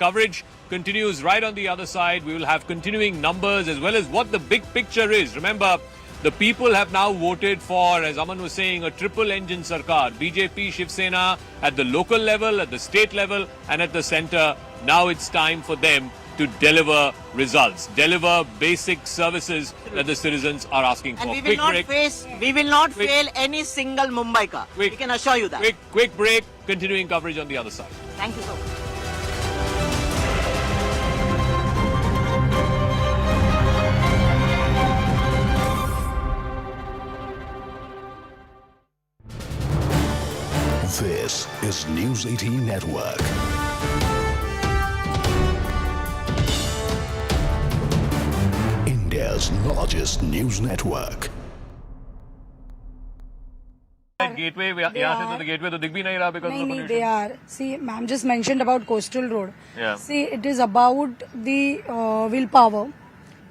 Coverage continues right on the other side. We will have continuing numbers as well as what the big picture is. Remember, the people have now voted for, as Aman was saying, a triple engine sarkar. BJP-Shiv Sena at the local level, at the state level and at the centre. Now it's time for them to deliver results, deliver basic services that the citizens are asking for. And we will not fail any single Mumbaikar. We can assure you that. Quick break, continuing coverage on the other side. Thank you so much. This is News 18 Network. India's largest news network. Gateway, the gateway to दिख भी नहीं रहा because of the pollution. They are. See, ma'am just mentioned about coastal road. Yeah. See, it is about the willpower,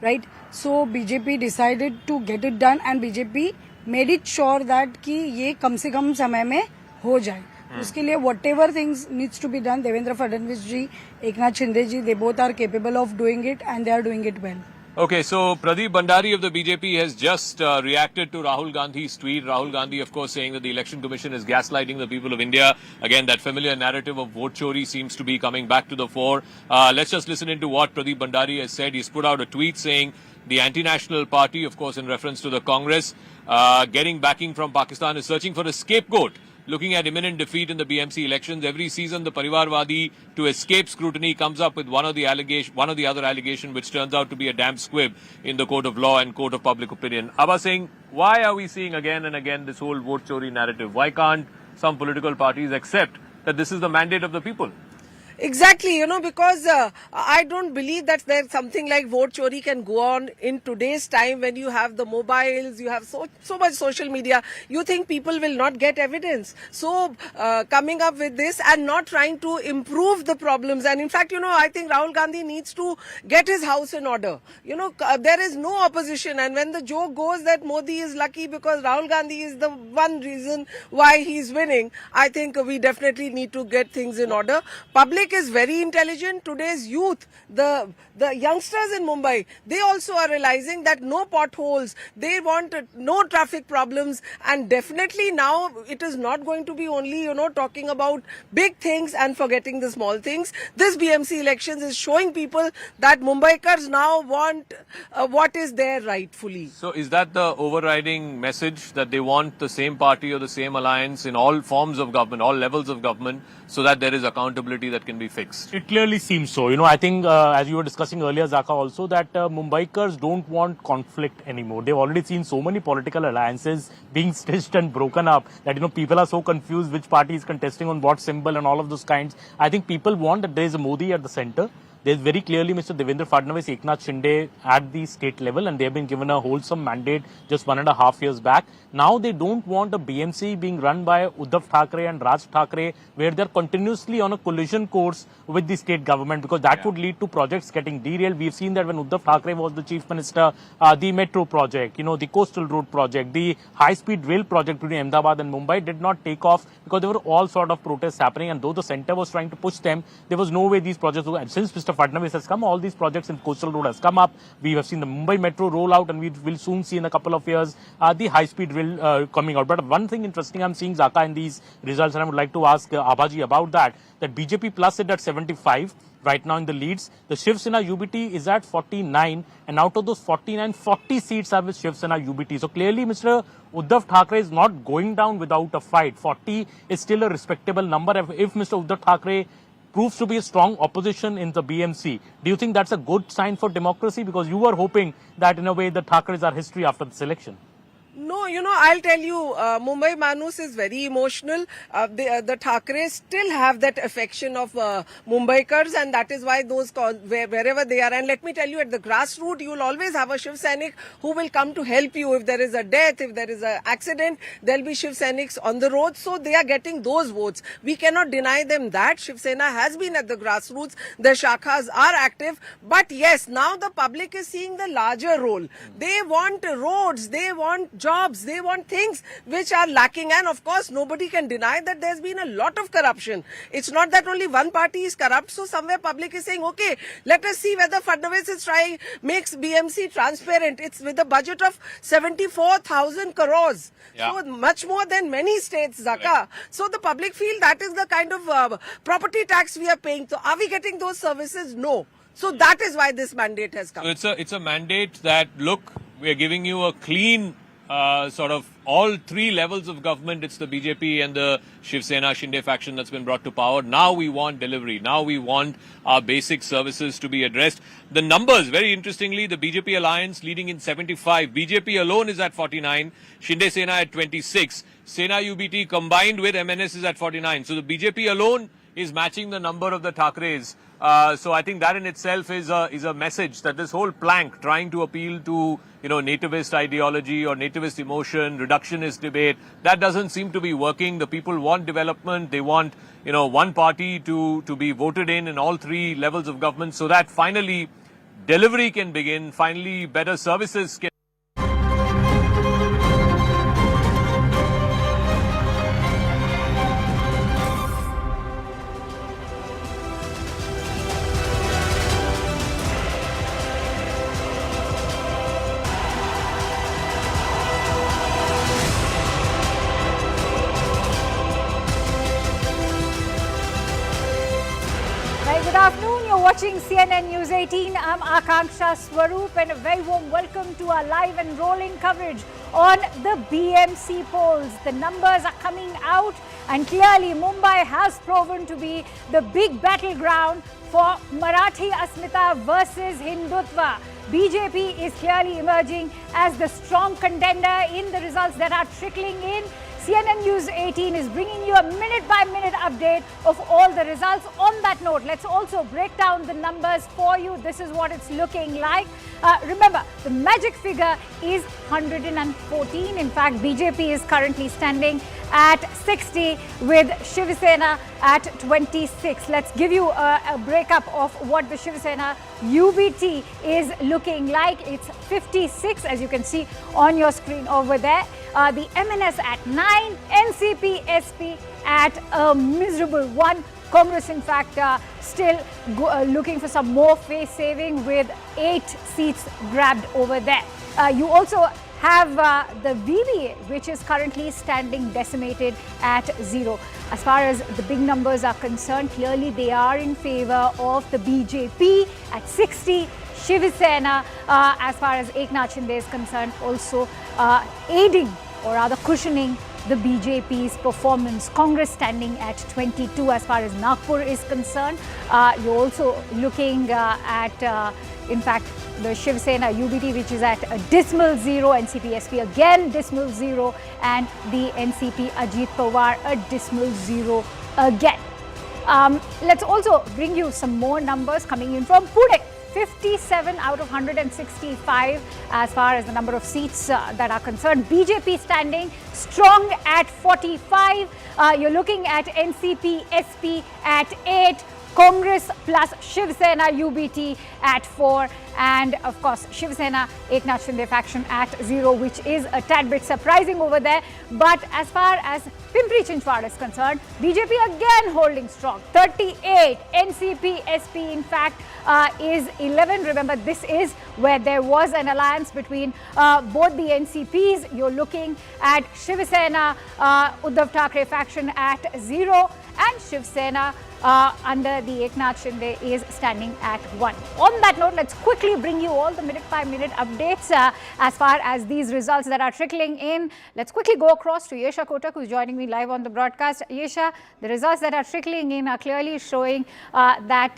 right? So BJP decided to get it done, and BJP made it sure that कि ये कम से कम समय में हो जाए. उसके लिए whatever things needs to be done, Devendra Fadnavis ji, Eknath Shinde ji, they both are capable of doing it and they are doing it well. Okay, so Pradeep Bhandari of the BJP has just reacted to Rahul Gandhi's tweet. Rahul Gandhi, of course, saying that the Election Commission is gaslighting the people of India. Again, that familiar narrative of vote chori seems to be coming back to the fore. Let's just listen into what Pradeep Bhandari has said. He's put out a tweet saying the anti-national party, of course, in reference to the Congress, getting backing from Pakistan, is searching for a scapegoat. Looking at imminent defeat in the BMC elections, every season the Parivarwadi, to escape scrutiny, comes up with one or the other allegation, which turns out to be a damn squib in the court of law and court of public opinion. Abba Singh, why are we seeing again and again this whole vote chori narrative? Why can't some political parties accept that this is the mandate of the people? Exactly, because I don't believe that there's something like vote chori can go on in today's time when you have the mobiles, you have so much social media. You think people will not get evidence. So coming up with this and not trying to improve the problems. And in fact, I think Rahul Gandhi needs to get his house in order. There is no opposition. And when the joke goes that Modi is lucky because Rahul Gandhi is the one reason why he's winning, I think we definitely need to get things in order. Public is very intelligent. Today's youth, the youngsters in Mumbai, they also are realizing that no potholes, they want no traffic problems, and definitely now it is not going to be only talking about big things and forgetting the small things. This BMC elections is showing people that Mumbaikars now want what is there rightfully. So is that the overriding message, that they want the same party or the same alliance in all forms of government, all levels of government, so that there is accountability that can be fixed? It clearly seems so. I think as you were discussing earlier, Zaka, also that Mumbaikars don't want conflict anymore. They've already seen so many political alliances being stitched and broken up that, people are so confused which party is contesting on what symbol and all of those kinds. I think people want that there is a Modi at the center. There's very clearly Mr. Devendra Fadnavis, Eknath Shinde at the state level, and they've been given a wholesome mandate just 1.5 years back. Now they don't want a BMC being run by Uddhav Thackeray and Raj Thackeray, where they're continuously on a collision course with the state government, because that would lead to projects getting derailed. We've seen that when Uddhav Thackeray was the chief minister, the metro project, the coastal road project, the high-speed rail project between Ahmedabad and Mumbai did not take off because there were all sort of protests happening, and though the centre was trying to push them, there was no way these projects would. And since Mr. Fadnavis has come, all these projects in coastal road has come up. We have seen the Mumbai metro roll out, and we will soon see in a couple of years the high-speed rail coming out. But one thing interesting I'm seeing, Zaka, in these results, and I would like to ask Abhaji about that BJP plus it at 75 right now in the leads. The Shiv Sena UBT is at 49, and out of those 49, 40 seats are with Shiv Sena UBT. So clearly Mr. Uddhav Thackeray is not going down without a fight. 40 is still a respectable number. If Mr. Uddhav Thackeray proves to be a strong opposition in the BMC, do you think that's a good sign for democracy? Because you were hoping that in a way the Thackerays are history after this election. No, I'll tell you, Mumbai Manus is very emotional. The Thackerays still have that affection of Mumbaikars, and that is why those wherever they are. And let me tell you, at the grassroots, you will always have a Shiv Sainik who will come to help you. If there is a death, if there is an accident, there'll be Shiv Sainiks on the road. So they are getting those votes. We cannot deny them that. Shiv Sena has been at the grassroots. The shakhas are active. But yes, now the public is seeing the larger role. They want roads. They want jobs. jobs, they want things which are lacking. And of course, nobody can deny that there's been a lot of corruption. It's not that only one party is corrupt. So somewhere public is saying, okay, let us see whether Fadnavis is trying, makes BMC transparent. It's with a budget of 74,000 crores. Yeah. So much more than many states, Zaka. Right. So the public feel that is the kind of property tax we are paying. So are we getting those services? No. So that is why this mandate has come. So it's a mandate that, look, we are giving you a clean sort of all three levels of government. It's the BJP and the Shiv Sena, Shinde faction that's been brought to power. Now we want delivery. Now we want our basic services to be addressed. The numbers, very interestingly, the BJP alliance leading in 75. BJP alone is at 49. Shinde Sena at 26. Sena UBT combined with MNS is at 49. So the BJP alone is matching the number of the Thackerays. So I think that in itself is a message that this whole plank trying to appeal to, nativist ideology or nativist emotion, reductionist debate, that doesn't seem to be working. The people want development. They want, one party to be voted in all three levels of government so that finally delivery can begin, finally better services can. Good afternoon, you're watching CNN News 18. I'm Akanksha Swaroop and a very warm welcome to our live and rolling coverage on the BMC polls. The numbers are coming out and clearly Mumbai has proven to be the big battleground for Marathi Asmita versus Hindutva. BJP is clearly emerging as the strong contender in the results that are trickling in. CNN News 18 is bringing you a minute-by-minute update of all the results. On that note, let's also break down the numbers for you. This is what it's looking like. Remember, the magic figure is 114. In fact, BJP is currently standing at 60 with Shiv Sena at 26. Let's give you a breakup of what the Shiv Sena UBT is looking like. It's 56, as you can see on your screen over there. The MNS at 9, NCP, SP at a miserable 1. Congress, in fact, still looking for some more face saving with 8 seats grabbed over there. You also have the VVA, which is currently standing decimated at 0. As far as the big numbers are concerned, clearly they are in favor of the BJP at 60. Shiv Sena, as far as Eknath Shinde is concerned, also aiding or rather cushioning the BJP's performance. Congress standing at 22 as far as Nagpur is concerned. You're also looking at, in fact, the Shiv Sena UBT, which is at a dismal 0, NCP SP again dismal 0, and the NCP Ajit Pawar a dismal 0 again. Let's also bring you some more numbers coming in from Pune. 57 out of 165 as far as the number of seats that are concerned. BJP standing strong at 45. You're looking at NCP, SP at 8. Congress plus Shiv Sena UBT at 4, and of course Shiv Sena Eknath Shinde faction at 0, which is a tad bit surprising over there. But as far as Pimpri Chinchwad is concerned, BJP again holding strong, 38. NCP SP in fact is 11. Remember, this is where there was an alliance between both the NCPs. You're looking at Shiv Sena Uddhav Thackeray faction at 0, and Shiv Sena under the Eknath Shinde is standing at 1. On that note, let's quickly bring you all the minute-by-minute updates as far as these results that are trickling in. Let's quickly go across to Yesha Kotak, who's joining me live on the broadcast. Yesha, the results that are trickling in are clearly showing that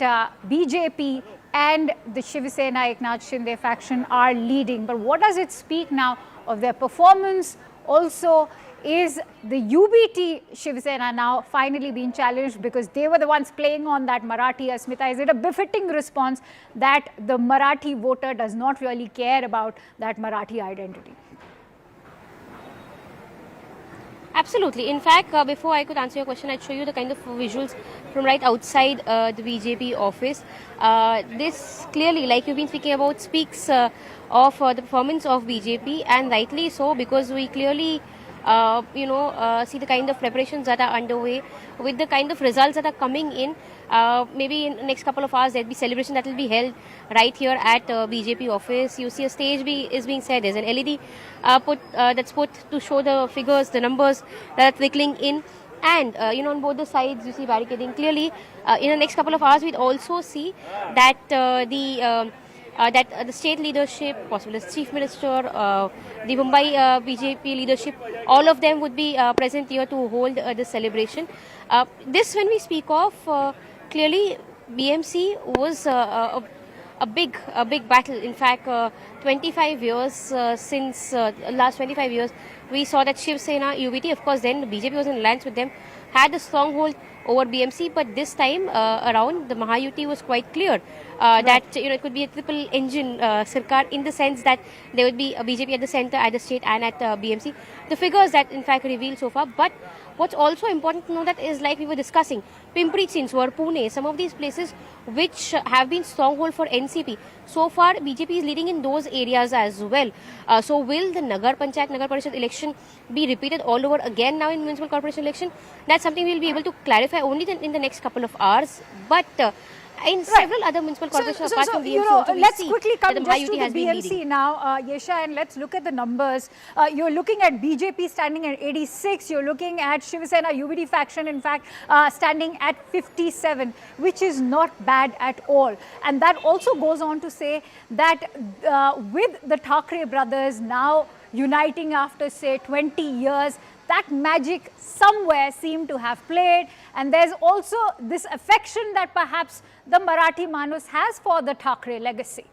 BJP and the Shiv Sena Eknath Shinde faction are leading. But what does it speak now of their performance? Also, is the UBT Shiv Sena now finally being challenged because they were the ones playing on that Marathi Asmita? Is it a befitting response that the Marathi voter does not really care about that Marathi identity? Absolutely. In fact, before I could answer your question, I'd show you the kind of visuals from right outside the BJP office. This clearly, like you've been speaking about, speaks of the performance of BJP, and rightly so, because we clearly see the kind of preparations that are underway with the kind of results that are coming in. Maybe in the next couple of hours, there'll be celebration that will be held right here at BJP office. You see a stage is being set. There's an LED that's put to show the figures, the numbers that are trickling in. And, on both the sides, you see barricading. Clearly, in the next couple of hours, we'd also see that the state leadership, possibly the chief minister, the Mumbai BJP leadership, all of them would be present here to hold the celebration. This, when we speak of, clearly BMC was a big battle. In fact, 25 years since last 25 years, we saw that Shiv Sena, UBT, of course, then the BJP was in alliance with them, had a stronghold over BMC, but this time around the Mahayuti was quite clear that it could be a triple engine Sarkar, in the sense that there would be a BJP at the center, at the state, and at BMC. The figures that in fact revealed so far. But what's also important to know that is, like we were discussing, Pimpri Chinchwad, Pune, some of these places which have been stronghold for NCP. So far, BJP is leading in those areas as well. So will the Nagar Panchayat, Nagar Parishad election be repeated all over again now in municipal corporation election? That's something we'll be able to clarify only in the next couple of hours. But in several other municipal corporations apart from BMC, let's quickly come just to the BMC now, Yesha, and let's look at the numbers. You're looking at BJP standing at 86. You're looking at Shiv Sena UBD faction, in fact, standing at 57, which is not bad at all. And that also goes on to say that with the Thackray brothers now uniting after, say, 20 years, that magic somewhere seemed to have played. And there's also this affection that perhaps the Marathi Manus has for the Thackeray legacy.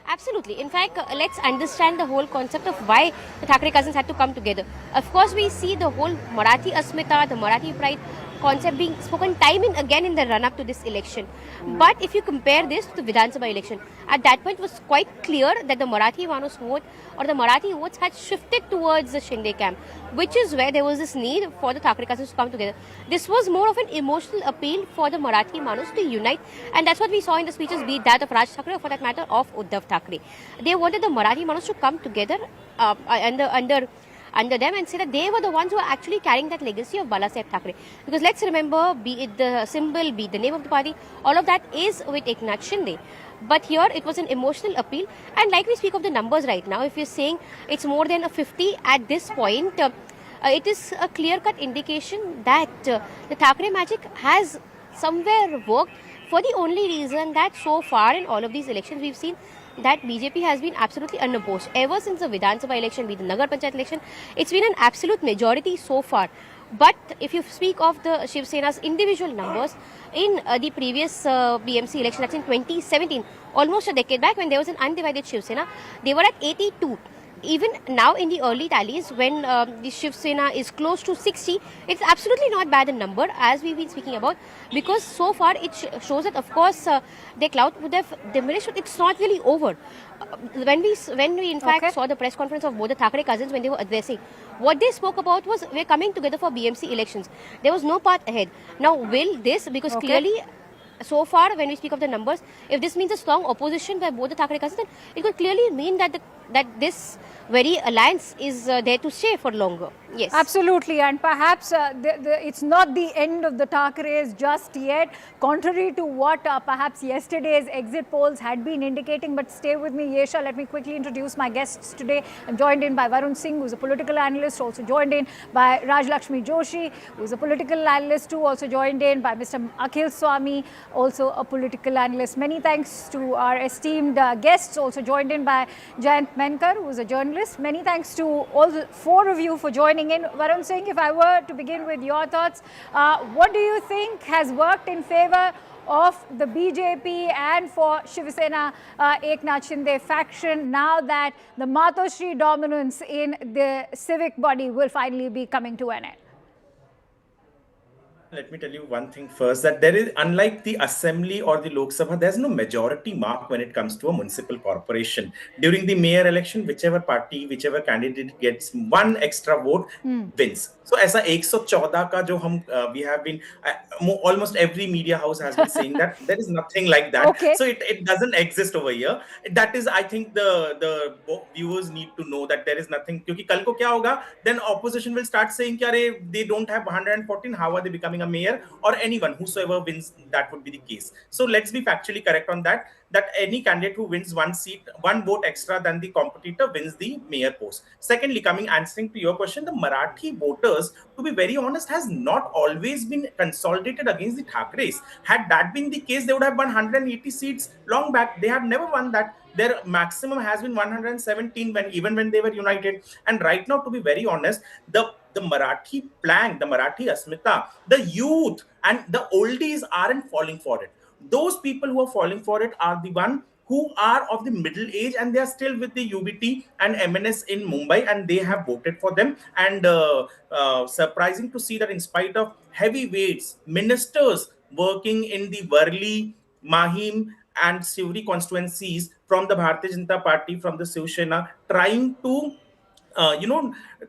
Absolutely. In fact, let's understand the whole concept of why the Thackray cousins had to come together. Of course, we see the whole Marathi Asmita, the Marathi pride concept being spoken time and again in the run-up to this election. But if you compare this to the Vidhan Sabha election, at that point it was quite clear that the Marathi Manus vote or the Marathi votes had shifted towards the Shinde camp, which is where there was this need for the Thackray cousins to come together. This was more of an emotional appeal for the Marathi Manus to unite, and that's what we saw in the speeches, be it that of Raj Thackeray or for that matter of Uddhav Thackeray. They wanted the Marathi Manus to come together under them and say that they were the ones who are actually carrying that legacy of Balasaheb Thackeray. Because let's remember, be it the symbol, be it the name of the party, all of that is with Eknath Shinde. But here it was an emotional appeal, and like we speak of the numbers right now, if you're saying it's more than a 50 at this point, it is a clear-cut indication that the Thackeray magic has somewhere worked, for the only reason that so far in all of these elections we've seen that BJP has been absolutely unopposed. Ever since the Vidhan Sabha election, be the Nagar Panchayat election, it's been an absolute majority so far. But if you speak of the Shiv Sena's individual numbers, in the previous BMC election, that's in 2017, almost a decade back, when there was an undivided Shiv Sena, they were at 82. Even now in the early tallies, when the Shiv Sena is close to 60, it's absolutely not bad a number, as we've been speaking about, because so far it shows that, of course, their clout would have diminished, but it's not really over. When we in fact saw the press conference of both the Thackray cousins, when they were addressing, what they spoke about was, we're coming together for BMC elections. There was no path ahead. Now, will this, because clearly, so far, when we speak of the numbers, if this means a strong opposition by both the Thackray cousins, then it could clearly mean that this very alliance is there to stay for longer. Yes. Absolutely, and perhaps it's not the end of the Thackerays just yet, contrary to what perhaps yesterday's exit polls had been indicating. But stay with me, Yesha. Let me quickly introduce my guests today. I'm joined in by Varun Singh, who's a political analyst, also joined in by Raj Lakshmi Joshi, who's a political analyst too, also joined in by Mr. Akhil Swami, also a political analyst. Many thanks to our esteemed guests, also joined in by Jayant Menkar, who's a journalist. Many thanks to all four of you for joining in. Varun Singh, if I were to begin with your thoughts, what do you think has worked in favor of the BJP and for Shiv Sena Eknath Shinde faction now that the Matoshri dominance in the civic body will finally be coming to an end? Let me tell you one thing first, that there is, unlike the assembly or the Lok Sabha, there's no majority mark when it comes to a municipal corporation. During the mayor election, whichever party, whichever candidate gets one extra vote wins. So ऐसा 114 का जो हम we have been almost every media house has been saying that there is nothing like that. Okay. So it doesn't exist over here. That is, I think the viewers need to know that there is nothing. क्योंकि कल को क्या होगा? Then opposition will start saying कि अरे they don't have 114. How are they becoming a mayor? Or anyone, whosoever wins, that would be the case. So let's be factually correct on that. That any candidate who wins one seat, one vote extra than the competitor wins the mayor post. Secondly, answering to your question, the Marathi voters, to be very honest, has not always been consolidated against the Thackerays. Had that been the case, they would have won 180 seats long back. They have never won that. Their maximum has been 117 even when they were united. And right now, to be very honest, the Marathi plank, the Marathi Asmita, the youth and the oldies aren't falling for it. Those people who are falling for it are the one who are of the middle age, and they are still with the UBT and MNS in Mumbai, and they have voted for them. And surprising to see that in spite of heavyweights, ministers working in the Worli, Mahim and Civic constituencies from the Bharatiya Janata Party, from the Shiv Sena, trying to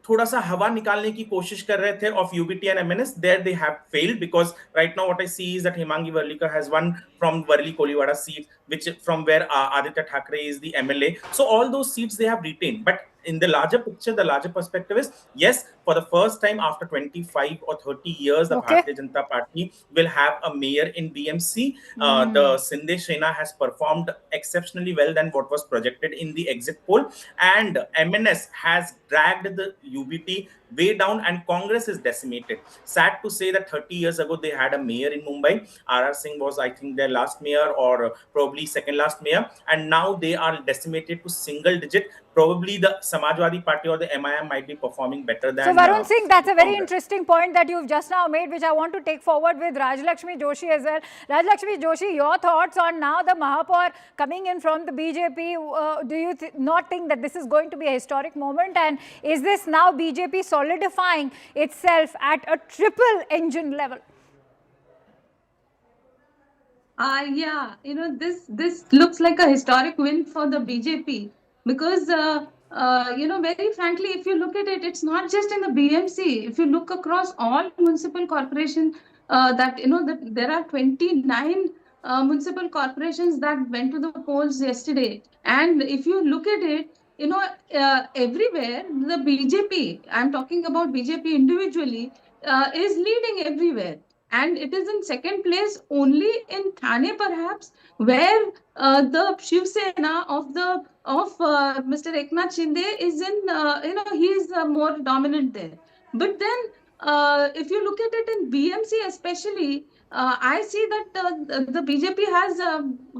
थोड़ा सा हवा निकालने की कोशिश कर रहे थे of UBT and MNS. There they have failed, because right now what I see is that Hemangi Varlikar has won from Worli Koliwada seat, which from where Aditya Thackeray is the MLA. So all those seats they have retained. But in the larger picture, the larger perspective is, yes, for the first time after 25 or 30 years, the Bharatiya Janata Party will have a mayor in BMC. The Shinde Sena has performed exceptionally well than what was projected in the exit poll. And MNS has dragged the UBT way down, and Congress is decimated. Sad to say that 30 years ago, they had a mayor in Mumbai. R.R. Singh was, I think, their last mayor, or probably second last mayor. And now they are decimated to single digit. Probably the Samajwadi Party or the MIM might be performing better than... So Varun Singh, that's a very Congress. interesting point that you've just now made, which I want to take forward with Rajlakshmi Joshi as well. Rajlakshmi Joshi, your thoughts on now the Mahapaur coming in from the BJP. Do you not think that this is going to be a historic moment? And is this now BJP solidifying itself at a triple engine level? Yeah, this looks like a historic win for the BJP, because very frankly, if you look at it, it's not just in the BMC. If you look across all municipal corporations, that there are 29 municipal corporations that went to the polls yesterday. And if you look at it, everywhere the BJP, I'm talking about BJP individually, is leading everywhere. And it is in second place only in Thane, perhaps, where the Shiv Sena of Mr. Eknath Shinde is in, he is more dominant there. But then, if you look at it in BMC especially, I see that the BJP has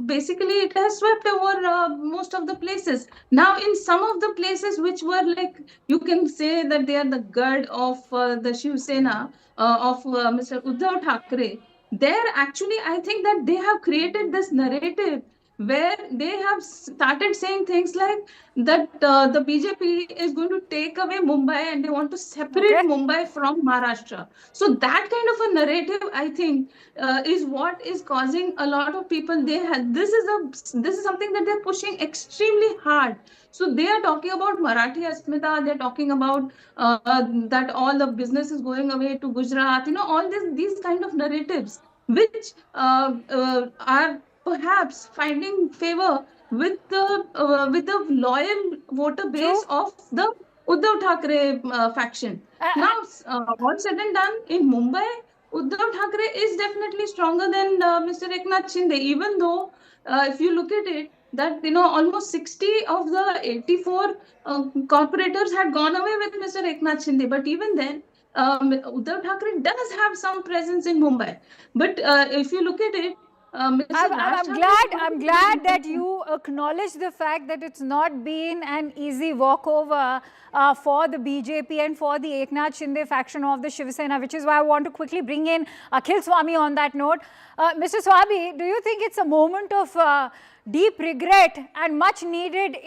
basically, it has swept over most of the places. Now, in some of the places which were like, you can say that they are the god of the Shiv Sena, of Mr. Uddhav Thackeray, there actually, I think that they have created this narrative where they have started saying things like that the BJP is going to take away Mumbai and they want to separate Mumbai from Maharashtra. So that kind of a narrative, I think, is what is causing a lot of people. This is something that they're pushing extremely hard. So they are talking about Marathi Asmita. They're talking about that all the business is going away to Gujarat. All these kind of narratives, which are perhaps finding favor with the loyal voter base of the Uddhav Thackeray faction. Now, all said and done, in Mumbai, Uddhav Thackeray is definitely stronger than Mr. Eknath Shinde, even though if you look at it, that almost 60 of the 84 corporators had gone away with Mr. Eknath Shinde. But even then, Uddhav Thackeray does have some presence in Mumbai. But if you look at it, I'm glad that you acknowledge the fact that it's not been an easy walkover for the BJP and for the Eknath Shinde faction of the Shiv Sena, which is why I want to quickly bring in Akhil Swami on that note. Mr. Swami, do you think it's a moment of deep regret and much needed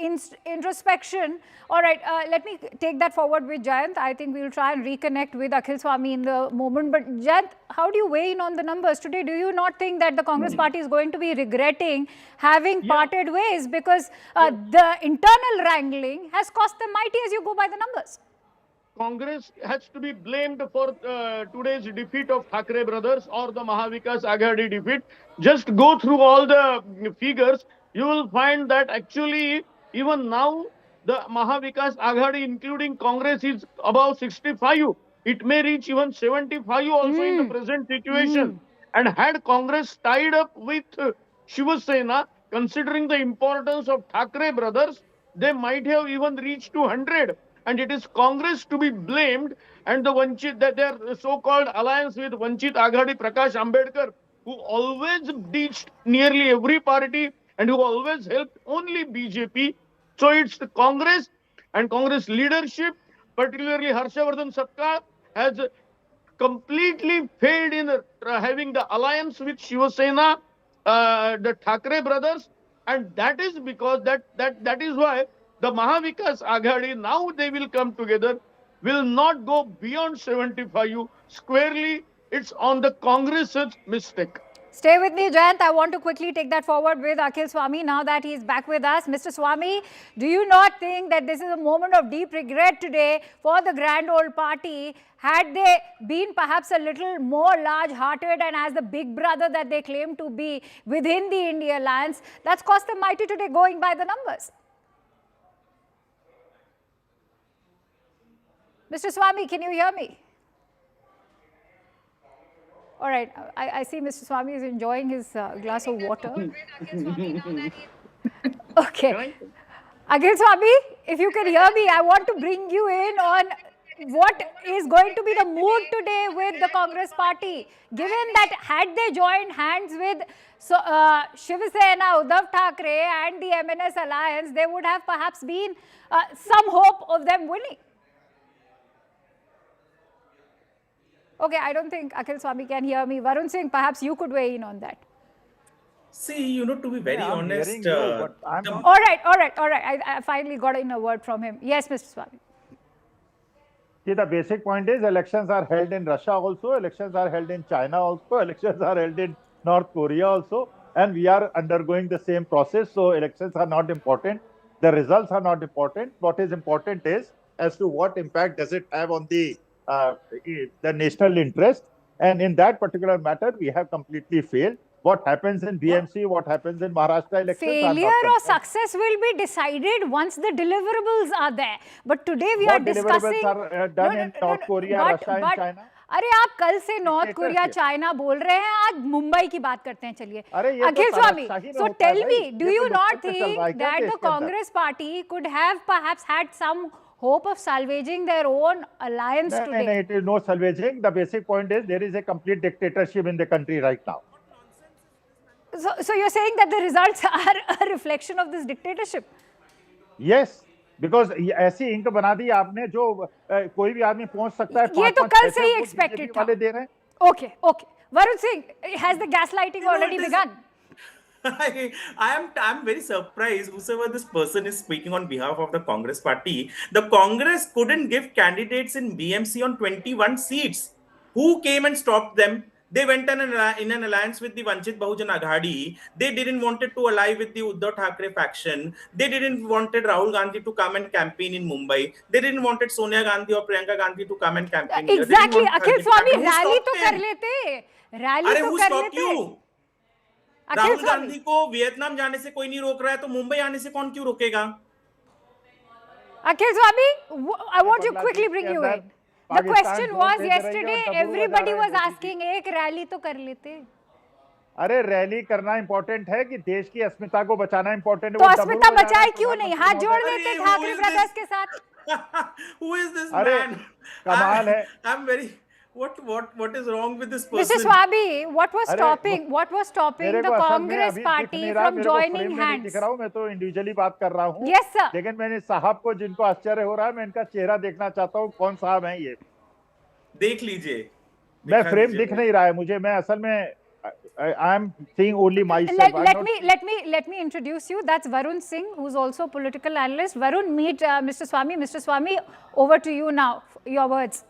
introspection. All right, let me take that forward with Jayant. I think we will try and reconnect with Akhil Swami in the moment. But Jayant, how do you weigh in on the numbers today? Do you not think that the Congress party is going to be regretting having parted ways, because the internal wrangling has cost them mighty as you go by the numbers? Congress has to be blamed for today's defeat of Thackeray brothers or the Mahavikas Aghadi defeat. Just go through all the figures. You will find that actually even now the Mahavikas Aghadi, including Congress, is above 65. It may reach even 75 also in the present situation. And had Congress tied up with Shiv Sena, considering the importance of Thackeray brothers, they might have even reached to 100. And it is Congress to be blamed, and the Vanchit, that their so-called alliance with Vanchit Aghadi Prakash Ambedkar, who always ditched nearly every party and who always helped only BJP. So it's the Congress and Congress leadership, particularly Harshavardhan Sabka, has completely failed in having the alliance with Shiv Sena, the Thackeray brothers, and that is because that is why the Mahavikas Aghadi, now they will come together, will not go beyond 75 squarely. It's on the Congress's mistake. Stay with me, Jayant. I want to quickly take that forward with Akhil Swami now that he's back with us. Mr. Swami, do you not think that this is a moment of deep regret today for the grand old party? Had they been perhaps a little more large-hearted and as the big brother that they claim to be within the India alliance, that's cost them mighty today going by the numbers? Mr. Swami, can you hear me? All right, I see Mr. Swami is enjoying his glass of water. Okay. Again, Swami, if you can hear me, I want to bring you in on what is going to be the mood today with the Congress party. Given that had they joined hands with Shiv Sena, Uddhav Thackeray and the MNS alliance, there would have perhaps been some hope of them winning. Okay, I don't think Akhil Swami can hear me. Varun Singh, perhaps you could weigh in on that. See, to be very honest. All right. I finally got in a word from him. Yes, Mr. Swami. See, the basic point is elections are held in Russia also, elections are held in China also, elections are held in North Korea also, and we are undergoing the same process. So elections are not important. The results are not important. What is important is as to what impact does it have on the national interest, and in that particular matter we have completely failed. What happens in BMC, what happens in Maharashtra elections, failure or success will be decided once the deliverables are there. But today we are discussing deliverables are done in North Korea, Russia and China. अरे आप कल से north Korea China बोल रहे हैं, आज मुंबई की बात करते हैं. चलिए अखिल स्वामी, so tell me, do you not think that the Congress party could have perhaps had some hope of salvaging their own alliance today? No, it is no salvaging. The basic point is there is a complete dictatorship in the country right now. So you're saying that the results are a reflection of this dictatorship? Yes, because ऐसी ink बना दी आपने जो कोई भी आदमी पहुंच सकता है. ये तो कल से ही expected था. Okay. Varun Singh, has the gaslighting already begun? I'm very surprised whoever this person is speaking on behalf of the Congress party. The Congress couldn't give candidates in BMC on 21 seats. Who came and stopped them? They went in an alliance with the Vanchit Bahujan Aghadi. They didn't wanted to ally with the Uddhav Thackeray faction. They didn't wanted Rahul Gandhi to come and campaign in Mumbai. They didn't wanted Sonia Gandhi or Priyanka Gandhi to come and campaign. Exactly. Akhil Swami, rally to kar lete. Rally to kar lete. Rahul Gandhi को Vietnam जाने से कोई नहीं रोक रहा है, तो मुंबई आने से कौन क्यों रोकेगा? Akhil Swami, I want to quickly bring you in. The question was yesterday, everybody was asking, एक रैली तो कर लेते. अरे रैली करना इम्पोर्टेंट है कि देश की अस्मिता को बचाना इम्पोर्टेंट है. तो अस्मिता बचाए क्यों नहीं? हाथ जोड़ देते ठाकरे ब्रदर्स के साथ. Who is this man? कमाल है. I'm very. What is wrong with this person? Mr. Swami, what was stopping the Congress party from joining hands? दिख रहा हूँ, मैं तो इंडिविजुअली बात कर रहा हूँ. Yes, sir. लेकिन मैंने साहब को जिनको आश्चर्य हो रहा है, मैं इनका चेहरा देखना चाहता हूँ. कौन साहब हैं ये? देख लीजिए. मैं फ्रेम दिख नहीं रहा है मुझे. मैं असल में I'm seeing only myself. Let me introduce you. That's Varun Singh, who's also a political analyst. Varun, meet Mr. Swami. Mr. Swami, over to you now. Your words.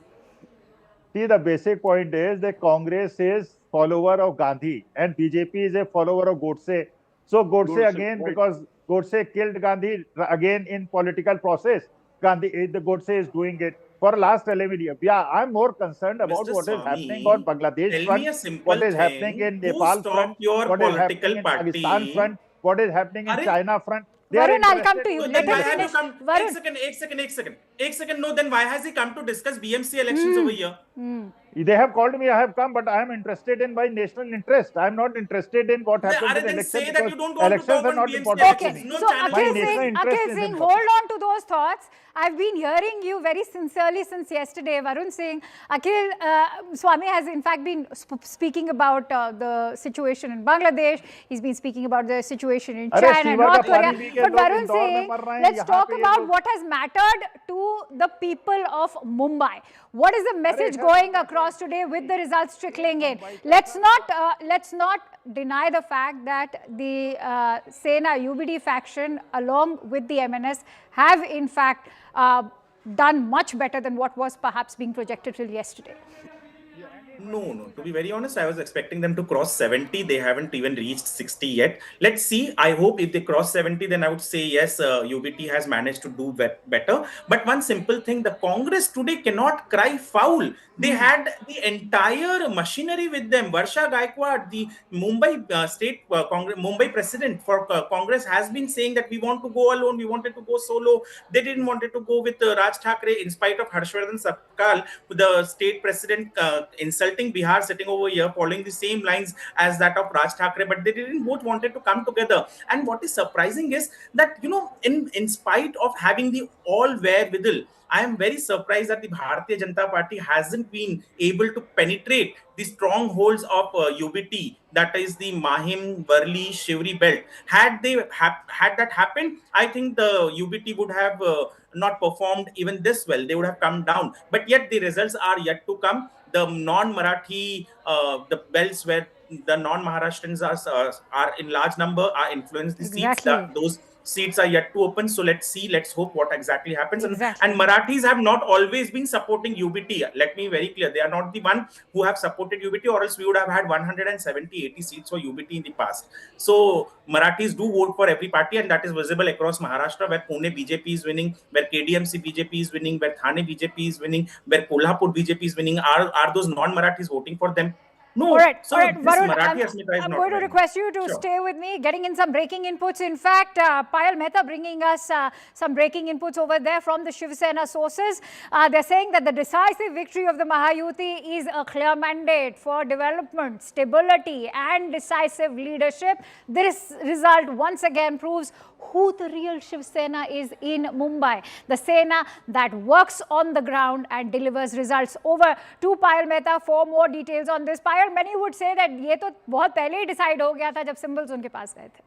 See, the basic point is that Congress is follower of Gandhi and BJP is a follower of Godse. So Godse again, right. Because Godse killed Gandhi again in political process. The Godse is doing it for last 11 years. Yeah, I'm more concerned about Mr. what Swami, is happening on Bangladesh front, what is happening in Nepal front, what is happening in Pakistan front, what is happening in China front. Varun, I'll come to you. Let him finish. One second. No, then why has he come to discuss BMC elections over here? They have called me, I have come, but I am interested in my national interest. I am not interested in what happens in elections. Say that you don't want to talk on BMC okay. So Akhil Singh, hold on to those thoughts. I've been hearing you very sincerely since yesterday, Varun Singh. Akhil, Swami has in fact been speaking about the situation in Bangladesh. He's been speaking about the situation in China and North Korea. But Varun Singh, let's talk about what has mattered to the people of Mumbai. What is the message going across today with the results trickling in? Let's not deny the fact that the Sena UBD faction along with the MNS have in fact done much better than what was perhaps being projected till yesterday. No. To be very honest, I was expecting them to cross 70. They haven't even reached 60 yet. Let's see. I hope if they cross 70, then I would say yes, UBT has managed to do better. But one simple thing, the Congress today cannot cry foul. They had the entire machinery with them. Varsha Gaikwad, the Mumbai state Congress, Mumbai president for Congress, has been saying that we want to go alone. We wanted to go solo. They didn't want to go with Raj Thackeray in spite of Harshvardhan Sapkal, the state president insulting Bihar, sitting over here, following the same lines as that of Raj Thackeray, but they didn't both wanted to come together. And what is surprising is that, in spite of having the all wherewithal, I am very surprised that the Bharatiya Janata Party hasn't been able to penetrate the strongholds of UBT, that is the Mahim, Worli, Shivri belt. Had that happened, I think the UBT would have not performed even this well. They would have come down. But yet the results are yet to come. The non-Marathi, the belts where the non-Maharashtrians are in large number, are influenced the seats. Those seats are yet to open. So let's hope what exactly happens. Exactly. And Marathis have not always been supporting UBT. Let me be very clear. They are not the one who have supported UBT, or else we would have had 170-80 seats for UBT in the past. So Marathis do vote for every party, and that is visible across Maharashtra, where Pune BJP is winning, where KDMC BJP is winning, where Thane BJP is winning, where Kolhapur BJP is winning. Are those non-Marathis voting for them? No. All right. Varun, Varun, I'm going to request you to stay with me, getting in some breaking inputs. In fact, Payal Mehta bringing us some breaking inputs over there from the Shiv Sena sources. They're saying that the decisive victory of the Mahayuti is a clear mandate for development, stability and decisive leadership. This result once again proves who the real Shiv Sena is in Mumbai. The Sena that works on the ground and delivers results. Over to Payal Mehta for more details on this. Payal, many would say that ये तो बहुत पहले ही decide हो गया था जब symbols उनके पास गए थे.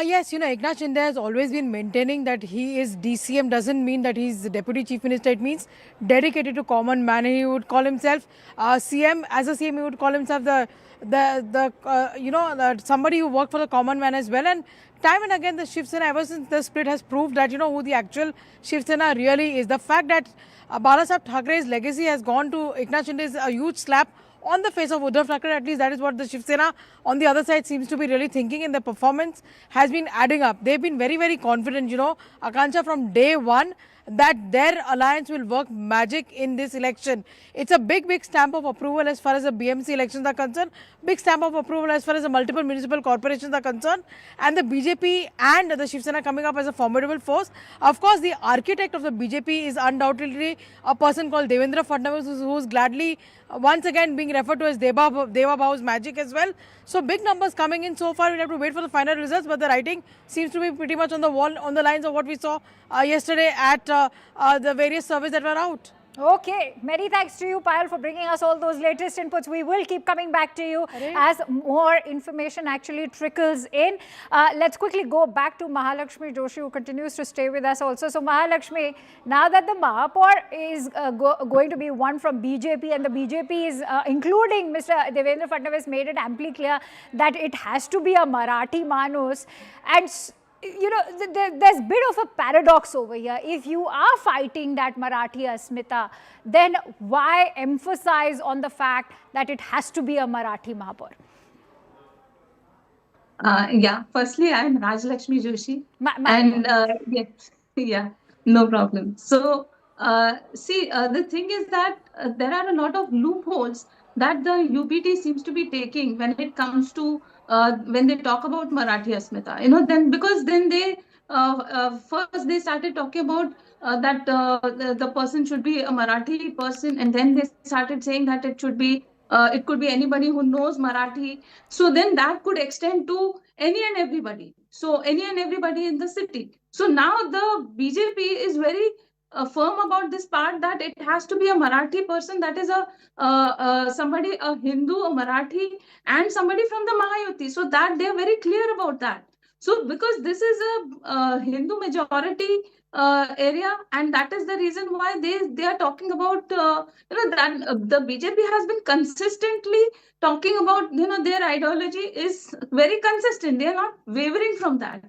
Yes, Eknath Shinde has always been maintaining that he is DCM doesn't mean that he's the Deputy Chief Minister. It means dedicated to common man. He would call himself CM. As a CM, he would call himself somebody who worked for the common man as well. And time and again, the Shiv Sena, ever since the split, has proved that who the actual Shiv Sena really is. The fact that Balasaheb Thackeray's legacy has gone to Eknath Shinde is a huge slap on the face of Uddhav Thackeray. At least that is what the Shiv Sena on the other side seems to be really thinking, and the performance has been adding up. They've been very, very confident, Akansha, from day one, that their alliance will work magic in this election. It's a big, big stamp of approval as far as the BMC elections are concerned, big stamp of approval as far as the multiple municipal corporations are concerned, and the BJP and the Shiv Sena coming up as a formidable force. Of course, the architect of the BJP is undoubtedly a person called Devendra Fadnavis, who's gladly once again being referred to as Deva Bau's magic as well. So big numbers coming in so far. We'll have to wait for the final results, but the writing seems to be pretty much on the wall, on the lines of what we saw yesterday at the various surveys that were out. Okay, many thanks to you, Payal, for bringing us all those latest inputs. We will keep coming back to you as more information actually trickles in. Let's quickly go back to Mahalakshmi Joshi, who continues to stay with us also. So, Mahalakshmi, now that the Mahapur is going to be one from BJP, and the BJP is, including Mr. Devendra Fadnavis, made it amply clear that it has to be a Marathi Manus, and you know, there's a bit of a paradox over here. If you are fighting that Marathi Asmita, then why emphasize on the fact that it has to be a Marathi Mahapur? Yeah, firstly, I'm Rajlakshmi Joshi. And yes, yeah, no problem. So, see, the thing is that there are a lot of loopholes that the UPT seems to be taking when it comes to when they talk about Marathi Asmita. You know, then because then they first they started talking about that the person should be a Marathi person, and then they started saying that it should be it could be anybody who knows Marathi. So then that could extend to any and everybody. So any and everybody in the city. So now the BJP is very firm about this part that it has to be a Marathi person, that is a somebody, a Hindu, a Marathi, and somebody from the Mahayuti. So that they are very clear about that. So because this is a Hindu majority area, and that is the reason why they are talking about you know, that the BJP has been consistently talking about, you know, their ideology is very consistent. They are not wavering from that.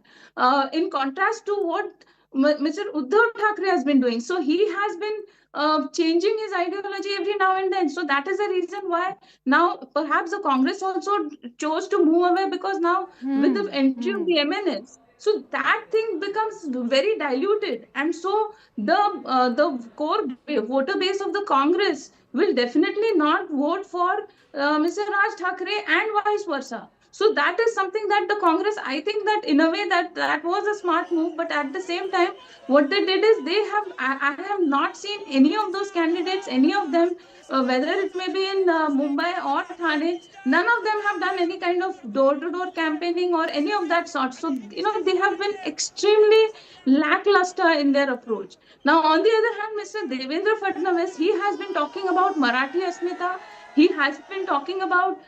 In contrast to what Mr. Uddhav Thackeray has been doing. So he has been changing his ideology every now and then. So that is the reason why now perhaps the Congress also chose to move away, because now with the entry of the MNS, so that thing becomes very diluted. And so the core voter base of the Congress will definitely not vote for Mr. Raj Thackeray and vice versa. So that is something that the Congress, I think that in a way that was a smart move, but at the same time, what they did is they have, I have not seen any of those candidates, any of them, whether it may be in Mumbai or Thane, none of them have done any kind of door-to-door campaigning or any of that sort. So, you know, they have been extremely lackluster in their approach. Now, on the other hand, Mr. Devendra Fadnavis, he has been talking about Marathi Asmita. He has been talking about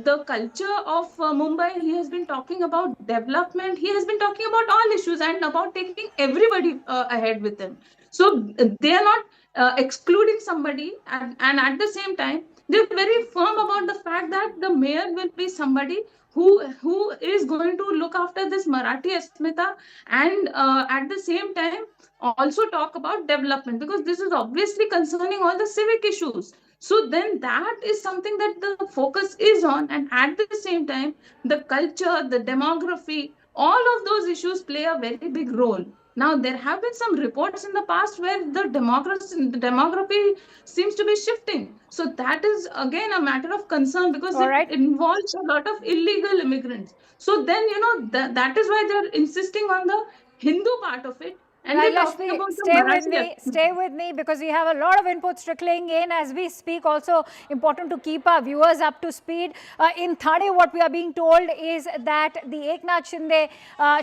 the culture of Mumbai. He has been talking about development. He has been talking about all issues and about taking everybody ahead with them. So they are not excluding somebody, and at the same time, they're very firm about the fact that the mayor will be somebody who is going to look after this Marathi Asmita, and at the same time also talk about development, because this is obviously concerning all the civic issues. So then that is something that the focus is on, and at the same time, the culture, the demography, all of those issues play a very big role. Now, there have been some reports in the past where the demography seems to be shifting. So that is again a matter of concern, because it involves a lot of illegal immigrants. So then, you know, that is why they're insisting on the Hindu part of it. And Rajlakshmi, stay with me, because we have a lot of inputs trickling in as we speak. Also important to keep our viewers up to speed. In Thane, what we are being told is that the Eknath Shinde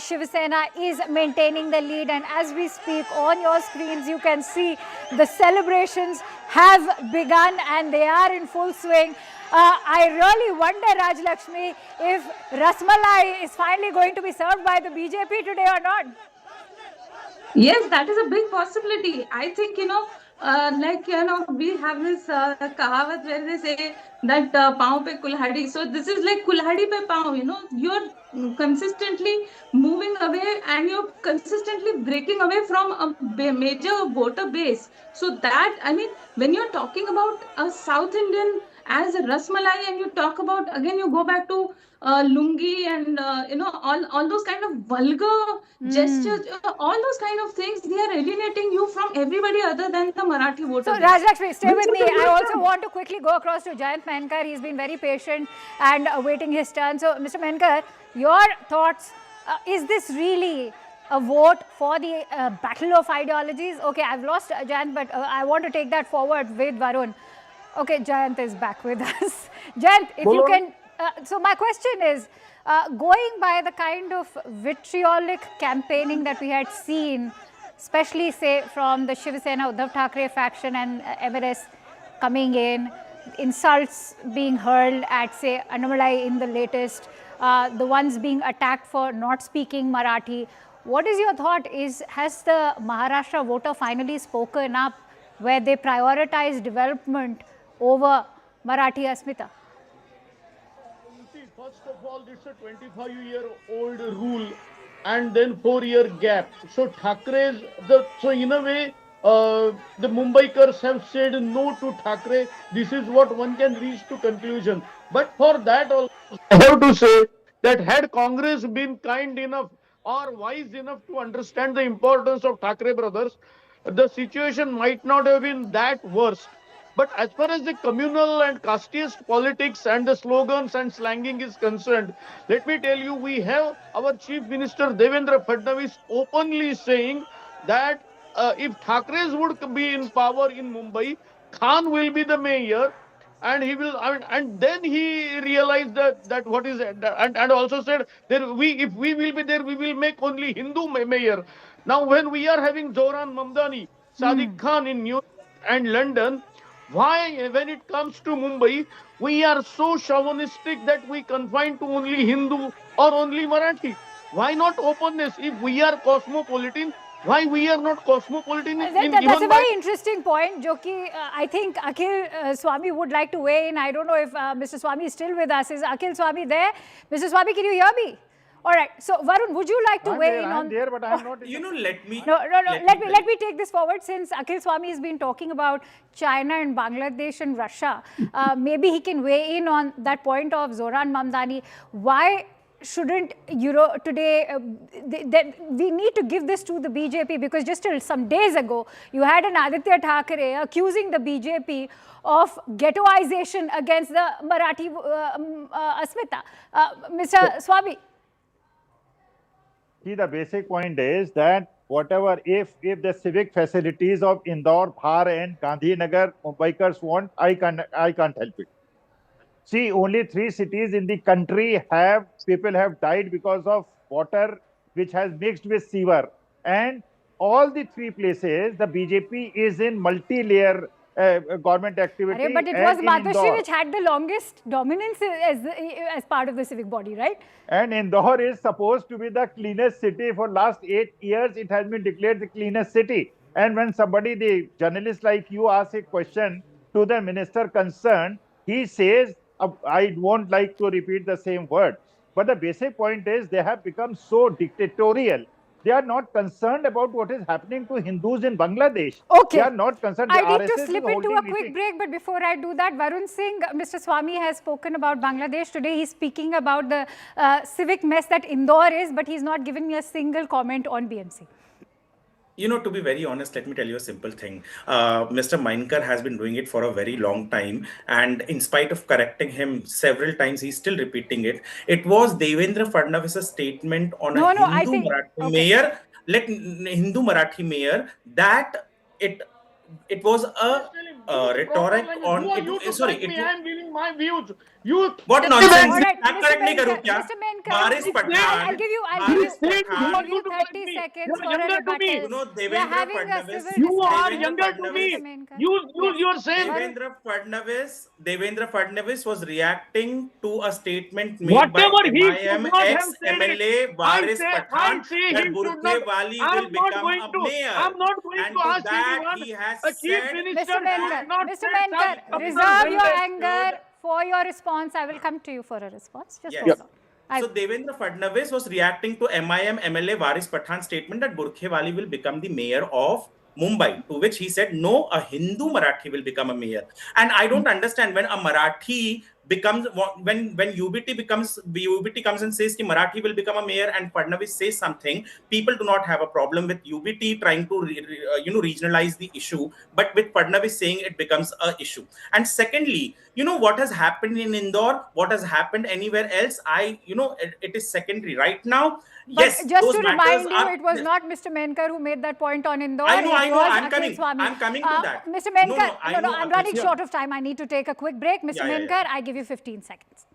Shiv Sena is maintaining the lead, and as we speak on your screens you can see the celebrations have begun and they are in full swing. I really wonder, Rajlakshmi, if Rasmalai is finally going to be served by the BJP today or not. Yes, that is a big possibility. I think, you know, like, you know, we have this kahavat where they say that pav pe kulhadi. So this is like kulhadi pe pav, you know, you're consistently moving away and you're consistently breaking away from a major voter base. So that, I mean, when you're talking about a South Indian as a Rasmalai, and you talk about, again, you go back to lungi and, you know, all those kind of vulgar gestures, all those kind of things, they are alienating you from everybody other than the Marathi voter. So, Rajlakshmi, stay with me. I also want to quickly go across to Jayant Menkar. He's been very patient and waiting his turn. So, Mr. Menkar, your thoughts, is this really a vote for the battle of ideologies? Okay, I've lost Jayant, but I want to take that forward with Varun. Okay, Jayant is back with us. Jayant, if you can... so my question is, going by the kind of vitriolic campaigning that we had seen especially say from the Shiv Sena, Uddhav Thackeray faction and MNS coming in, insults being hurled at say Annamalai in the latest, the ones being attacked for not speaking Marathi. What is your thought? Has the Maharashtra voter finally spoken up where they prioritize development over Marathi Asmita? First of all, it's a 25-year-old rule and then 4-year gap. So Thackerays, so in a way, the Mumbaikars have said no to Thackeray. This is what one can reach to conclusion. But for that also, I have to say that had Congress been kind enough or wise enough to understand the importance of Thackeray brothers, the situation might not have been that worse. But as far as the communal and casteist politics and the slogans and slanging is concerned, let me tell you, we have our Chief Minister Devendra Fadnavis openly saying that if Thackerays would be in power in Mumbai, Khan will be the mayor. And he will, and then he realized that what is it, and also said that if we will be there, we will make only Hindu mayor. Now, when we are having Zoran Mamdani, Sadiq Khan in New York and London, why, when it comes to Mumbai, we are so chauvinistic that we confine to only Hindu or only Marathi? Why not openness? If we are cosmopolitan, why we are not cosmopolitan? That's a very interesting point, Joki. I think Akhil Swami would like to weigh in. I don't know if Mr. Swami is still with us. Is Akhil Swami there? Mr. Swami, can you hear me? All right. So, Varun, would you like to weigh in on? I'm there, but I'm not. Let me. No. Let me take this forward. Since Akhil Swami has been talking about China and Bangladesh and Russia, maybe he can weigh in on that point of Zoran Mamdani. Why shouldn't today we need to give this to the BJP, because just till some days ago you had an Aditya Thackeray accusing the BJP of ghettoization against the Marathi Asmita. Mr. Swami. See, the basic point is that whatever, if the civic facilities of Indore, Dhar and Gandhinagar Mumbaikars want, I can't help it. See, only 3 cities in the country people have died because of water which has mixed with sewer. And all the 3 places, the BJP is in multi-layer government activity. But it was Matashi which had the longest dominance as part of the civic body, right? And Indore is supposed to be the cleanest city. For last 8 years, it has been declared the cleanest city. And when somebody, the journalist like you, asks a question to the minister concerned, he says, I won't like to repeat the same word. But the basic point is they have become so dictatorial. They are not concerned about what is happening to Hindus in Bangladesh. Okay. They are not concerned. I need to slip into a quick break, but before I do that, Varun Singh, Mr. Swami has spoken about Bangladesh. Today he's speaking about the civic mess that Indore is, but he's not given me a single comment on BMC. To be very honest, let me tell you a simple thing. Mr. Mainkar has been doing it for a very long time. And in spite of correcting him several times, he's still repeating it. It was Devendra Fadnavis' statement on Hindu Marathi mayor that it was a rhetoric on... I am giving my views. What nonsense? Right, Mr. Menkar, I'll give you 30 seconds for a rebuttal. We are having a civil discussion. You are younger to me. You are saying... Devendra Fadnavis was reacting to a statement made by MIM ex-MLA Varis Pathan that Burkhe Wali will become a mayor. I'm not going to ask anyone. He has Mr. Menkar, reserve your anger for your response. I will come to you for a response. Just hold on. So Devendra Fadnavis was reacting to MIM MLA Varis Pathan's statement that Burkhe Wali will become the mayor of Mumbai, to which he said, no, a Hindu Marathi will become a mayor. And I don't understand when a Marathi becomes, when UBT comes and says the Marathi will become a mayor and Fadnavis says something, people do not have a problem with UBT trying to regionalize the issue, but with Fadnavis saying it becomes a issue. And secondly, what has happened in Indore, what has happened anywhere else, it is secondary right now. But yes, just to remind you, it was not Mr. Menkar who made that point on Indore. I know. I'm coming to that. Mr. Menkar, I'm running short of time. I need to take a quick break. Mr. Menkar, I give you 15 seconds.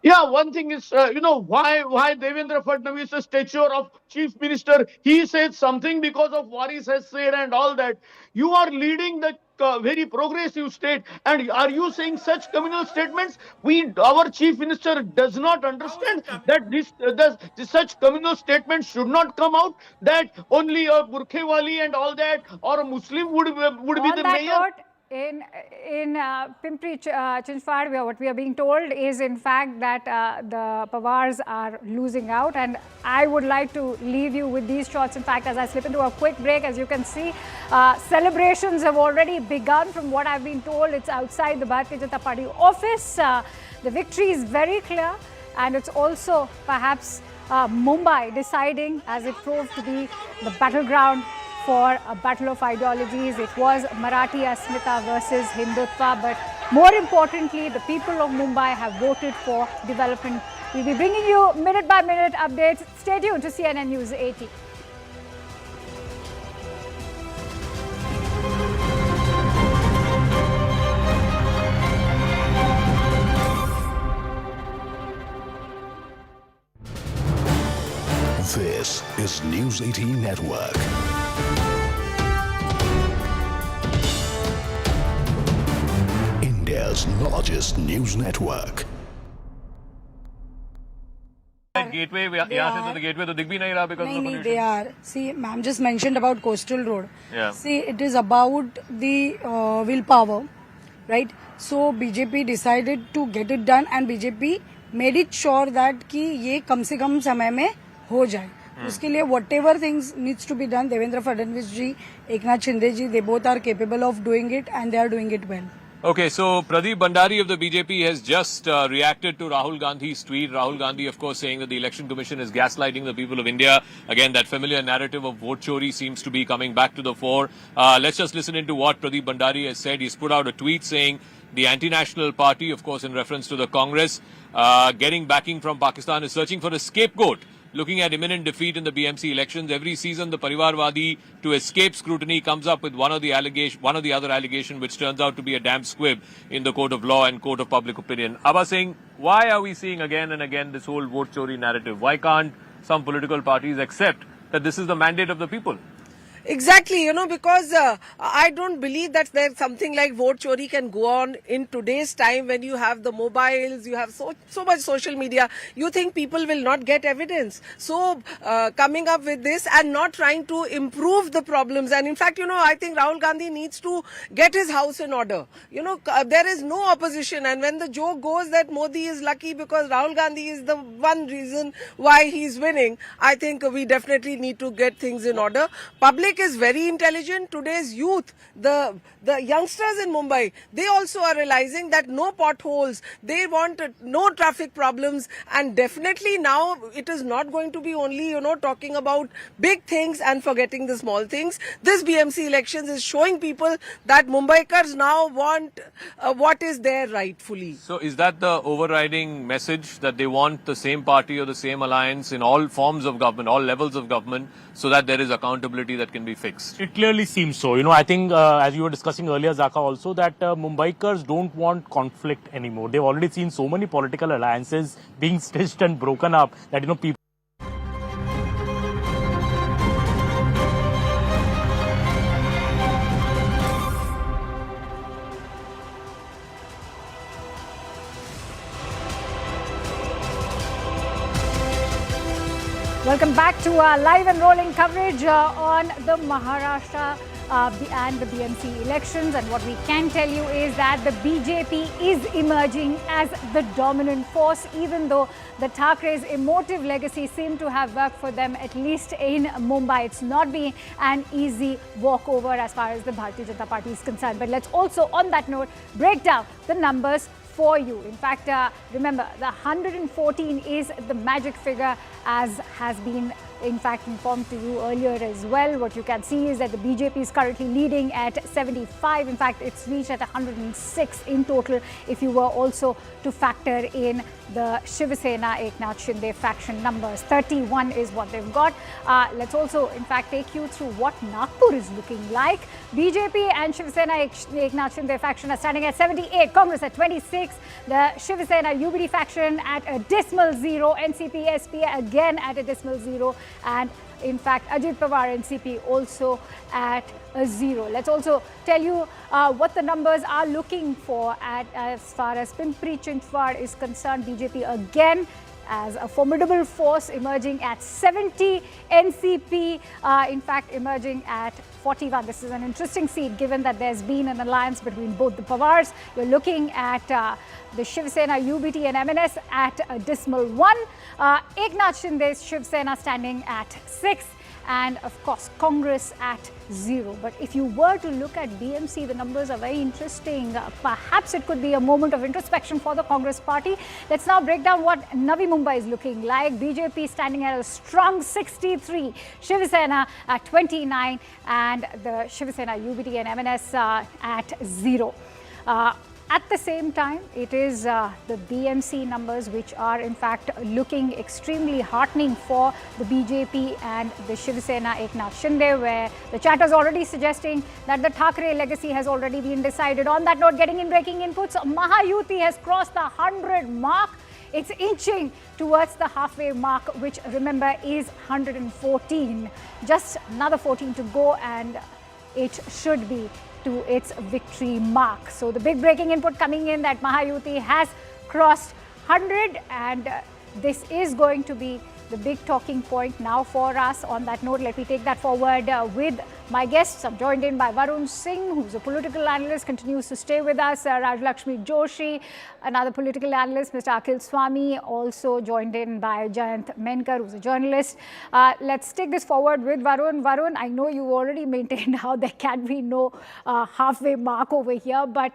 Yeah, one thing is, why Devendra Fadnavis' stature of chief minister, he said something because of what he has said and all that. You are leading the very progressive state, and are you saying such communal statements? Our chief minister does not understand that such communal statements should not come out. That only a Burkhewali and all that, or a Muslim would be On the that mayor. note, in Pimpri Chinchwad, what we are being told is in fact that the Pawars are losing out, and I would like to leave you with these shots. In fact, as I slip into a quick break, as you can see, celebrations have already begun. From what I've been told, it's outside the Bharatiya Janata Party office. The victory is very clear, and it's also perhaps Mumbai deciding, as it proved to be the battleground for a battle of ideologies. It was Marathi Asmita versus Hindutva, but more importantly, the people of Mumbai have voted for development. We'll be bringing you minute by minute updates. Stay tuned to CNN News 18. This is News 18 Network. India's largest news network. Gateway, यहाँ से तो gateway तो दिख भी नहीं रहा because of the pollution. They are. See, ma'am just mentioned about coastal road. Yeah. See, it is about the willpower, right? So BJP decided to get it done, and BJP made it sure that कि ये कम से कम समय में हो जाए. उसके लिए whatever things needs to be done, Devendra Fadnavis ji, Eknath Shinde ji, they both are capable of doing it, and they are doing it well. Okay, so Pradeep Bhandari of the BJP has just reacted to Rahul Gandhi's tweet. Rahul Gandhi, of course, saying that the Election Commission is gaslighting the people of India. Again, that familiar narrative of vote chori seems to be coming back to the fore. Let's just listen into what Pradeep Bhandari has said. He's put out a tweet saying the anti-national party, of course, in reference to the Congress, getting backing from Pakistan, is searching for a scapegoat. Looking at imminent defeat in the BMC elections, every season the Parivarwadi, to escape scrutiny, comes up with one or the other allegation, which turns out to be a damn squib in the court of law and court of public opinion. Abba Singh, why are we seeing again and again this whole vote chori narrative? Why can't some political parties accept that this is the mandate of the people? Exactly, because I don't believe that there's something like vote chori can go on in today's time when you have the mobiles, you have so much social media. You think people will not get evidence. So coming up with this and not trying to improve the problems. And in fact, I think Rahul Gandhi needs to get his house in order. There is no opposition. And when the joke goes that Modi is lucky because Rahul Gandhi is the one reason why he's winning, I think we definitely need to get things in order. Public is very intelligent. Today's youth, the youngsters in Mumbai, they also are realizing that no potholes, they want no traffic problems, and definitely now it is not going to be only talking about big things and forgetting the small things. This BMC elections is showing people that Mumbaikars now want what is there rightfully. So is that the overriding message, that they want the same party or the same alliance in all forms of government, all levels of government, so that there is accountability that can be fixed? It clearly seems so. I think as you were discussing earlier, Zaka, also that Mumbaikars don't want conflict anymore. They've already seen so many political alliances being stitched and broken up that, people. Welcome back to our live and rolling coverage on the Maharashtra and the BMC elections. And what we can tell you is that the BJP is emerging as the dominant force, even though the Thackerays' emotive legacy seemed to have worked for them, at least in Mumbai. It's not been an easy walkover as far as the Bharatiya Janata Party is concerned. But let's also, on that note, break down the numbers for you. In fact, remember, the 114 is the magic figure, as has been in fact informed to you earlier as well. What you can see is that the BJP is currently leading at 75. In fact, it's reached at 106 in total if you were also to factor in the Shiv Sena Eknath Shinde faction numbers. 31 is what they've got. Let's also in fact take you through what Nagpur is looking like. BJP and Shiv Sena Eknath Shinde faction are standing at 78, Congress at 26, the Shiv Sena UBD faction at a dismal 0, NCP SP again at a dismal 0, and in fact Ajit Pawar NCP also at a 0. Let's also tell you what the numbers are looking for as far as Pimpri Chinchwad is concerned. BJP again as a formidable force emerging at 70, NCP in fact emerging at 41. This is an interesting seat given that there's been an alliance between both the Pawars. You're looking at the Shiv Sena UBT and MNS at a dismal 1. Eknath Shinde's Shiv Sena standing at 6. And of course, Congress at 0. But if you were to look at BMC, the numbers are very interesting. Perhaps it could be a moment of introspection for the Congress party. Let's now break down what Navi Mumbai is looking like. BJP standing at a strong 63, Shiv Sena at 29, and the Shiv Sena UBT and MNS at 0. At the same time, it is the BMC numbers which are in fact looking extremely heartening for the BJP and the Shiv Sena Eknath Shinde, where the chatter is already suggesting that the Thackray legacy has already been decided. On that note, getting in breaking inputs, Mahayuti has crossed the 100 mark. It's inching towards the halfway mark, which remember is 114. Just another 14 to go and it should be to its victory mark. So the big breaking input coming in that Mahayuti has crossed 100, and this is going to be the big talking point now for us. On that note, let me take that forward with my guests. I'm joined in by Varun Singh, who's a political analyst, continues to stay with us. Rajlakshmi Joshi, another political analyst. Mr. Akhil Swami, also joined in by Jayant Menkar, who's a journalist. Let's take this forward with Varun. Varun, I know you already maintained how there can be no halfway mark over here, but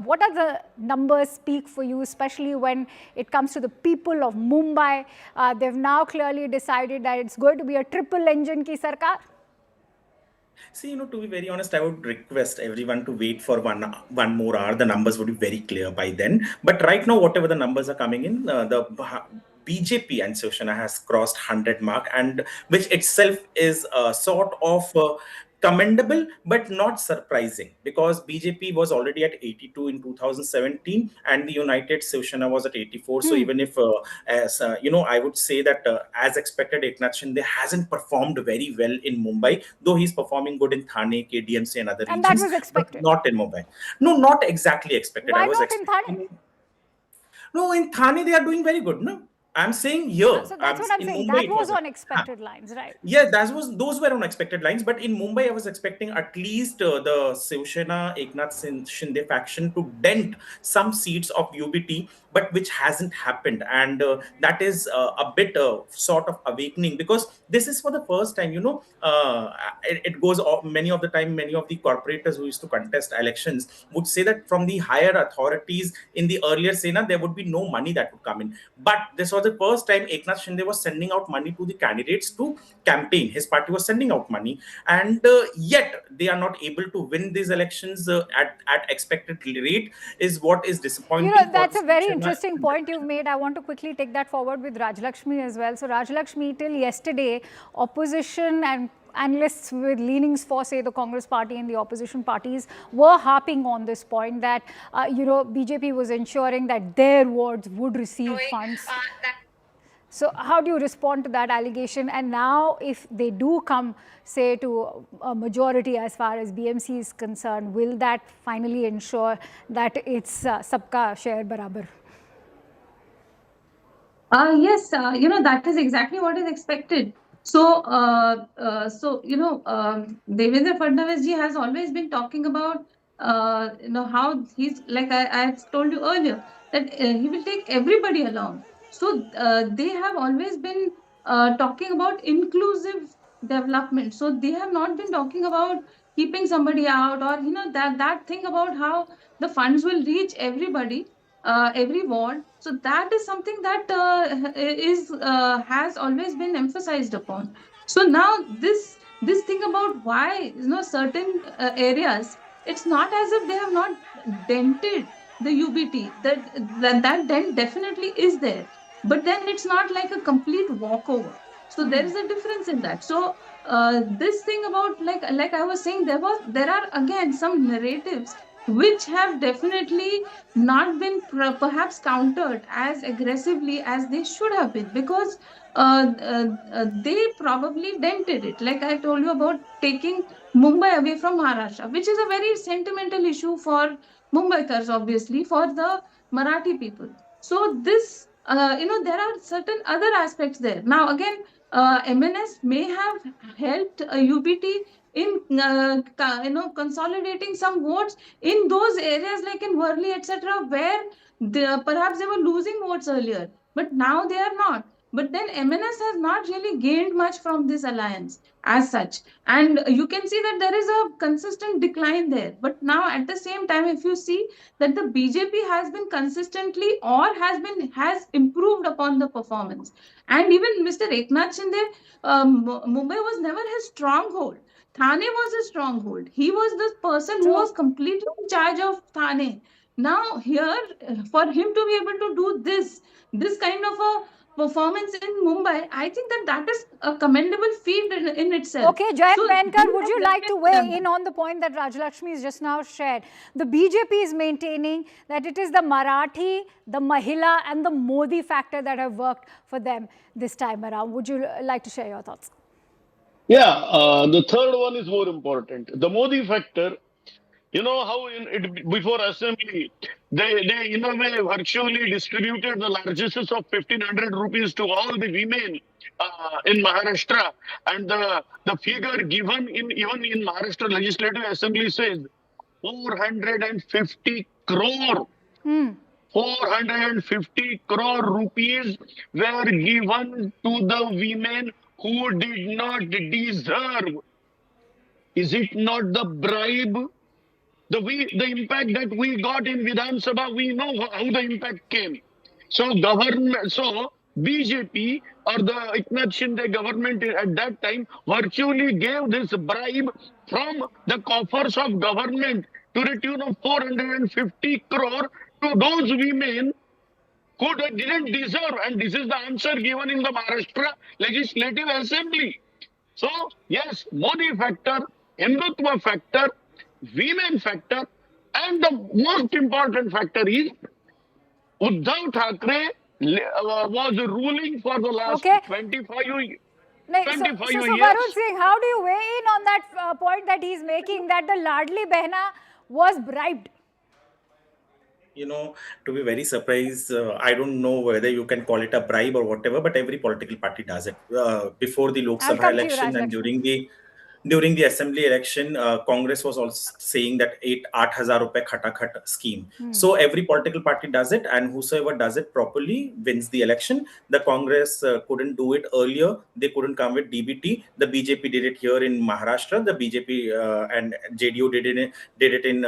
what are the numbers speak for you, especially when it comes to the people of Mumbai? They've now clearly decided that it's going to be a triple engine ki sarkar. See, to be very honest, I would request everyone to wait for one more hour. The numbers would be very clear by then. But right now, whatever the numbers are coming in, the BJP and Shiv Sena has crossed 100 mark, and which itself is sort of commendable, but not surprising, because BJP was already at 82 in 2017, and the United Shiv Sena was at 84. So even if, I would say that as expected, Eknath Shinde hasn't performed very well in Mumbai, though he's performing good in Thane, KDMC, and other regions. And that was expected. Not in Mumbai. No, not exactly expected. Why not in Thane? No, in Thane they are doing very good. No, I'm saying here. So that's what I'm saying. Mumbai, that was on expected lines, right? Yeah, those were on expected lines. But in Mumbai, I was expecting at least the Shiv Sena Eknath Shinde faction to dent some seats of UBT, but which hasn't happened. And that is a bit sort of awakening, because this is for the first time, it goes many of the time, many of the corporators who used to contest elections would say that from the higher authorities in the earlier Sena, there would be no money that would come in. But this was the first time Eknath Shinde was sending out money to the candidates to campaign. His party was sending out money, and yet they are not able to win these elections at expected rate, is what is disappointing. That's a very interesting point you've made. I want to quickly take that forward with Rajlakshmi as well. So Rajlakshmi, till yesterday, opposition and analysts with leanings for, say, the Congress party and the opposition parties were harping on this point that, BJP was ensuring that their wards would receive funds. So how do you respond to that allegation? And now if they do come, say, to a majority as far as BMC is concerned, will that finally ensure that it's sabka share barabar? Yes, that is exactly what is expected. So, Devendra Fadnavis ji has always been talking about, how he's, like I told you earlier, that he will take everybody along. So, they have always been talking about inclusive development. So, they have not been talking about keeping somebody out, or, that thing about how the funds will reach everybody. every ward. So that is something that is has always been emphasized upon. So now this thing about why certain areas, it's not as if they have not dented the UBT. That dent definitely is there, but then it's not like a complete walkover. So there is a difference in that. So this thing about like I was saying, there are again some narratives which have definitely not been perhaps countered as aggressively as they should have been, because they probably dented it. Like I told you about taking Mumbai away from Maharashtra, which is a very sentimental issue for Mumbaikars, obviously, for the Marathi people. So this, there are certain other aspects there. Now, again, MNS may have helped UBT in, consolidating some votes in those areas like in Worli, etc., where perhaps they were losing votes earlier, but now they are not. But then MNS has not really gained much from this alliance as such. And you can see that there is a consistent decline there. But now at the same time, if you see that the BJP has been consistently or has improved upon the performance. And even Mr. Eknath Shinde, Mumbai was never his stronghold. Thane was his stronghold. He was the person who was completely in charge of Thane. Now here, for him to be able to do this kind of a performance in Mumbai, I think that is a commendable feat in itself. Okay, Jayant So, Benkar, we would you have like to definitely weigh in on the point that Rajalakshmi has just now shared? The BJP is maintaining that it is the Marathi, the Mahila and the Modi factor that have worked for them this time around. Would you like to share your thoughts? Yeah, the third one is more important. The Modi factor. You know how before assembly, they in a way virtually distributed the largesses of 1,500 rupees to all the women in Maharashtra, and the figure given even in Maharashtra Legislative Assembly says 450 crore. 450 crore rupees were given to the women who did not deserve. Is it not the bribe? The impact that we got in Vidhan Sabha, we know how the impact came. So BJP or the Eknath Shinde government at that time virtually gave this bribe from the coffers of government to the tune of 450 crore to those women who didn't deserve. And this is the answer given in the Maharashtra Legislative Assembly. So, yes, Modi factor, Hindutva factor, women factor, and the most important factor is Uddhav Thackeray was ruling for the last 25 years. So Varun Singh, how do you weigh in on that point that he's making, that the Ladli Behna was bribed? To be very surprised, I don't know whether you can call it a bribe or whatever, but every political party does it. Before the Lok Sabha election and during the assembly election, Congress was also saying that 8,000 rupees khatakhat scheme. So every political party does it, and whosoever does it properly wins the election. The Congress couldn't do it earlier. They couldn't come with DBT. The BJP did it here in Maharashtra. The BJP and JDU did it in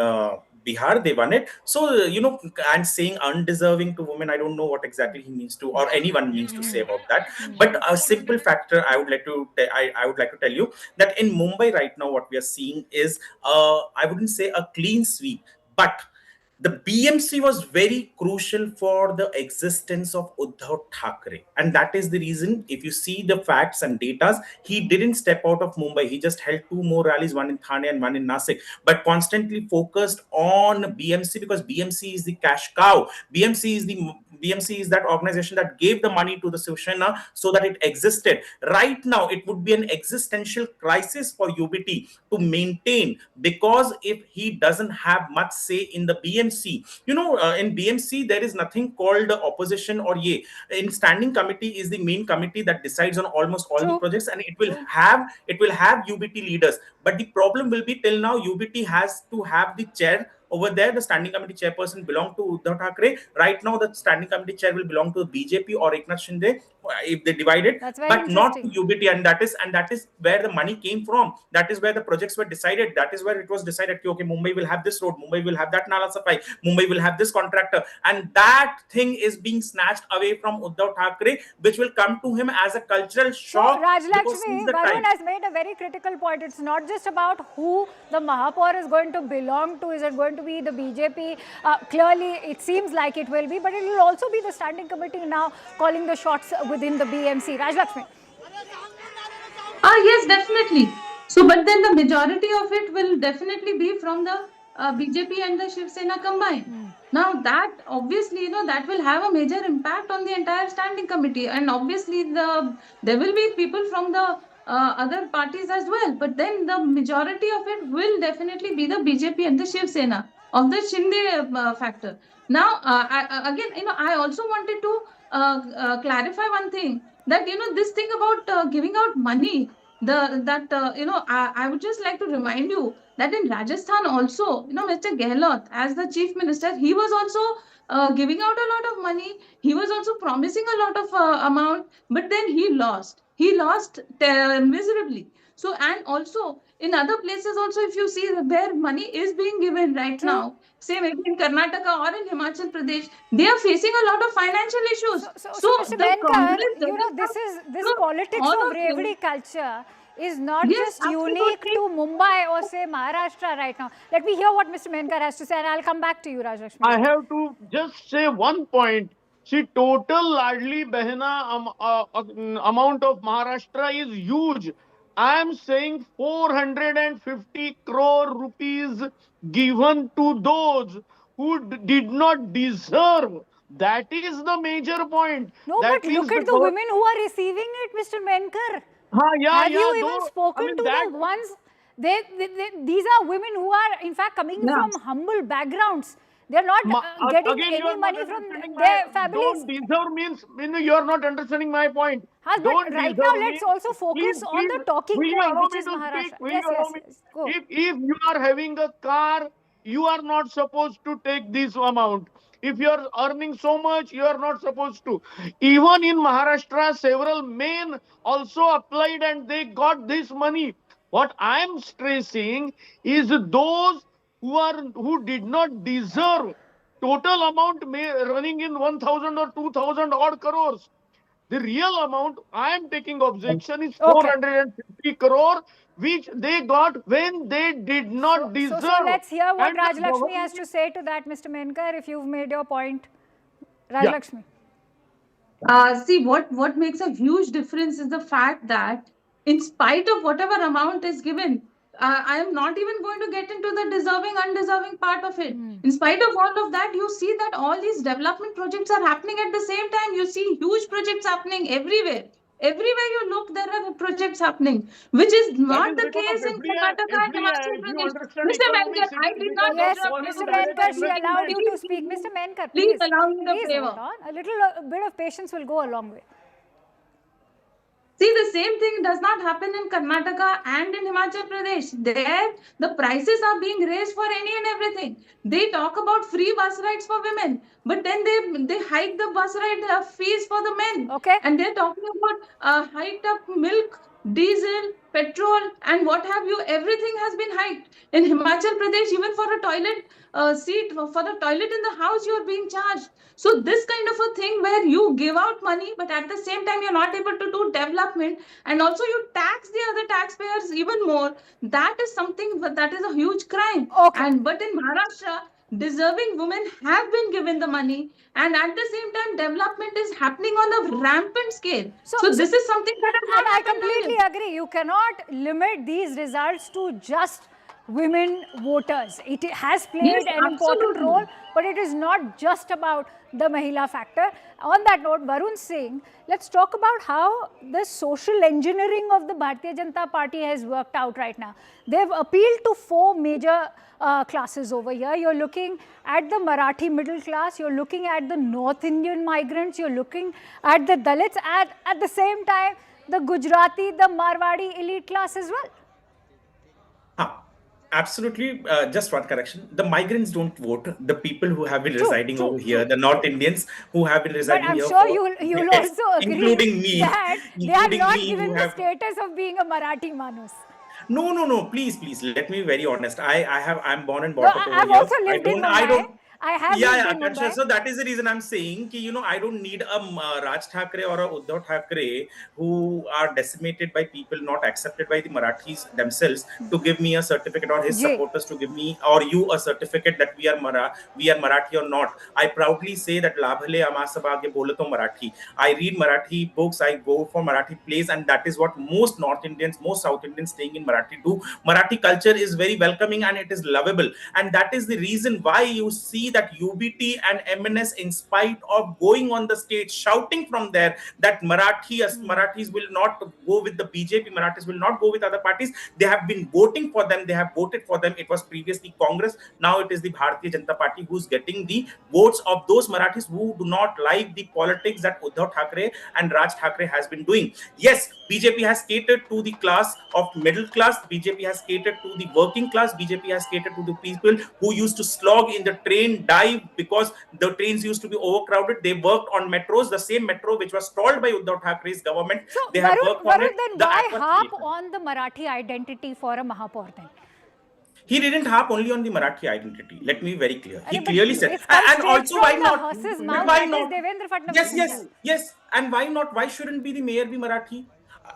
Bihar. They won it. So, and saying undeserving to women, I don't know what exactly he means to, or anyone means to say about that. But a simple factor I would like to tell you that in Mumbai right now, what we are seeing is, I wouldn't say a clean sweep, but the BMC was very crucial for the existence of Uddhav Thackeray. And that is the reason, if you see the facts and data, he didn't step out of Mumbai. He just held 2 more rallies, one in Thane and one in Nasik, but constantly focused on BMC because BMC is the cash cow. BMC is that organization that gave the money to the Shiv Sena so that it existed. Right now, it would be an existential crisis for UBT to maintain, because if he doesn't have much say in the BMC, in BMC, there is nothing called opposition or ye. In standing committee is the main committee that decides on almost all the projects, and it will have UBT leaders. But the problem will be, till now, UBT has to have the chair. Over there, the standing committee chairperson belonged to Uddhav Thackeray. Right now, the standing committee chair will belong to the BJP or Eknath Shinde, if they divide it, That's very but not to interesting. UBT, and that is where the money came from. That is where the projects were decided. That is where it was decided. Okay, Mumbai will have this road, Mumbai will have that Nala Safai, Mumbai will have this contractor, and that thing is being snatched away from Uddhav Thackeray, which will come to him as a cultural shock. So, Because Rajlakshmi, since the Varun time, has made a very critical point. It's not just about who the Mahapaur is going to belong to. Is it going to be the BJP? Clearly, it seems like it will be, but it will also be the standing committee now calling the shots within the BMC. Rajlakshmi. Yes, definitely. So, but then the majority of it will definitely be from the BJP and the Shiv Sena combined. Now, that obviously, that will have a major impact on the entire standing committee, and obviously, there will be people from the other parties as well. But then the majority of it will definitely be the BJP and the Shiv Sena of the Shinde factor. Now, I also wanted to clarify one thing, that this thing about giving out money, I would just like to remind you that in Rajasthan also, Mr. Gehlot, as the chief minister, he was also giving out a lot of money. He was also promising a lot of amount, but then he lost. He lost miserably. So, and also in other places also, if you see where money is being given right now, say maybe in Karnataka or in Himachal Pradesh, they are facing a lot of financial issues. So Mr. Menkar, this politics of you. Revdi culture is not Yes, just unique to Mumbai or say Maharashtra right now. Let me hear what Mr. Menkar has to say, and I'll come back to you, Rajlakshmi. I have to just say one point. See, total Ladli Behna amount of Maharashtra is huge. I am saying 450 crore rupees given to those who did not deserve. That is the major point. No, That but look at the women who are receiving it, Mr. Menkar. Have you even spoken to the ones? These are women who are in fact coming from humble backgrounds. They are not getting any money from their families. Don't deserve means you are not understanding my point. But right now, let's also focus on the talking point, which is Maharashtra. Yes. Go. If you are having a car, you are not supposed to take this amount. If you are earning so much, you are not supposed to. Even in Maharashtra, several men also applied and they got this money. What I am stressing is those who did not deserve. Total amount running in 1,000 or 2,000 odd crores. The real amount I am taking objection is 450 crore, which they got when they did not deserve. So let's hear what Rajlakshmi has to say to that, Mr. Menkar, if you've made your point. Rajlakshmi. See, what makes a huge difference is the fact that in spite of whatever amount is given, I am not even going to get into the deserving, undeserving part of it. In spite of all of that, you see that all these development projects are happening at the same time. You see huge projects happening everywhere. Everywhere you look, there are projects happening, which is not the case in Karnataka and Himachal Pradesh. Mr. Menkar, I did not Yes, Mr. Menkar, she allowed you to speak. Mr. Menkar, please allow me the favor. Hold on. A little bit of patience will go a long way. See, the same thing does not happen in Karnataka and in Himachal Pradesh. There, the prices are being raised for any and everything. They talk about free bus rides for women, but then they hike the bus ride fees for the men. Okay. And they're talking about hiked up milk, diesel, petrol, and what have you. Everything has been hiked. In Himachal Pradesh, even for a toilet seat, for the toilet in the house, you're being charged. So this kind of a thing where you give out money, but at the same time, you're not able to do development, and also you tax the other taxpayers even more. That is something that is a huge crime. Okay. But in Maharashtra, deserving women have been given the money, and at the same time, development is happening on a rampant scale. So this is something that has not happened. I completely agree. You cannot limit these results to just women voters. It has played an important role, but it is not just about the Mahila factor. On that note, Varun Singh, let's talk about how the social engineering of the Bharatiya Janata Party has worked out right now. They've appealed to four major classes over here. You're looking at the Marathi middle class, you're looking at the North Indian migrants, you're looking at the Dalits, and at the same time, the Gujarati, the Marwadi elite class as well. Absolutely. Just one correction. The migrants don't vote. The people who have been residing over here, the North Indians who have been But residing I'm here sure for you'll decades, also agree including me, that they are including not me given who the have. status of being a Marathi Manus. No. Please. Let me be very honest. I'm born and No, brought up over I've here. also lived in I Mumbai. don't. I have Yeah, lived yeah, in Akansha. Mumbai. So that is the reason I'm saying, ki, I don't need a Raj Thackeray or a Uddhav Thackeray who are decimated by people not accepted by the Marathis themselves to give me a certificate, or his Ji. supporters to give me or you a certificate that we are Marathi or not. I proudly say that Labhale Amasabage Bolato Marathi. I read Marathi books, I go for Marathi plays, and that is what most North Indians, most South Indians staying in Marathi do. Marathi culture is very welcoming and it is lovable, and that is the reason why you see that UBT and MNS, in spite of going on the stage shouting from there that Marathis will not go with the BJP, Marathis will not go with other parties, they have been voting for them, they have voted for them. It was previously Congress, now it is the Bharatiya Janata Party who's getting the votes of those Marathis who do not like the politics that Uddhav Thackeray and Raj Thackeray has been doing. Yes, BJP has catered to the class of middle class, BJP has catered to the working class, BJP has catered to the people who used to slog in the train dive because the trains used to be overcrowded. They worked on metros, the same metro which was stalled by Uddhav Thackera's government. So, They have worked on it. then The why act was harp created. on the Marathi identity for a Mahapur then? He didn't harp only on the Marathi identity. Let me be very clear. He But clearly said, it's come and straight also from why the not? horse's But mouth, why that is not? Devendra Fadnavis Yes. And why not? Why shouldn't be the mayor be Marathi?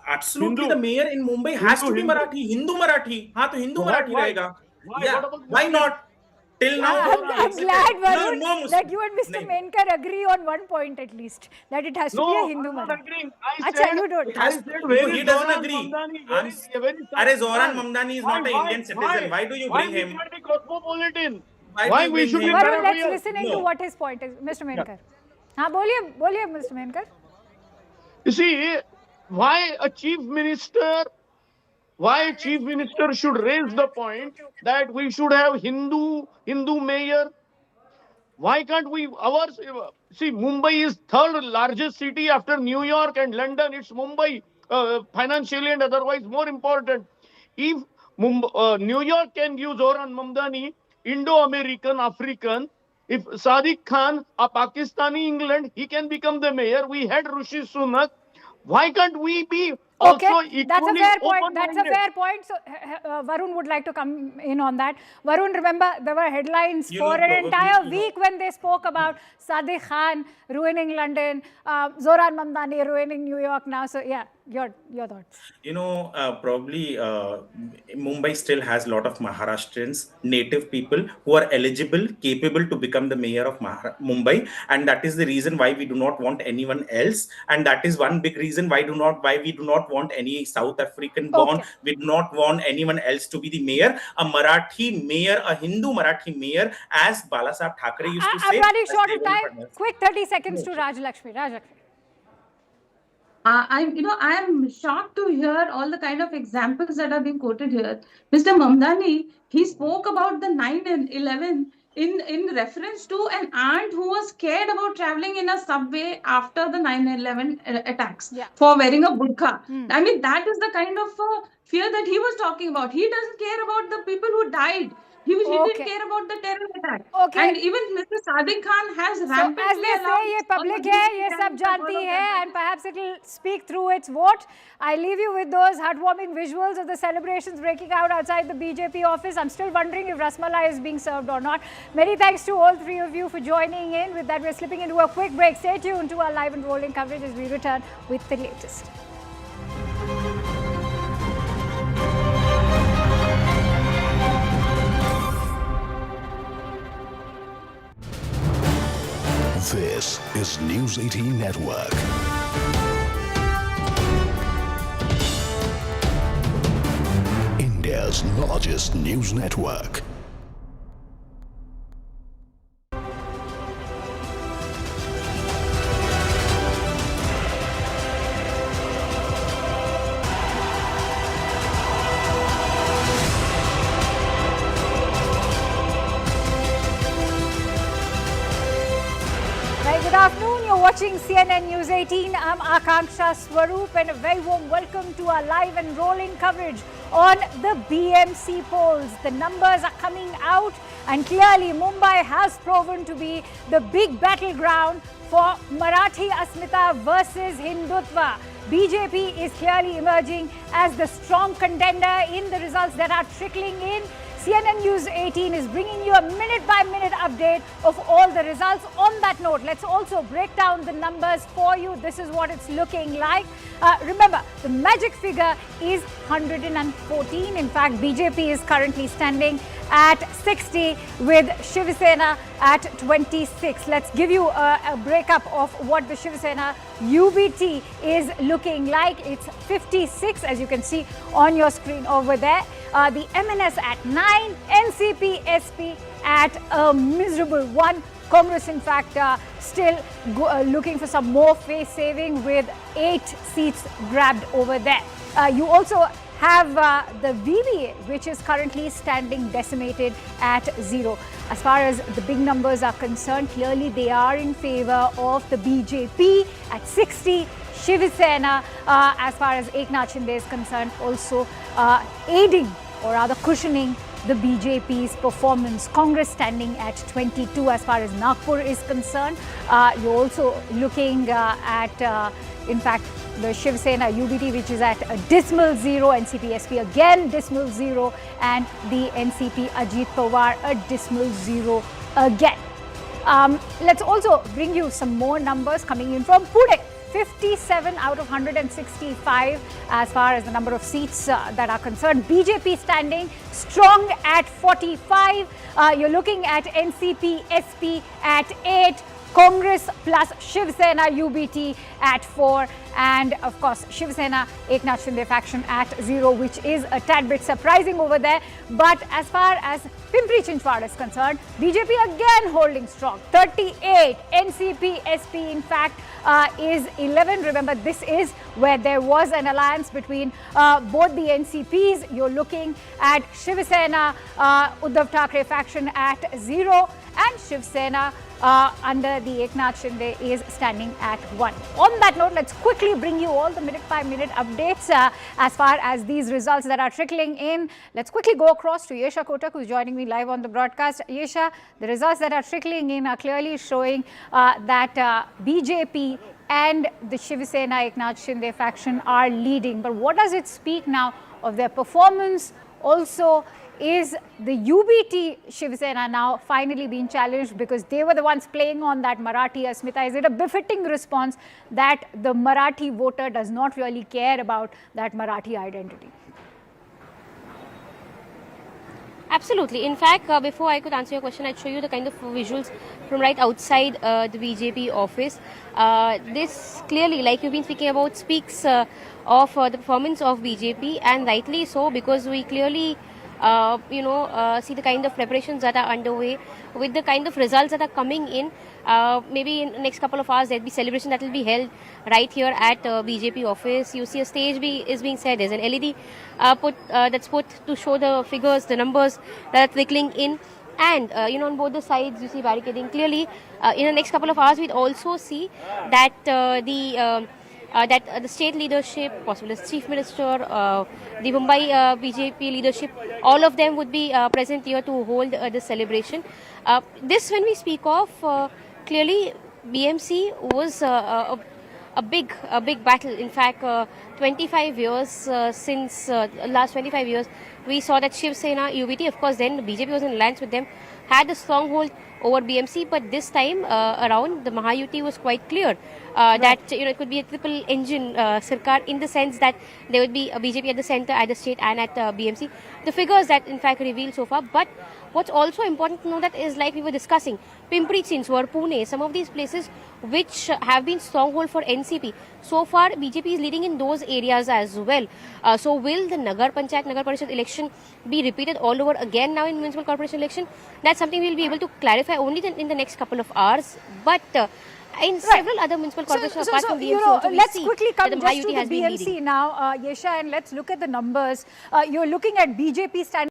Absolutely, Hindu. the mayor in Mumbai has to be Hindu. Marathi. Hindu Marathi. हाँ तो Hindu Marathi Why? रहेगा. Why? Yeah. What about Why Muslim? not? Till now, I'm glad, Varun, no that you and Mr. Muslim. Menkar agree on one point at least, that it has to be a Hindu I'm not Marathi. agreeing. I Acha, said, you don't. I said where He is doesn't Zoran agree. Mamdani? I'm- Very Are sad Zoran man. Mamdani is not an Indian citizen. Why do you bring him? We should be cosmopolitan. Why Why do you we bring should be him? Varun, let's paranoid? listen into No. what his point is. Mr. Menkar. हाँ बोलिए Mr. Menkar. You see, why a chief minister should raise the point that we should have Hindu mayor? Why can't we? See, Mumbai is third largest city after New York and London. It's Mumbai, financially and otherwise more important. If New York can give Zoran Mamdani, Indo-American, African. If Sadiq Khan, a Pakistani England, he can become the mayor. We had Rishi Sunak. Why can't we be also Okay, that's a equally fair point. That's a open-minded? fair point. So, Varun would like to come in on that. Varun, remember, there were headlines for an entire week when they spoke about Sadiq Khan ruining London, Zoran Mamdani ruining New York now. So, yeah, your thoughts. Probably Mumbai still has a lot of Maharashtrians, native people who are eligible, capable to become the mayor of Mumbai, and that is the reason why we do not want anyone else, and that is one big reason why we do not want any South African born. Okay. We do not want anyone else to be the mayor. A Marathi mayor, a Hindu Marathi mayor, as Balasaheb Thackeray used to say. I'm running as short of Devendra time. Fadnavis. Quick 30 seconds to Raj Lakshmi. I am shocked to hear all the kind of examples that are being quoted here. Mr. Mamdani, he spoke about the 9 and 11 in reference to an aunt who was scared about traveling in a subway after the 9/11 attacks for wearing a burqa. I mean, that is the kind of fear that he was talking about. He doesn't care about the people who died. He didn't care about the terror attack. Okay. And even Mr. Sadiq Khan has So, as rampantly they say, allowed ये all public the है, ये terror सब and जानती all of है, that. and perhaps it will speak through its vote. I leave you with those heartwarming visuals of the celebrations breaking out outside the BJP office. I'm still wondering if Rasmalai is being served or not. Many thanks to all three of you for joining in. With that, we're slipping into a quick break. Stay tuned to our live and rolling coverage as we return with the latest. This is News 18 Network. India's largest news network. Good afternoon. You're watching watching CNN News 18. I'm Akanksha Swaroop and a very warm welcome to our live and rolling coverage on the BMC polls. The numbers are coming out and clearly Mumbai has proven to be the big battleground for Marathi Asmita versus Hindutva. BJP is clearly emerging as the strong contender in the results that are trickling in. CNN News 18 is bringing you a minute-by-minute update of all the results. On that note, let's also break down the numbers for you. This is what it's looking like. Remember, the magic figure is 114. In fact, BJP is currently standing at 60 with Shiv Sena at 26. Let's give you a breakup of what the Shiv Sena UBT is looking like. It's 56, as you can see on your screen over there. The MNS at 9, NCP SP at a miserable 1. Congress, in fact, still looking for some more face saving with 8 seats grabbed over there. You also have the VVA, which is currently standing decimated at 0. As far as the big numbers are concerned, clearly they are in favor of the BJP at 60. Shiv Sena, as far as Eknath Shinde is concerned, also aiding or rather cushioning the BJP's performance. Congress standing at 22 as far as Nagpur is concerned. You're also looking at, in fact, the Shiv Sena UBT, which is at a dismal 0, NCP SP again dismal 0, and the NCP Ajit Pawar a dismal 0 again. Let's also bring you some more numbers coming in from Pune. 57 out of 165 as far as the number of seats that are concerned. BJP standing strong at 45. You're looking at NCP SP at 8. Congress plus Shiv Sena UBT at 4, and of course Shiv Sena Eknath Shinde faction at 0, which is a tad bit surprising over there. But as far as Pimpri Chinchwad is concerned, BJP again holding strong, 38. NCP SP in fact is 11. Remember, this is where there was an alliance between both the NCPs. You're looking at Shiv Sena Uddhav Thackeray faction at 0, and Shiv Sena under the Eknath Shinde is standing at 1. On that note, let's quickly bring you all the minute-by-minute updates as far as these results that are trickling in. Let's quickly go across to Yesha Kotak, who's joining me live on the broadcast. Yesha, the results that are trickling in are clearly showing that BJP and the Shiv Sena Eknath Shinde faction are leading. But what does it speak now of their performance? Also, is the UBT Shiv Sena now finally being challenged because they were the ones playing on that Marathi Asmita? Is it a befitting response that the Marathi voter does not really care about that Marathi identity? Absolutely. In fact, before I could answer your question, I'd show you the kind of visuals from right outside the BJP office. This clearly, like you've been speaking about, speaks of the performance of BJP, and rightly so, because we clearly see the kind of preparations that are underway with the kind of results that are coming in. Maybe in the next couple of hours there'll be celebration that will be held right here at BJP office. You see a stage is being set. There's an LED that's put to show the figures, the numbers that are trickling in. And on both the sides you see barricading. Clearly in the next couple of hours we'd also see that the state leadership, possibly the chief minister, the Mumbai BJP leadership, all of them would be present here to hold the celebration. This, when we speak of, clearly BMC was a big battle. In fact, 25 years since last 25 years, we saw that Shiv Sena UBT, of course, then the BJP was in alliance with them, had a stronghold over BMC, but this time around the Mahayuti was quite clear that it could be a triple engine Sarkar, in the sense that there would be a BJP at the center, at the state and at BMC. The figures that in fact revealed so far. But what's also important to know that is, like we were discussing, Pimpri Chinchwad, Pune, some of these places which have been stronghold for NCP. So far BJP is leading in those areas as well. So will the Nagar Parishad election be repeated all over again now in municipal corporation election? That's something we'll be able to clarify only in the next couple of hours. But in several other municipal corporations apart from BMC, let's quickly come just to the BMC now, Yesha, and let's look at the numbers. You're looking at BJP standing.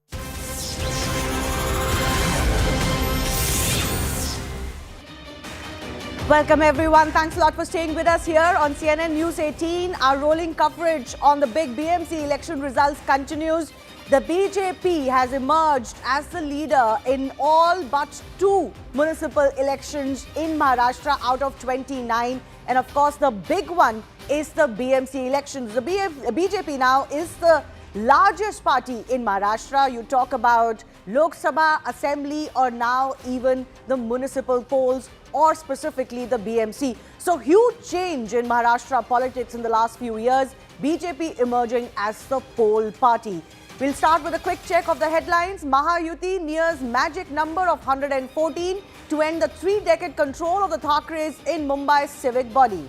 Welcome everyone. Thanks a lot for staying with us here on CNN News 18. Our rolling coverage on the big BMC election results continues. The BJP has emerged as the leader in all but 2 municipal elections in Maharashtra out of 29. And of course, the big one is the BMC elections. The BJP now is the largest party in Maharashtra. You talk about Lok Sabha, Assembly, or now even the municipal polls, or specifically the BMC. So huge change in Maharashtra politics in the last few years. BJP emerging as the poll party. We'll start with a quick check of the headlines. Mahayuti nears magic number of 114 to end the 3-decade control of the Thackerays in Mumbai's civic body.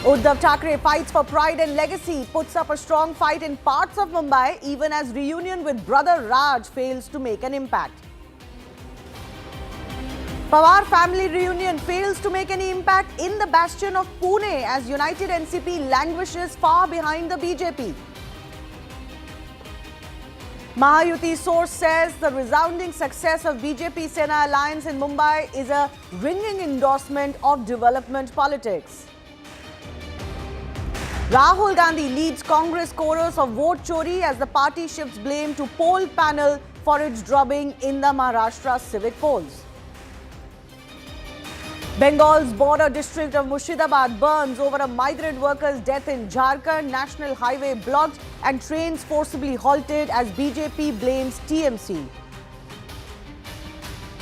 Uddhav Thackeray fights for pride and legacy, puts up a strong fight in parts of Mumbai, even as reunion with brother Raj fails to make an impact. Pawar family reunion fails to make any impact in the bastion of Pune as United NCP languishes far behind the BJP. Mahayuti source says the resounding success of BJP-Sena alliance in Mumbai is a ringing endorsement of development politics. Rahul Gandhi leads Congress chorus of vote chori as the party shifts blame to poll panel for its drubbing in the Maharashtra civic polls. Bengal's border district of Murshidabad burns over a migrant worker's death in Jharkhand. National highway blocked and trains forcibly halted as BJP blames TMC.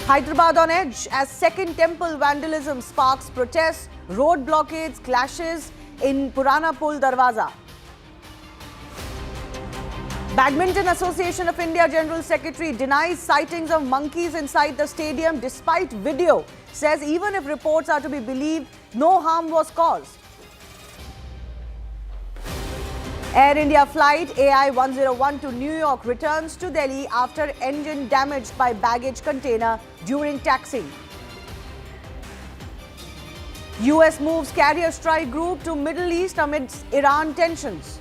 Hyderabad on edge as second temple vandalism sparks protests, road blockades, clashes in Purana Pul Darwaza. Badminton Association of India General Secretary denies sightings of monkeys inside the stadium despite video. Says even if reports are to be believed, no harm was caused. Air India flight AI 101 to New York returns to Delhi after engine damaged by baggage container during taxing. US moves carrier strike group to Middle East amidst Iran tensions.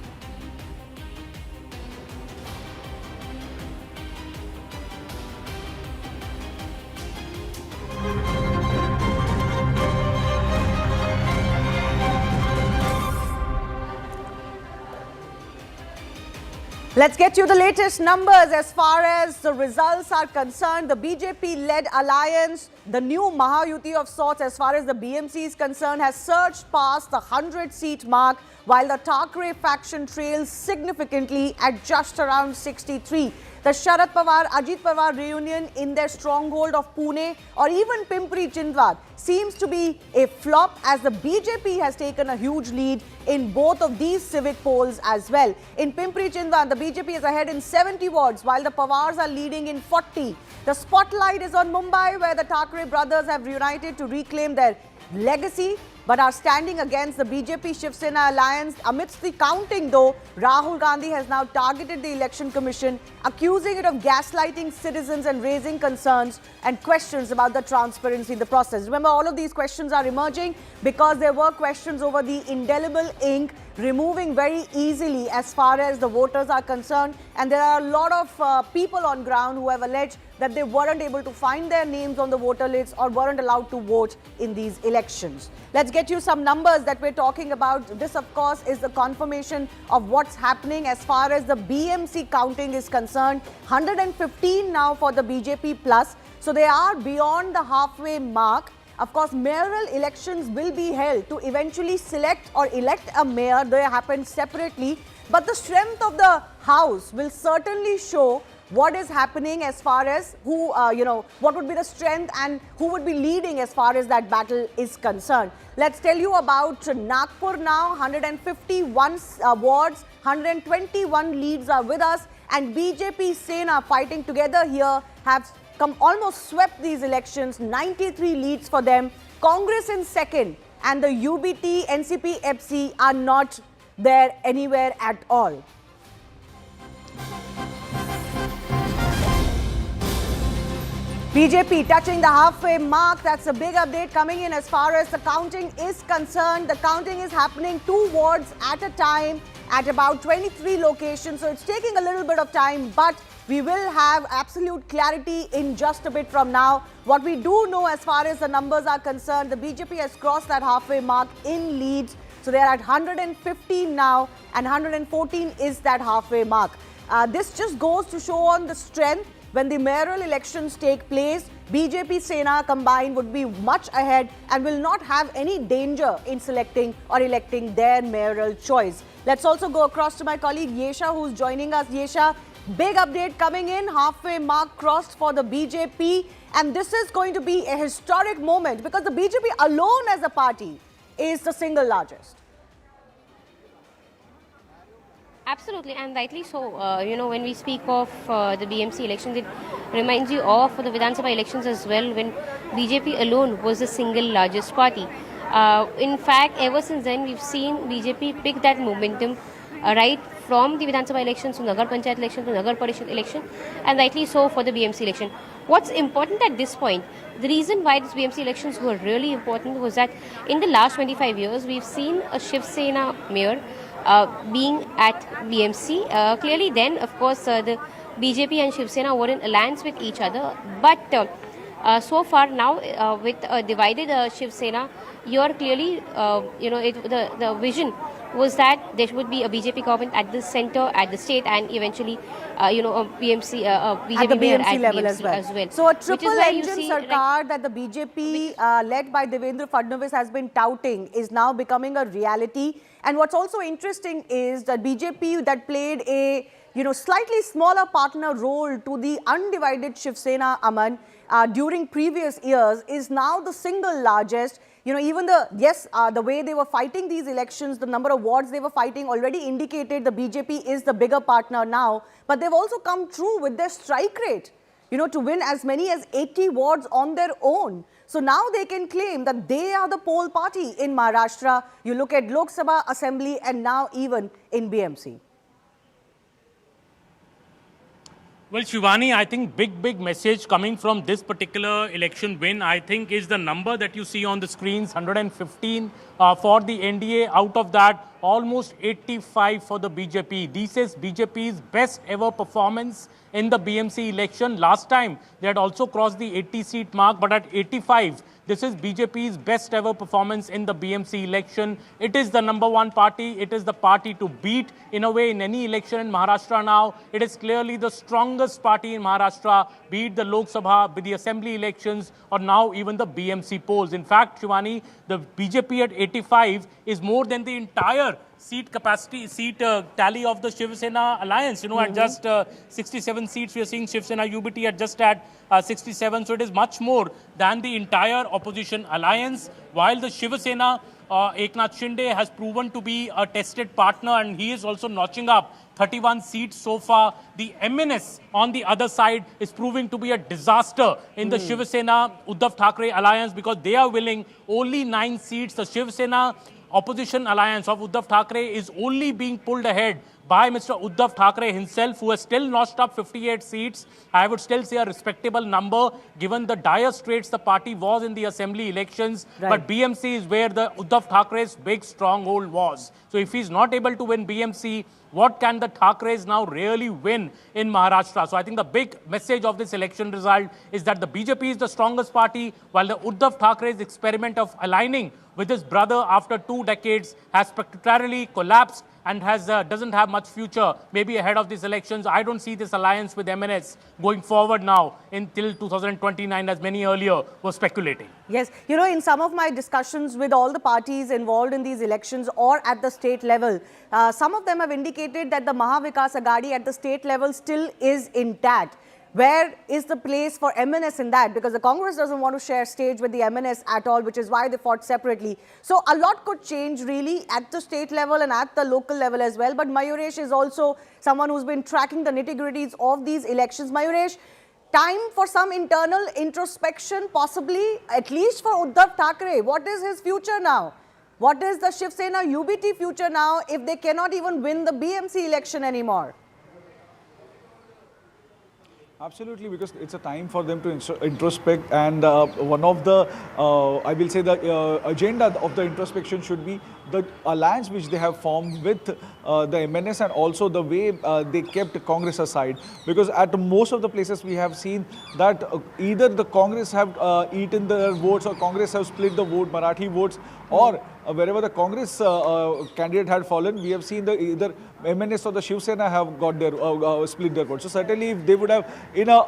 Let's get you the latest numbers as far as the results are concerned. The BJP-led alliance, the new Mahayuti of sorts as far as the BMC is concerned, has surged past the 100-seat mark, while the Thackeray faction trails significantly at just around 63. The Sharad Pawar, Ajit Pawar reunion in their stronghold of Pune or even Pimpri Chindwad seems to be a flop, as the BJP has taken a huge lead in both of these civic polls as well. In Pimpri Chindwad, the BJP is ahead in 70 wards while the Pawars are leading in 40. The spotlight is on Mumbai, where the Thackray brothers have reunited to reclaim their legacy but are standing against the BJP-Shiv Sena alliance. Amidst the counting though, Rahul Gandhi has now targeted the Election Commission, accusing it of gaslighting citizens and raising concerns and questions about the transparency in the process. Remember, all of these questions are emerging because there were questions over the indelible ink removing very easily as far as the voters are concerned, and there are a lot of people on ground who have alleged that they weren't able to find their names on the voter lists or weren't allowed to vote in these elections. Let's get you some numbers that we're talking about. This, of course, is the confirmation of what's happening as far as the BMC counting is concerned. 115 now for the BJP plus. So they are beyond the halfway mark. Of course, mayoral elections will be held to eventually select or elect a mayor. They happen separately. But the strength of the house will certainly show what is happening as far as who, what would be the strength and who would be leading as far as that battle is concerned. Let's tell you about Nagpur now. 151 wards, 121 leads are with us, and BJP-Sena fighting together here have almost swept these elections. 93 leads for them. Congress in second, and the UBT, NCP, FC are not there anywhere at all. BJP touching the halfway mark. That's a big update coming in as far as the counting is concerned. The counting is happening 2 wards at a time at about 23 locations. So it's taking a little bit of time, but We will have absolute clarity in just a bit from now. What we do know as far as the numbers are concerned, the BJP has crossed that halfway mark in leads. So they are at 115 now, and 114 is that halfway mark. This just goes to show on the strength. When the mayoral elections take place, BJP-Sena combined would be much ahead and will not have any danger in selecting or electing their mayoral choice. Let's also go across to my colleague Yesha, who's joining us. Yesha, big update coming in, halfway mark crossed for the BJP, and this is going to be a historic moment because the BJP alone as a party is the single largest. Absolutely, and rightly so. When we speak of the BMC elections, it reminds you of the Vidhan Sabha elections as well, when BJP alone was the single largest party. In fact, ever since then, we've seen BJP pick that momentum right from the Vidhan Sabha elections to Nagar Panchayat election to Nagar Parishad election, and rightly so for the BMC election. What's important at this point, the reason why these BMC elections were really important was that in the last 25 years, we've seen a Shiv Sena mayor being at BMC. Clearly then, of course, the BJP and Shiv Sena were in alliance with each other. But so far now, with a divided Shiv Sena, you're clearly, the vision was that there would be a BJP government at the center, at the state, and eventually, a BJP at the BMC level as well. So a triple engine sarkar that the BJP led by Devendra Fadnavis has been touting is now becoming a reality. And what's also interesting is that BJP that played a slightly smaller partner role to the undivided Shiv Sena, Aman, during previous years is now the single largest. Even the way they were fighting these elections, the number of wards they were fighting already indicated the BJP is the bigger partner now. But they've also come true with their strike rate, to win as many as 80 wards on their own. So now they can claim that they are the pole party in Maharashtra. You look at Lok Sabha, Assembly, and now even in BMC. Well, Shivani, I think big message coming from this particular election win, I think, is the number that you see on the screens, 115 for the NDA. Out of that, almost 85 for the BJP. This is BJP's best ever performance in the BMC election. Last time, they had also crossed the 80-seat mark, but at 85, this is BJP's best ever performance in the BMC election. It is the number one party. It is the party to beat in a way in any election in Maharashtra now. It is clearly the strongest party in Maharashtra, be it the Lok Sabha, be the assembly elections, or now even the BMC polls. In fact, Shivani, the BJP at 85 is more than the entire seat tally of the Shiv Sena alliance. At just 67 seats, we are seeing Shiv Sena UBT at just at 67. So it is much more than the entire opposition alliance. While the Shiv Sena, Eknath Shinde has proven to be a tested partner, and he is also notching up 31 seats so far. The MNS on the other side is proving to be a disaster in the Shiv Sena Uddhav Thackeray alliance because they are winning only 9 seats. The Shiv Sena opposition alliance of Uddhav Thackeray is only being pulled ahead by Mr. Uddhav Thackeray himself, who has still notched up 58 seats. I would still say a respectable number given the dire straits the party was in the assembly elections. Right. But BMC is where the Uddhav Thackeray's big stronghold was. So if he's not able to win BMC, what can the Thackerays now really win in Maharashtra? So I think the big message of this election result is that the BJP is the strongest party, while the Uddhav Thackeray's experiment of aligning with his brother after 2 decades has spectacularly collapsed and doesn't have much future, maybe ahead of these elections. I don't see this alliance with MNS going forward now until 2029, as many earlier were speculating. Yes, in some of my discussions with all the parties involved in these elections or at the state level, some of them have indicated that the Mahavikas Aghadi at the state level still is intact. Where is the place for MNS in that? Because the Congress doesn't want to share stage with the MNS at all, which is why they fought separately. So a lot could change really at the state level and at the local level as well. But Mayuresh is also someone who's been tracking the nitty-gritties of these elections. Mayuresh, time for some internal introspection, possibly, at least for Uddhav Thackeray. What is his future now? What is the Shiv Sena UBT future now if they cannot even win the BMC election anymore? Absolutely, because it's a time for them to introspect, and one of the, I will say, the agenda of the introspection should be the alliance which they have formed with the MNS, and also the way they kept Congress aside. Because at most of the places we have seen that either the Congress have eaten their votes, or Congress have split the vote, Marathi votes, or wherever the Congress candidate had fallen, we have seen the either MNS or the Shiv Sena have got their split their votes. So certainly, if they would have in a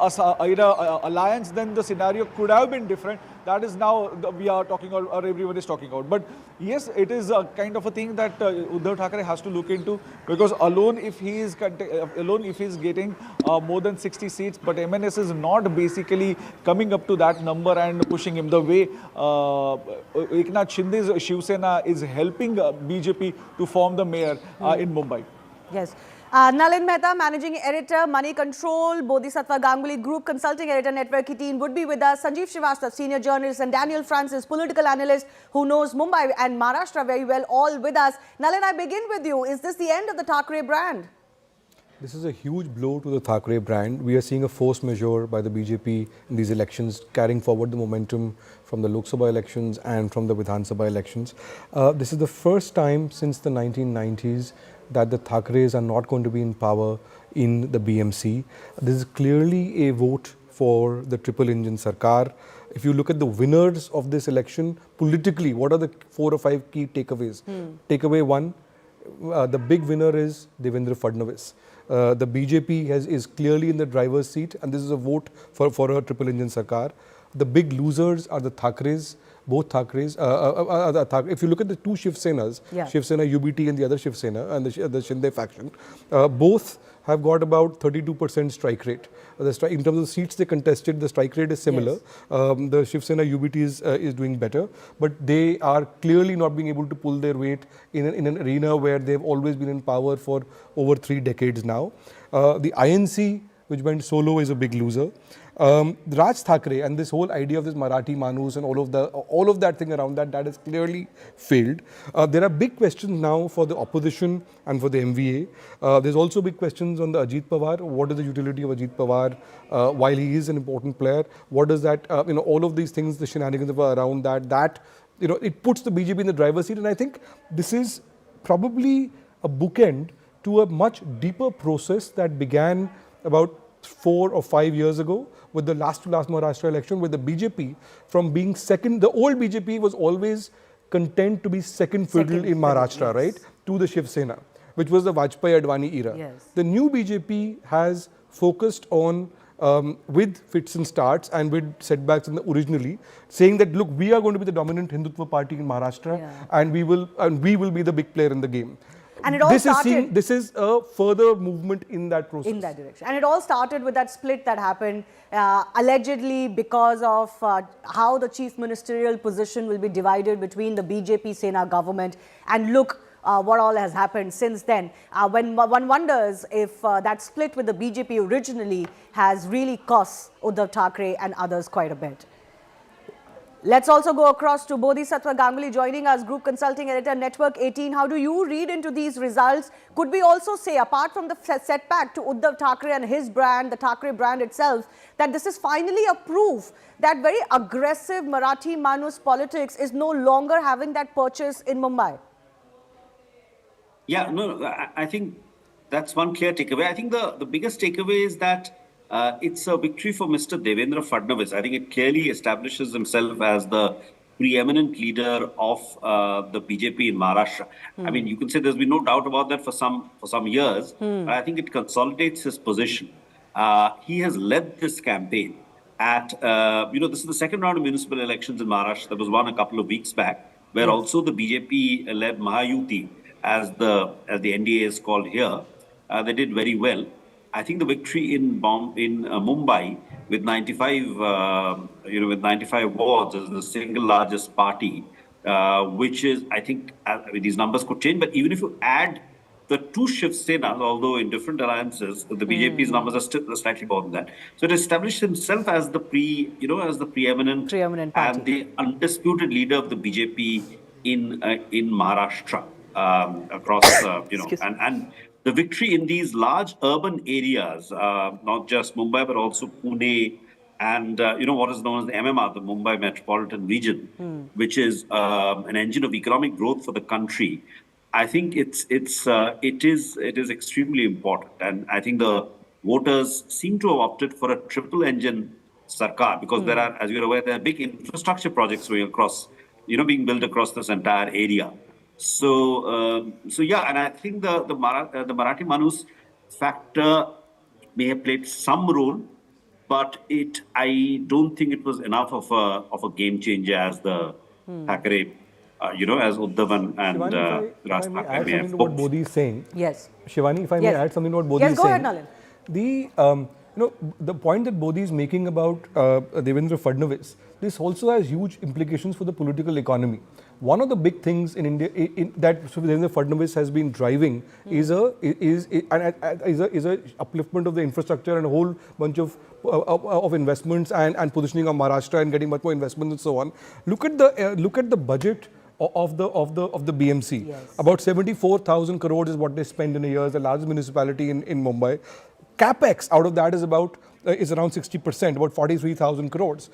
alliance, then the scenario could have been different. That is now we are talking about, or everyone is talking about. But yes, it is a kind of a thing that Uddhav Thackeray has to look into, because alone if he is getting more than 60 seats, but MNS is not basically coming up to that number and pushing him the way Eknath Shinde's Shiv Sena is helping BJP to form the mayor in Mumbai. Yes. Nalin Mehta, Managing Editor, Money Control, Bodhisattva Ganguly Group Consulting Editor, Network 18 would be with us. Sanjeev Srivastava, Senior Journalist, and Daniel Francis, Political Analyst who knows Mumbai and Maharashtra very well, all with us. Nalin, I begin with you. Is this the end of the Thackeray brand? This is a huge blow to the Thackeray brand. We are seeing a force majeure by the BJP in these elections, carrying forward the momentum from the Lok Sabha elections and from the Vidhan Sabha elections. This is the first time since the 1990s that the Thackerays are not going to be in power in the BMC. This is clearly a vote for the triple engine Sarkar. If you look at the winners of this election, politically, what are the 4 or 5 key takeaways? Takeaway 1, the big winner is Devendra Fadnavis. The BJP is clearly in the driver's seat, and this is a vote for a triple engine Sarkar. The big losers are the Thackerays. Both Thackerays, if you look at the two Shiv Senas, Shiv Sena UBT and the other Shiv Sena and the Shinde faction, both have got about 32% strike rate. In terms of the seats they contested, the strike rate is similar. Yes. The Shiv Sena UBT is doing better, but they are clearly not being able to pull their weight in an arena where they've always been in power for over 3 decades now. The INC, which went solo, is a big loser. Raj Thackeray and this whole idea of this Marathi Manus and all of that thing around that has clearly failed. There are big questions now for the opposition and for the MVA. There's also big questions on the Ajit Pawar. What is the utility of Ajit Pawar while he is an important player? What does that, all of these things, the shenanigans around that, it puts the BJP in the driver's seat. And I think this is probably a bookend to a much deeper process that began about 4 or 5 years ago with the last Maharashtra election, with the BJP from being second. The old BJP was always content to be second fiddle in Maharashtra, right, to the Shiv Sena, which was the Vajpayee-Advani era. Yes. The new BJP has focused on, with fits and starts and with setbacks originally, saying that, look, we are going to be the dominant Hindutva party in Maharashtra, and we will be the big player in the game. And it all started. This is a further movement in that process. In that direction. And it all started with that split that happened, allegedly because of how the chief ministerial position will be divided between the BJP-Sena government. And look what all has happened since then. When one wonders if that split with the BJP originally has really cost Uddhav Thackeray and others quite a bit. Let's also go across to Bodhisattva Ganguly joining us, Group Consulting Editor, Network 18. How do you read into these results? Could we also say, apart from the setback to Uddhav Thackeray and his brand, the Thackeray brand itself, that this is finally a proof that very aggressive Marathi Manus politics is no longer having that purchase in Mumbai? Yeah, no, I think that's one clear takeaway. I think the biggest takeaway is that it's a victory for Mr. Devendra Fadnavis. I think it clearly establishes himself as the preeminent leader of the BJP in Maharashtra. I mean, you can say there's been no doubt about that for some years, but I think it consolidates his position. He has led this campaign at, this is the second round of municipal elections in Maharashtra that was won a couple of weeks back, where also the BJP-led Mahayuti, as the NDA is called here, they did very well. I think the victory in Mumbai with 95 wards is the single largest party, which is, I think, these numbers could change. But even if you add the two Shiv Senas, although in different alliances, the BJP's numbers are still slightly more than that. So it established himself as the preeminent party and the undisputed leader of the BJP in Maharashtra across, and the victory in these large urban areas, not just Mumbai, but also Pune and, what is known as the MMR, the Mumbai Metropolitan Region, which is an engine of economic growth for the country. I think it is extremely important. And I think the voters seem to have opted for a triple engine sarkar because there are, as you're aware, there are big infrastructure projects going across, being built across this entire area. So yeah, and I think the Marathi Manus factor may have played some role, but I don't think it was enough of a game changer as the Thackeray, as Uddhav and Raj Shivani, if I may Thackeray add may have something to what hoped. Bodhi is saying. Yes. Shivani, if I may Yes. add something to what Bodhi Yes, is go saying. ahead, Nalin. The point that Bodhi is making about Devendra Fadnavis, this also has huge implications for the political economy. One of the big things in India that Devendra Fadnavis has been driving is a upliftment of the infrastructure and a whole bunch of investments and positioning of Maharashtra and getting much more investment and so on. Look at the budget of the BMC. Yes. About 74,000 crores is what they spend in a year. It's the largest municipality in Mumbai. Capex out of that is around 60%, about 43,000 crores.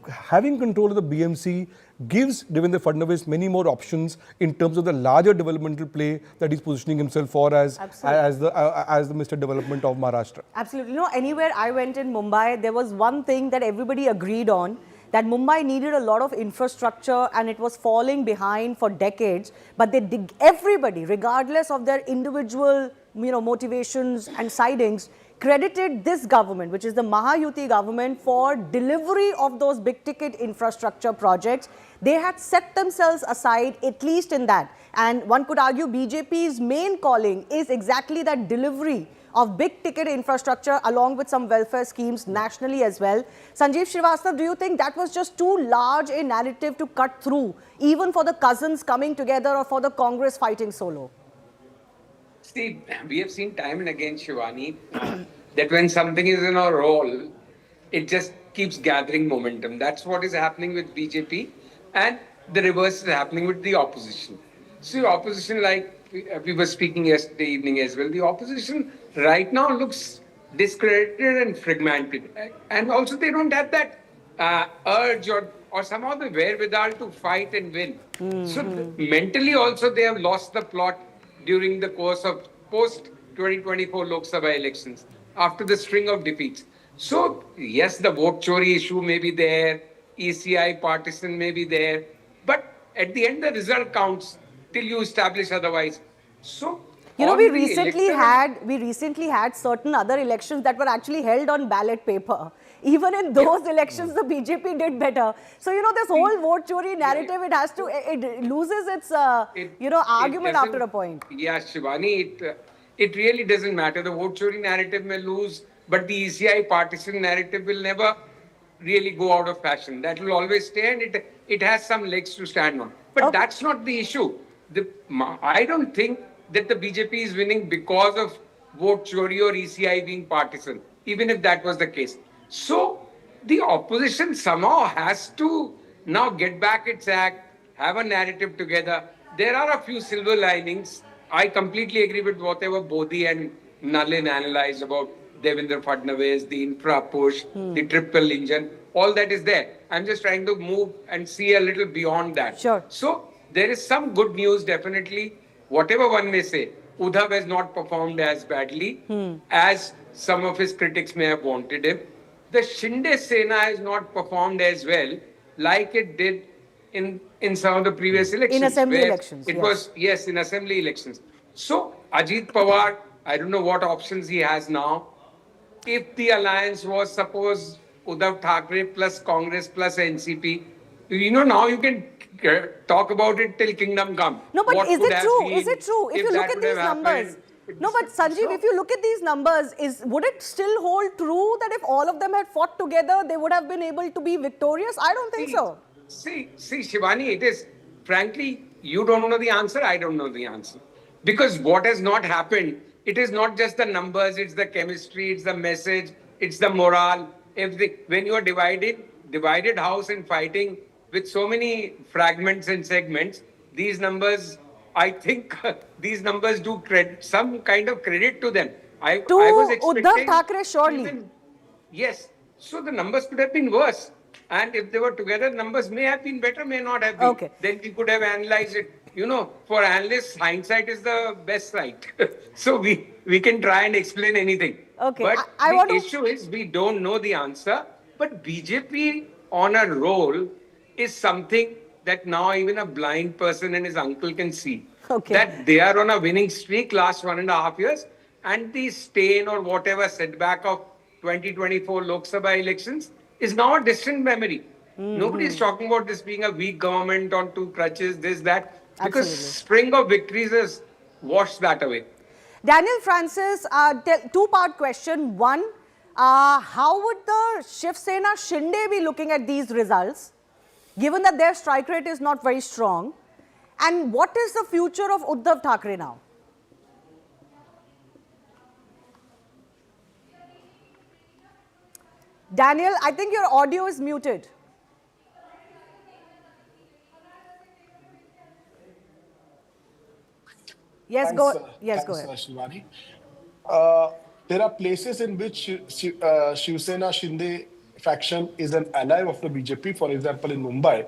Having control of the BMC gives Devendra Fadnavis many more options in terms of the larger developmental play that he's positioning himself for as the Mr. Development of Maharashtra. Absolutely. Anywhere I went in Mumbai, there was one thing that everybody agreed on, that Mumbai needed a lot of infrastructure and it was falling behind for decades. But everybody, regardless of their individual motivations and sidings, credited this government, which is the Mahayuti government, for delivery of those big ticket infrastructure projects. They had set themselves aside, at least in that. And one could argue BJP's main calling is exactly that delivery of big ticket infrastructure along with some welfare schemes nationally as well. Sanjeev Srivastava, do you think that was just too large a narrative to cut through, even for the cousins coming together or for the Congress fighting solo? See, we have seen time and again, Shivani, that when something is in a roll, it just keeps gathering momentum. That's what is happening with BJP, and the reverse is happening with the opposition. So opposition, like we were speaking yesterday evening as well, the opposition right now looks discredited and fragmented. And also they don't have that urge or somehow the wherewithal to fight and win. So mentally also they have lost the plot during the course of post-2024 Lok Sabha elections after the string of defeats. So yes, the vote chori issue may be there, ECI partisan may be there, but at the end the result counts till you establish otherwise. So we recently had certain other elections that were actually held on ballot paper. Even in those elections, the BJP did better. So, this whole vote chori narrative, it loses its, argument after a point. Yeah, Shivani, it really doesn't matter. The vote chori narrative may lose, but the ECI partisan narrative will never really go out of fashion. That will always stay, and it has some legs to stand on. But that's not the issue. I don't think that the BJP is winning because of vote chori or ECI being partisan, even if that was the case. So the opposition somehow has to now get back its act, have a narrative together. There are a few silver linings. I completely agree with whatever Bodhi and Nalin analyzed about Devendra Fadnavis, the infra push, the triple engine, all that is there. I'm just trying to move and see a little beyond that. Sure. So there is some good news, definitely. Whatever one may say, Uddhav has not performed as badly as some of his critics may have wanted him. The Shinde Sena has not performed as well like it did in some of the previous elections. In assembly elections, in assembly elections. So Ajit Pawar, I don't know what options he has now. If the alliance was, suppose, Uddhav Thackeray plus Congress plus NCP, now you can talk about it till kingdom come. No, but is it true? If you look at these numbers. No, but Sanjeev, if you look at these numbers, would it still hold true that if all of them had fought together, they would have been able to be victorious? I don't think so. See, Shivani, it is, frankly, you don't know the answer, I don't know the answer. Because what has not happened, it is not just the numbers, it's the chemistry, it's the message, it's the morale, everything. When you are divided house and fighting with so many fragments and segments, these numbers I think these numbers do some kind of credit to them. I To was Uddhav expecting Thackeray, surely. yes. So the numbers could have been worse. And if they were together, numbers may have been better, may not have been. Okay. Then we could have analyzed it. You know, for analysts, hindsight is the best sight. So we can try and explain anything. Okay. But I the want to... issue is we don't know the answer. But BJP on a roll is something that now even a blind person and his uncle can see. Okay. That they are on a winning streak last 1.5 years, and the stain or whatever setback of 2024 Lok Sabha elections is now a distant memory. Nobody is talking about this being a weak government on two crutches, this, that, because Absolutely. spring of victories has washed that away. Daniel Francis, two-part question. One, how would the Shiv Sena Shinde be looking at these results, given that their strike rate is not very strong? And what is the future of Uddhav Thackeray now? Daniel, I think your audio is muted. Yes, Thanks, go ahead. Shivani. There are places in which Shiv Sena Shinde faction is an ally of the BJP. For example, in Mumbai,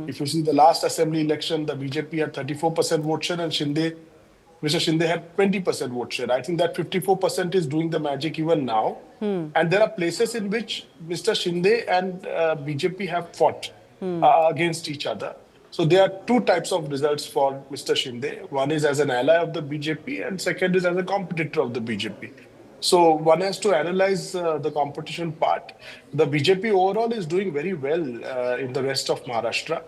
if you see the last assembly election, the BJP had 34% vote share and Mr. Shinde had 20% vote share. I think that 54% is doing the magic even now. And there are places in which Mr. Shinde and BJP have fought against each other. So there are two types of results for Mr. Shinde. One is as an ally of the BJP and second is as a competitor of the BJP. So one has to analyze the competition part. The BJP overall is doing very well in the rest of Maharashtra.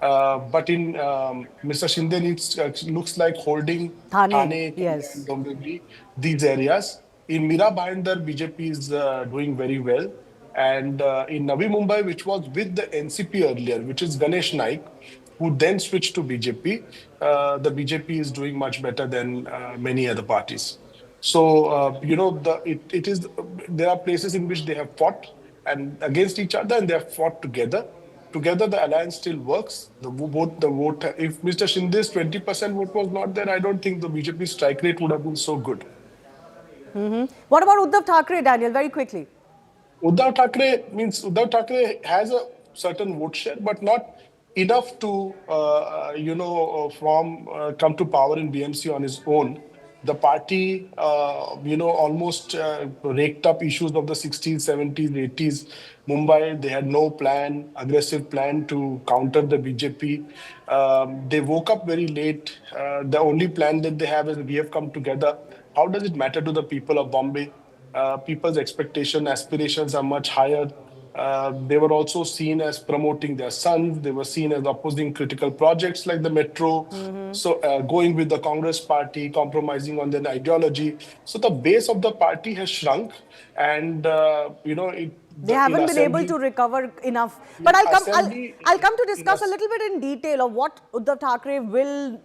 But in Mr. Shinde looks like holding Thane, yes, and Dombivli, these areas. In Mira Bhayandar, BJP is doing very well. And in Navi Mumbai, which was with the NCP earlier, which is Ganesh Naik, who then switched to BJP, the BJP is doing much better than many other parties. So, there are places in which they have fought and against each other and they have fought together. Together, the alliance still works. The vote, if Mr. Shinde's 20% vote was not there, I don't think the BJP strike rate would have been so good. What about Uddhav Thackeray, Daniel, very quickly? Uddhav Thackeray has a certain vote share, but not enough to, come to power in BMC on his own. The party, almost raked up issues of the 60s, 70s, 80s. Mumbai, they had no aggressive plan to counter the BJP. They woke up very late. The only plan that they have is we have come together. How does it matter to the people of Bombay? People's aspirations are much higher. They were also seen as promoting their sons. They were seen as opposing critical projects like the metro. So going with the Congress party, compromising on their ideology. So the base of the party has shrunk, and they haven't been able to recover enough. But I'll come to discuss a little bit in detail of what Uddhav Thackeray will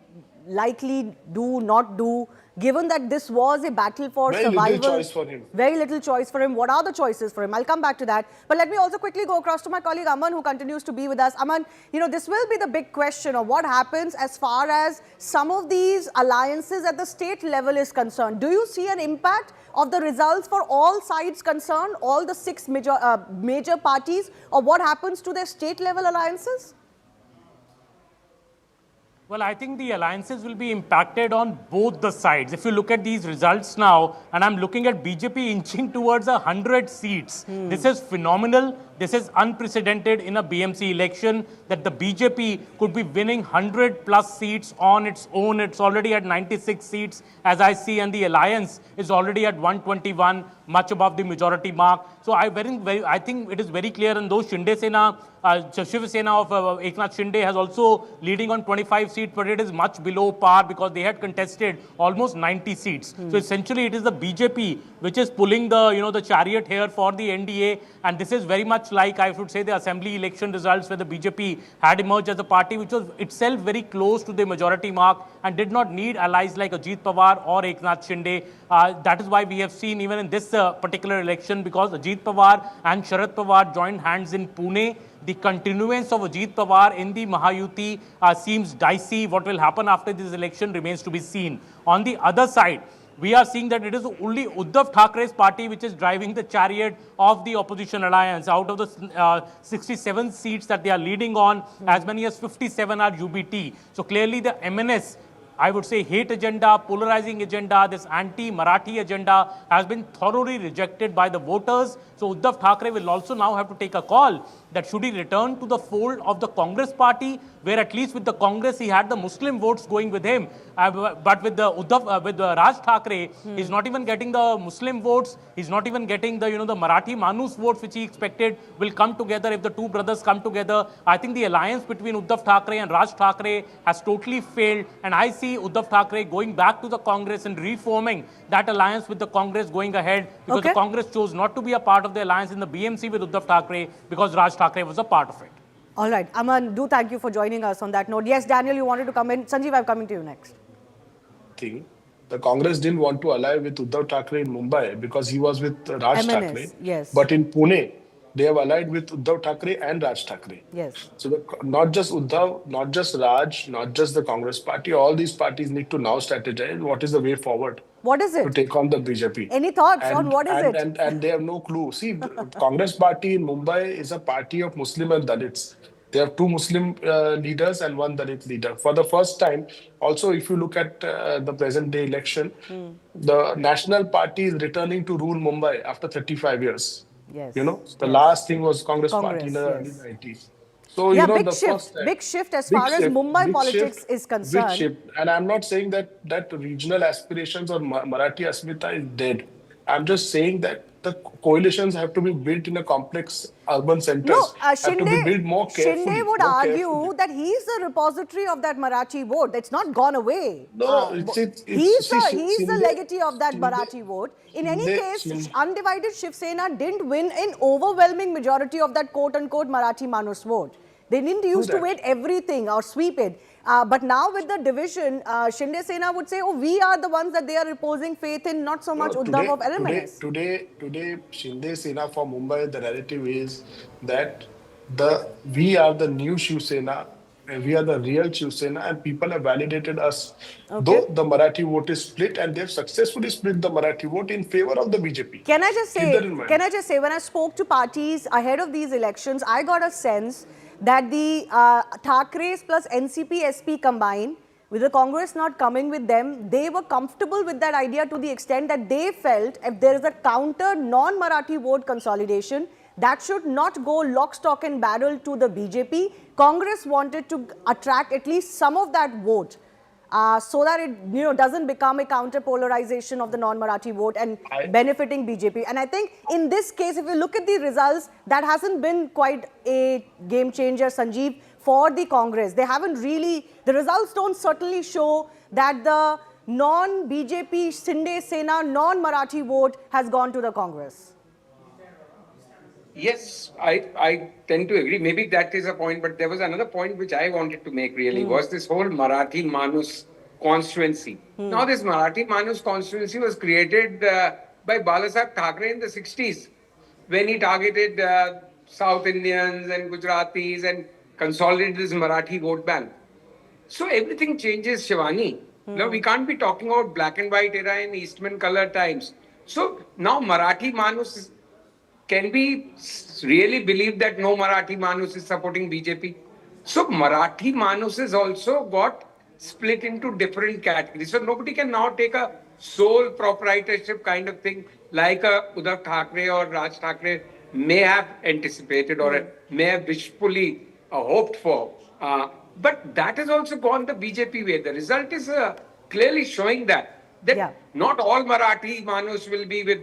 likely do, not do, given that this was a battle for survival. Very little choice for him. Very little choice for him. What are the choices for him? I'll come back to that. But let me also quickly go across to my colleague Aman, who continues to be with us. Aman, this will be the big question of what happens as far as some of these alliances at the state level is concerned. Do you see an impact of the results for all sides concerned, all the six major parties, or what happens to their state level alliances? Well, I think the alliances will be impacted on both the sides. If you look at these results now, and I'm looking at BJP inching towards 100 seats. This is phenomenal. This is unprecedented in a BMC election, that the BJP could be winning 100 plus seats on its own. It's already at 96 seats, as I see, and the alliance is already at 121, much above the majority mark. So I think it is very clear, and though Shinde Sena, Shiv Sena of Eknath Shinde has also leading on 25 seats, but it is much below par because they had contested almost 90 seats. So essentially it is the BJP which is pulling the chariot here for the NDA, and this is very much like, I should say, the assembly election results where the BJP had emerged as a party which was itself very close to the majority mark and did not need allies like Ajit Pawar or Eknath Shinde. That is why we have seen even in this particular election, because Ajit Pawar and Sharad Pawar joined hands in Pune, the continuance of Ajit Pawar in the Mahayuti seems dicey. What will happen after this election remains to be seen. On the other side, we are seeing that it is only Uddhav Thackeray's party which is driving the chariot of the opposition alliance. Out of the 67 seats that they are leading on, as many as 57 are UBT. So clearly the MNS, I would say, hate agenda, polarizing agenda, this anti-Marathi agenda has been thoroughly rejected by the voters. So Uddhav Thackeray will also now have to take a call that should he return to the fold of the Congress party, where at least with the Congress he had the Muslim votes going with him. But with the Raj Thackeray, he's not even getting the Muslim votes. He's not even getting the the Marathi Manus votes which he expected will come together if the two brothers come together. I think the alliance between Uddhav Thackeray and Raj Thackeray has totally failed, and I see Uddhav Thackeray going back to the Congress and reforming that alliance with the Congress going ahead, because the Congress chose not to be a part of the alliance in the BMC with Uddhav Thackeray because Raj Thackeray was a part of it. All right, Aman, do thank you for joining us on that note. Yes, Daniel, you wanted to come in. Sanjeev, I'm coming to you next. The Congress didn't want to ally with Uddhav Thackeray in Mumbai because he was with Raj MNS, Thackeray. yes. But in Pune, they have allied with Uddhav Thackeray and Raj Thackeray. Yes. So not just Uddhav, not just Raj, not just the Congress party, all these parties need to now strategize what is the way forward. What is it? To take on the BJP. Any thoughts on what is it? And they have no clue. See, the Congress party in Mumbai is a party of Muslim and Dalits. They have two Muslim leaders and one Dalit leader. For the first time, also if you look at the present day election, the National Party is returning to rule Mumbai after 35 years. Yes. The last thing was Congress party in the early 90s. So, yeah, big shift as far as Mumbai politics is concerned. Big shift. And I'm not saying that regional aspirations or Marathi Asmita is dead. I'm just saying that the coalitions have to be built in a complex urban centers. No, have to be built more carefully. Shinde would argue that he's the repository of that Marathi vote. It's not gone away. No, he's the legatee of that Marathi vote. In any case, undivided Shiv Sena didn't win an overwhelming majority of that quote-unquote Marathi Manus vote. They didn't used to win everything or sweep it. But now with the division, Shinde Sena would say, oh, we are the ones that they are reposing faith in, not so much Uddhav of LMNS. Today, Shinde Sena for Mumbai, the narrative is that we are the new Shiv Sena, and we are the real Shiv Sena, and people have validated us. Though the Marathi vote is split, and they have successfully split the Marathi vote in favor of the BJP. Can I just say, when I spoke to parties ahead of these elections, I got a sense that the Thackerays plus NCP, SP combined, with the Congress not coming with them, they were comfortable with that idea to the extent that they felt if there is a counter non-Marathi vote consolidation, that should not go lock, stock and barrel to the BJP. Congress wanted to attract at least some of that vote so that it doesn't become a counter polarization of the non-Marathi vote and benefiting BJP. And I think in this case, if you look at the results, that hasn't been quite a game changer, Sanjeev, for the Congress. They haven't really, the results don't certainly show that the non-BJP, Shinde Sena, non-Marathi vote has gone to the Congress. Yes, I tend to agree. Maybe that is a point, but there was another point which I wanted to make really was this whole Marathi Manus constituency. Now this Marathi Manus constituency was created by Balasaheb Thackeray in the 60s when he targeted South Indians and Gujaratis and consolidated this Marathi vote bank. So everything changes, Shivani. Now we can't be talking about black and white era in Eastman color times. So now Marathi Manus can we really believe that no Marathi Manus is supporting BJP? So Marathi Manus has also got split into different categories. So nobody can now take a sole proprietorship kind of thing like Uddhav Thackeray or Raj Thackeray may have anticipated or may have wishfully hoped for. But that has also gone the BJP way. The result is clearly showing that not all Marathi Manus will be with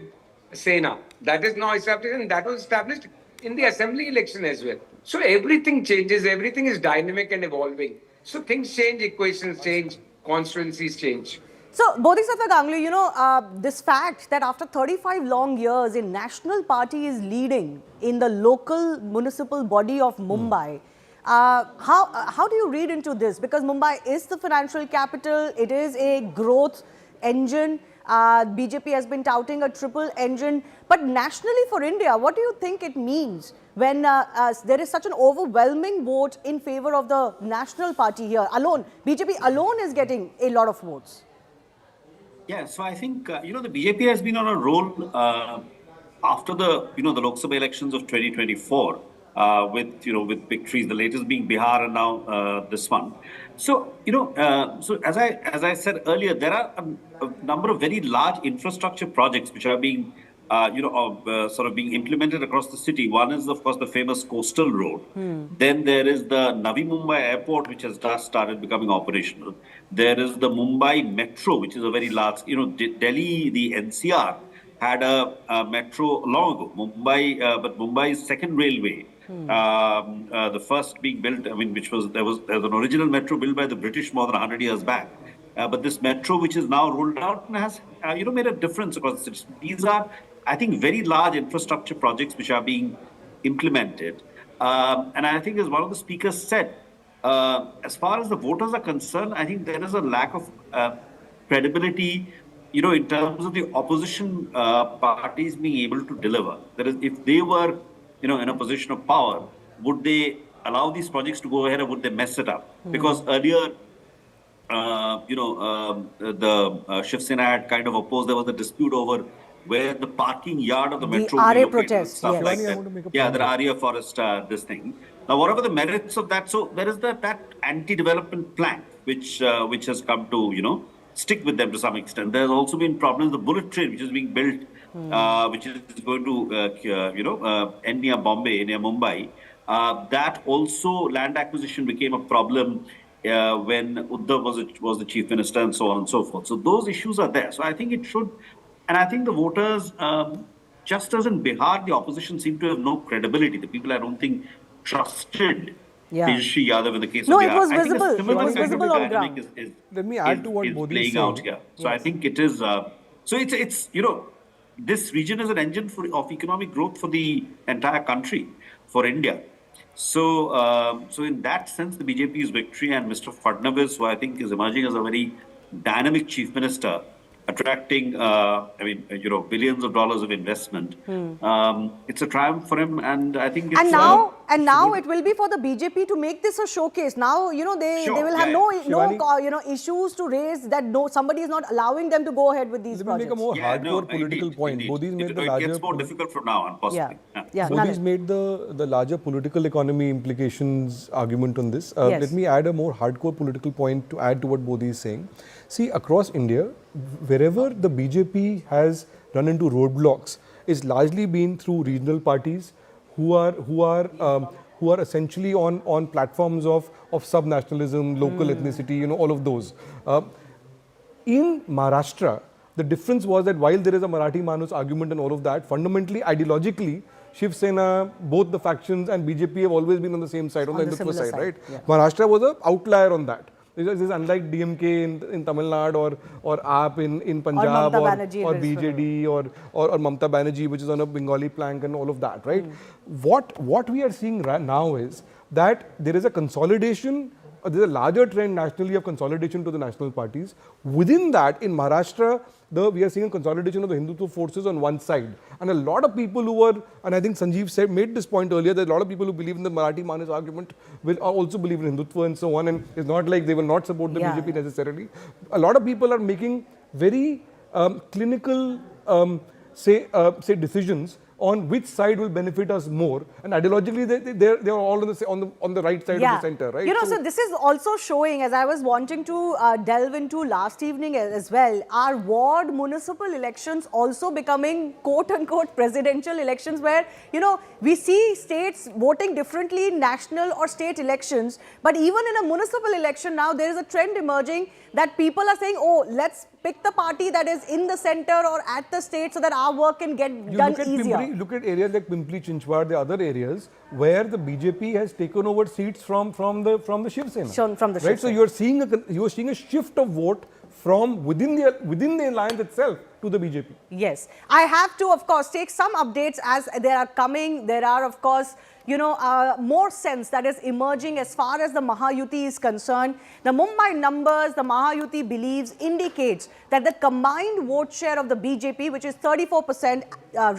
Sena. That is now established, and that was established in the assembly election as well. So everything changes, everything is dynamic and evolving. So things change, equations change, constituencies change. So, Bodhisattva Gangli, this fact that after 35 long years, a national party is leading in the local municipal body of Mumbai. How do you read into this? Because Mumbai is the financial capital, it is a growth engine. BJP has been touting a triple engine. But nationally for India, what do you think it means when there is such an overwhelming vote in favor of the National Party here. Alone, BJP alone is getting a lot of votes. Yeah, so I think, the BJP has been on a roll after the Lok Sabha elections of 2024 with victories, the latest being Bihar and now this one. So, so as I said earlier, there are a number of very large infrastructure projects which are being, sort of being implemented across the city. One is, of course, the famous coastal road. Then there is the Navi Mumbai airport, which has just started becoming operational. There is the Mumbai metro, which is a very large, Delhi, the NCR had a metro long ago. But Mumbai's second railway, the first being built, there was an original metro built by the British more than 100 years back. But this metro, which is now rolled out, has, made a difference across the city. These are, I think, very large infrastructure projects which are being implemented. And I think, as one of the speakers said, as far as the voters are concerned, I think there is a lack of credibility, in terms of the opposition parties being able to deliver. That is, if they were, in a position of power, would they allow these projects to go ahead or would they mess it up? Because earlier, the Shiv Sena had kind of opposed. There was a dispute over where the parking yard of the metro RA will be located, protest, stuff yes. like that. Yeah, the RA forest, this thing. Now, whatever the merits of that, so there is that anti-development plank which has come to stick with them to some extent. There's also been problems. The bullet train which is being built, which is going to end near Bombay, near Mumbai. That also land acquisition became a problem when Uddhav was the chief minister and so on and so forth. So those issues are there. So I think it should, and I think the voters, just as in Bihar, the opposition seemed to have no credibility. The people, I don't think, trusted Tejasvi Yadav in the case of Bihar. It was visible. It was visible on ground. Let me add to what Modi is playing out here. So I think it is. So it's this region is an engine of economic growth for the entire country, for India. So, so in that sense, the BJP's victory and Mr. Fadnavis, who I think is emerging as a very dynamic chief minister, attracting, billions of dollars of investment. It's a triumph for him, and I think it's... And now it will be for the BJP to make this a showcase. Now, they will have no issues to raise that somebody is not allowing them to go ahead with these projects. Let me make a more hardcore political point. Modi's made the larger... It gets more difficult from now on, possibly. Modi's made the larger political economy implications argument on this. Let me add a more hardcore political point to add to what Modi is saying. See, across India, wherever the BJP has run into roadblocks, it's largely been through regional parties who are essentially on platforms of sub-nationalism, local ethnicity, all of those. In Maharashtra, the difference was that while there is a Marathi Manus argument and all of that, fundamentally, ideologically, Shiv Sena, both the factions and BJP have always been on the same side, on the Hindutva side, right? Yeah. Maharashtra was an outlier on that. This is unlike DMK in Tamil Nadu or AAP in Punjab or BJD or Mamta Banerjee, which is on a Bengali plank and all of that, right? What we are seeing right now is that there is a consolidation, there's a larger trend nationally of consolidation to the national parties. Within that, in Maharashtra, we are seeing a consolidation of the Hindutva forces on one side. And a lot of people who were, and I think Sanjeev made this point earlier, that a lot of people who believe in the Marathi Manas argument will also believe in Hindutva and so on. And it's not like they will not support the BJP necessarily. A lot of people are making very clinical, decisions on which side will benefit us more, and ideologically they are all on the right side of the center, right? So this is also showing, as I was wanting to delve into last evening as well, our ward municipal elections also becoming quote-unquote presidential elections where, we see states voting differently in national or state elections, but even in a municipal election now, there is a trend emerging that people are saying, oh, let's pick the party that is in the center or at the state so that our work can get done easier. Look at areas like Pimpri Chinchwad, the other areas where the BJP has taken over seats from the Shiv Sena. Right? So you're seeing a shift of vote from within the alliance itself to the BJP. Yes. I have to, of course, take some updates as they are coming. There are, of course, more sense that is emerging as far as the Mahayuti is concerned. The Mumbai numbers, the Mahayuti believes, indicates that the combined vote share of the BJP, which is 34%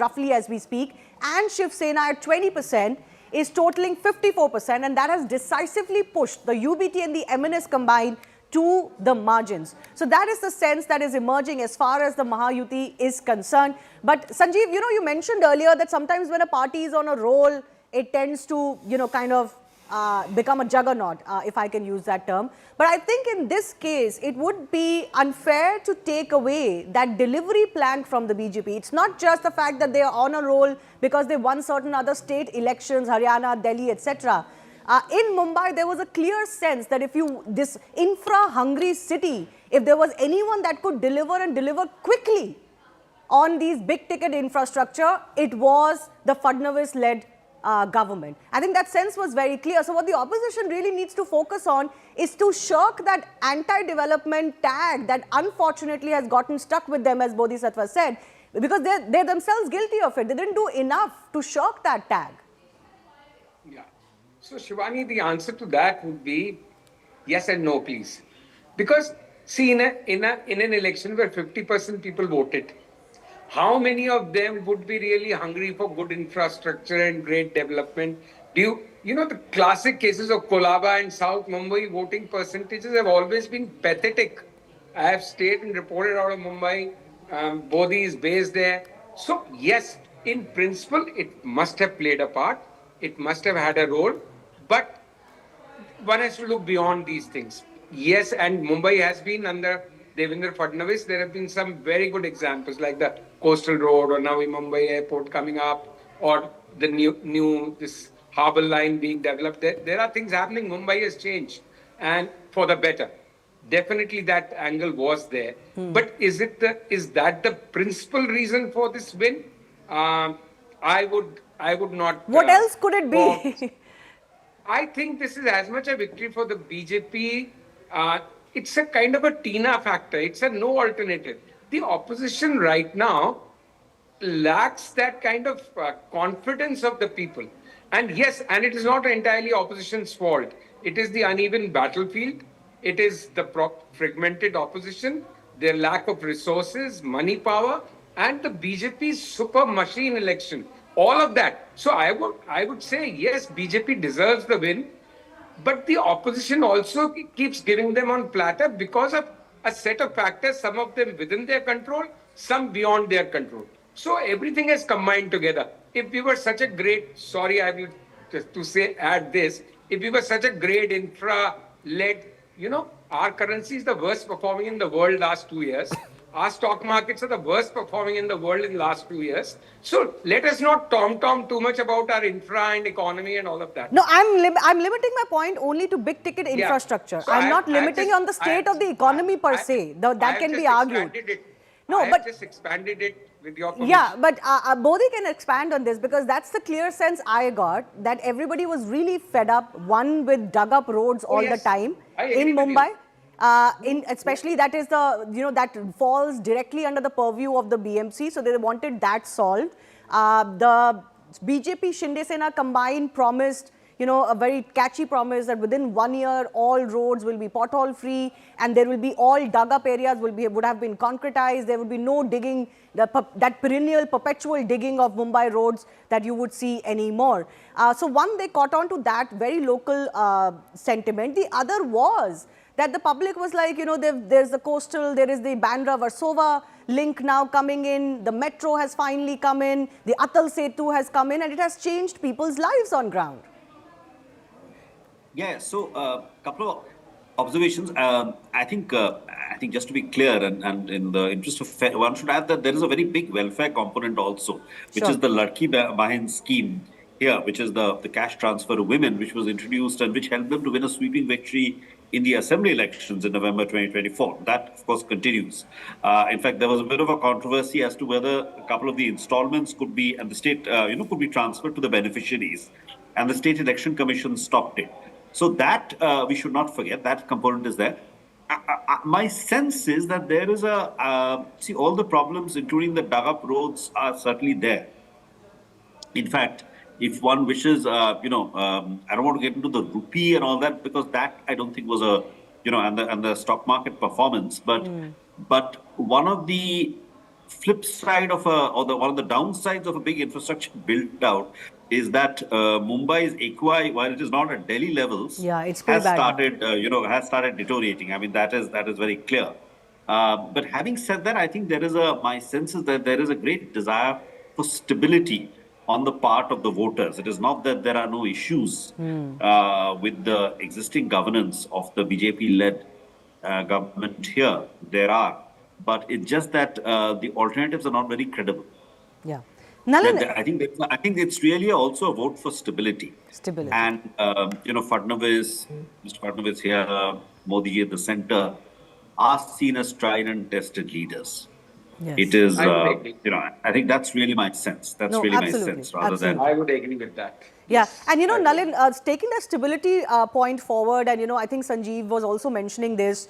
roughly as we speak, and Shiv Sena at 20% is totaling 54%, and that has decisively pushed the UBT and the MNS combined to the margins. So that is the sense that is emerging as far as the Mahayuti is concerned. But Sanjeev, you mentioned earlier that sometimes when a party is on a roll, it tends to, kind of become a juggernaut, if I can use that term. But I think in this case, it would be unfair to take away that delivery plank from the BJP. It's not just the fact that they are on a roll because they won certain other state elections, Haryana, Delhi, etc. In Mumbai, there was a clear sense that this infra-hungry city, if there was anyone that could deliver and deliver quickly on these big-ticket infrastructure, it was the Fadnavis-led government. I think that sense was very clear. So what the opposition really needs to focus on is to shirk that anti-development tag that unfortunately has gotten stuck with them, as Bodhisattva said, because they're themselves guilty of it. They didn't do enough to shirk that tag. Yeah. So, Shivani, the answer to that would be yes and no, please. Because, see, in an election where 50% people voted, how many of them would be really hungry for good infrastructure and great development? You know, the classic cases of Kolaba and South Mumbai voting percentages have always been pathetic. I have stayed and reported out of Mumbai. Bodhi is based there. So, yes, in principle, it must have played a part. It must have had a role. But one has to look beyond these things. Yes, and Mumbai has been under Devendra Fadnavis. There have been some very good examples like the Coastal Road or Navi Mumbai Airport coming up or the new this harbour line being developed. There are things happening. Mumbai has changed and for the better. Definitely that angle was there. But is that the principal reason for this win? I would not. What else could it be? I think this is as much a victory for the BJP. It's a kind of a Tina factor. It's a no alternative. The opposition right now lacks that kind of confidence of the people. And yes, and it is not entirely opposition's fault. It is the uneven battlefield. It is the fragmented opposition, their lack of resources, money power, and the BJP's super machine election. All of that. So I would say, yes, BJP deserves the win, but the opposition also keeps giving them on platter because of a set of factors, some of them within their control, some beyond their control. So everything has combined together. If we were such a great, sorry, I will just to say, add this, if we were such a great infra-led, our currency is the worst performing in the world last 2 years. Our stock markets are the worst performing in the world in the last 2 years. So let us not tom-tom too much about our infra and economy and all of that. No, I'm limiting my point only to big-ticket infrastructure. So I'm not limiting on the state of the economy per se. That can be argued. I have just expanded it with your permission. Yeah, but Bodhi can expand on this because that's the clear sense I got that everybody was really fed up, one with dug-up roads all the time in Mumbai. Especially that is that falls directly under the purview of the BMC, so they wanted that solved. The BJP-Shiv Sena combined promised, a very catchy promise that within 1 year all roads will be pothole free and there will be all dug up areas would have been concretized. There would be no digging, that perennial perpetual digging of Mumbai roads that you would see anymore. So one, they caught on to that very local sentiment. The other was that the public was like, there's the coastal, there is the Bandra-Versova link now coming in, the metro has finally come in, the Atal Setu has come in, and it has changed people's lives on ground. Yeah, so a couple of observations. I think just to be clear, and in the interest of fair, one should add that there is a very big welfare component also, which is the Ladki Bahin scheme here, which is the cash transfer to women, which was introduced and which helped them to win a sweeping victory in the assembly elections in November 2024. That, of course, continues. In fact, there was a bit of a controversy as to whether a couple of the installments could be, and the state, could be transferred to the beneficiaries. And the State Election Commission stopped it. So that, we should not forget, that component is there. My sense is that there is all the problems, including the dug-up roads, are certainly there. In fact, if one wishes, I don't want to get into the rupee and all that, because that I don't think was and the stock market performance. But one of the flip side of one of the downsides of a big infrastructure built out is that Mumbai's equi, while it is not at Delhi levels, it's pretty has bad started, has started deteriorating. I mean, that is very clear. But having said that, I think my sense is that there is a great desire for stability on the part of the voters. It is not that there are no issues with the existing governance of the BJP-led government here. There are. But it's just that the alternatives are not very credible. Yeah. Nalin, I think it's really also a vote for stability. Stability. And, Mr. Fadnavis here, Modi at the center, are seen as tried and tested leaders. Yes. It is, I think that's really my sense. That's really my sense, rather than... I would agree with that. Yeah, and Nalin, taking the stability point forward, and I think Sanjeev was also mentioning this,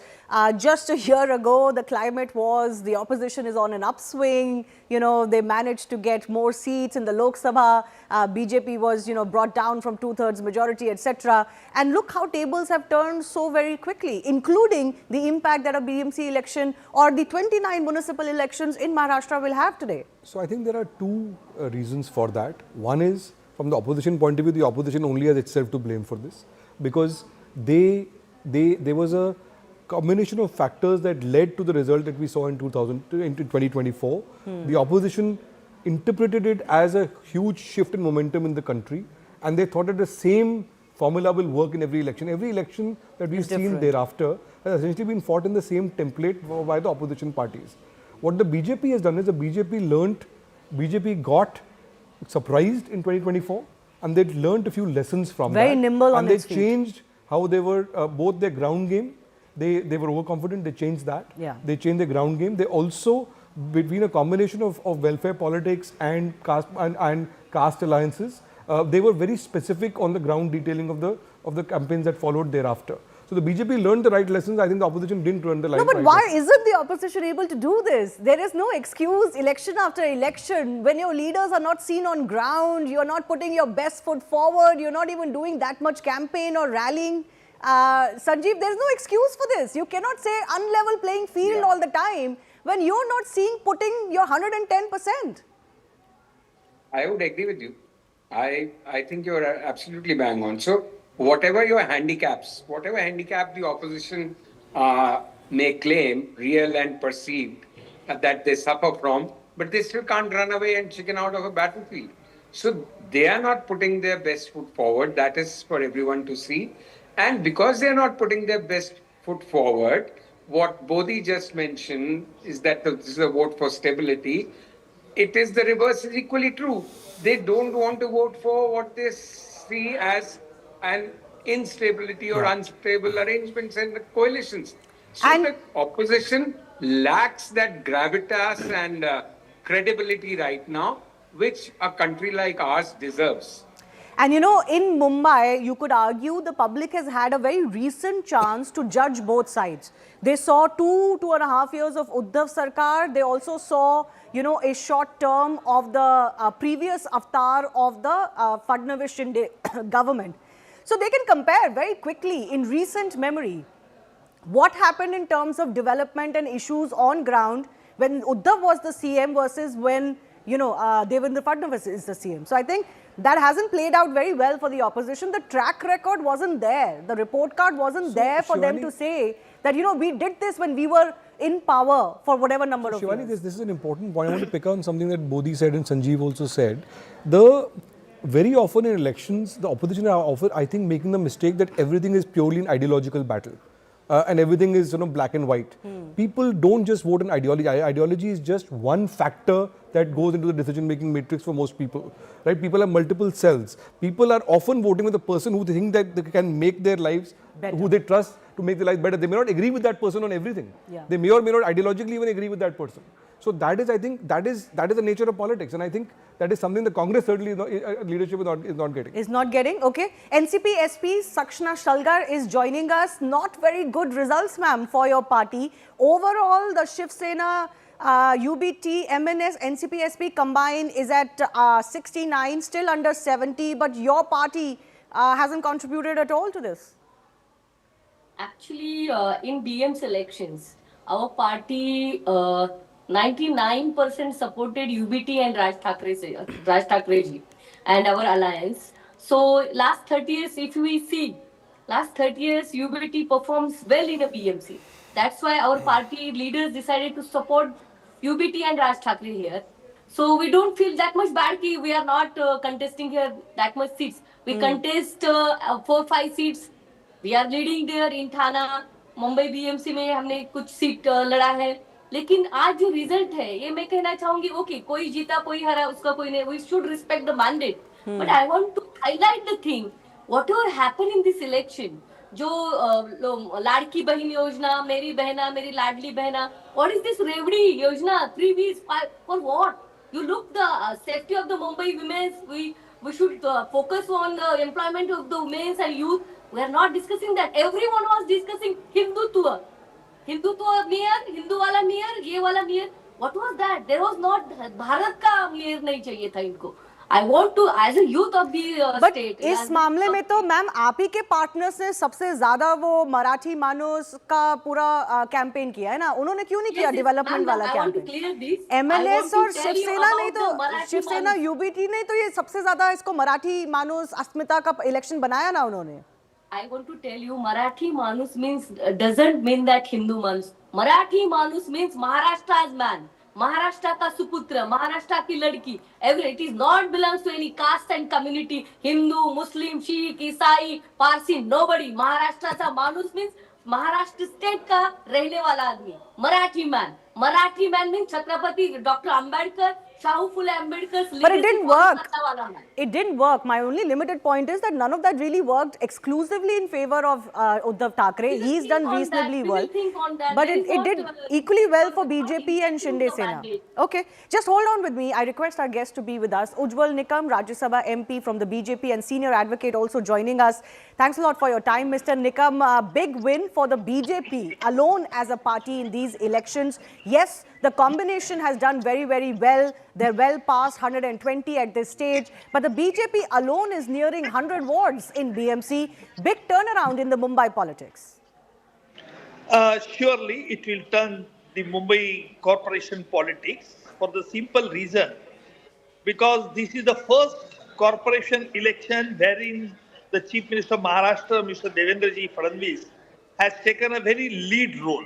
just a year ago, the climate was, the opposition is on an upswing, they managed to get more seats in the Lok Sabha, BJP was, brought down from 2/3 majority, etc. And look how tables have turned so very quickly, including the impact that a BMC election or the 29 municipal elections in Maharashtra will have today. So I think there are two reasons for that. One is, from the opposition point of view, the opposition only has itself to blame for this, because there was a combination of factors that led to the result that we saw in 2024. The opposition interpreted it as a huge shift in momentum in the country, and they thought that the same formula will work in every election. Every election that we've seen thereafter has essentially been fought in the same template by the opposition parties. What the BJP has done is the BJP got surprised in 2024, and they learned a few lessons from that. Very nimble on its feet. And they changed how they were, both their ground game, they were overconfident, they changed that. Yeah. They changed their ground game. They also, between a combination of welfare politics and caste alliances, they were very specific on the ground detailing of the campaigns that followed thereafter. So the BJP learned the right lessons. I think the opposition didn't learn the right lessons. No, but why isn't the opposition able to do this? There is no excuse, election after election, when your leaders are not seen on ground, you're not putting your best foot forward, you're not even doing that much campaign or rallying. Sanjeev, there's no excuse for this. You cannot say unlevel playing field all the time when you're not putting your 110%. I would agree with you. I think you're absolutely bang on. So, whatever your handicaps, whatever handicap the opposition may claim, real and perceived, that they suffer from, but they still can't run away and chicken out of a battlefield. So they are not putting their best foot forward. That is for everyone to see. And because they are not putting their best foot forward, what Bodhi just mentioned is that this is a vote for stability. It is the reverse is equally true. They don't want to vote for what they see as an instability or unstable arrangements and coalitions. So the opposition lacks that gravitas and credibility right now, which a country like ours deserves. And in Mumbai, you could argue the public has had a very recent chance to judge both sides. They saw 2.5 years of Uddhav Sarkar. They also saw, a short term of the previous avatar of the Fadnavis Shinde government. So they can compare very quickly in recent memory what happened in terms of development and issues on ground when Uddhav was the CM versus when, Devendra Fadnavis is the CM. So I think that hasn't played out very well for the opposition. The track record wasn't there. The report card wasn't there for them to say that, we did this when we were in power for whatever number of years. This is an important point. I want to pick on something that Bodhi said and Sanjeev also said. Very often in elections, the opposition are often, I think, making the mistake that everything is purely an ideological battle. And everything is black and white. People don't just vote on ideology. Ideology is just one factor that goes into the decision-making matrix for most people. Right? People have multiple cells. People are often voting with the person who they think that they can make their lives, who they trust to make their lives better. They may not agree with that person on everything. Yeah. They may or may not ideologically even agree with that person. So that is, I think, that is the nature of politics, and I think that is something the Congress certainly leadership is not getting. Is not getting, okay. NCP SP Sakshana Shalgar is joining us. Not very good results, ma'am, for your party. Overall, the Shiv Sena, UBT, MNS, NCP SP combined is at 69, still under 70, but your party hasn't contributed at all to this. Actually, in BMC elections, our party 99% supported UBT and Raj Thackeray ji and our alliance. So last 30 years, if we see, last 30 years UBT performs well in a BMC. That's why our party leaders decided to support UBT and Raj Thackeray here. So we don't feel that much bad कि we are not contesting here that much seats. We contest 4-5 seats. We are leading there in Thana. Mumbai BMC में हमने कुछ seat लड़ा है. लेकिन आज जो result है ये मैं कहना चाहूंगी ओके कोई जीता कोई हरा उसका कोई नहीं. We should respect the mandate. But I want to highlight the thing. Whatever happened in this election, जो लाड़की बहन योजना, मेरी बहना, मेरी Ladli Behna, what is this रेवड़ी योजना? 3 weeks, 5 for what? You look the safety of the Mumbai women. We should focus on the employment of the women and youth. We are not discussing that. Everyone was discussing Hindutva. Hindutva mayor, Hindu wala mayor, ये वाला mayor. What was that? There was not Bharat का mayor नहीं चाहिए था इनको. I want to, as a youth of the state. इस मामले में तो मैम आप ही के पार्टनर्स ने सबसे ज्यादा वो मराठी मानुस का पूरा कैंपेन किया है ना. उन्होंने क्यों नहीं किया डेवलपमेंट वाला कैंपेन? एमएलएस और शिवसेना नहीं तो शिवसेना यूबीटी नहीं तो ये सबसे ज्यादा इसको मराठी मानुस अस्मिता का इलेक्शन बनाया ना उन्होंने. I want to tell you, Marathi Manus means doesn't mean that Hindu Manus. Marathi Manus means Maharashtra's man, Maharashtra ka suputra, Maharashtra ki ladki. It is not belongs to any caste and community. Hindu, Muslim, Sikh, Isai, Parsi, nobody. Maharashtra ka Manus means Maharashtra state का रहने वाला आदमी. Marathi man. Marathi man means Chhatrapati Dr. Ambedkar. But it didn't work. It didn't work. My only limited point is that none of that really worked exclusively in favor of Uddhav Thackeray. He's done reasonably well. But it did equally well for BJP and Shinde Sena. Okay, just hold on with me. I request our guest to be with us. Ujjwal Nikam, Rajya Sabha MP from the BJP and senior advocate also joining us. Thanks a lot for your time, Mr. Nikam. Big win for the BJP alone as a party in these elections. Yes, the combination has done very, very well. They're well past 120 at this stage. But the BJP alone is nearing 100 wards in BMC. Big turnaround in the Mumbai politics. Surely it will turn the Mumbai corporation politics for the simple reason because this is the first corporation election wherein the Chief Minister of Maharashtra, Mr. Devendra Fadnavis, has taken a very lead role.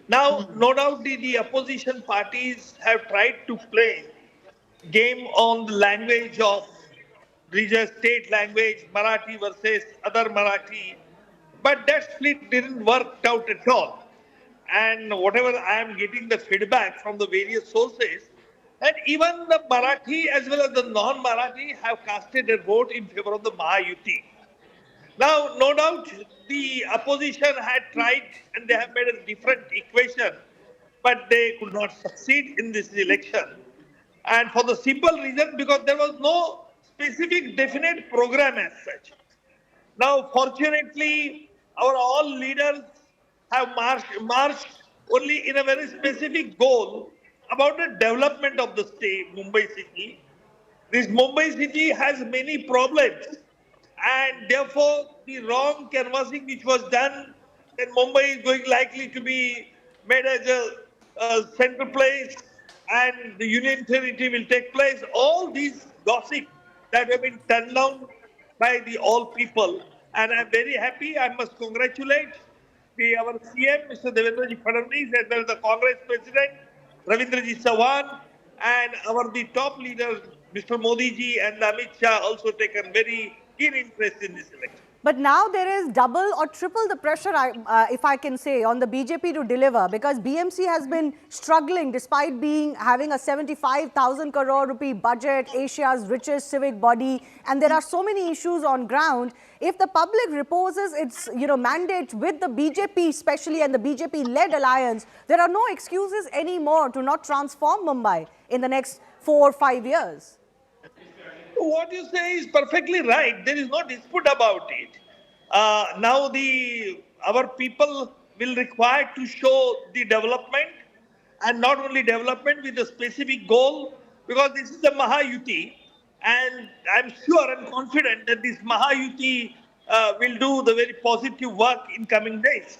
Now, no doubt the opposition parties have tried to play game on the language of regional state language, Marathi versus other Marathi, but that split didn't work out at all. And whatever I am getting the feedback from the various sources, and even the Marathi as well as the non-Marathi have casted their vote in favor of the Mahayuti. Now, no doubt the opposition had tried and they have made a different equation, but they could not succeed in this election. And for the simple reason, because there was no specific definite program as such. Now, fortunately, our all leaders have marched only in a very specific goal about the development of the state, Mumbai city. This Mumbai city has many problems. And therefore, the wrong canvassing which was done, and Mumbai is going likely to be made as a central place, and the union territory will take place. All these gossip that have been turned down by the all people, and I'm very happy. I must congratulate our CM, Mr. Devendra Fadnavis, as well as the Congress President, Ravindra Chauhan, and the top leaders, Mr. Modi ji and Amit Shah, also taken very keen interest in this election. But now there is double or triple the pressure, if I can say, on the BJP to deliver, because BMC has been struggling despite having a 75,000 crore rupee budget, Asia's richest civic body, and there are so many issues on ground. If the public reposes its mandate with the BJP especially and the BJP-led alliance, there are no excuses anymore to not transform Mumbai in the next 4 or 5 years. What you say is perfectly right. There is no dispute about it. Now our people will require to show the development, and not only development with a specific goal, because this is the Mahayuti, and I'm sure and confident that this Mahayuti will do the very positive work in coming days.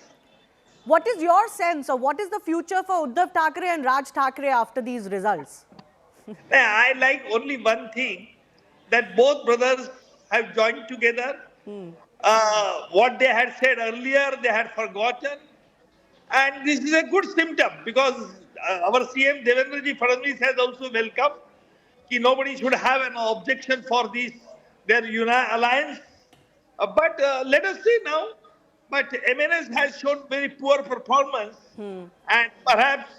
What is your sense of what is the future for Uddhav Thackeray and Raj Thackeray after these results? I like only one thing, that both brothers have joined together. What they had said earlier, they had forgotten. And this is a good symptom because our CM Devendraji Fadnavis has also welcomed that nobody should have an objection for this, their alliance. But let us see now. But MNS has shown very poor performance, and perhaps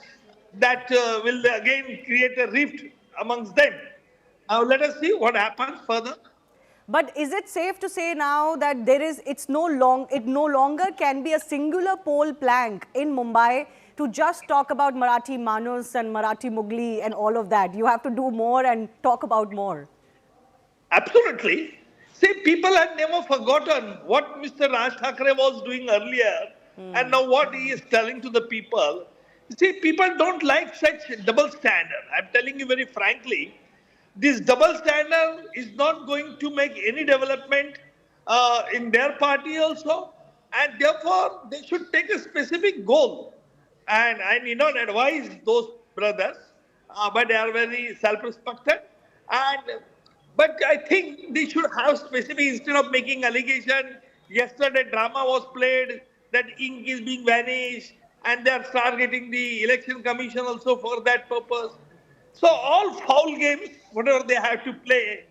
that will again create a rift amongst them. Now let us see what happens further. But is it safe to say now that it no longer can be a singular poll plank in Mumbai to just talk about Marathi Manus and Marathi Mugli and all of that? You have to do more and talk about more. Absolutely. See, people have never forgotten what Mr. Raj Thackeray was doing earlier and now what he is telling to the people. See, people don't like such double standard. I'm telling you very frankly, this double standard is not going to make any development in their party also, and therefore they should take a specific goal. And I need not advise those brothers, but they are very self-respected. But I think they should have specific, instead of making allegation. Yesterday drama was played that ink is being vanished, and they are targeting the election commission also for that purpose. So all foul games, whatever they have to play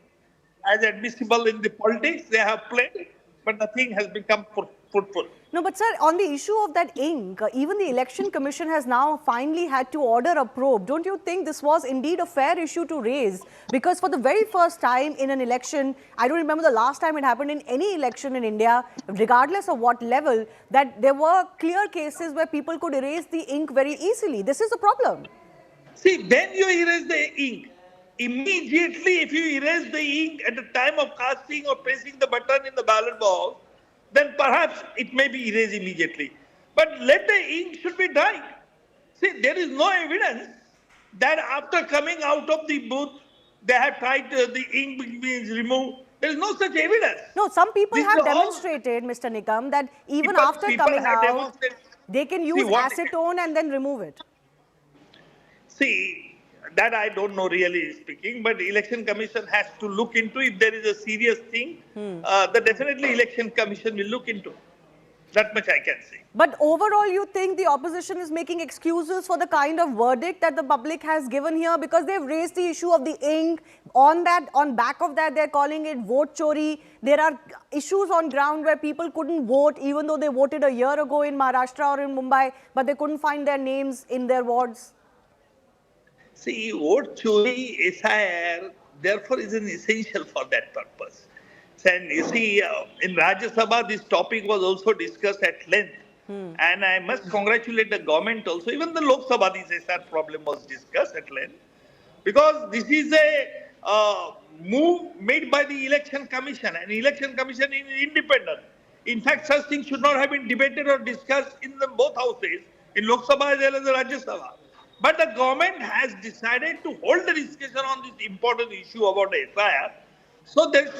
as admissible in the politics, they have played, but nothing has become fruitful. No, but sir, on the issue of that ink, even the election commission has now finally had to order a probe. Don't you think this was indeed a fair issue to raise? Because for the very first time in an election, I don't remember the last time it happened in any election in India, regardless of what level, that there were clear cases where people could erase the ink very easily. This is a problem. See, when you erase the ink, immediately if you erase the ink at the time of casting or pressing the button in the ballot box, then perhaps it may be erased immediately. But let the ink should be dried. See, there is no evidence that after coming out of the booth, they have tried the ink being removed. There is no such evidence. No, some people have demonstrated, Mr. Nikam, that even after coming out, they can use acetone and then remove it. See, that I don't know really speaking, but the election commission has to look into if there is a serious thing. That definitely election commission will look into. That much I can say. But overall, you think the opposition is making excuses for the kind of verdict that the public has given here, because they've raised the issue of the ink. On back of that, they're calling it vote chori. There are issues on ground where people couldn't vote, even though they voted a year ago in Maharashtra or in Mumbai, but they couldn't find their names in their wards. See, vote chori, SIR, therefore is an essential for that purpose. And you see, in Rajya Sabha, this topic was also discussed at length. And I must congratulate the government also. Even the Lok Sabha, this SIR problem was discussed at length. Because this is a move made by the election commission. And election commission is independent. In fact, such things should not have been debated or discussed in both houses, in Lok Sabha as well as the Rajya Sabha. But the government has decided to hold the discussion on this important issue about SIR. So there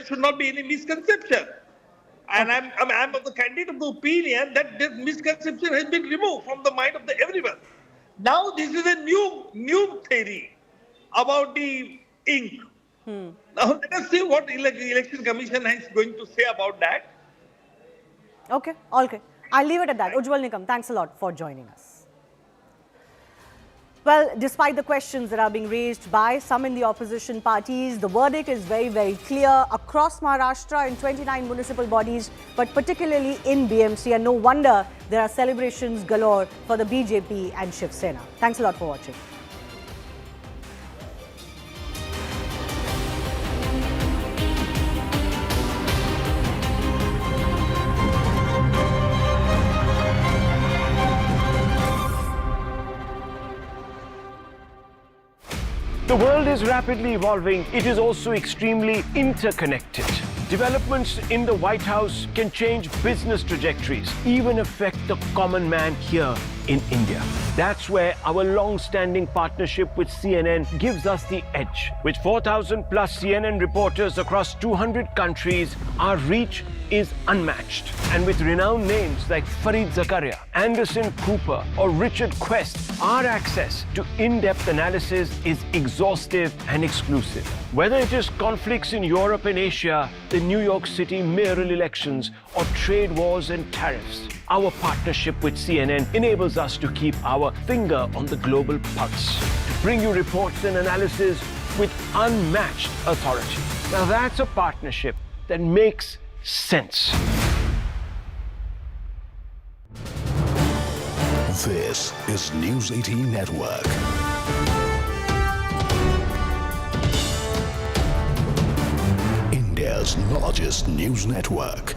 should not be any misconception. And I'm of the candidate of the opinion that this misconception has been removed from the mind of everyone. Now this is a new theory about the ink. Now let us see what the election commission is going to say about that. Okay, okay. I'll leave it at that. Ujjwal Nikam, thanks a lot for joining us. Well, despite the questions that are being raised by some in the opposition parties, the verdict is very, very clear across Maharashtra in 29 municipal bodies, but particularly in BMC. And no wonder there are celebrations galore for the BJP and Shiv Sena. Thanks a lot for watching. The world is rapidly evolving. It is also extremely interconnected. Developments in the White House can change business trajectories, even affect the common man here in India. That's where our long-standing partnership with CNN gives us the edge. With 4,000 plus CNN reporters across 200 countries, our reach is unmatched. And with renowned names like Farid Zakaria, Anderson Cooper, or Richard Quest, our access to in-depth analysis is exhaustive and exclusive. Whether it is conflicts in Europe and Asia, the New York City mayoral elections, or trade wars and tariffs, our partnership with CNN enables us to keep our finger on the global pulse, to bring you reports and analysis with unmatched authority. Now that's a partnership that makes sense. This is News 18 Network. India's largest news network.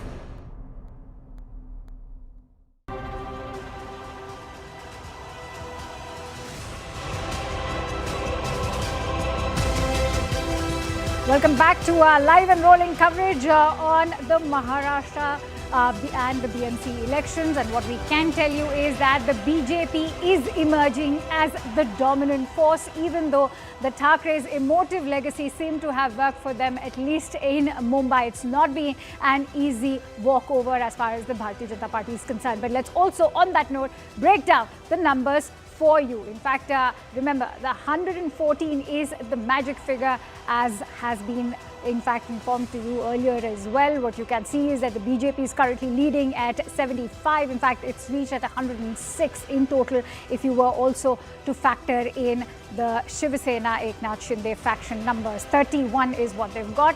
Welcome back to our live and rolling coverage on the Maharashtra and the BMC elections. And what we can tell you is that the BJP is emerging as the dominant force, even though the Thackerays' emotive legacy seemed to have worked for them, at least in Mumbai. It's not been an easy walkover as far as the Bharatiya Janata Party is concerned. But let's also, on that note, break down the numbers for you. In fact, remember, the 114 is the magic figure, as has been in fact informed to you earlier as well. What you can see is that the BJP is currently leading at 75. In fact, it's reached at 106 in total if you were also to factor in the Shiv Sena Eknath Shinde faction numbers. 31 is what they've got.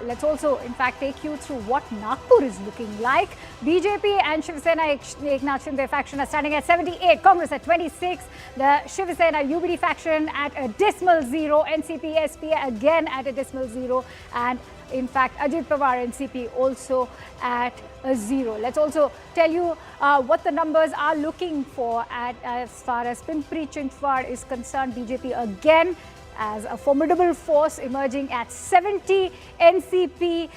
Let's also in fact take you through what Nagpur is looking like. BJP and Shiv Sena Eknath Shinde faction are standing at 78, Congress at 26, the Shiv Sena UBD faction at a dismal 0, NCP SP again at a dismal 0, and in fact Ajit Pawar NCP also at a 0. Let's also tell you what the numbers are looking for as far as Pimpri Chinchwad is concerned. BJP again as a formidable force emerging at 70, NCP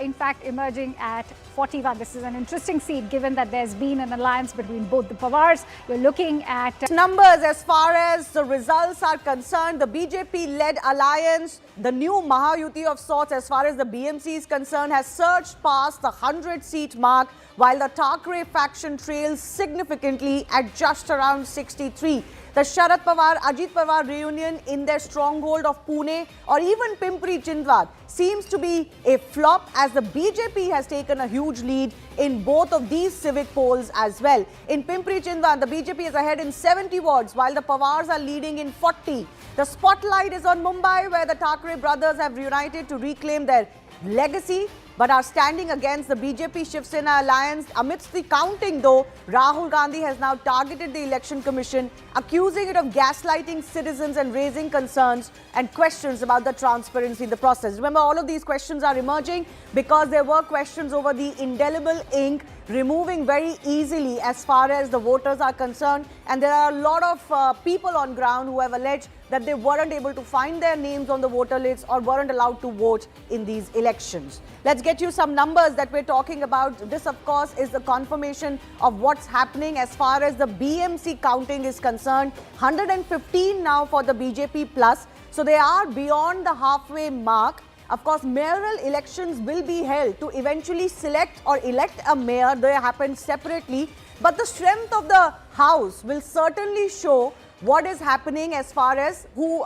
in fact emerging at 41. This is an interesting seat given that there's been an alliance between both the Pawars. You're looking at numbers as far as the results are concerned. The BJP-led alliance, the new Mahayuti of sorts as far as the BMC is concerned, has surged past the 100-seat mark, while the Thackeray faction trails significantly at just around 63. The Sharad Pawar, Ajit Pawar reunion in their stronghold of Pune or even Pimpri Chinchwad seems to be a flop, as the BJP has taken a huge lead in both of these civic polls as well. In Pimpri Chinchwad, the BJP is ahead in 70 wards, while the Pawars are leading in 40. The spotlight is on Mumbai, where the Thackray brothers have reunited to reclaim their legacy, but are standing against the BJP-Shiv Sena alliance. Amidst the counting, though, Rahul Gandhi has now targeted the Election Commission, accusing it of gaslighting citizens and raising concerns and questions about the transparency in the process. Remember, all of these questions are emerging because there were questions over the indelible ink removing very easily as far as the voters are concerned, and there are a lot of people on ground who have alleged that they weren't able to find their names on the voter list or weren't allowed to vote in these elections. Let's get you some numbers that we're talking about. This, of course, is the confirmation of what's happening as far as the BMC counting is concerned. 115 now for the BJP plus. So they are beyond the halfway mark. Of course, mayoral elections will be held to eventually select or elect a mayor. They happen separately. But the strength of the house will certainly show what is happening as far as who,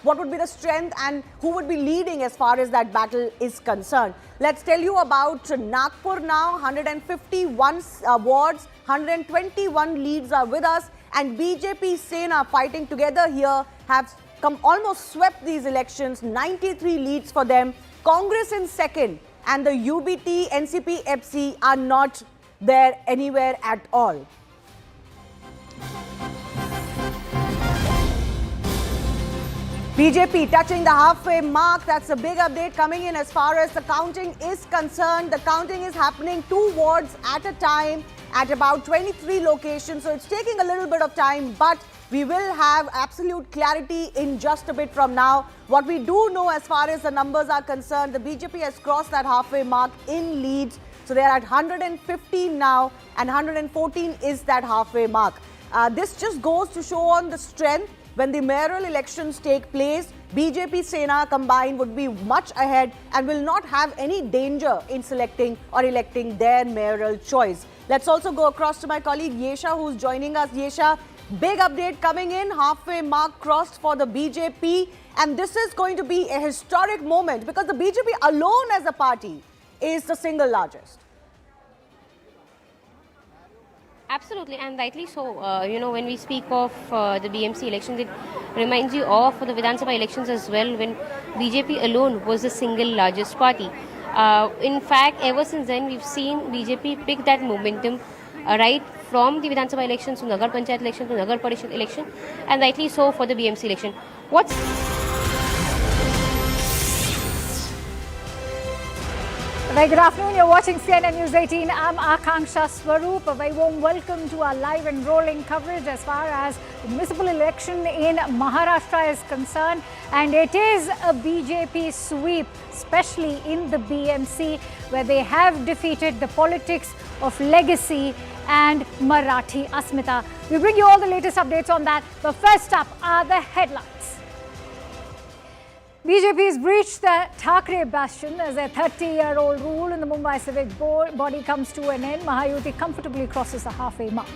what would be the strength and who would be leading as far as that battle is concerned. Let's tell you about Nagpur now. 151 wards, 121 leads are with us, and BJP Sena fighting together here have almost swept these elections. 93 leads for them. Congress in second, and the UBT, NCP, FC are not there anywhere at all. BJP touching the halfway mark. That's a big update coming in as far as the counting is concerned. The counting is happening 2 wards at a time at about 23 locations. So it's taking a little bit of time, but we will have absolute clarity in just a bit from now. What we do know as far as the numbers are concerned, the BJP has crossed that halfway mark in leads. So they're at 115 now, and 114 is that halfway mark. This just goes to show on the strength. When the mayoral elections take place, BJP Sena combined would be much ahead and will not have any danger in selecting or electing their mayoral choice. Let's also go across to my colleague Yesha, who's joining us. Yesha, big update coming in, halfway mark crossed for the BJP, and this is going to be a historic moment because the BJP alone as a party is the single largest. Absolutely, and rightly so. When we speak of the BMC elections, it reminds you of the Vidhan Sabha elections as well, when BJP alone was the single largest party. In fact, ever since then, we've seen BJP pick that momentum right from the Vidhan Sabha elections to Nagar Panchayat election to Nagar Parishad election, and rightly so for the BMC election. Very good afternoon. You're watching CNN News 18. I'm Akanksha Swaroop. A very warm welcome to our live and rolling coverage as far as the municipal election in Maharashtra is concerned. And it is a BJP sweep, especially in the BMC, where they have defeated the politics of legacy and Marathi Asmita. We bring you all the latest updates on that. But first up are the headlines. BJP has breached the Thackeray Bastion as their 30-year-old rule in the Mumbai Civic body comes to an end. Mahayuti comfortably crosses the halfway mark.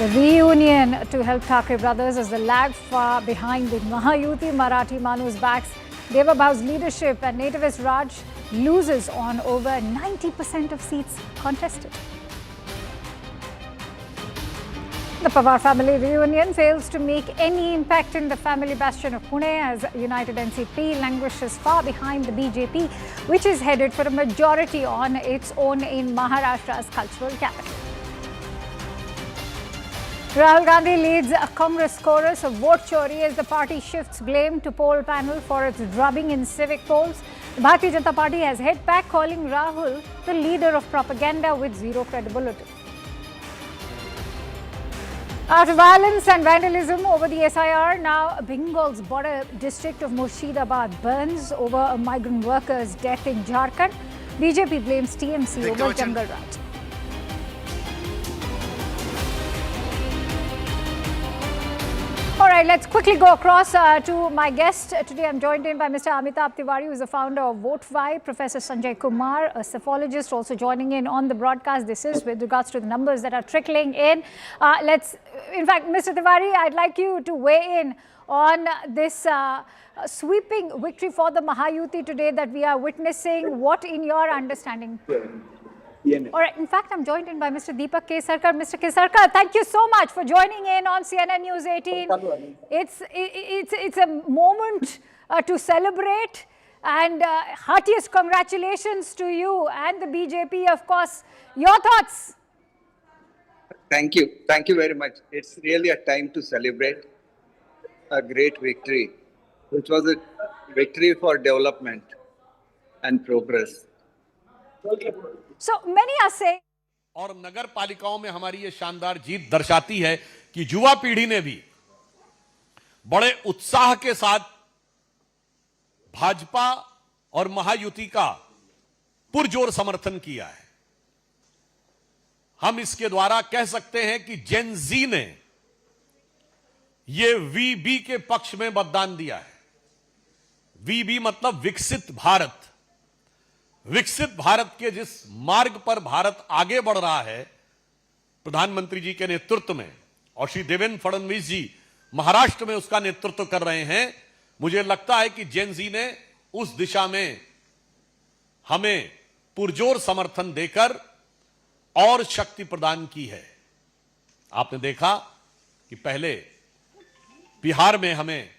The reunion to help Thackeray brothers as the lag far behind the Mahayuti Marathi Manus backs Devabhau's leadership, and nativist Raj loses on over 90% of seats contested. The Pawar family reunion fails to make any impact in the family bastion of Pune as United NCP languishes far behind the BJP, which is headed for a majority on its own in Maharashtra's cultural capital. Rahul Gandhi leads a Congress chorus of vote chori as the party shifts blame to poll panel for its drubbing in civic polls. The Bharatiya Janata Party has hit back, calling Rahul the leader of propaganda with zero credibility. After violence and vandalism over the SIR, now Bengal's border district of Murshidabad burns over a migrant worker's death in Jharkhand. BJP blames TMC over jungle riots. All right, let's quickly go across to my guest. Today I'm joined in by Mr. Amitabh Tiwari, who is the founder of VoteVi, Professor Sanjay Kumar, a psephologist, also joining in on the broadcast. This is with regards to the numbers that are trickling in. In fact, Mr. Tiwari, I'd like you to weigh in on this sweeping victory for the Mahayuti today that we are witnessing. What, in your understanding? All right. In fact, I'm joined in by Mr. Deepak Kesarkar. Mr. Kesarkar, thank you so much for joining in on CNN News 18. It's a moment to celebrate, and heartiest congratulations to you and the BJP, of course. Your thoughts? Thank you. Thank you very much. It's really a time to celebrate a great victory, which was a victory for development and progress. So many are saying, और नगर पालिकाओं में हमारी ये शानदार जीत दर्शाती है कि युवा पीढ़ी ने भी बड़े उत्साह के साथ भाजपा और महायुति का पुरजोर समर्थन किया है। हम इसके द्वारा कह सकते हैं कि जेन जी ने ये वीबी के पक्ष में मतदान दिया है। वीबी मतलब विकसित भारत। विकसित भारत के जिस मार्ग पर भारत आगे बढ़ रहा है प्रधानमंत्री जी के नेतृत्व में, और श्री देवेंद्र फडणवीस जी महाराष्ट्र में उसका नेतृत्व कर रहे हैं, मुझे लगता है कि जेन जी ने उस दिशा में हमें पुरजोर समर्थन देकर और शक्ति प्रदान की है। आपने देखा कि पहले बिहार में हमें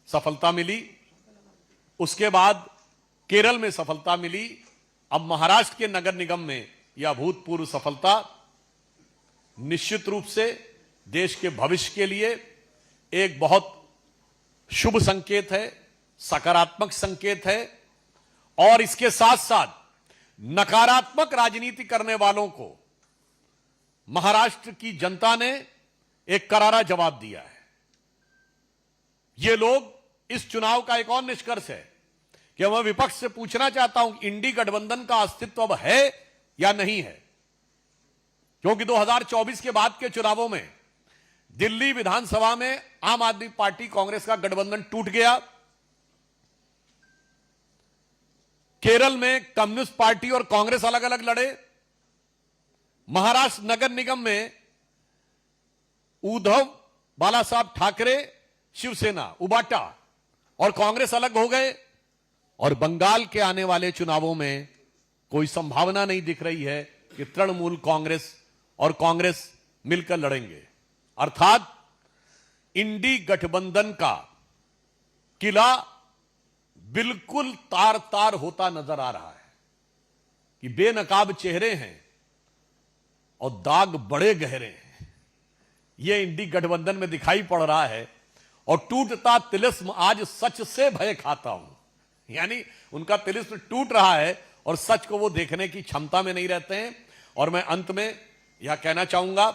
सफलता मिली, उसके बाद केरल में सफलता मिली, अब महाराष्ट्र के नगर निगम में यह अभूतपूर्व सफलता निश्चित रूप से देश के भविष्य के लिए एक बहुत शुभ संकेत है, सकारात्मक संकेत है, और इसके साथ साथ नकारात्मक राजनीति करने वालों को महाराष्ट्र की जनता ने एक करारा जवाब दिया है। ये लोग, इस चुनाव का एक और निष्कर्ष है कि मैं विपक्ष से पूछना चाहता हूं, इंडी गठबंधन का अस्तित्व अब है या नहीं है। क्योंकि 2024 के बाद के चुनावों में दिल्ली विधानसभा में आम आदमी पार्टी कांग्रेस का गठबंधन टूट गया, केरल में कम्युनिस्ट पार्टी और कांग्रेस अलग अलग लड़े, महाराष्ट्र नगर निगम में उद्धव बाला साहब ठाकरे शिवसेना उबाटा और कांग्रेस अलग हो गए, और बंगाल के आने वाले चुनावों में कोई संभावना नहीं दिख रही है कि तृणमूल कांग्रेस और कांग्रेस मिलकर लड़ेंगे। अर्थात इंडी गठबंधन का किला बिल्कुल तार तार होता नजर आ रहा है कि बेनकाब चेहरे हैं और दाग बड़े गहरे हैं। यह इंडी गठबंधन में दिखाई पड़ रहा है, और टूटता तिलिस्म आज सच से भय खाता हूं, यानी उनका तिलिस्म टूट रहा है और सच को वो देखने की क्षमता में नहीं रहते हैं। और मैं अंत में यह कहना चाहूंगा,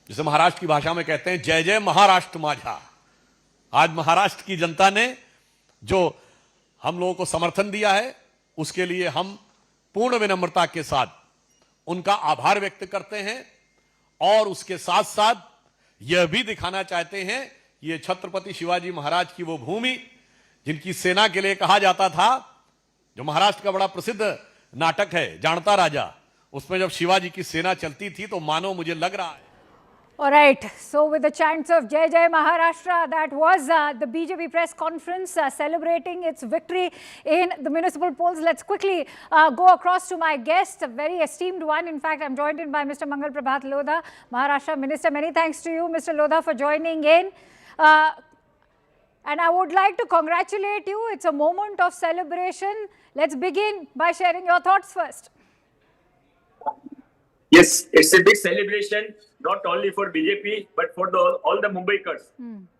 जिसे महाराष्ट्र की भाषा में कहते हैं जय जय महाराष्ट्र माझा। आज महाराष्ट्र की जनता ने जो हम लोगों को समर्थन दिया है, उसके लिए हम पूर्ण विनम्रता के साथ उनका आभार व्यक्त करते हैं, और उसके साथ साथ यह भी दिखाना चाहते हैं ये छत्रपति शिवाजी महाराज की वो भूमि जिनकी सेना के लिए कहा जाता था, जो महाराष्ट्र का बड़ा प्रसिद्ध नाटक है जानता राजा, उसमें जब शिवाजी की सेना चलती थी तो मानो मुझे लग रहा है। All right, so with the chants of Jai Jai Maharashtra, that was the BJP press conference celebrating its victory in the municipal polls. Let's quickly go across to my guest, a very esteemed one. In fact, I'm joined in by Mr. Mangal Prabhat Lodha, Maharashtra Minister. Many thanks to you, Mr. Lodha, for joining in. And I would like to congratulate you. It's a moment of celebration. Let's begin by sharing your thoughts first. Yes, it's a big celebration, not only for BJP, but for all the Mumbaikars.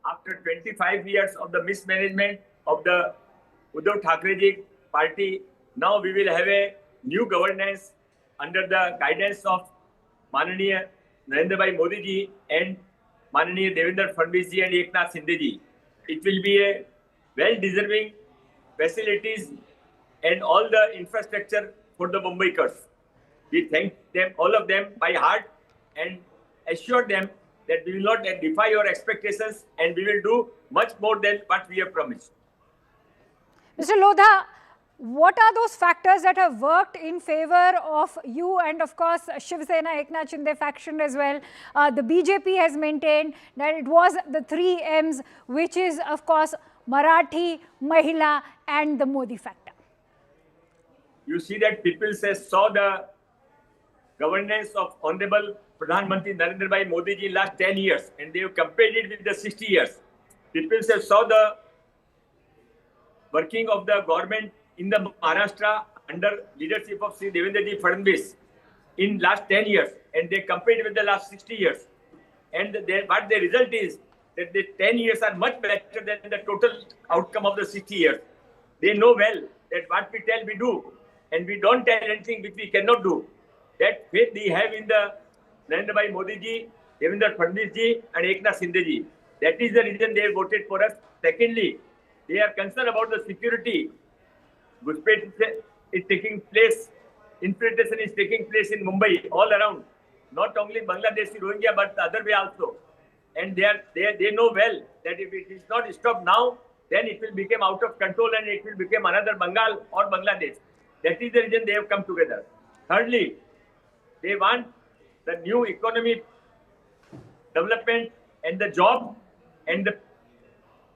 After 25 years of the mismanagement of the Uddhav Thackeray party, now we will have a new governance under the guidance of Mananiya Narendra Bhai Modi ji and Mananiya Devendra Fadnavis ji and Eknath Shinde ji. It will be a well-deserving facilities and all the infrastructure for the Mumbaikars. We thank them, all of them, by heart, and assure them that we will not defy your expectations and we will do much more than what we have promised. Mr. Lodha, what are those factors that have worked in favor of you and, of course, Shiv Sena, Eknath Shinde faction as well? The BJP has maintained that it was the 3 M's, which is, of course, Marathi, Mahila and the Modi factor. You see that people saw the governance of Honorable Pradhan Mantri Narendra Bhai Modi ji in last 10 years, and they have compared it with the 60 years. People saw the working of the government in the Maharashtra under leadership of Sri Devendra ji Fadnavis in last 10 years, and they compared with the last 60 years. And what the result is that the 10 years are much better than the total outcome of the 60 years. They know well that what we tell we do, and we don't tell anything which we cannot do. That faith they have in the Narendra Bhai Modi ji, Devendra Fadnavis ji and Eknath Shinde ji. That is the reason they voted for us. Secondly, they are concerned about the security. Ghuspaich is taking place, infiltration is taking place in Mumbai, all around. Not only Bangladeshi Rohingya, but the other way also. And they know well that if it is not stopped now, then it will become out of control and it will become another Bengal or Bangladesh. That is the reason they have come together. Thirdly, they want the new economic development and the job and the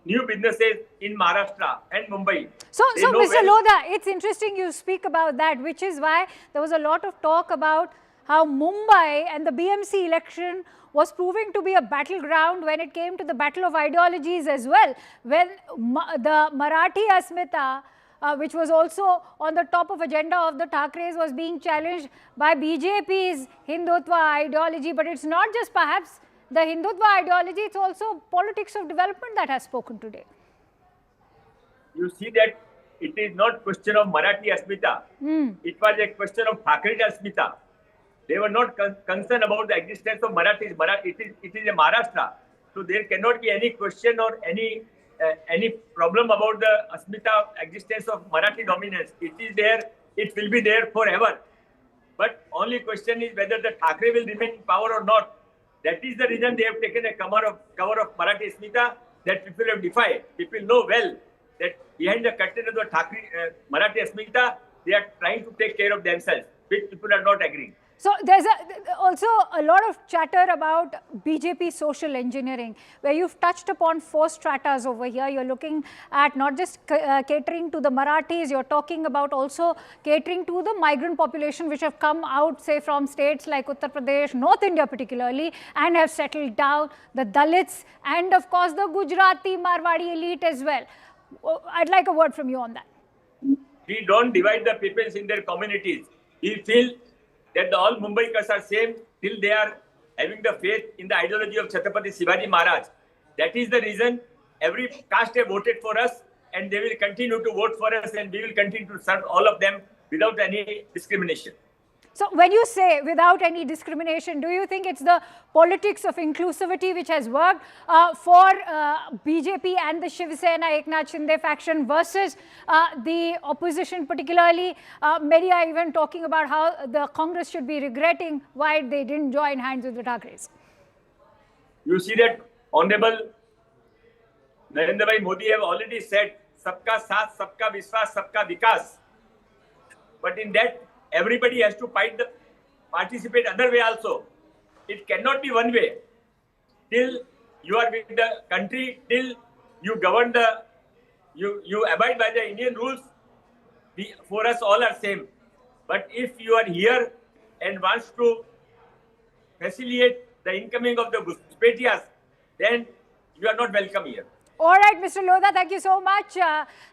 new businesses in Maharashtra and Mumbai. So Mr. Lodha, it's interesting you speak about that, which is why there was a lot of talk about how Mumbai and the BMC election was proving to be a battleground when it came to the battle of ideologies as well. When the Marathi Asmita, which was also on the top of agenda of the Thackerays, was being challenged by BJP's Hindutva ideology. But it's not just perhaps the Hindutva ideology, it's also politics of development that has spoken today. You see that it is not question of Marathi Asmita. It was a question of Thackeray Asmita. They were not concerned about the existence of Marathis. It is a Maharashtra. So there cannot be any question or any problem about the Asmita existence of Marathi dominance. It is there, it will be there forever. But only question is whether the Thackray will remain in power or not. That is the reason they have taken a cover of Marathi Asmita that people have defied. People know well that behind the curtain of the Marathi Asmita, they are trying to take care of themselves, which people are not agreeing. So there's also a lot of chatter about BJP social engineering, where you've touched upon 4 stratas over here. You're looking at not just catering to the Marathis, you're talking about also catering to the migrant population which have come out, say, from states like Uttar Pradesh, North India particularly, and have settled down, the Dalits, and of course the Gujarati Marwadi elite as well. I'd like a word from you on that. We don't divide the peoples in their communities. We feel that all Mumbaikars are same till they are having the faith in the ideology of Chhatrapati Shivaji Maharaj. That is the reason every caste have voted for us, and they will continue to vote for us, and we will continue to serve all of them without any discrimination. So when you say without any discrimination, do you think it's the politics of inclusivity which has worked for BJP and the Shiv Sena Eknath Shinde faction versus the opposition particularly? Many are even talking about how the Congress should be regretting why they didn't join hands with the Thackerays. You see that Honorable Narendra Bhai Modi have already said, Sabka Saath, Sabka Vishwas, Sabka Vikas. But in that, everybody has to participate other way also. It cannot be one way. Till you are with the country, till you govern you abide by the Indian rules, for us all are same. But if you are here and wants to facilitate the incoming of the Guspetias, then you are not welcome here. All right, Mr. Lodha, thank you so much.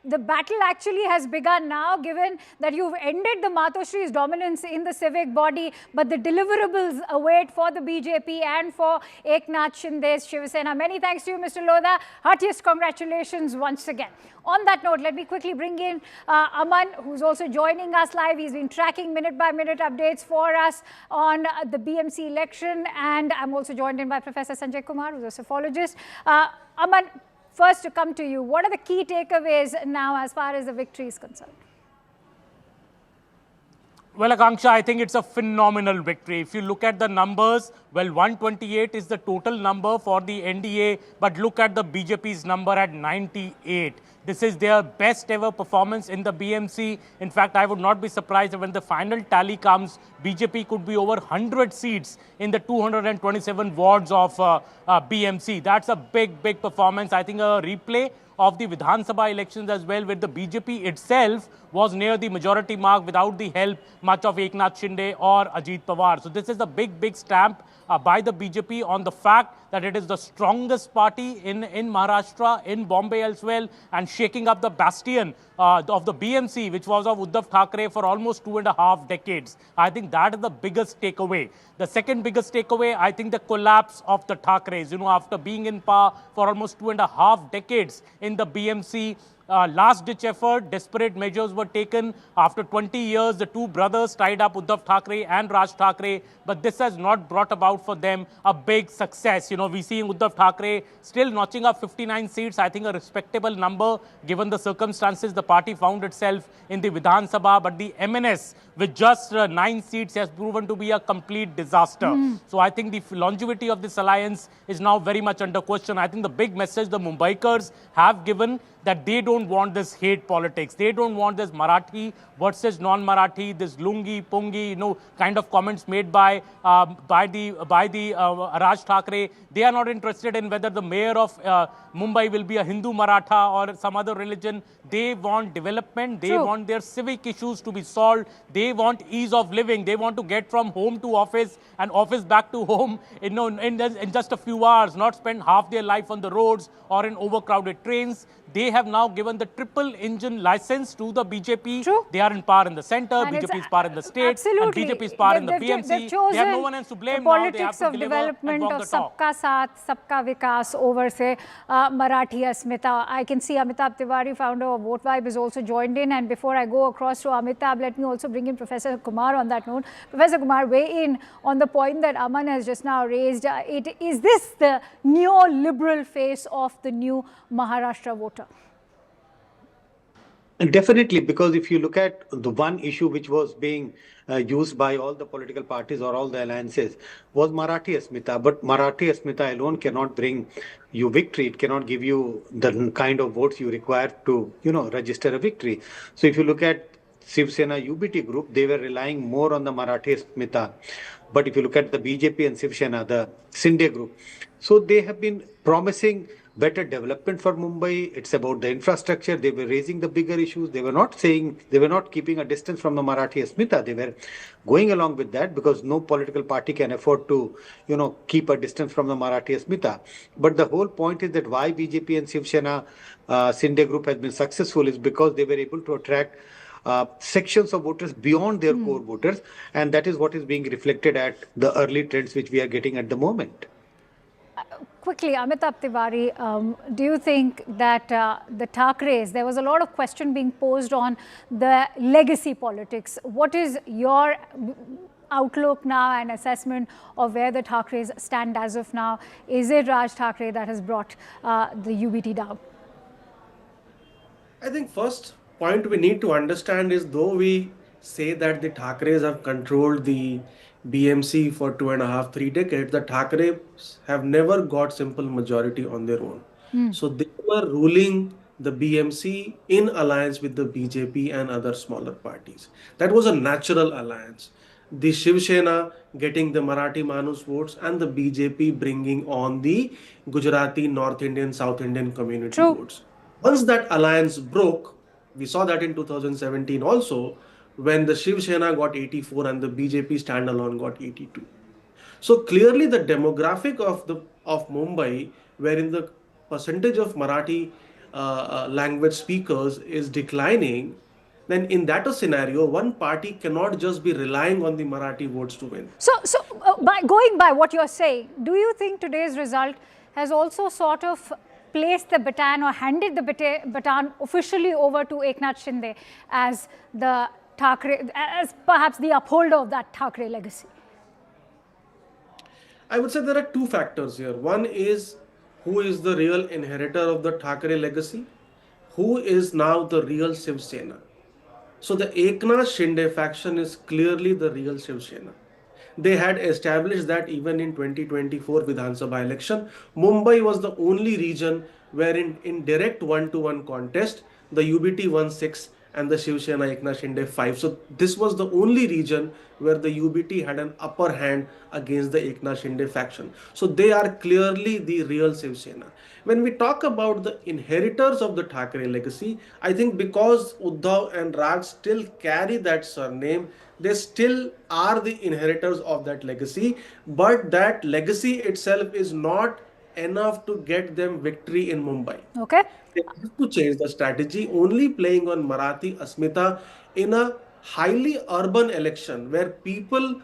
The battle actually has begun now, given that you've ended the Matoshri's dominance in the civic body, but the deliverables await for the BJP and for Eknath Shinde's Shiv Sena. Many thanks to you, Mr. Lodha. Heartiest congratulations once again. On that note, let me quickly bring in Aman, who's also joining us live. He's been tracking minute-by-minute updates for us on the BMC election, and I'm also joined in by Professor Sanjay Kumar, who's a psephologist. Aman, first to come to you, what are the key takeaways now as far as the victory is concerned? Well, Akanksha, I think it's a phenomenal victory. If you look at the numbers, well, 128 is the total number for the NDA, but look at the BJP's number at 98. This is their best ever performance in the BMC. In fact, I would not be surprised if when the final tally comes, BJP could be over 100 seats in the 227 wards of BMC. That's a big, big performance. I think a replay of the Vidhan Sabha elections as well, where the BJP itself was near the majority mark without the help much of Eknath Shinde or Ajit Pawar. So this is a big, big stamp by the BJP on the fact that it is the strongest party in Maharashtra, in Bombay as well, and shaking up the bastion of the BMC, which was of Uddhav Thackeray for almost 2.5 decades. I think that is the biggest takeaway. The second biggest takeaway, I think the collapse of the Thackerays. You know, after being in power for almost 2.5 decades in the BMC, last-ditch effort, desperate measures were taken. After 20 years, the two brothers tied up, Uddhav Thackeray and Raj Thackeray, but this has not brought about for them a big success. You know, we see Uddhav Thackeray still notching up 59 seats, I think a respectable number given the circumstances the party found itself in the Vidhan Sabha, but the MNS with just 9 seats has proven to be a complete disaster. So I think the longevity of this alliance is now very much under question. I think the big message the Mumbaikars have given that they don't want this hate politics. They don't want this Marathi versus non-Marathi, this lungi, pungi, you know, kind of comments made by Raj Thackeray. They are not interested in whether the mayor of Mumbai will be a Hindu Maratha or some other religion. They want development. They want their civic issues to be solved. They want ease of living. They want to get from home to office and office back to home in just a few hours, not spend half their life on the roads or in overcrowded trains. They have now given the triple engine license to the BJP. They are in power in the center, BJP is power in the state, and BJP is power in the BMC. They have no one else to blame now. They have to deliver and walk the talk. Sabka Saath, Sabka Vikas over, say, Marathi Asmita. I can see Amitabh Tiwari, founder of Vote Vibe, is also joined in. And before I go across to Amitabh, let me also bring in Professor Kumar on that note. Professor Kumar, weigh in on the point that Aman has just now raised. Is this the neoliberal face of the new Maharashtra voter? Definitely, because if you look at the one issue which was being used by all the political parties or all the alliances was Marathi Asmita. But Marathi Asmita alone cannot bring you victory. It cannot give you the kind of votes you require to, register a victory. So if you look at Shiv Sena UBT group, they were relying more on the Marathi Asmita. But if you look at the BJP and Shiv Sena, the Shinde group, so they have been promising better development for Mumbai. It's about the infrastructure. They were raising the bigger issues. They were not saying, they were not keeping a distance from the Marathi Asmita. They were going along with that because no political party can afford to, keep a distance from the Marathi Asmita. But the whole point is that why BJP and Shiv Sena Shinde group has been successful is because they were able to attract sections of voters beyond their core voters, and that is what is being reflected at the early trends which we are getting at the moment. Quickly, Amitabh Tiwari, do you think that the Thackerays, there was a lot of question being posed on the legacy politics. What is your outlook now and assessment of where the Thackerays stand as of now? Is it Raj Thackray that has brought the UBT down? I think first point we need to understand is, though we say that the Thackerays have controlled the BMC for 2.5, 3 decades, the Thackerays have never got simple majority on their own. So they were ruling the BMC in alliance with the BJP and other smaller parties. That was a natural alliance. The Shiv Sena getting the Marathi Manus votes and the BJP bringing on the Gujarati, North Indian, South Indian community votes. Once that alliance broke, we saw that in 2017 also, when the Shiv Sena got 84 and the BJP standalone got 82. So clearly the demographic of Mumbai, wherein the percentage of Marathi language speakers is declining, then in that scenario, one party cannot just be relying on the Marathi votes to win. So going by what you're saying, do you think today's result has also sort of placed the baton or handed the baton officially over to Eknath Shinde as the Thackray, as perhaps the upholder of that Thackray legacy? I would say there are two factors here. One is who is the real inheritor of the Thackray legacy, who is now the real Shiv Sena. So the Eknath Shinde faction is clearly the real Shiv Sena. They had established that even in 2024 Vidhan Sabha election, Mumbai was the only region where in direct one-to-one contest, the UBT won 6 and the Shiv Sena Eknath Shinde 5. So this was the only region where the UBT had an upper hand against the Eknath Shinde faction. So they are clearly the real Shiv Sena. When we talk about the inheritors of the Thackray legacy, I think because Uddhav and Raj still carry that surname, they still are the inheritors of that legacy, but that legacy itself is not enough to get them victory in Mumbai. Okay. They have to change the strategy. Only playing on Marathi Asmita in a highly urban election where people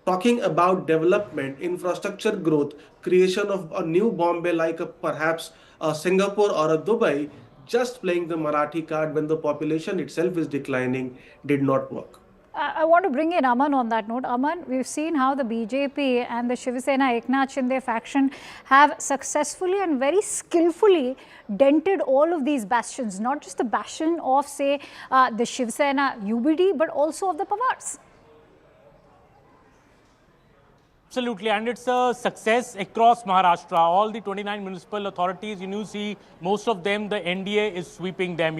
talking about development, infrastructure growth, creation of a new Bombay like perhaps a Singapore or a Dubai, just playing the Marathi card when the population itself is declining did not work. I want to bring in Aman on that note. Aman, we've seen how the BJP and the Shiv Sena Eknath Shinde faction have successfully and very skillfully dented all of these bastions, not just the bastion of, say, the Shiv Sena UBT, but also of the Pawars. Absolutely, and it's a success across Maharashtra. All the 29 municipal authorities, you see, most of them, the NDA is sweeping them.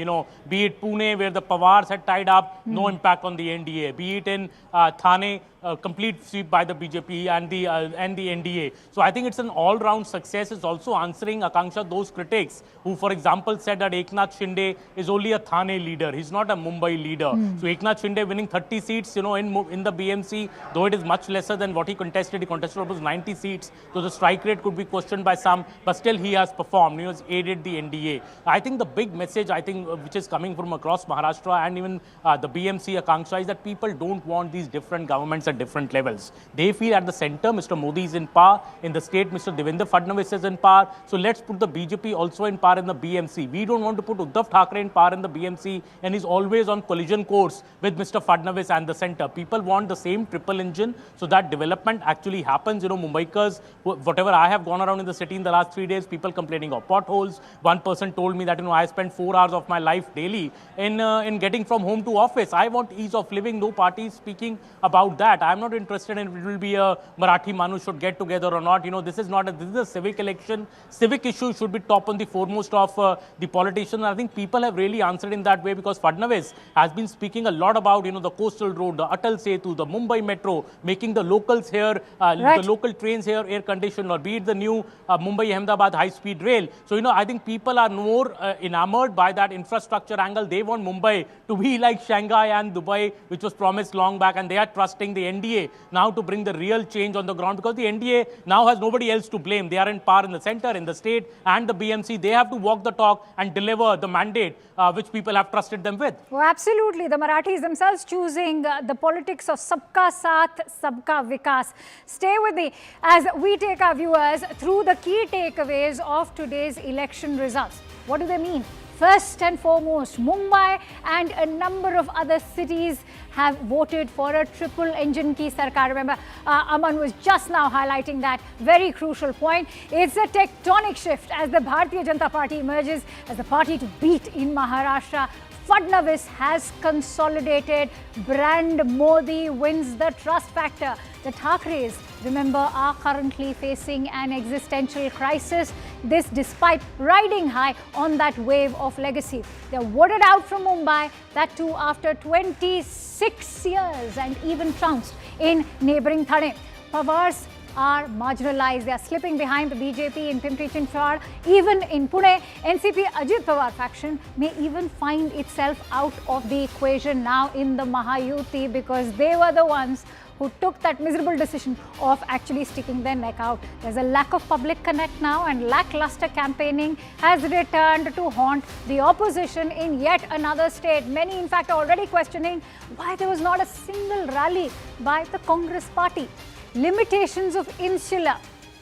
Be it Pune, where the Pawars had tied up, no impact on the NDA. Be it in Thane, complete sweep by the BJP and the NDA. So I think it's an all-round success. It's also answering, Akanksha, those critics who, for example, said that Eknath Shinde is only a Thane leader. He's not a Mumbai leader. So Eknath Shinde winning 30 seats, in the BMC, though it is much lesser than what he contested. He contested almost 90 seats. So the strike rate could be questioned by some, but still he has performed. He has aided the NDA. I think the big message, which is coming from across Maharashtra and even the BMC, Akanksha, is that people don't want these different governments at different levels. They feel at the center, Mr. Modi is in power. In the state, Mr. Devendra Fadnavis is in power. So let's put the BJP also in power in the BMC. We don't want to put Uddhav Thackeray in power in the BMC, and he's always on collision course with Mr. Fadnavis and the center. People want the same triple engine so that development actually usually happens. Mumbaikars, whatever I have gone around in the city in the last 3 days, people complaining of potholes. One person told me that, I spend 4 hours of my life daily in getting from home to office. I want ease of living. No party is speaking about that. I'm not interested in if it will be a Marathi Manu should get together or not. This is a civic election. Civic issues should be top on the foremost of the politicians. I think people have really answered in that way, because Fadnavis has been speaking a lot about, the coastal road, the Atal Setu, the Mumbai Metro, making the locals here, the local trains here air conditioned, or be it the new Mumbai-Ahmedabad high-speed rail. So, I think people are more enamored by that infrastructure angle. They want Mumbai to be like Shanghai and Dubai, which was promised long back, and they are trusting the NDA now to bring the real change on the ground, because the NDA now has nobody else to blame. They are in power in the center, in the state, and the BMC. They have to walk the talk and deliver the mandate which people have trusted them with. Oh, absolutely. The Marathis themselves choosing the politics of Sabka Saath, Sabka Vikas. Stay with me as we take our viewers through the key takeaways of today's election results. What do they mean? First and foremost, Mumbai and a number of other cities have voted for a triple engine ki sarkar. Remember, Aman was just now highlighting that very crucial point. It's a tectonic shift as the Bharatiya Janata Party emerges as the party to beat in Maharashtra. Fadnavis has consolidated. Brand Modi wins the trust factor. The Thackerays, remember, are currently facing an existential crisis. This despite riding high on that wave of legacy. They're voted out from Mumbai, that too after 26 years, and even trounced in neighbouring Thane. Pawars are marginalized. They are slipping behind the BJP in Pimpri-Chinchwad. Even in Pune, NCP Ajit Pawar faction may even find itself out of the equation now in the Mahayuti, because they were the ones who took that miserable decision of actually sticking their neck out. There's a lack of public connect now, and lackluster campaigning has returned to haunt the opposition in yet another state. Many, in fact, are already questioning why there was not a single rally by the Congress party. Limitations of insular,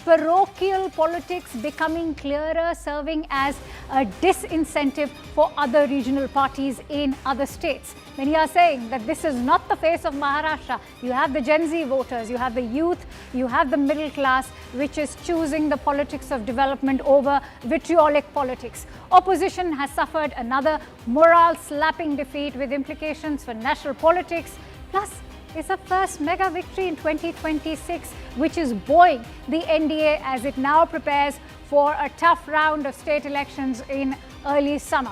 parochial politics becoming clearer, serving as a disincentive for other regional parties in other states. Many are saying that this is not the face of Maharashtra. You have the Gen Z voters, you have the youth, you have the middle class, which is choosing the politics of development over vitriolic politics. Opposition has suffered another morale-slapping defeat with implications for national politics. Plus, it's a first mega victory in 2026, which is buoying the NDA as it now prepares for a tough round of state elections in early summer.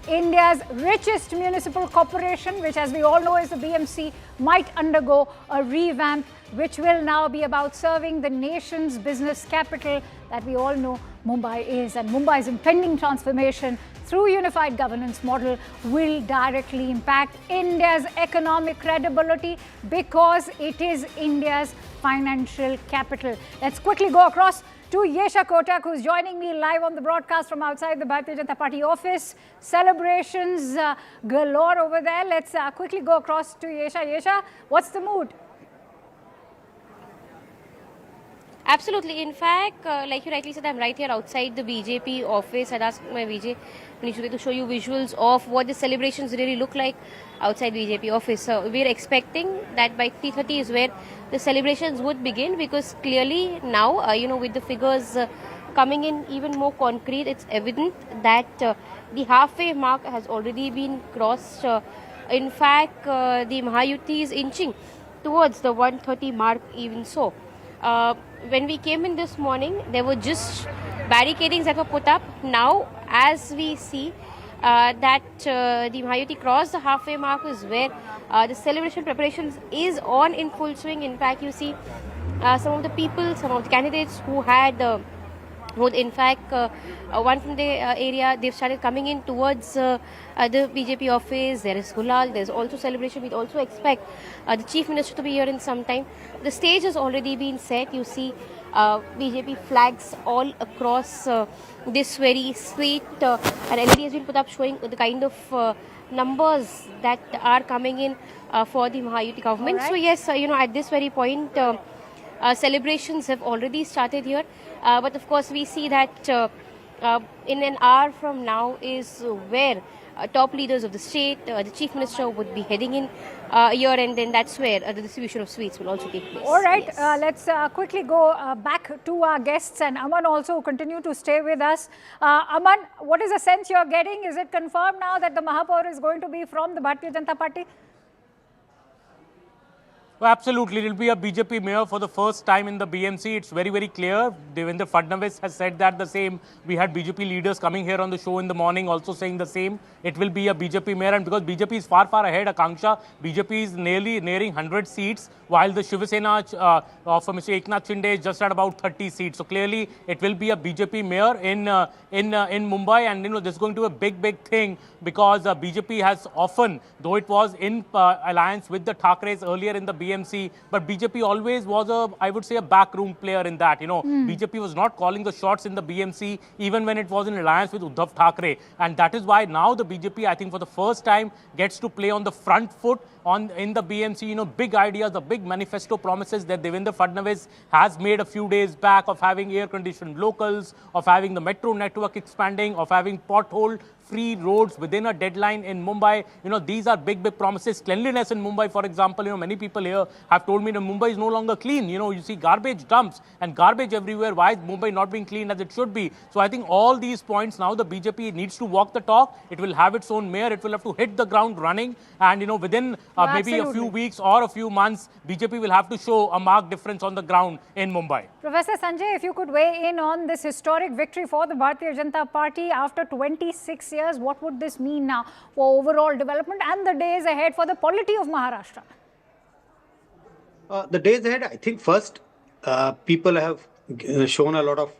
India's richest municipal corporation, which as we all know is the BMC, might undergo a revamp, which will now be about serving the nation's business capital that we all know Mumbai is. And Mumbai's impending transformation through unified governance model will directly impact India's economic credibility, because it is India's financial capital. Let's quickly go across to Yesha Kotak, who's joining me live on the broadcast from outside the Bharatiya Janata Party office. Celebrations galore over there. Let's quickly go across to Yesha. Yesha, what's the mood? Absolutely. In fact, like you rightly said, I'm right here outside the BJP office. I'd asked my VJ Manish to show you visuals of what the celebrations really look like outside BJP office. So we're expecting that by 3:30 is where the celebrations would begin, because clearly now, with the figures coming in even more concrete, it's evident that the halfway mark has already been crossed. In fact, the Mahayuti is inching towards the 130 mark even so. When we came in this morning, there were just barricadings that were put up. Now, as we see that the Mahayuti crossed the halfway mark, is where the celebration preparations is on in full swing. In fact, you see some of the people, some of the candidates who had in fact, one from the area, they've started coming in towards the BJP office. There is Gulal, there's also celebration. We also expect the Chief Minister to be here in some time. The stage has already been set. You see BJP flags all across this very street. An LED has been put up showing the kind of numbers that are coming in for the Mahayuti government. Right. So yes, at this very point, celebrations have already started here. But of course, we see that in an hour from now is where top leaders of the state, the chief minister would be heading in here, and then that's where the distribution of sweets will also take place. All right, Yes. let's quickly go back to our guests, and Aman also continue to stay with us. Aman, what is the sense you're getting? Is it confirmed now that the Mahapaur is going to be from the Bharatiya Janata Party? Well, absolutely. It will be a BJP mayor for the first time in the BMC. It's very, very clear. Devendra Fadnavis has said that the same. We had BJP leaders coming here on the show in the morning also saying the same. It will be a BJP mayor, and because BJP is far, far ahead, Akanksha, BJP is nearing 100 seats, while the Shiv Sena of Mr. Eknath Shinde is just at about 30 seats. So clearly, it will be a BJP mayor in Mumbai, and this is going to be a big, big thing because BJP has often, though it was in alliance with the Thackerays earlier in the BMC, but BJP always was I would say, a backroom player in that. BJP was not calling the shots in the BMC, even when it was in alliance with Uddhav Thackeray, and that is why now the BJP, I think, for the first time, gets to play on the front foot in the BMC. Big ideas, the big manifesto promises that Devendra Fadnavis has made a few days back of having air-conditioned locals, of having the metro network expanding, of having pothole-free roads within a deadline in Mumbai. These are big, big promises. Cleanliness in Mumbai, for example, many people here have told me that Mumbai is no longer clean. You see garbage dumps and garbage everywhere. Why is Mumbai not being clean as it should be? So I think all these points now the BJP needs to walk the talk. It will have its own mayor. It will have to hit the ground running. And, within maybe a few weeks or a few months, BJP will have to show a marked difference on the ground in Mumbai. Professor Sanjay, if you could weigh in on this historic victory for the Bharatiya Janata Party after 26 years, what would this mean now for overall development and the days ahead for the polity of Maharashtra? The days ahead, I think first, people have shown a lot of,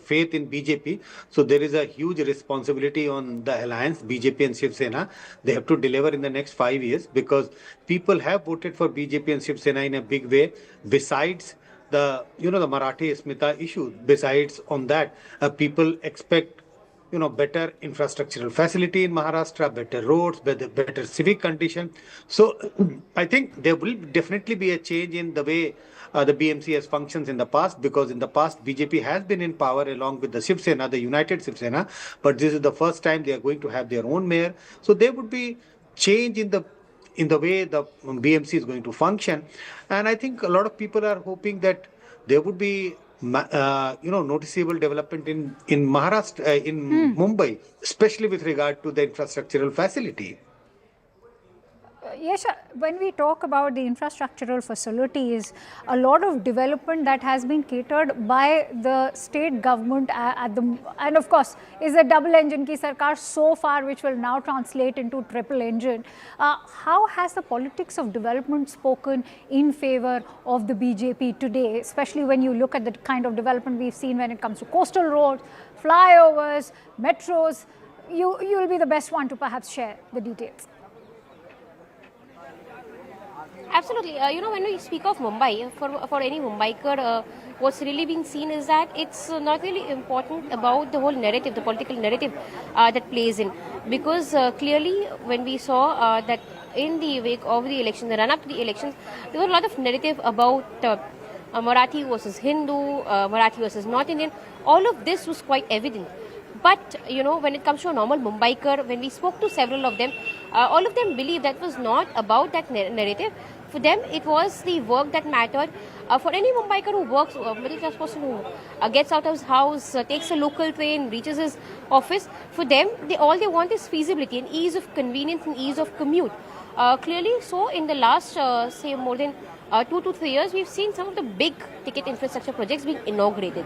faith in BJP. So there is a huge responsibility on the alliance, BJP and Shiv Sena. They have to deliver in the next 5 years because people have voted for BJP and Shiv Sena in a big way. Besides the Marathi Asmita issue, besides on that, people expect better infrastructural facility in Maharashtra, better roads, better civic condition. So I think there will definitely be a change in the way the BMC has functions in the past, because in the past BJP has been in power along with the Shiv Sena, the united Shiv Sena, but this is the first time they are going to have their own mayor. So there would be change in the way the BMC is going to function, and I think a lot of people are hoping that there would be noticeable development in Maharashtra, in Mumbai, especially with regard to the infrastructural facility. Yes, when we talk about the infrastructural facilities, a lot of development that has been catered by the state government and of course is a double engine ki sarkar so far, which will now translate into triple engine. How has the politics of development spoken in favor of the BJP today, especially when you look at the kind of development we've seen when it comes to coastal roads, flyovers, metros? You will be the best one to perhaps share the details. Absolutely. When we speak of Mumbai, for any Mumbaiker, what's really being seen is that it's not really important about the whole narrative, the political narrative that plays in. Because clearly, when we saw that in the wake of the election, the run-up to the elections, there was a lot of narrative about Marathi versus Hindu, Marathi versus North Indian. All of this was quite evident. But, when it comes to a normal Mumbaiker, when we spoke to several of them, all of them believe that was not about that narrative. For them, it was the work that mattered. For any Mumbaiker who works, a middle class person who gets out of his house, takes a local train, reaches his office, for them, all they want is feasibility and ease of convenience and ease of commute. Clearly, so in the last, say, more than 2 to 3 years, we've seen some of the big ticket infrastructure projects being inaugurated.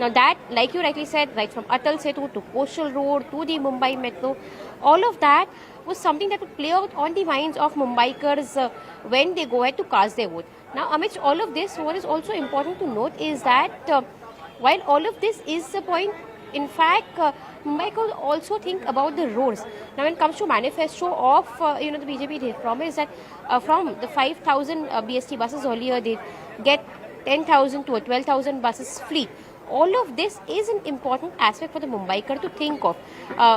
Now that, like you rightly said, right from Atal Setu to Coastal Road to the Mumbai Metro, all of that was something that would play out on the minds of Mumbaikers when they go ahead to cast their vote. Now, amidst all of this, what is also important to note is that while all of this is the point, in fact, Mumbaikers also think about the roads. Now, when it comes to manifesto of the BJP, they promised that from the 5,000 BST buses earlier, they get 10,000 to 12,000 buses fleet. All of this is an important aspect for the Mumbaiker to think of.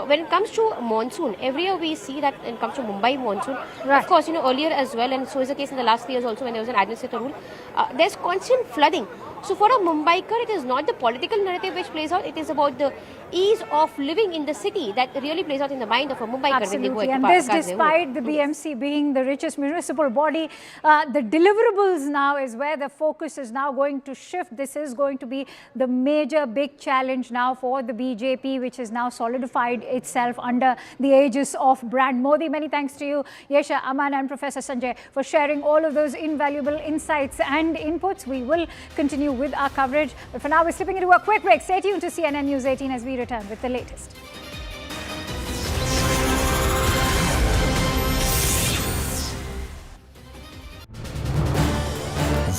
When it comes to monsoon, every year we see that when it comes to Mumbai monsoon, of course, earlier as well, and so is the case in the last 3 years also when there was an administrative rule, there's constant flooding. So for a Mumbaiker, it is not the political narrative which plays out, it is about the ease of living in the city that really plays out in the mind of a Mumbaikar when they go Absolutely, to and this despite the BMC being the richest municipal body, the deliverables now is where the focus is now going to shift. This is going to be the major big challenge now for the BJP, which has now solidified itself under the aegis of brand Modi. Many thanks to you, Yesha, Aman and Professor Sanjay for sharing all of those invaluable insights and inputs. We will continue with our coverage, but for now we're slipping into a quick break. Stay tuned to CNN News 18 as we return with the latest.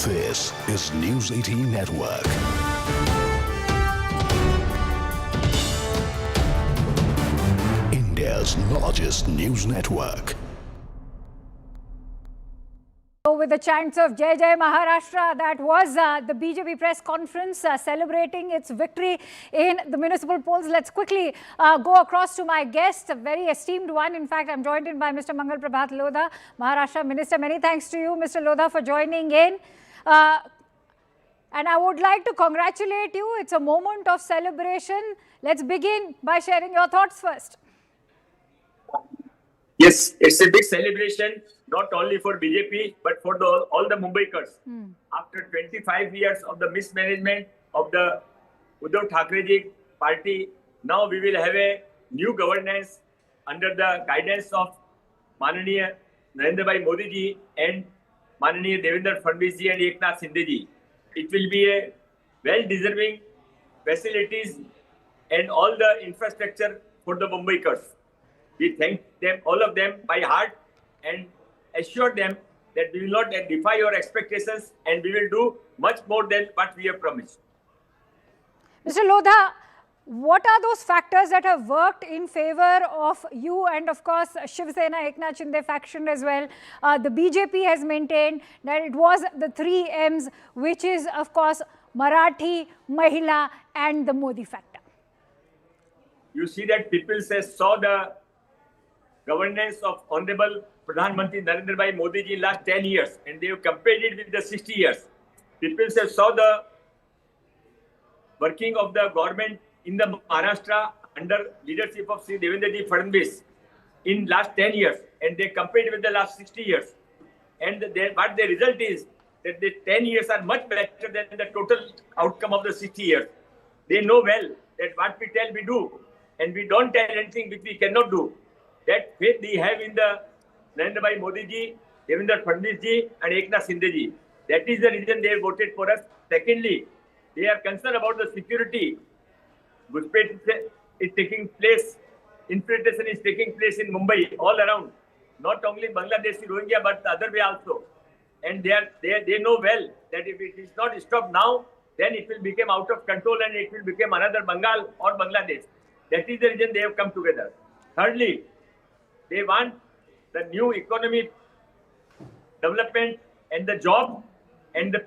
This is News 18 Network. India's largest news network. With the chants of Jai Jai Maharashtra, that was the BJP press conference celebrating its victory in the municipal polls. Let's quickly go across to my guest, a very esteemed one. In fact, I'm joined in by Mr. Mangal Prabhat Lodha, Maharashtra Minister. Many thanks to you, Mr. Lodha, for joining in. And I would like to congratulate you. It's a moment of celebration. Let's begin by sharing your thoughts first. Yes, it's a big celebration, not only for BJP, but for all the Mumbaikars. After 25 years of the mismanagement of the Uddhav Thackeray party, now we will have a new governance under the guidance of Mananiya Narendra Bhai Modi ji and Mananiya Devendra Fadnavis ji and Eknath Shinde ji. It will be a well-deserving facilities and all the infrastructure for the Mumbaikars. We thank them, all of them, by heart and assure them that we will not defy your expectations and we will do much more than what we have promised. Mr. Lodha, what are those factors that have worked in favor of you and, of course, Shiv Sena, Eknath Shinde faction as well? The BJP has maintained that it was the 3 M's, which is, of course, Marathi, Mahila and the Modi factor. You see that people saw the governance of Honorable Pradhan Mantri Narendra Bhai Modi ji in last 10 years and they have compared it with the 60 years. People saw the working of the government in the Maharashtra under leadership of Sri Devendra ji Fadnavis in last 10 years and they compared with the last 60 years. And what the result is that the 10 years are much better than the total outcome of the 60 years. They know well that what we tell we do and we don't tell anything which we cannot do. That faith we have in the Narendra Bhai Modi ji, Devendra Fadnavis ji and Eknath Shinde ji. That is the reason they voted for us. Secondly, they are concerned about the security. Ghuspaich is taking place, infiltration is taking place in Mumbai, all around. Not only Bangladeshi Rohingya, but the other way also. And they know well that if it is not stopped now, then it will become out of control and it will become another Bengal or Bangladesh. That is the reason they have come together. Thirdly, they want the new economy development and the job and the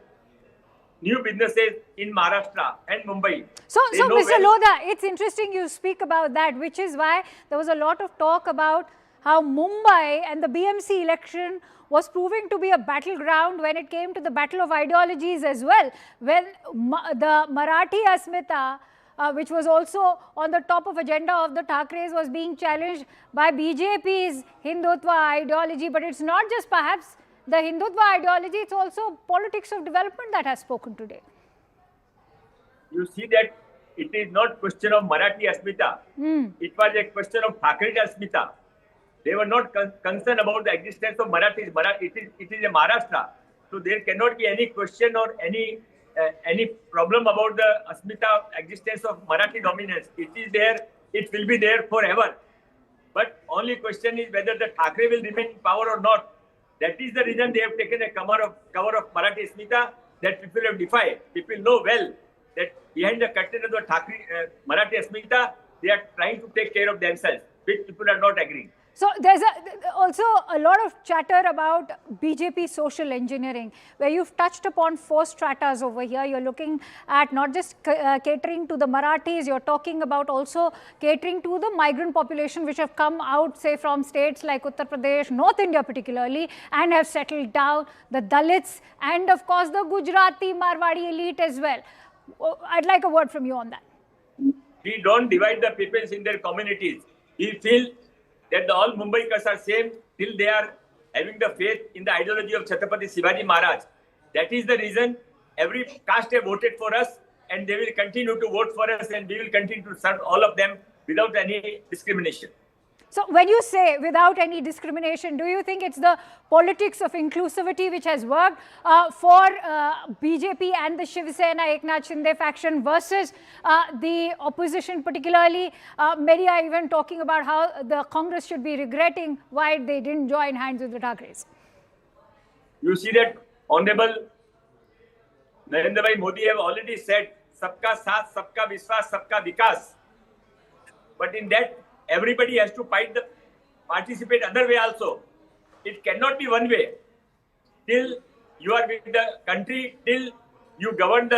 new businesses in Maharashtra and Mumbai. So Mr. Lodha, it's interesting you speak about that, which is why there was a lot of talk about how Mumbai and the BMC election was proving to be a battleground when it came to the battle of ideologies as well. When the Marathi Asmita, which was also on the top of agenda of the Thackerays, was being challenged by BJP's Hindutva ideology. But it's not just perhaps the Hindutva ideology, it's also politics of development that has spoken today. You see that it is not question of Marathi Asmita. It was a question of Thackeray Asmita. They were not concerned about the existence of Marathis. It is a Maharashtra. So there cannot be any question or any problem about the Asmita existence of Marathi dominance. It is there, it will be there forever. But only question is whether the Thackray will remain in power or not. That is the reason they have taken a cover of Marathi Asmita that people have defied. People know well that behind the curtain of the Marathi Asmita, they are trying to take care of themselves, which people are not agreeing. So there's also a lot of chatter about BJP social engineering, where you've touched upon 4 stratas over here. You're looking at not just catering to the Marathis, you're talking about also catering to the migrant population which have come out, say, from states like Uttar Pradesh, North India particularly, and have settled down, the Dalits, and of course the Gujarati Marwadi elite as well. I'd like a word from you on that. We don't divide the peoples in their communities. We feel that all Mumbaikars are same till they are having the faith in the ideology of Chhatrapati Shivaji Maharaj. That is the reason every caste have voted for us, and they will continue to vote for us, and we will continue to serve all of them without any discrimination. So when you say without any discrimination, do you think it's the politics of inclusivity which has worked for BJP and the Shiv Sena Eknath Shinde faction versus the opposition particularly? Many are even talking about how the Congress should be regretting why they didn't join hands with the Thackerays. You see that Honorable Narendra Bhai Modi have already said, Sabka Saath, Sabka Vishwas, Sabka Vikas. But in that, everybody has to participate other way also. It cannot be one way. Till you are with the country, till you govern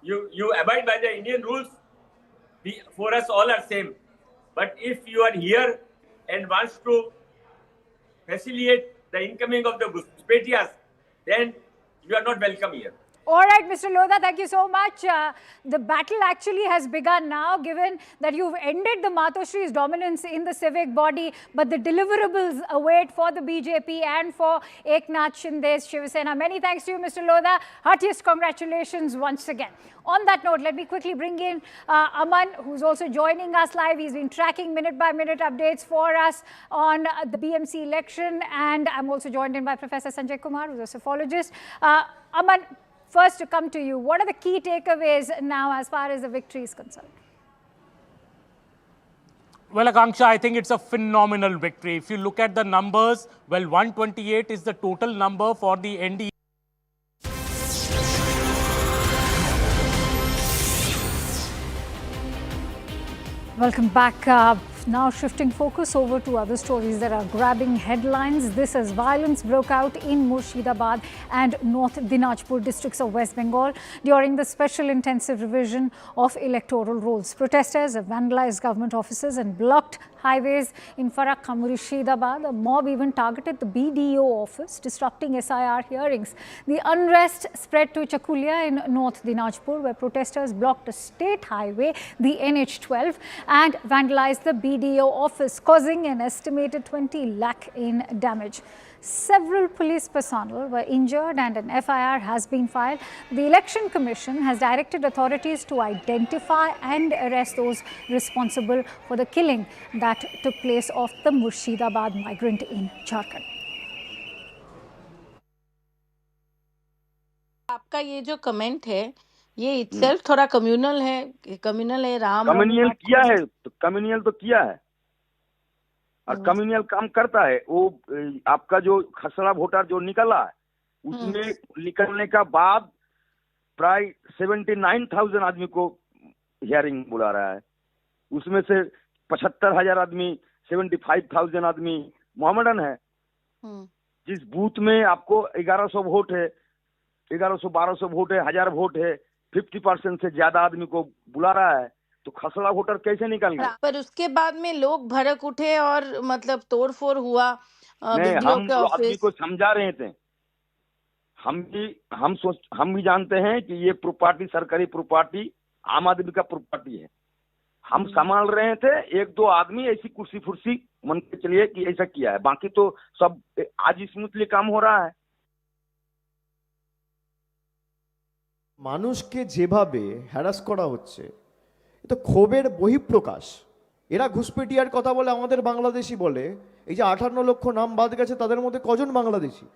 you abide by the Indian rules, for us all are same. But if you are here and wants to facilitate the incoming of the Guspetias, then you are not welcome here. All right, Mr. Lodha, thank you so much. The battle actually has begun now, given that you've ended the Matoshri's dominance in the civic body, but the deliverables await for the BJP and for Eknath Shinde's Shiv Sena. Many thanks to you, Mr. Lodha. Heartiest congratulations once again. On that note, let me quickly bring in Aman, who's also joining us live. He's been tracking minute-by-minute updates for us on the BMC election, and I'm also joined in by Professor Sanjay Kumar, who's a psephologist. Aman, first to come to you, what are the key takeaways now as far as the victory is concerned? Well, Akanksha, I think it's a phenomenal victory. If you look at the numbers, well, 128 is the total number for the NDA. Welcome back. Now shifting focus over to other stories that are grabbing headlines. This as violence broke out in Murshidabad and North Dinajpur districts of West Bengal during the special intensive revision of electoral rolls. Protesters have vandalized government offices and blocked highways in Farakka, Murshidabad. A mob even targeted the BDO office, disrupting SIR hearings. The unrest spread to Chakulia in North Dinajpur, where protesters blocked a state highway, the NH12, and vandalized the BDO office, causing an estimated 20 lakh in damage. Several police personnel were injured and an FIR has been filed. The Election Commission has directed authorities to identify and arrest those responsible for the killing that took place of the Murshidabad migrant in Jharkhand. आपका ये जो comment है ये itself थोड़ा communal है Ram communal किया है तो कम्युनियल तो किया है और कम्युनियल काम करता है वो आपका जो खसरा वोटर जो निकला है उसमें निकलने का बाद प्राय 79,000 आदमी को हियरिंग बुला रहा है उसमें से 75,000 आदमी 75,000 आदमी मोहम्मदन है जिस बूथ में आपको 1100 वोट है 1100-1200 वोट है 1000 वोट है 50% से ज्यादा आदमी को बुला रहा है तो खसरा वोटर कैसे निकल गए पर उसके बाद में लोग भड़क उठे और मतलब तोड़फोड़ हुआ हम आदमी को समझा रहे थे हम भी जानते हैं कि ये प्रॉपर्टी सरकारी प्रॉपर्टी आम आदमी का प्रॉपर्टी है हम संभाल रहे थे एक दो आदमी ऐसी कुर्सी फुर्सी मन के चलिए कि ऐसा किया है बाकी तो सब आज स्मूथली काम हो रहा है মানুষকে যেভাবে হ্যারাস করা হচ্ছে এটা ক্ষোভের বহিঃপ্রকাশ এরা ঘুষপেটিয়ার কথা বলে আমাদের বাংলাদেশি বলে এই যে 58 লক্ষ নাম বাদ গেছে তাদের মধ্যে কজন বাংলাদেশি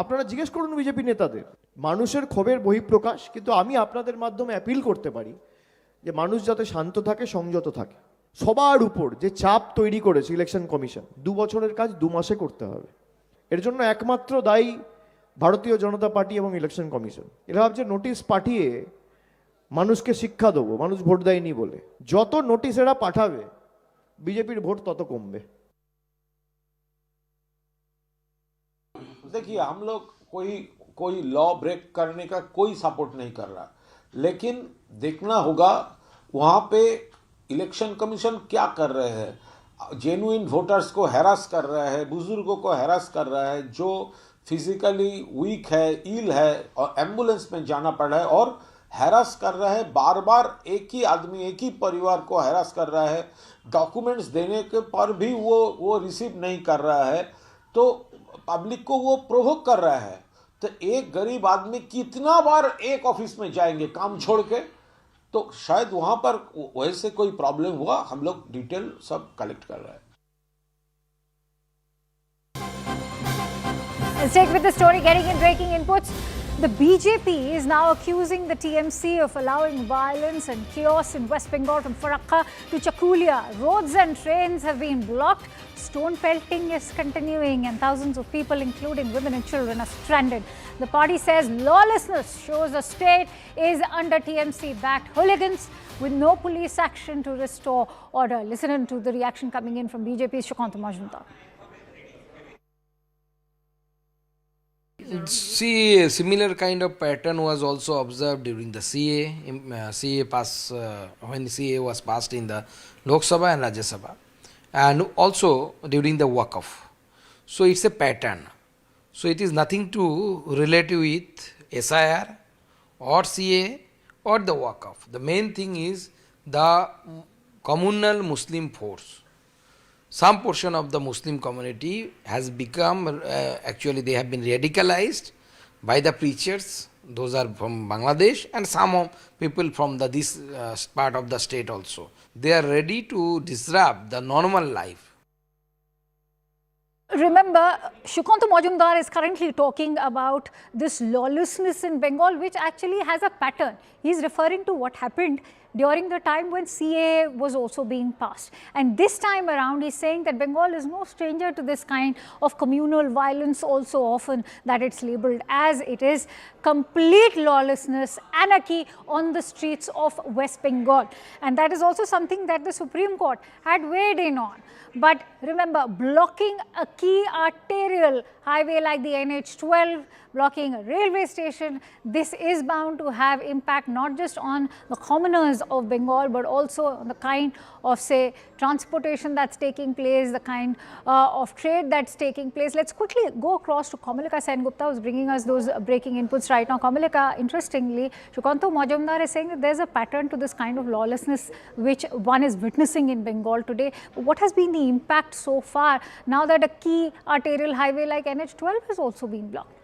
আপনারা জিজ্ঞেস করুন বিজেপি নেতাদের মানুষের ক্ষোভের বহিঃপ্রকাশ কিন্তু আমি আপনাদের মাধ্যমে অ্যাপিল করতে পারি যে মানুষ যাতে শান্ত থাকে সংযত থাকে সবার উপর যে চাপ তৈরি করেছে ইলেকশন কমিশন 2 বছরের কাজ 2 মাসে করতে হবে এর জন্য একমাত্র দায়ী ভারতীয় জনতা পার্টি এবং ইলেকশন কমিশন এরা ভাবছে নোটিশ পাঠিয়ে মানুষকে শিক্ষা দেবো মানুষ ভোট দেয়নি বলে যত নোটিশ এরা পাঠাবে बीजेपी ভোট তত কমবে देखिए हम लोग कोई लॉ ब्रेक करने का कोई सपोर्ट नहीं कर रहा लेकिन देखना होगा वहां पे इलेक्शन कमीशन क्या कर रहे हैं जेन्युइन वोटर्स को हैरास कर रहा है बुजुर्गों को हैरास कर रहा है जो फिजिकली वीक है इल है और एम्बुलेंस में जाना पड़ रहा है और हैरास कर रहा है, बार बार एक ही आदमी एक ही परिवार को हैरास कर रहा है, डॉक्यूमेंट्स देने के पर भी वो रिसीव नहीं कर रहा है, तो पब्लिक को वो प्रोवोक कर रहा है। तो एक गरीब आदमी कितना बार एक ऑफिस में जाएंगे काम छोड़ के, तो शायद वहां पर वैसे कोई प्रॉब्लम हुआ, हम लोग डिटेल सब कलेक्ट कर रहे हैं। Let's take with the story, getting in breaking inputs. The BJP is now accusing the TMC of allowing violence and chaos in West Bengal from Farakka to Chakulia. Roads and trains have been blocked. Stone pelting is continuing and thousands of people, including women and children, are stranded. The party says lawlessness shows the state is under TMC-backed hooligans with no police action to restore order. Listen to the reaction coming in from BJP's Shukanta Majumdar. See, a similar kind of pattern was also observed during the when CA was passed in the Lok Sabha and Rajya Sabha, and also during the Waqf. So it's a pattern. So it is nothing to relate with SIR or CA or the Waqf. The main thing is the communal Muslim force. Some portion of the Muslim community has become, actually they have been radicalized by the preachers, those are from Bangladesh, and some people from this part of the state also. They are ready to disrupt the normal life. Remember, Shukanta Majumdar is currently talking about this lawlessness in Bengal, which actually has a pattern. He is referring to what happened during the time when CA was also being passed. And this time around, he's saying that Bengal is no stranger to this kind of communal violence, also often that it's labelled as it is complete lawlessness, anarchy on the streets of West Bengal. And that is also something that the Supreme Court had weighed in on. But remember, blocking a key arterial highway like the NH12, blocking a railway station, this is bound to have impact not just on the commoners of Bengal, but also on the kind of, say, transportation that's taking place, the kind of trade that's taking place. Let's quickly go across to Kamalika Sengupta, who's bringing us those breaking inputs right now. Kamalika, interestingly, Shukanta Majumdar is saying that there's a pattern to this kind of lawlessness which one is witnessing in Bengal today. What has been the impact so far now that a key arterial highway like NH12 has also been blocked?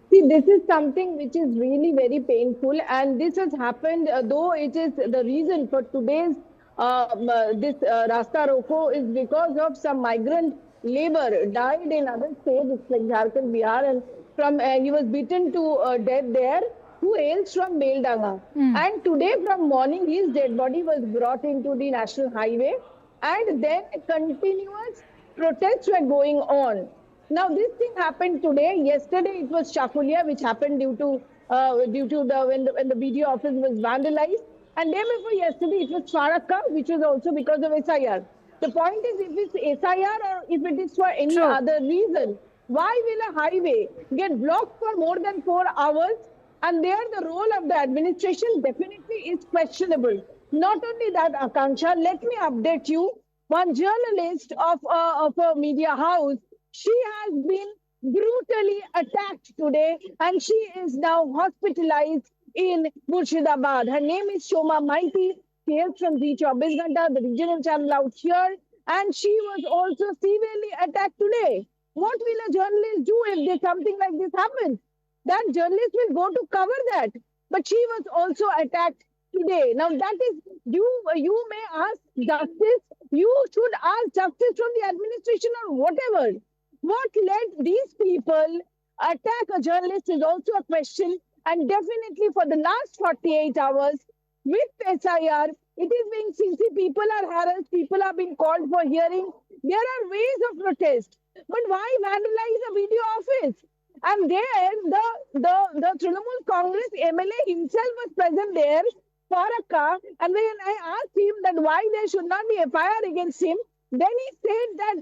See, this is something which is really very painful, and this has happened, though it is the reason for today's Rasta Roko is because of some migrant labor died in other states, like Jharkhand, Bihar, and from he was beaten to death there, who hails from Beldanga. And today from morning, his dead body was brought into the national highway, and then continuous protests were going on. Now this thing happened today. Yesterday it was Chakulia, which happened due to when the BDO office was vandalized, and day before yesterday it was Farakka, which was also because of SIR. The point is, if it's SIR or if it is for any other reason, why will a highway get blocked for more than 4 hours? And there the role of the administration definitely is questionable. Not only that, Akanksha, let me update you. One journalist of a media house, she has been brutally attacked today, and she is now hospitalized in Murshidabad. Her name is Shoma Maiti. She hails from Zee 24 Ghanta, the regional channel out here, and she was also severely attacked today. What will a journalist do if something like this happens? That journalist will go to cover that. But she was also attacked today. Now that is, you may ask justice, you should ask justice from the administration or whatever. What led these people attack a journalist is also a question, and definitely for the last 48 hours with SIR, it is being seen, people are harassed, people are being called for hearing. There are ways of protest, but why vandalize a video office? And there, the Trinamool Congress MLA himself was present there, Farakka, and when I asked him that why there should not be FIR against him, Then he said that,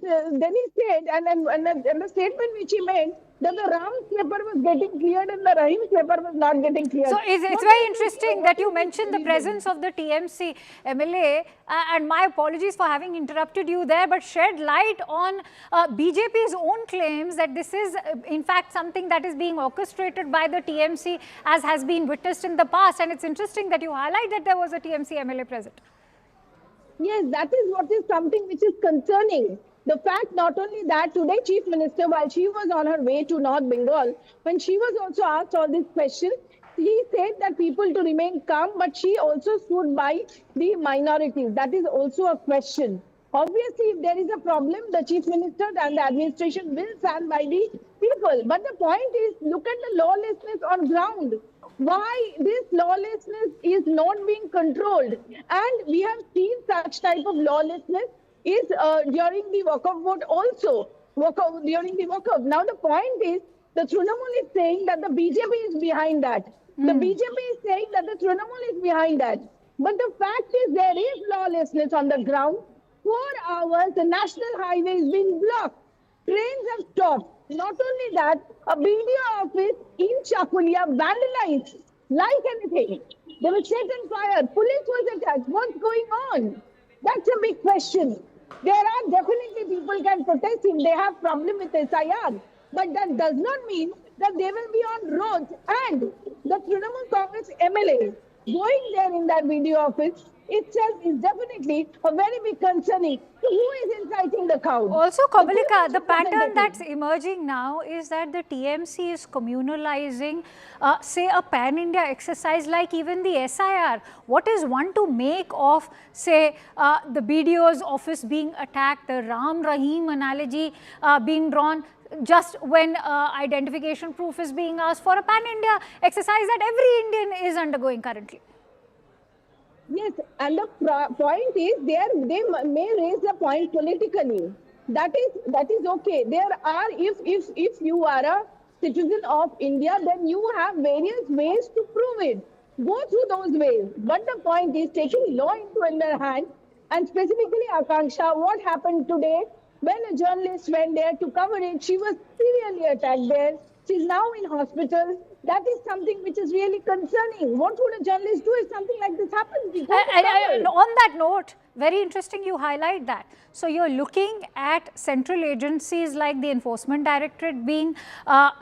and the statement which he made that the Ram paper was getting cleared and the Rahim paper was not getting cleared. So it's very interesting that you mentioned the presence of the TMC MLA, and my apologies for having interrupted you there, but shed light on BJP's own claims that this is in fact something that is being orchestrated by the TMC, as has been witnessed in the past. And it's interesting that you highlight that there was a TMC MLA present. Yes, that is what is something which is concerning. The fact not only that today Chief Minister, while she was on her way to North Bengal, when she was also asked all these questions, he said that people to remain calm, but she also stood by the minorities. That is also a question. Obviously, if there is a problem, the Chief Minister and the administration will stand by the people. But the point is, look at the lawlessness on ground. Why this lawlessness is not being controlled, and we have seen such type of lawlessness is during the walkout vote also, during the walkout. Now the point is, the Trinamool is saying that the BJP is behind that. The BJP is saying that the Trinamool is behind that. But the fact is, there is lawlessness on the ground. 4 hours, the national highway is being blocked. Trains have stopped. Not only that, a BDO office in Chakulia vandalized like anything. They were set on fire. Police was attacked. What's going on? That's a big question. There are definitely people can protest if they have problem with SIR, but that does not mean that they will be on roads. And the Trinamool Congress MLA going there in that BDO office itself is definitely a very big concerning. So who is inciting the crowd? Also, Kamalika, the pattern that's emerging now is that the TMC is communalizing, say, a pan-India exercise like even the SIR. What is one to make of, say, the BDO's office being attacked, the Ram Rahim analogy being drawn, just when identification proof is being asked for a pan-India exercise that every Indian is undergoing currently? Yes, and the point is, they may raise the point politically. That is okay. There are, if you are a citizen of India, then you have various ways to prove it. Go through those ways. But the point is, taking law into their hand, and specifically Akanksha, what happened today when a journalist went there to cover it, she was severely attacked there. She's now in hospital. That is something which is really concerning. What would a journalist do if something like this happens? And on that note, very interesting you highlight that. So you're looking at central agencies like the Enforcement Directorate being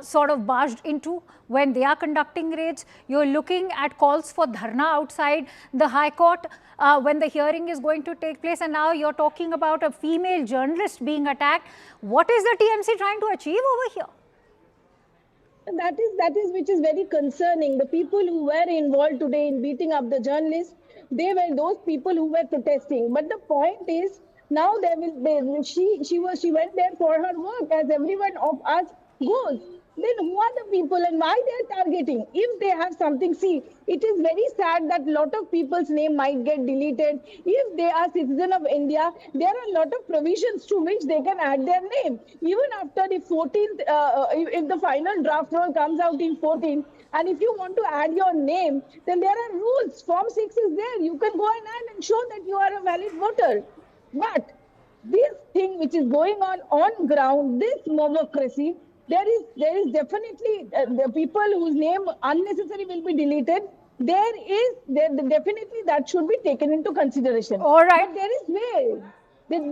sort of barged into when they are conducting raids. You're looking at calls for dharna outside the High Court when the hearing is going to take place. And now you're talking about a female journalist being attacked. What is the TMC trying to achieve over here? That is which is very concerning. The people who were involved today in beating up the journalists, they were those people who were protesting. But the point is, now she went there for her work, as everyone of us goes. Then who are the people and why they are targeting? If they have something, see, it is very sad that a lot of people's name might get deleted. If they are citizen of India, there are a lot of provisions to which they can add their name. Even after the 14th, if the final draft roll comes out in 14th, and if you want to add your name, then there are rules. Form 6 is there. You can go and add and show that you are a valid voter. But this thing which is going on ground, this mobocracy, there is definitely the people whose name unnecessarily will be deleted. Definitely that should be taken into consideration. All right. But there is way.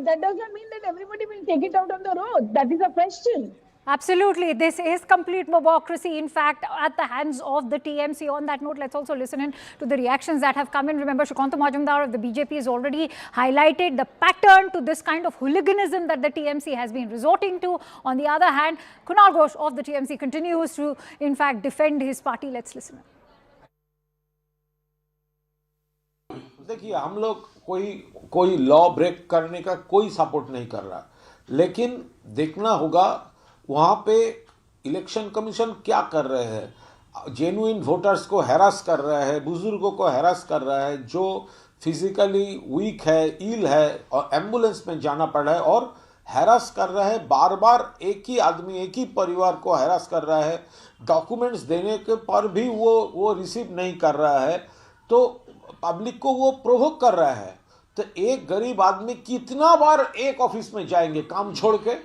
That does not mean that everybody will take it out on the road. That is a question. Absolutely. This is complete mobocracy, in fact, at the hands of the TMC. On that note, let's also listen in to the reactions that have come in. Remember, Shrikanta Majumdar of the BJP has already highlighted the pattern to this kind of hooliganism that the TMC has been resorting to. On the other hand, Kunal Ghosh of the TMC continues to, in fact, defend his party. Let's listen. देखिए, हम लोग कोई law break करने का कोई support नहीं कर रहा, लेकिन देखना होगा वहाँ पे इलेक्शन कमीशन क्या कर रहे हैं। जेन्युइन वोटर्स को हैरास कर रहा है, बुजुर्गों को हैरास कर रहा है, जो फिजिकली वीक है, इल है और एम्बुलेंस में जाना पड़ रहा है, और हैरास कर रहा है बार बार। एक ही आदमी, एक ही परिवार को हैरास कर रहा है। डॉक्यूमेंट्स देने के पर भी वो रिसीव नहीं कर रहा है, तो पब्लिक को वो प्रोवोक कर रहा है। तो एक गरीब आदमी कितना बार एक ऑफिस में जाएंगे काम छोड़ के,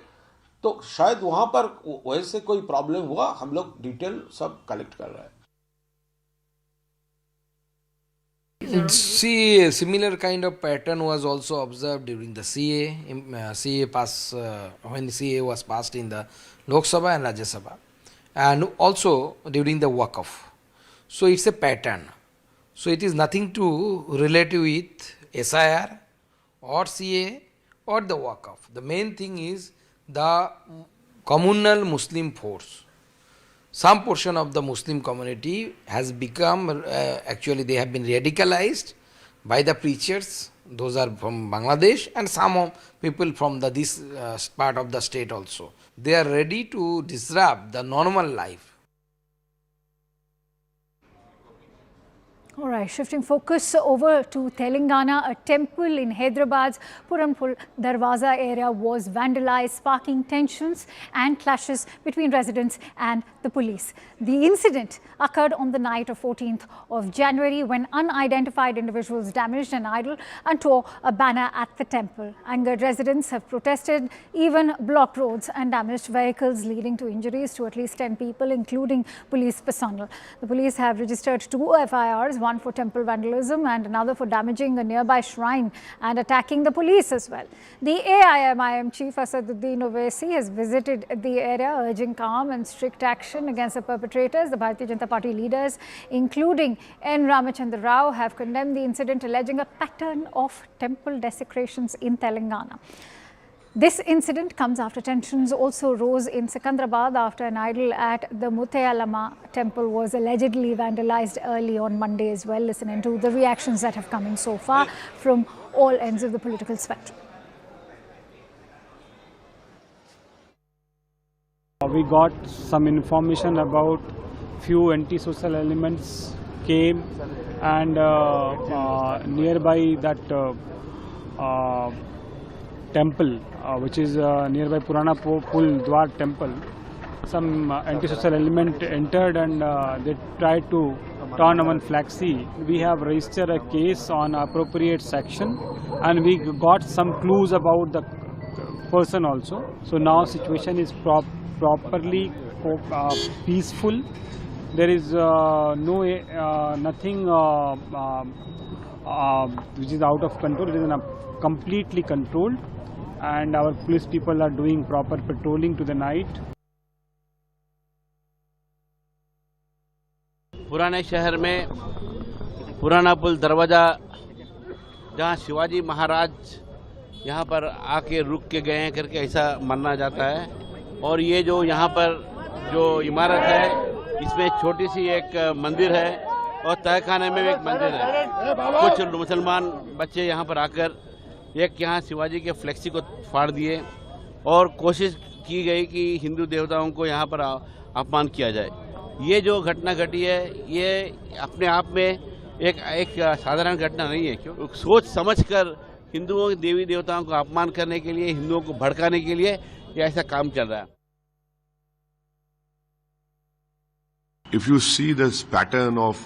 तो शायद वहां पर वैसे कोई प्रॉब्लम हुआ, हम लोग डिटेल सब कलेक्ट कर रहे हैं. See, a similar kind of pattern was also observed during the when CA was passed in the Lok Sabha and Rajya Sabha, and also during the walk-off. So it's a pattern. So it is nothing to relate with SIR or CA or the walk-off. The main thing is the communal Muslim force. Some portion of the Muslim community has become, actually they have been radicalized by the preachers, those are from Bangladesh, and some people from this part of the state also. They are ready to disrupt the normal life. All right, shifting focus over to Telangana, a temple in Hyderabad's Puranpur Darwaza area was vandalized, sparking tensions and clashes between residents and the police. The incident occurred on the night of 14th of January when unidentified individuals damaged an idol and tore a banner at the temple. Angered residents have protested, even blocked roads and damaged vehicles, leading to injuries to at least 10 people, including police personnel. The police have registered 2 FIRs, one for temple vandalism and another for damaging a nearby shrine and attacking the police as well. The AIMIM chief Asaduddin Owaisi has visited the area, urging calm and strict action against the perpetrators. The Bharatiya Janata Party leaders, including N. Ramachandra Rao, have condemned the incident, alleging a pattern of temple desecrations in Telangana. This incident comes after tensions also rose in Secunderabad after an idol at the Muthayalama temple was allegedly vandalized early on Monday as well. Listen into the reactions that have come in so far from all ends of the political spectrum. We got some information about few anti-social elements came and nearby that temple, which is nearby Purana Pul Dwar temple, some anti-social element entered and they tried to turn on flexi. We have registered a case on appropriate section and we got some clues about the person also. So now situation is properly peaceful. There is nothing which is out of control. It is completely controlled, and our police people are doing proper patrolling to the night. पुराने शहर में पुराना पुल दरवाजा, जहाँ शिवाजी महाराज यहाँ पर आके रुक के गए हैं करके ऐसा माना जाता है। और ये जो यहाँ पर जो इमारत है, इसमें छोटी सी एक मंदिर है और तहखाने में भी एक मंदिर है। कुछ मुसलमान बच्चे यहाँ पर आकर एक यहाँ शिवाजी के फ्लेक्सी को फाड़ दिए और कोशिश की गई कि हिंदू देवताओं को यहाँ पर अपमान किया जाए। ये जो घटना घटी है, ये अपने आप में एक साधारण घटना नहीं है। क्यों सोच समझकर हिंदुओं के देवी देवताओं को अपमान करने के लिए, हिंदुओं को भड़काने के लिए ये ऐसा काम चल रहा है। If you see this pattern of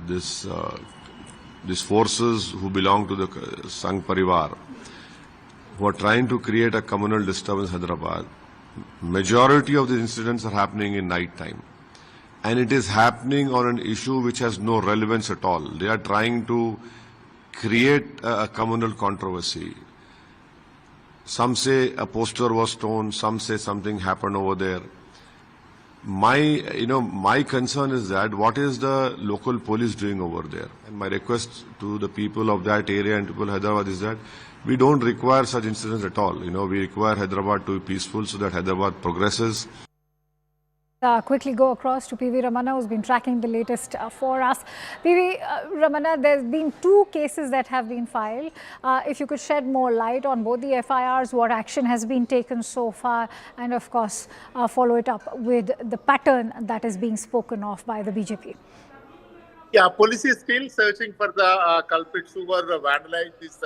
these forces who belong to the Sangh Parivar, who are trying to create a communal disturbance in Hyderabad, majority of these incidents are happening in night time. And it is happening on an issue which has no relevance at all. They are trying to create a communal controversy. Some say a poster was torn, some say something happened over there. My concern is that what is the local police doing over there? And my request to the people of that area and people of Hyderabad is that we don't require such incidents at all. We require Hyderabad to be peaceful so that Hyderabad progresses. Quickly go across to PV Ramana, who's been tracking the latest for us. PV Ramana, there's been 2 cases that have been filed. If you could shed more light on both the FIRs, what action has been taken so far, and of course follow it up with the pattern that is being spoken of by the BJP. Yeah, police is still searching for the culprits who were vandalized this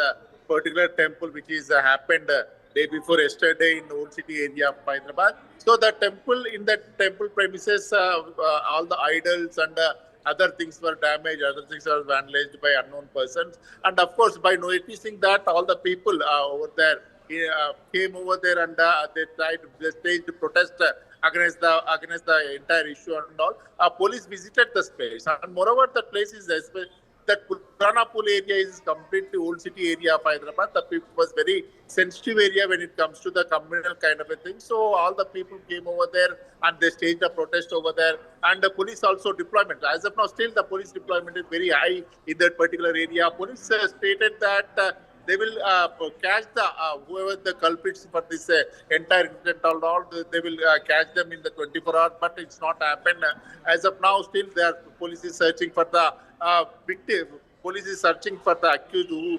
particular temple, which is happened day before yesterday in the Old City area of Hyderabad. So the temple, in that temple premises, all the idols and other things were damaged, other things were vandalized by unknown persons. And of course, by noticing that, all the people over there came over there and they staged protest against the entire issue and all. Police visited the space, and moreover, the place is that Puranapul area is completely old city area of Hyderabad. The people was very sensitive area when it comes to the communal kind of a thing. So all the people came over there and they staged a protest over there. And the police also deployment. As of now, still the police deployment is very high in that particular area. Police stated that they will catch the whoever the culprits for this entire incident. All they will catch them in the 24 hours, but it's not happened. As of now, still the police is searching for the victim. Police is searching for the accused who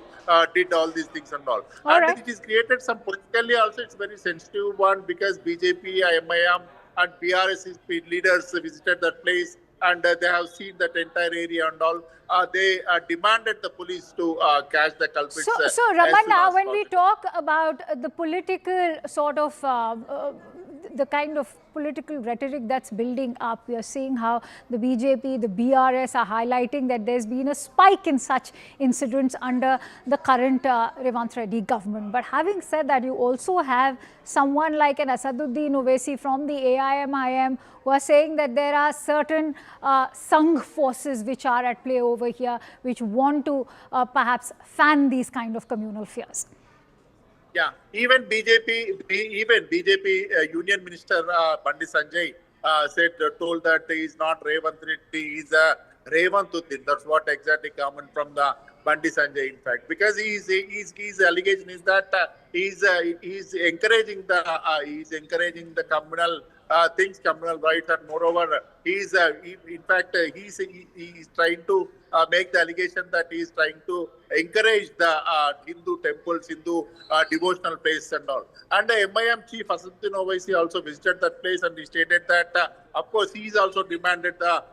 did all these things and all. And it is created some politically also. It's very sensitive one because BJP, MIM, and BRS leaders visited that place. And they have seen that entire area and all. They demanded the police to catch the culprits. So Ramana, when we talk about the political sort of the kind of political rhetoric that's building up, we are seeing how the BJP, the BRS are highlighting that there's been a spike in such incidents under the current Revanth Reddy government. But having said that, you also have someone like an Asaduddin Owaisi from the AIMIM who are saying that there are certain Sangh forces which are at play over here, which want to perhaps fan these kind of communal fears. Yeah, even BJP Union Minister Bandi Sanjay told that he is not Revanth Reddy, he is Revantuddin. That's what exactly coming from the Bandi Sanjay, in fact, because his allegation is that he's encouraging the communal things, communal rights, and moreover, he's trying to make the allegation that he is trying to encourage the Hindu temples, Hindu devotional places and all. And the MIM chief Asaduddin Owaisi also visited that place, and he stated that, of course, he's also demanded the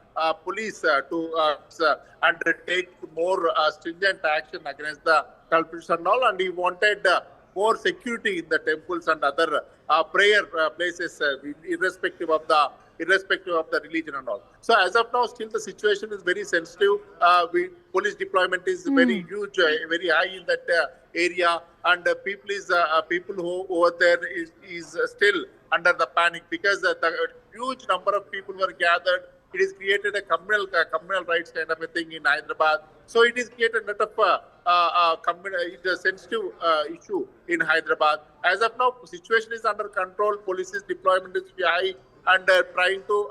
police to undertake more stringent action against the culprits and all, and he wanted more security in the temples and other prayer places, irrespective of the religion and all. So as of now, still the situation is very sensitive. Police deployment is very huge, very high in that area, and people who over there is still under the panic because the huge number of people were gathered. It has created a communal rights kind of a thing in Hyderabad. So it is created a lot of sensitive issue in Hyderabad. As of now, situation is under control. Police's deployment is high and trying to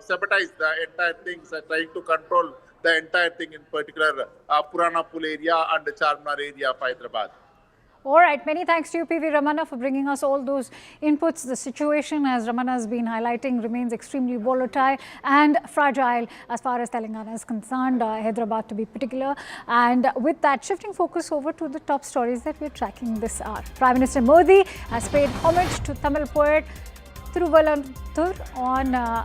sabotage the entire things, trying to control the entire thing, in particular Puranapul area and the Charminar area of Hyderabad. All right, many thanks to you, PV Ramana, for bringing us all those inputs. The situation, as Ramana has been highlighting, remains extremely volatile and fragile as far as Telangana is concerned, Hyderabad to be particular. And with that, shifting focus over to the top stories that we're tracking this hour. Prime Minister Modi has paid homage to Tamil poet Thiruvalluvar on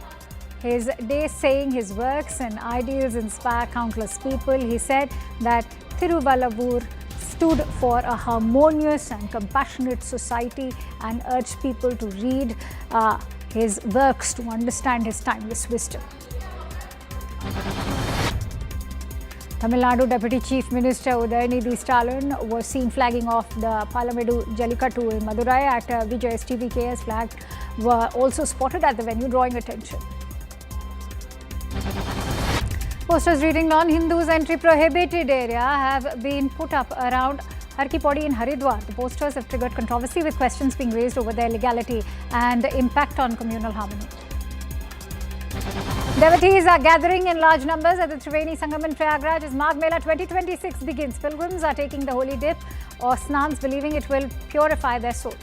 his day, saying his works and ideals inspire countless people. He said that Thiruvalluvar stood for a harmonious and compassionate society and urged people to read his works to understand his timeless wisdom. Tamil Nadu Deputy Chief Minister Udayanidhi Stalin was seen flagging off the Palamedu Jallikattu in Madurai at Vijay's TVKS flag were also spotted at the venue, drawing attention. Posters reading non-Hindus entry prohibited area have been put up around Har Ki Pauri in Haridwar. The posters have triggered controversy with questions being raised over their legality and impact on communal harmony. Devotees are gathering in large numbers at the Triveni Sangam in Prayagraj as Magh Mela 2026 begins. Pilgrims are taking the holy dip or snans, believing it will purify their soul.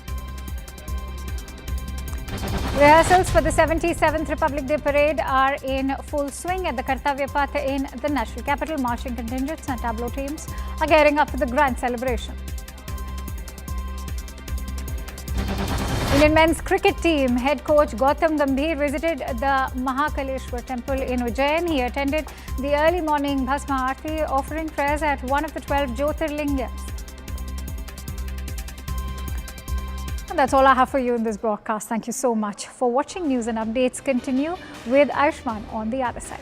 Rehearsals for the 77th Republic Day Parade are in full swing at the Kartavya Path in the national capital. Marching contingents and tableau teams are gearing up for the grand celebration. Indian men's cricket team head coach Gautam Gambhir visited the Mahakaleshwar temple in Ujjain. He attended the early morning Bhasma Aarti, offering prayers at one of the 12 Jyotirlingas. And that's all I have for you in this broadcast. Thank you so much for watching. News and updates continue with Ayushman on the other side.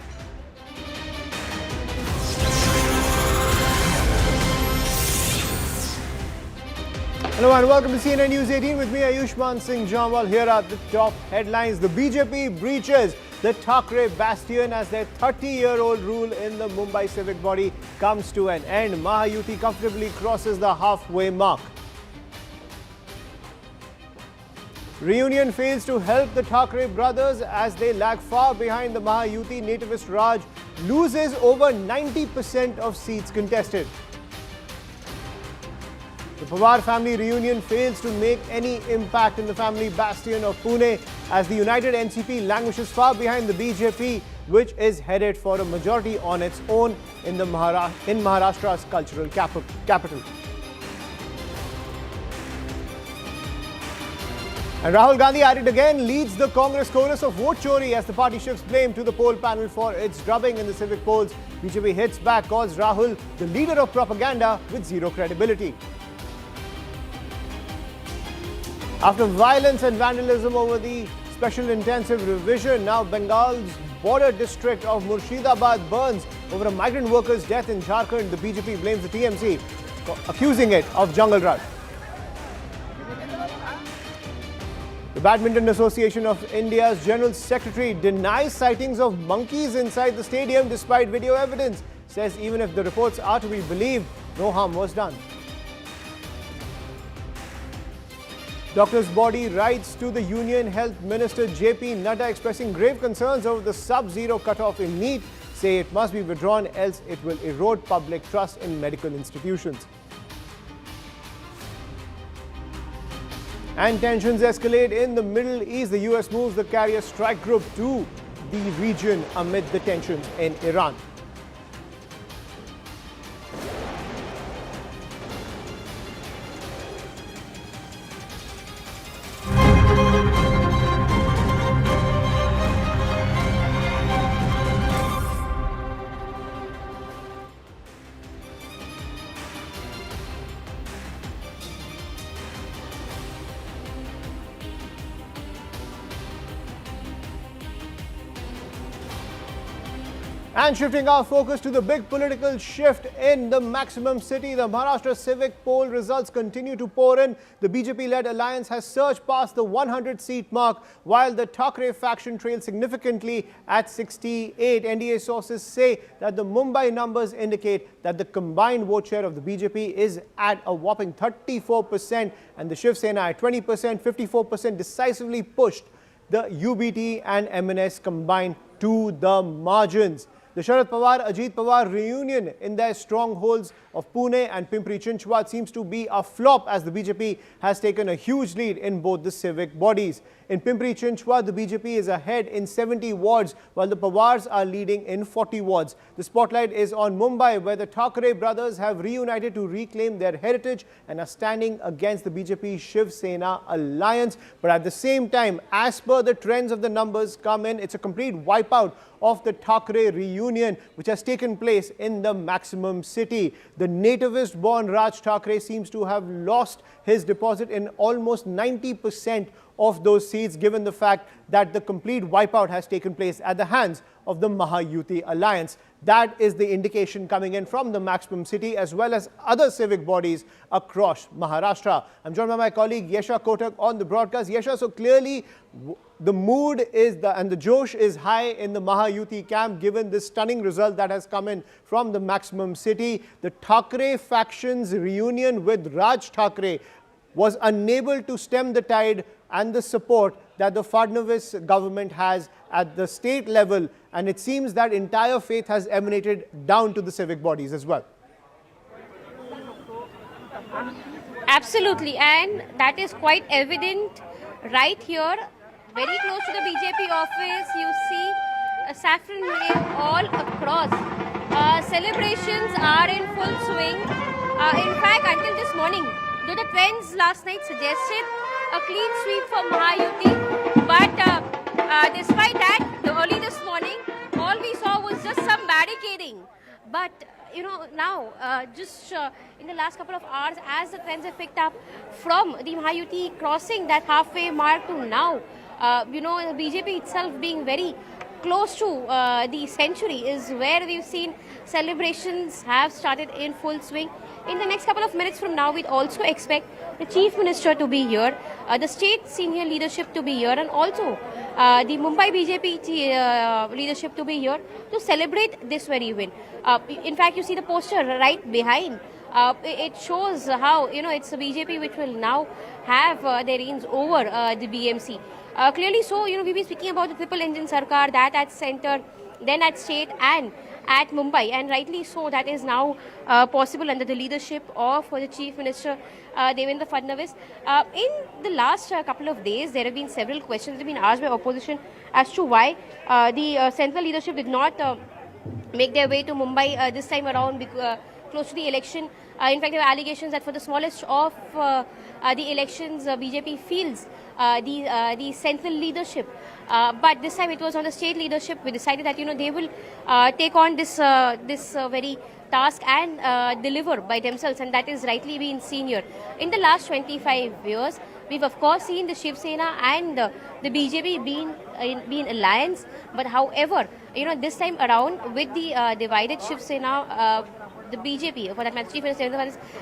Hello and welcome to CNN News 18 with me, Ayushman Singh Jamwal. Here are the top headlines. The BJP breaches the Thackeray Bastion as their 30-year-old rule in the Mumbai Civic body comes to an end. Mahayuti comfortably crosses the halfway mark. Reunion fails to help the Thackray brothers as they lag far behind the Mahayuti. Nativist Raj loses over 90% of seats contested. The Pawar family reunion fails to make any impact in the family bastion of Pune as the united NCP languishes far behind the BJP, which is headed for a majority on its own in Maharashtra's cultural capital. And Rahul Gandhi at it again leads the Congress chorus of vote chori as the party shifts blame to the poll panel for its drubbing in the civic polls. BJP hits back, calls Rahul the leader of propaganda with zero credibility. After violence and vandalism over the special intensive revision, now Bengal's border district of Murshidabad burns over a migrant worker's death in Jharkhand. The BJP blames the TMC, accusing it of jungle rush. The Badminton Association of India's General Secretary denies sightings of monkeys inside the stadium despite video evidence. Says even if the reports are to be believed, no harm was done. Doctors' body writes to the Union Health Minister JP Nadda expressing grave concerns over the sub-zero cutoff in NEET, say it must be withdrawn else it will erode public trust in medical institutions. And tensions escalate in the Middle East. The US moves the carrier strike group to the region amid the tensions in Iran. And shifting our focus to the big political shift in the maximum city, the Maharashtra Civic poll results continue to pour in. The BJP-led alliance has surged past the 100-seat mark, while the Thackray faction trails significantly at 68. NDA sources say that the Mumbai numbers indicate that the combined vote share of the BJP is at a whopping 34% and the Shiv Sena at 20%. 54% decisively pushed the UBT and MNS combined to the margins. The Sharad Pawar-Ajit Pawar reunion in their strongholds of Pune and Pimpri-Chinchwad seems to be a flop as the BJP has taken a huge lead in both the civic bodies. In Pimpri-Chinchwad, the BJP is ahead in 70 wards while the Pawars are leading in 40 wards. The spotlight is on Mumbai, where the Thackray brothers have reunited to reclaim their heritage and are standing against the BJP-Shiv Sena alliance. But at the same time, as per the trends of the numbers come in, it's a complete wipeout of the Thackray reunion which has taken place in the maximum city. The nativist-born Raj Thackray seems to have lost his deposit in almost 90% of those seats, given the fact that the complete wipeout has taken place at the hands of the Mahayuti alliance. That is the indication coming in from the maximum city as well as other civic bodies across Maharashtra. I'm joined by my colleague Yesha Kotak on the broadcast. Yesha, so clearly the mood is and the josh is high in the Mahayuti camp given this stunning result that has come in from the maximum city. The Thackray faction's reunion with Raj Thackray was unable to stem the tide and the support that the Fadnavis government has at the state level, and it seems that entire faith has emanated down to the civic bodies as well. Absolutely, and that is quite evident right here, very close to the BJP office. You see a saffron wave all across. Celebrations are in full swing. In fact, until this morning, though the trends last night suggested a clean sweep for Mahayuti, but despite that, early this morning, all we saw was just some barricading. But you know, now just in the last couple of hours, as the trends have picked up from the Mahayuti crossing that halfway mark to now, you know, the BJP itself being very close to the century is where we've seen celebrations have started in full swing. In the next couple of minutes from now, we'd also expect the Chief Minister to be here, the state senior leadership to be here, and also the Mumbai BJP leadership to be here to celebrate this very win. In fact, you see the poster right behind. It shows how, it's the BJP which will now have their reins over the BMC. Clearly so, we've been speaking about the triple engine Sarkar, that at center, then at state and at Mumbai, and rightly so, that is now possible under the leadership of the Chief Minister Devendra Fadnavis. In the last couple of days, there have been several questions that have been asked by opposition as to why the central leadership did not make their way to Mumbai this time around close to the election. In fact, there were allegations that for the smallest of the elections, BJP feels the central leadership. But this time it was on the state leadership. We decided that they will take on this very task and deliver by themselves, and that is rightly being seen here. In the last 25 years, we've of course seen the Shiv Sena and the BJP being alliance. But however, this time around with the divided Shiv Sena, the BJP, for that matter, Chief Minister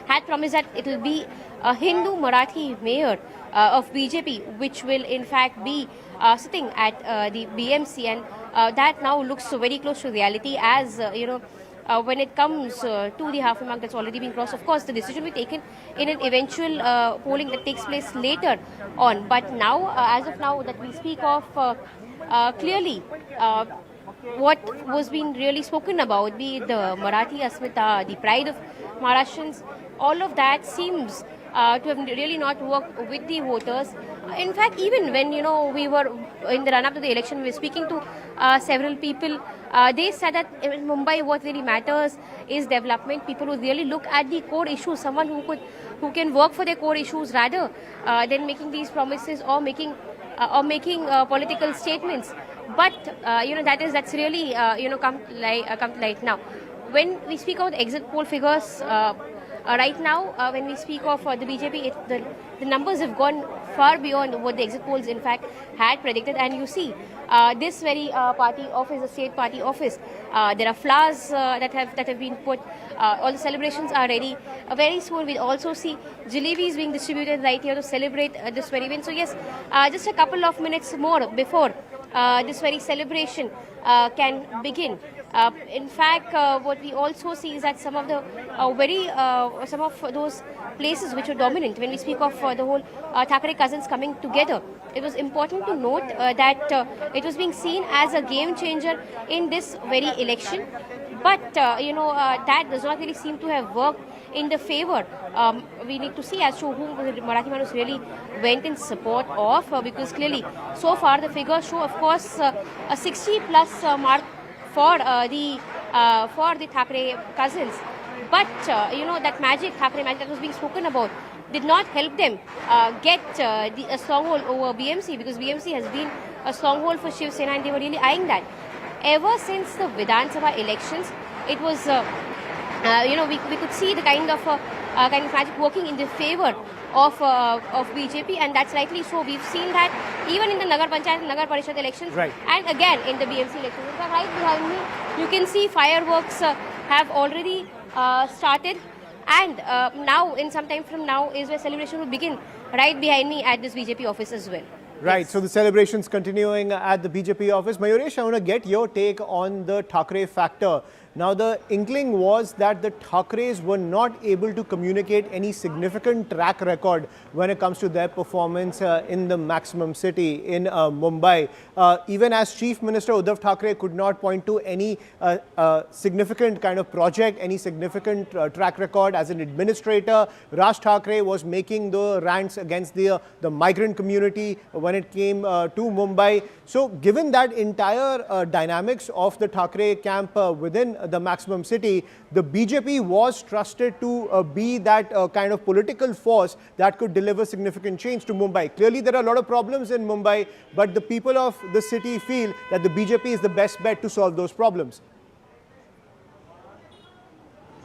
had promised that it will be a Hindu Marathi mayor of BJP, which will in fact be sitting at the BMC, and that now looks very close to reality as, when it comes to the halfway mark that's already been crossed. Of course, the decision will be taken in an eventual polling that takes place later on. But now, as of now that we speak of, clearly, what was being really spoken about, be it the Marathi Asmita, the pride of Maharashtrians, all of that seems to have really not worked with the voters. In fact, even when we were in the run-up to the election, we were speaking to several people. They said that in Mumbai, what really matters is development. People who really look at the core issues, someone who can work for their core issues rather than making these promises or making political statements. But that's really come to light now. When we speak of the exit poll figures, right now, when we speak of the BJP, the numbers have gone far beyond what the exit polls in fact had predicted. And you see, this very party office, the state party office, there are flowers that have been put. All the celebrations are ready. Very soon we'll also see jalebis being distributed right here to celebrate this very win. So yes, just a couple of minutes more before this very celebration can begin. In fact, what we also see is that some of the some of those places which are dominant when we speak of the whole Thackeray cousins coming together, it was important to note that it was being seen as a game changer in this very election. But that does not really seem to have worked in the favor. We need to see as to whom the Marathi Manus really went in support of, because clearly so far the figures show, of course, a 60 plus mark for the Thackray cousins. But that Thackray magic that was being spoken about did not help them get a stronghold over BMC, because BMC has been a stronghold for Shiv Sena and they were really eyeing that. Ever since the Vidhan Sabha elections, it was we could see the kind of magic working in the favor of BJP, and that's rightly so. We've seen that even in the Nagar Panchayat and Nagar Parishad elections, right, and again in the BMC elections. In fact, right behind me, you can see fireworks have already started, and now in some time from now is where celebration will begin right behind me at this BJP office as well. Right, Yes. so the celebrations continuing at the BJP office. Mayuresh, I want to get your take on the Thackray factor. Now, the inkling was that the Thackerays were not able to communicate any significant track record when it comes to their performance in the maximum city in Mumbai. Even as Chief Minister, Uddhav Thackeray could not point to any significant kind of project, any significant track record as an administrator. Raj Thackeray was making the rants against the migrant community when it came to Mumbai. So, given that entire dynamics of the Thackray camp within the maximum city, the BJP was trusted to be that kind of political force that could deliver significant change to Mumbai. Clearly, there are a lot of problems in Mumbai, but the people of the city feel that the BJP is the best bet to solve those problems.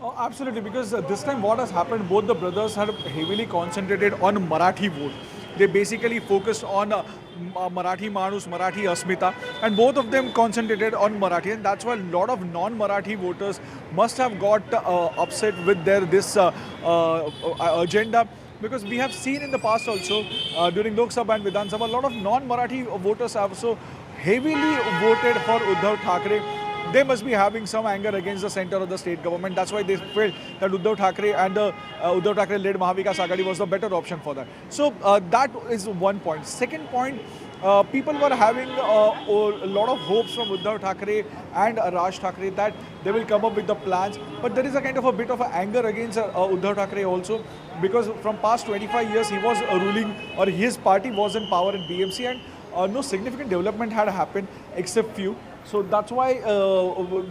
Oh, absolutely, because this time what has happened, both the brothers have heavily concentrated on Marathi vote. They basically focused on Marathi Manus, Marathi Asmita, and both of them concentrated on Marathi, and that's why a lot of non-Marathi voters must have got upset with their this agenda. Because we have seen in the past also, during Lok Sabha and Vidhan Sabha, a lot of non-Marathi voters have also heavily voted for Uddhav Thackeray. They must be having some anger against the center of the state government. That's why they felt that Uddhav Thackeray and Uddhav Thackeray-led Mahavikas Aghadi was the better option for that. So that is one point. Second point, people were having a lot of hopes from Uddhav Thackeray and Raj Thackeray that they will come up with the plans. But there is a kind of a bit of anger against Uddhav Thackeray also, because from past 25 years he was ruling, or his party was in power in BMC, and no significant development had happened except few. So that's why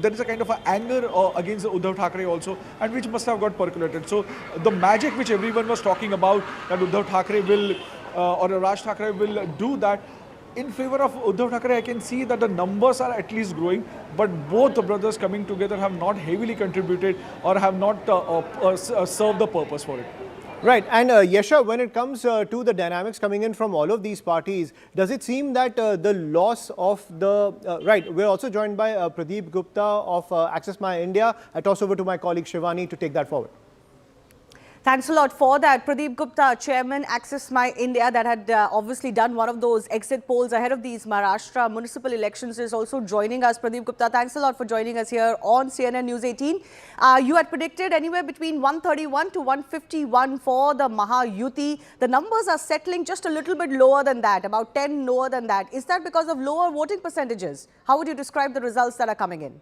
there is a kind of anger against Uddhav Thackeray also, and which must have got percolated. So the magic which everyone was talking about, that Uddhav Thackeray will or Raj Thackeray will do that in favor of Uddhav Thackeray, I can see that the numbers are at least growing, but both the brothers coming together have not heavily contributed or have not served the purpose for it. Right, and Yasha, when it comes to the dynamics coming in from all of these parties, does it seem that the loss of the... right, we're also joined by Pradeep Gupta of Access My India. I toss over to my colleague Shivani to take that forward. Thanks a lot for that. Pradeep Gupta, Chairman, Access My India, that had obviously done one of those exit polls ahead of these Maharashtra municipal elections, is also joining us. Pradeep Gupta, thanks a lot for joining us here on CNN News 18. You had predicted anywhere between 131 to 151 for the Mahayuti. The numbers are settling just a little bit lower than that, about 10 lower than that. Is that because of lower voting percentages? How would you describe the results that are coming in?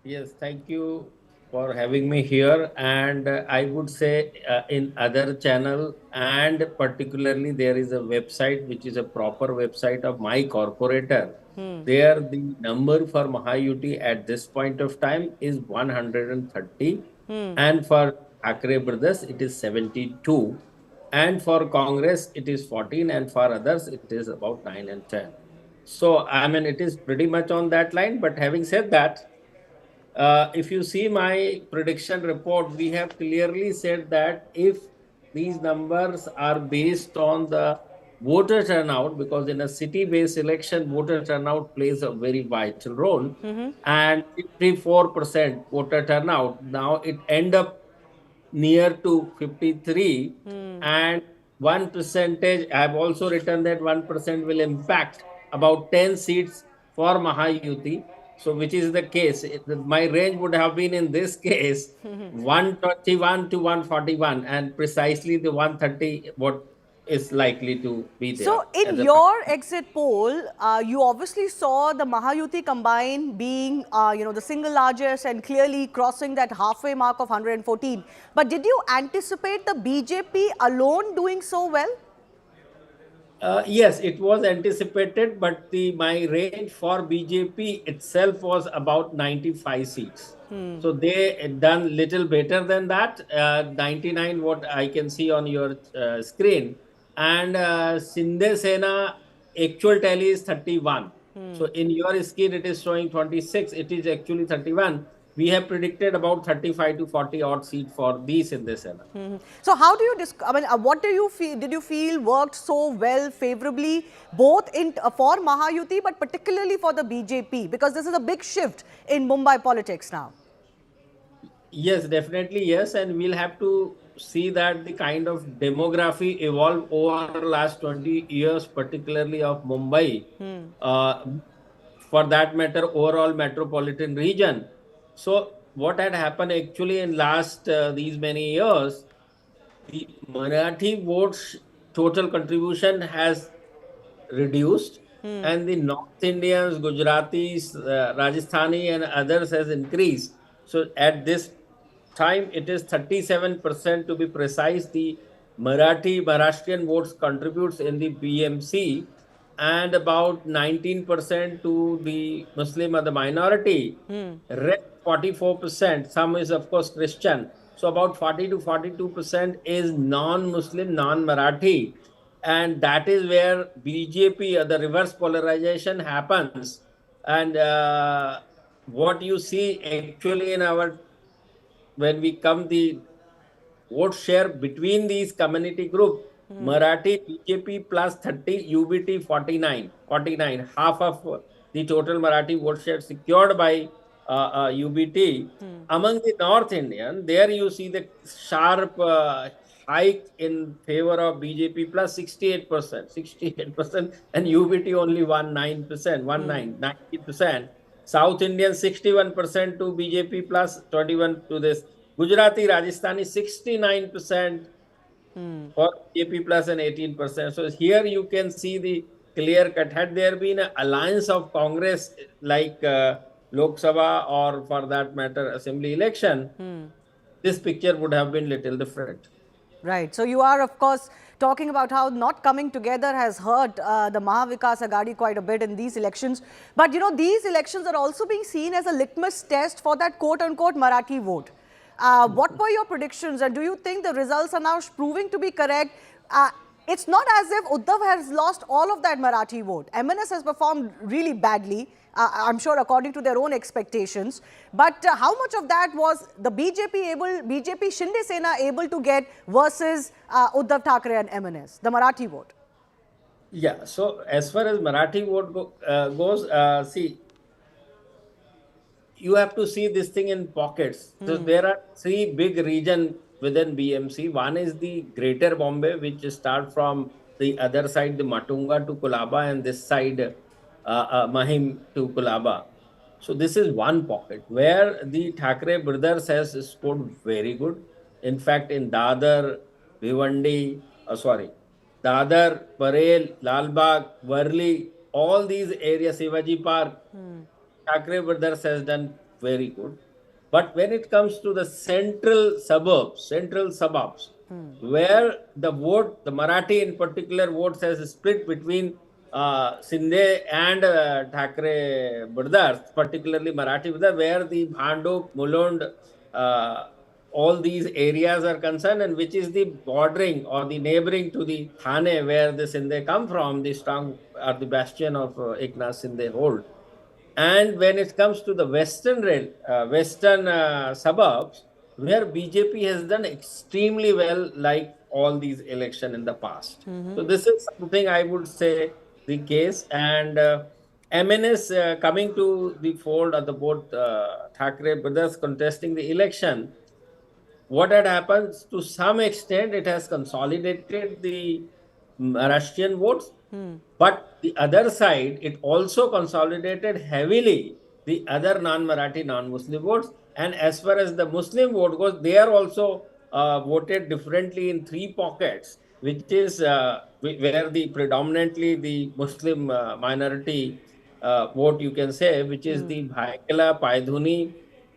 Yes, thank you for having me here. And I would say in other channel, and particularly there is a website which is a proper website of my corporator. There the number for Mahayuti at this point of time is 130, and for Thackeray brothers it is 72, and for Congress it is 14, and for others it is about 9 and 10. So I mean it is pretty much on that line. But having said that, if you see my prediction report, we have clearly said that if these numbers are based on the voter turnout, because in a city-based election, voter turnout plays a very vital role, and 54% voter turnout, now it end up near to 53, and 1%, I have also written that 1% will impact about 10 seats for Mahayuti. So which is the case, my range would have been in this case 131 to 141, and precisely the 130 what is likely to be there. So in your exit poll, you obviously saw the Mahayuti combine being the single largest and clearly crossing that halfway mark of 114. But did you anticipate the BJP alone doing so well? Yes, it was anticipated, but my range for BJP itself was about 95 seats. So they done little better than that, 99 what I can see on your screen. And Shinde Sena actual tally is 31. So in your screen it is showing 26, it is actually 31. We have predicted about 35 to 40 odd seats for these in this Sena. So how do you, what do you feel, did you feel worked so well favorably both for Mahayuti but particularly for the BJP? Because this is a big shift in Mumbai politics now. Yes, definitely yes, and we'll have to see that the kind of demography evolved over the last 20 years, particularly of Mumbai, for that matter, overall metropolitan region. So what had happened actually in last these many years, the Marathi votes total contribution has reduced, and the North Indians, Gujaratis, Rajasthani and others has increased. So at this time it is 37% to be precise. The Maharashtrian votes contributes in the BMC, and about 19% to the Muslim or the minority. Rest 44%. Some is of course Christian. So about 40 to 42% is non-Muslim, non-Marathi, and that is where BJP, the reverse polarization happens. And what you see actually in our when we come the vote share between these community group, Marathi BJP plus 30, UBT 49, half of the total Marathi vote share secured by UBT. Among the North Indian, there you see the sharp hike in favor of BJP plus 68%, and UBT only 90%. South Indian 61% to BJP plus 21 to this. Gujarati, Rajasthani 69% for BJP plus and 18%. So here you can see the clear cut. Had there been an alliance of Congress like Lok Sabha or for that matter Assembly election, this picture would have been little different. Right. So you are, of course, talking about how not coming together has hurt the Mahavikas Aghadi quite a bit in these elections. But, you know, these elections are also being seen as a litmus test for that quote-unquote Marathi vote. What were your predictions, and do you think the results are now proving to be correct? It's not as if Uddhav has lost all of that Marathi vote. MNS has performed really badly. I'm sure according to their own expectations. But how much of that was the BJP Shinde Sena able to get versus Uddhav Thackeray and MNS, the Marathi vote? Yeah, so as far as Marathi vote goes, see, you have to see this thing in pockets. So there are three big regions within BMC. One is the Greater Bombay, which start from the other side, the Matunga to Kolaba, and this side, Mahim to Kolaba. So this is one pocket where the Thackeray brothers has scored very good. In fact, in Dadar, Bhiwandi, Dadar, Parel, Lalbagh, Worli, all these areas, Shivaji Park, Thackeray brothers has done very good. But when it comes to the central suburbs, where the vote, the Marathi in particular votes has split between Shinde and Thackeray brothers, particularly Marathi brothers, where the Bhandup, Mulund, all these areas are concerned, and which is the bordering or the neighboring to the Thane, where the Shinde come from, the strong or the bastion of Eknath Shinde hold. And when it comes to the western suburbs, where BJP has done extremely well, like all these elections in the past. So this is something I would say the case. And MNS coming to the fold of the both Thackeray brothers contesting the election, what had happened to some extent, it has consolidated the Maharashtrian votes. But the other side, it also consolidated heavily the other non-Marathi, non-Muslim votes. And as far as the Muslim vote goes, they are also voted differently in three pockets, which is where the predominantly the Muslim minority vote, you can say, which is the Bhaikala, Paidhuni,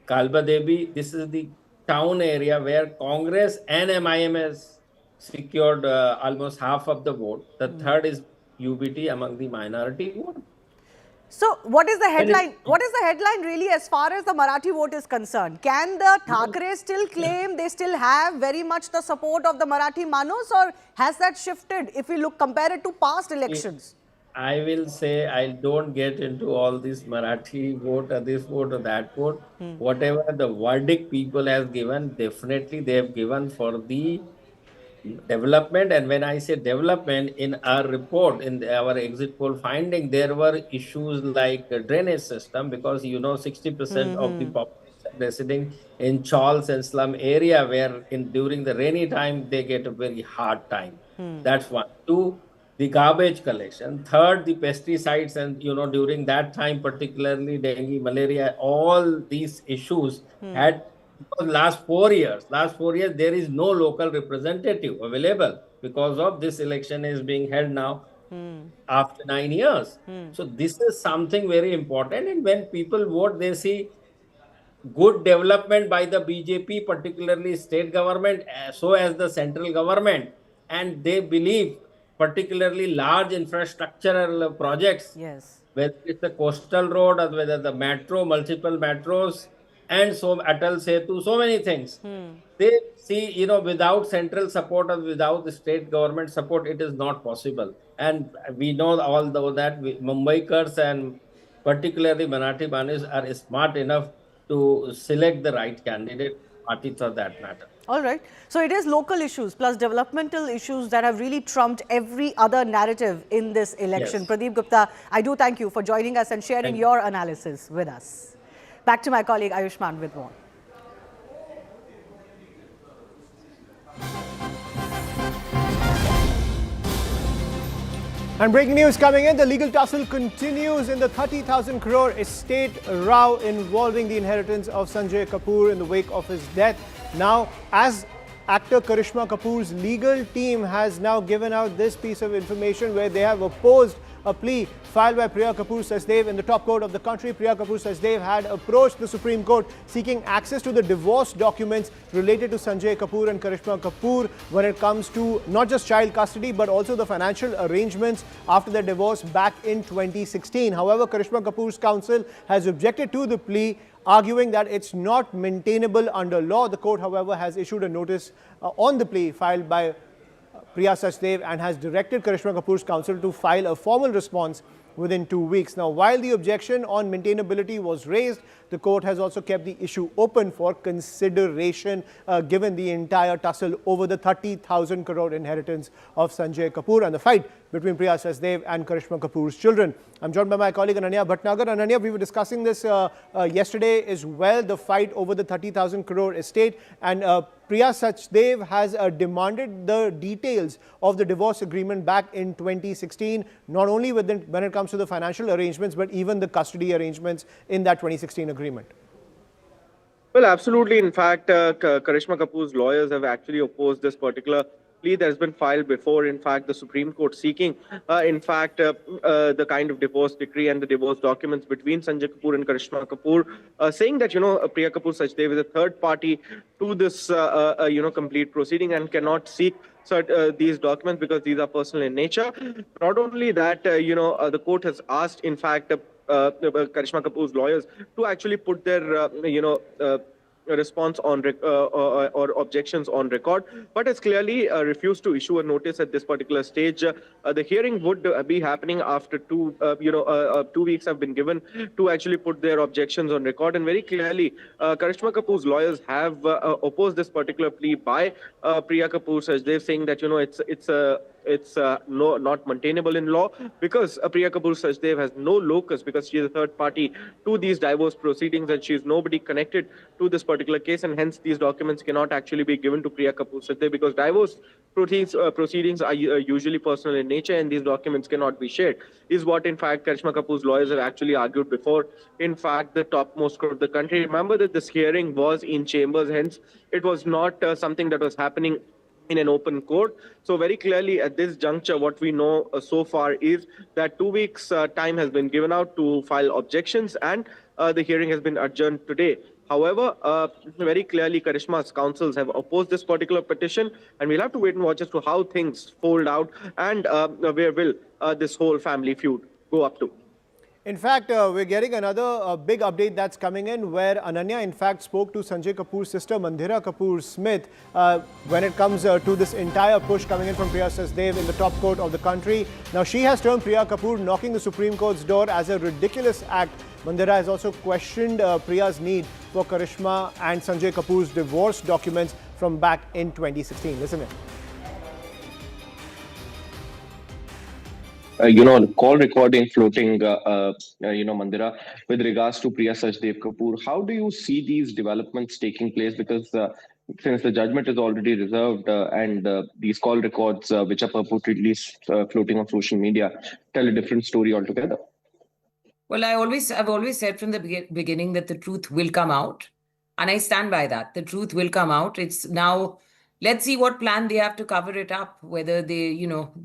Kalba Devi. This is the town area where Congress and MIM has secured almost half of the vote. The third is UBT among the minority vote. So what is the headline? What is the headline really as far as the Marathi vote is concerned? Can the Thackerays still claim they still have very much the support of the Marathi Manus, or has that shifted if we compare it to past elections? I will say I don't get into all this Marathi vote or this vote or that vote. Whatever the verdict people have given, definitely they have given for the development. And when I say development, in our report, in our exit poll finding, there were issues like a drainage system, because 60% of the population residing in chawls and slum area, where during the rainy time they get a very hard time. That's one. Two, the garbage collection. Third, the pesticides, and during that time, particularly dengue, malaria, all these issues had. Last 4 years, there is no local representative available, because of this election is being held now after 9 years. So this is something very important. And when people vote, they see good development by the BJP, particularly state government, so as the central government. And they believe particularly large infrastructural projects, whether it's the coastal road or whether the metro, multiple metros, and so Atal Setu, so many things. They see, without central support or without the state government support, it is not possible. And we know although that Mumbaikars and particularly Marathi Manus are smart enough to select the right candidate. party for that matter. All right. So it is local issues plus developmental issues that have really trumped every other narrative in this election. Yes. Pradeep Gupta, I do thank you for joining us and sharing your analysis with us. Back to my colleague Ayushman with more. And breaking news coming in, the legal tussle continues in the 30,000 crore estate row involving the inheritance of Sanjay Kapoor in the wake of his death. Now, as actor Karishma Kapoor's legal team has now given out this piece of information where they have opposed a plea filed by Priya Kapoor Sachdev in the top court of the country. Priya Kapoor Sachdev had approached the Supreme Court seeking access to the divorce documents related to Sanjay Kapoor and Karishma Kapoor when it comes to not just child custody but also the financial arrangements after their divorce back in 2016. However, Karishma Kapoor's counsel has objected to the plea, arguing that it's not maintainable under law. The court, however, has issued a notice on the plea filed by Priya Sachdev and has directed Karishma Kapoor's counsel to file a formal response within 2 weeks. Now, while the objection on maintainability was raised, the court has also kept the issue open for consideration given the entire tussle over the 30,000 crore inheritance of Sanjay Kapoor and the fight between Priya Sachdev and Karishma Kapoor's children. I'm joined by my colleague Ananya Bhatnagar. Ananya, we were discussing this yesterday as well, the fight over the 30,000 crore estate, and Priya Sachdev has demanded the details of the divorce agreement back in 2016, not only when it comes to the financial arrangements, but even the custody arrangements in that 2016 agreement. Well, absolutely. In fact, Karishma Kapoor's lawyers have actually opposed this particular plea that has been filed before, in fact, the Supreme Court seeking, the kind of divorce decree and the divorce documents between Sanjay Kapoor and Karishma Kapoor, saying that, Priya Kapoor Sachdev is a third party to this, complete proceeding and cannot seek these documents because these are personal in nature. Not only that, the court has asked, in fact, Karishma Kapoor's lawyers to actually put their, response on or objections on record, but has clearly refused to issue a notice at this particular stage. The hearing would be happening after 2 weeks have been given to actually put their objections on record, and very clearly Karishma Kapoor's lawyers have opposed this particular plea by Priya Kapoor Sachdev, saying that it's not maintainable in law because Priya Kapoor Sachdev has no locus because she is a third party to these divorce proceedings and she is nobody connected to this particular case, and hence these documents cannot actually be given to Priya Kapoor Sachdev because divorce proceedings are usually personal in nature and these documents cannot be shared, is what in fact Karishma Kapoor's lawyers have actually argued before, in fact, the topmost court of the country. Remember that this hearing was in chambers, hence it was not something that was happening in an open court. So very clearly at this juncture, what we know so far is that 2 weeks time has been given out to file objections, and the hearing has been adjourned today. However, very clearly Karishma's counsels have opposed this particular petition, and we'll have to wait and watch as to how things fold out and where will this whole family feud go up to. In fact, we're getting another big update that's coming in where Ananya, in fact, spoke to Sanjay Kapoor's sister, Mandira Kapoor Smith, when it comes to this entire push coming in from Priya Sachdev in the top court of the country. Now, she has termed Priya Kapoor knocking the Supreme Court's door as a ridiculous act. Mandira has also questioned Priya's need for Karishma and Sanjay Kapoor's divorce documents from back in 2016. Listen in. Call recording floating, Mandira, with regards to Priya Sachdev Kapoor. How do you see these developments taking place? Because since the judgment is already reserved and these call records, which are purportedly floating on social media, tell a different story altogether. Well, I've always said from the beginning that the truth will come out. And I stand by that. The truth will come out. It's now... Let's see what plan they have to cover it up, whether they,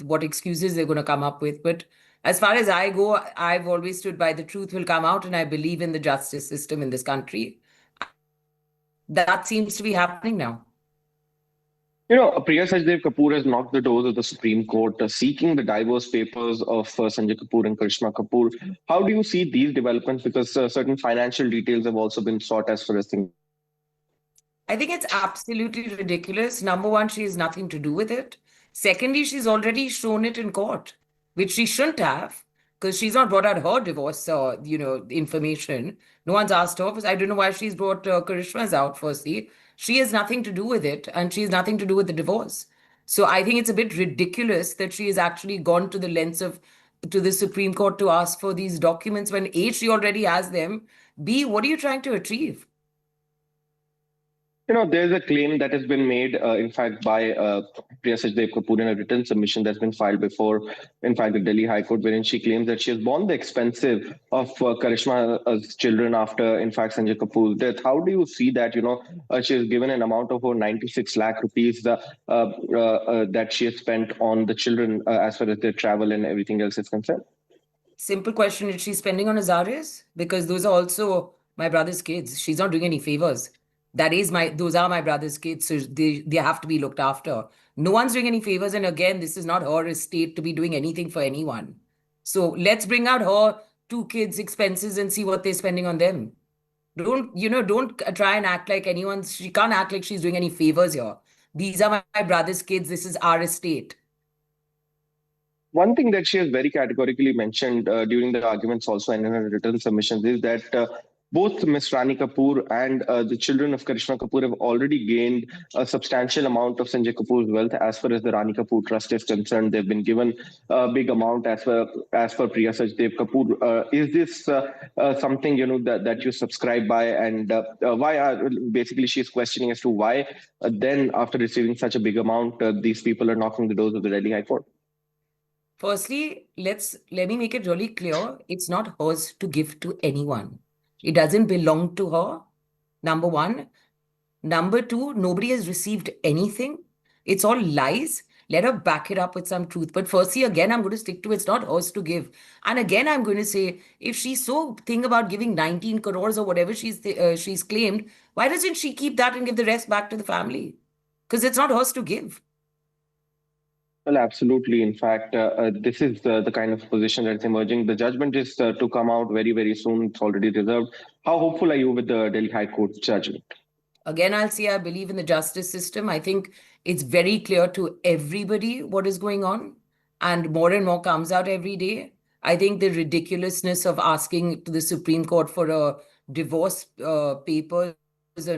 what excuses they're going to come up with. But as far as I go, I've always stood by the truth will come out, and I believe in the justice system in this country. That seems to be happening now. Priya Sachdev Kapoor has knocked the doors of the Supreme Court seeking the divorce papers of Sanjay Kapoor and Karishma Kapoor. How do you see these developments? Because certain financial details have also been sought as far as things. I think it's absolutely ridiculous. Number one, she has nothing to do with it. Secondly, she's already shown it in court, which she shouldn't have. Because she's not brought out her divorce, information. No one's asked her. I don't know why she's brought Karishma's out, firstly. She has nothing to do with it, and she has nothing to do with the divorce. So I think it's a bit ridiculous that she has actually gone to the lengths of to the Supreme Court to ask for these documents when A, she already has them. B, what are you trying to achieve? There's a claim that has been made, in fact, by Priya Sajdev Kapoor in a written submission that's been filed before, in fact, the Delhi High Court, wherein she claims that she has borne the expensive of Karishma's children after, in fact, Sanjay Kapoor's death. How do you see that, she has given an amount of over 96 lakh rupees that she has spent on the children as far as their travel and everything else is concerned? Simple question, is she spending on Azaris? Because those are also my brother's kids. She's not doing any favors. Those are my brother's kids, so they have to be looked after. No one's doing any favors, and again, this is not her estate to be doing anything for anyone. So let's bring out her 2 kids' expenses and see what they're spending on them. Don't try and act like she can't act like she's doing any favors here. These are my brother's kids, this is our estate. One thing that she has very categorically mentioned during the arguments also and in her written submissions is that both Ms. Rani Kapoor and the children of Karishma Kapoor have already gained a substantial amount of Sanjay Kapoor's wealth as far as the Rani Kapoor Trust is concerned. They've been given a big amount as per Priya Sajdev Kapoor. Is this something that you subscribe by, and why are basically she's questioning as to why then after receiving such a big amount these people are knocking the doors of the Delhi High Court? Firstly, let me make it really clear. It's not hers to give to anyone. It doesn't belong to her, number one. Number two, nobody has received anything. It's all lies. Let her back it up with some truth. But firstly, again, I'm going to stick to it's not hers to give. And again, I'm going to say, if she's so thinking about giving 19 crores or whatever she's claimed, why doesn't she keep that and give the rest back to the family? Because it's not hers to give. Well, absolutely. In fact, this is the kind of position that's emerging. The judgment is to come out very, very soon. It's already reserved. How hopeful are you with the Delhi High Court judgment? Again, I'll say I believe in the justice system. I think it's very clear to everybody what is going on, and more comes out every day. I think the ridiculousness of asking to the Supreme Court for a divorce papers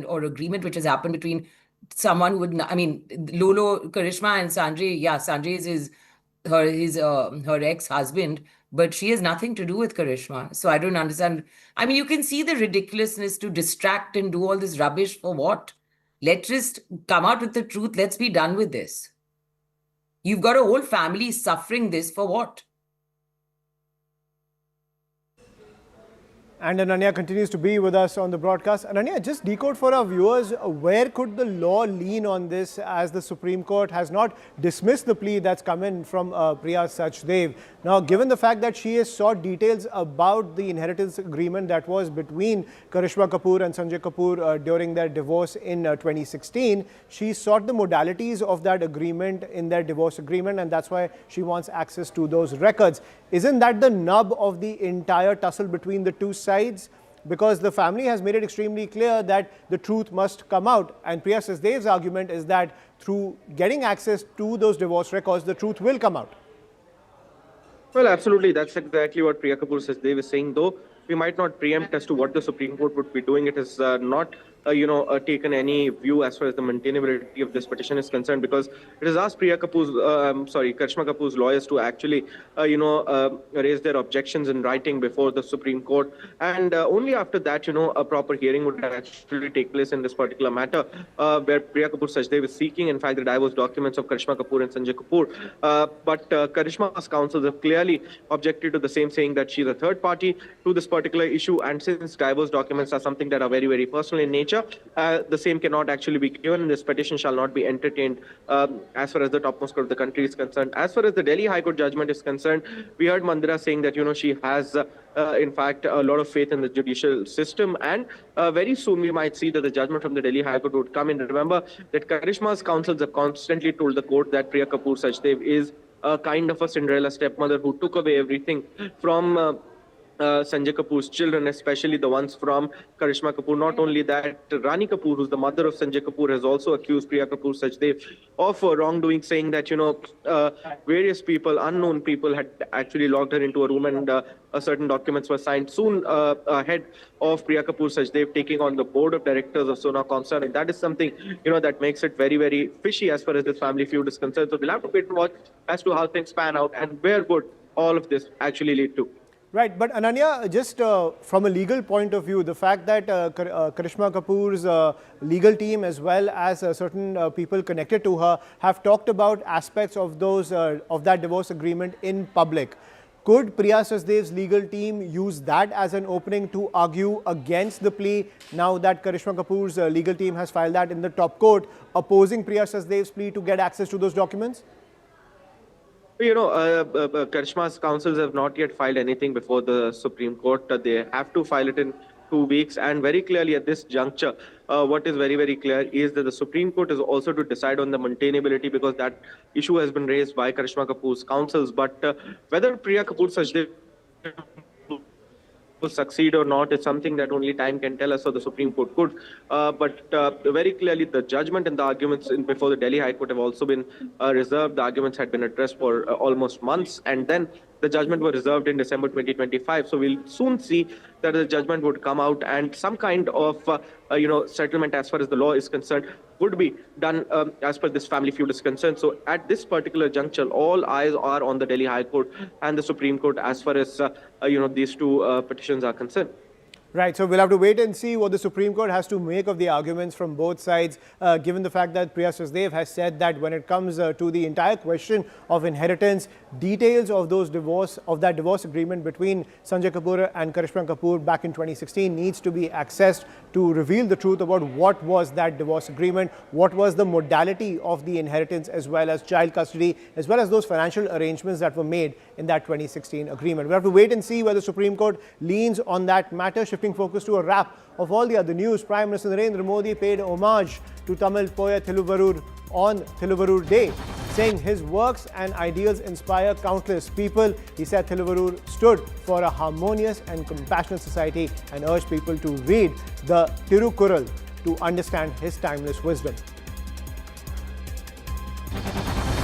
or agreement, which has happened between someone who would, Lolo, Karishma and Sanjay, Sanjay is her ex-husband, but she has nothing to do with Karishma. So I don't understand. You can see the ridiculousness to distract and do all this rubbish for what? Let's just come out with the truth. Let's be done with this. You've got a whole family suffering this for what? And Ananya continues to be with us on the broadcast. Ananya, just decode for our viewers, where could the law lean on this, as the Supreme Court has not dismissed the plea that's come in from Priya Sajdev. Now, given the fact that she has sought details about the inheritance agreement that was between Karishma Kapoor and Sanjay Kapoor during their divorce in 2016, she sought the modalities of that agreement in their divorce agreement, and that's why she wants access to those records. Isn't that the nub of the entire tussle between the two sides? Because the family has made it extremely clear that the truth must come out. And Priya Sajdev's argument is that through getting access to those divorce records, the truth will come out. Well, absolutely. That's exactly what Priya Kapoor Sajdev is saying, though we might not preempt as to what the Supreme Court would be doing. It has not taken any view as far as the maintainability of this petition is concerned, because it has asked Karishma Kapoor's lawyers to actually, raise their objections in writing before the Supreme Court. And only after that, a proper hearing would actually take place in this particular matter, where Priya Kapoor Sajdev is seeking, in fact, the divorce documents of Karishma Kapoor and Sanjay Kapoor. But Karishma's counsels have clearly objected to the same, saying that she's a third party to this particular issue. And since divorce documents are something that are very, very personal in nature, the same cannot actually be given, and this petition shall not be entertained as far as the topmost court of the country is concerned. As far as the Delhi High Court judgment is concerned, we heard Mandira saying that, she has, in fact, a lot of faith in the judicial system, and very soon we might see that the judgment from the Delhi High Court would come in. Remember that Karishma's counsels have constantly told the court that Priya Kapoor Sajdev is a kind of a Cinderella stepmother who took away everything from Sanjay Kapoor's children, especially the ones from Karishma Kapoor. Not only that, Rani Kapoor, who's the mother of Sanjay Kapoor, has also accused Priya Kapoor Sachdev of wrongdoing, saying that, various people, unknown people, had actually locked her into a room and certain documents were signed soon ahead of Priya Kapoor Sachdev taking on the board of directors of Sona Comstar. And that is something, that makes it very, very fishy as far as this family feud is concerned. So we'll have to wait and watch as to how things pan out and where would all of this actually lead to. Right, but Ananya, just from a legal point of view, the fact that Karishma Kapoor's legal team as well as certain people connected to her have talked about aspects of that divorce agreement in public. Could Priya Sachdev's legal team use that as an opening to argue against the plea now that Karishma Kapoor's legal team has filed that in the top court, opposing Priya Sachdev's plea to get access to those documents? Karishma's counsels have not yet filed anything before the Supreme Court. They have to file it in 2 weeks. And very clearly at this juncture, what is very, very clear is that the Supreme Court is also to decide on the maintainability, because that issue has been raised by Karishma Kapoor's counsels. But whether Priya Kapoor Sachdev will succeed or not is something that only time can tell us, or the Supreme Court could. But very clearly, the judgment and the arguments before the Delhi High Court have also been reserved. The arguments had been addressed for almost months, and then the judgment was reserved in December 2025. So we'll soon see that the judgment would come out, and some kind of settlement as far as the law is concerned would be done as per this family feud is concerned. So at this particular juncture, all eyes are on the Delhi High Court and the Supreme Court as far as these two petitions are concerned. Right, so we'll have to wait and see what the Supreme Court has to make of the arguments from both sides, given the fact that Priya Sachdev has said that when it comes to the entire question of inheritance, details of that divorce agreement between Sanjay Kapoor and Karishma Kapoor back in 2016 needs to be accessed to reveal the truth about what was that divorce agreement, what was the modality of the inheritance, as well as child custody, as well as those financial arrangements that were made in that 2016 agreement. We'll have to wait and see where the Supreme Court leans on that matter. Shifting focus to a wrap of all the other news, Prime Minister Narendra Modi paid homage to Tamil poet Thiruvarur on Thiruvarur Day, saying his works and ideals inspire countless people. He said Thiruvarur stood for a harmonious and compassionate society and urged people to read the Tirukural to understand his timeless wisdom.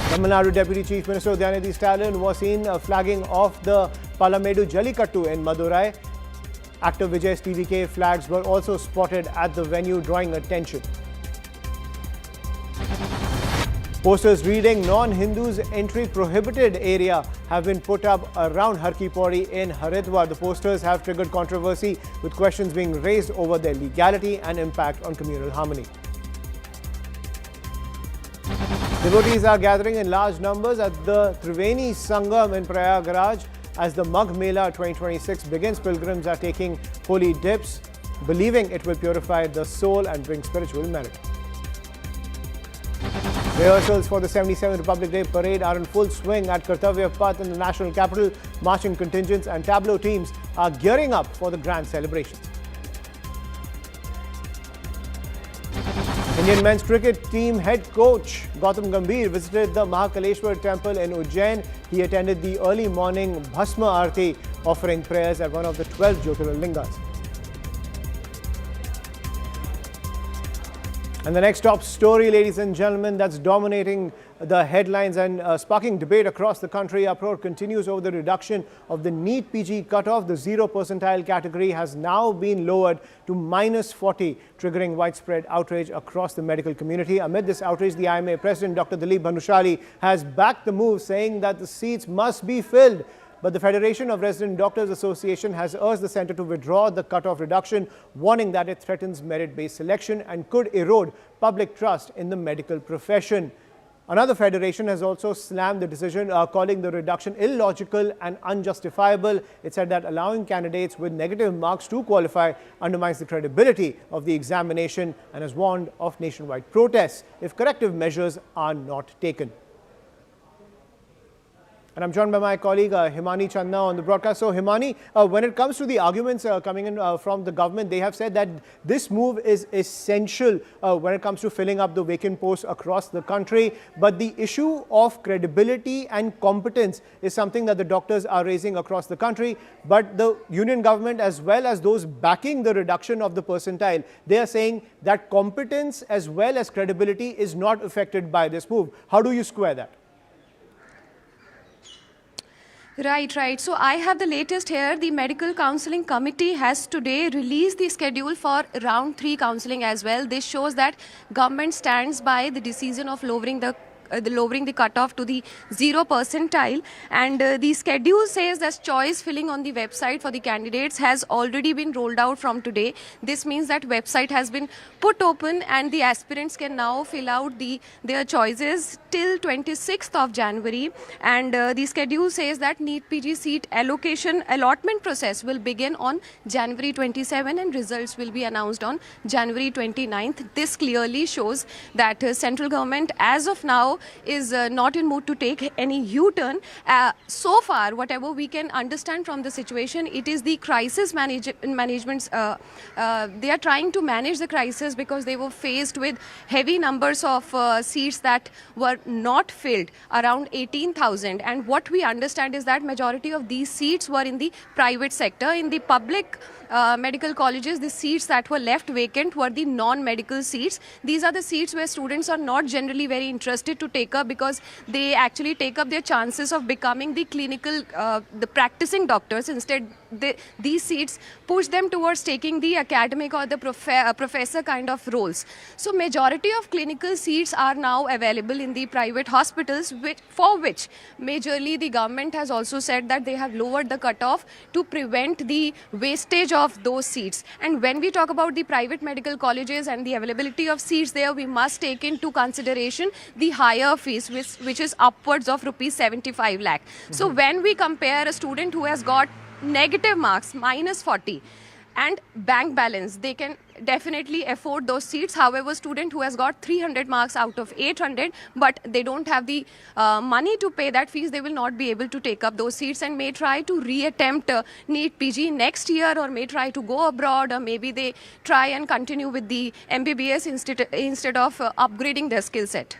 Tamil Nadu Deputy Chief Minister Udayanithi Stalin was seen flagging off the Palamedu Jallikattu in Madurai. Actor Vijay's TVK flags were also spotted at the venue, drawing attention. Posters reading non-Hindus entry prohibited area have been put up around Har Ki Pauri in Haridwar. The posters have triggered controversy, with questions being raised over their legality and impact on communal harmony. Devotees are gathering in large numbers at the Triveni Sangam in Prayagraj. As the Magh Mela 2026 begins, pilgrims are taking holy dips, believing it will purify the soul and bring spiritual merit. Rehearsals for the 77th Republic Day Parade are in full swing at Kartavya Path in the national capital. Marching contingents and tableau teams are gearing up for the grand celebrations. Indian men's cricket team head coach Gautam Gambhir visited the Mahakaleshwar temple in Ujjain. He attended the early morning Bhasma Aarti, offering prayers at one of the 12 Jyotirlingas. And the next top story, ladies and gentlemen, that's dominating the headlines and sparking debate across the country. Uproar continues over the reduction of the NEET PG cutoff. The 0 percentile category has now been lowered to -40, triggering widespread outrage across the medical community. Amid this outrage, the IMA President Dr. Dilip Bhanushali has backed the move, saying that the seats must be filled. But the Federation of Resident Doctors Association has urged the centre to withdraw the cutoff reduction, warning that it threatens merit-based selection and could erode public trust in the medical profession. Another federation has also slammed the decision, calling the reduction illogical and unjustifiable. It said that allowing candidates with negative marks to qualify undermines the credibility of the examination and has warned of nationwide protests if corrective measures are not taken. And I'm joined by my colleague Himani Channa on the broadcast. So Himani, when it comes to the arguments coming in from the government, they have said that this move is essential when it comes to filling up the vacant posts across the country. But the issue of credibility and competence is something that the doctors are raising across the country. But the union government, as well as those backing the reduction of the percentile, they are saying that competence as well as credibility is not affected by this move. How do you square that? Right. So I have the latest here. The Medical Counselling Committee has today released the schedule for round 3 counselling as well. This shows that government stands by the decision of lowering the cutoff to the 0 percentile, and the schedule says that choice filling on the website for the candidates has already been rolled out from today. This means that website has been put open and the aspirants can now fill out their choices till 26th of January, and the schedule says that NEET PG seat allocation allotment process will begin on January 27 and results will be announced on January 29th. This clearly shows that central government as of now is not in mood to take any U-turn. So far, whatever we can understand from the situation, it is the crisis management's. They are trying to manage the crisis because they were faced with heavy numbers of seats that were not filled, around 18,000. And what we understand is that majority of these seats were in the private sector. In the public medical colleges, the seats that were left vacant were the non-medical seats. These are the seats where students are not generally very interested to take up because they actually take up their chances of becoming the clinical, the practicing doctors. Instead, these seats push them towards taking the academic or the professor kind of roles. So majority of clinical seats are now available in the private hospitals, for which majorly the government has also said that they have lowered the cutoff to prevent the wastage of those seats. And when we talk about the private medical colleges and the availability of seats there, we must take into consideration the higher fees, which is upwards of rupees 75 lakh. So when we compare a student who has got negative marks, minus 40, and bank balance, they can definitely afford those seats. However, student who has got 300 marks out of 800, but they don't have the money to pay that fees, they will not be able to take up those seats and may try to re-attempt NEET PG next year, or may try to go abroad, or maybe they try and continue with the MBBS instead of upgrading their skill set.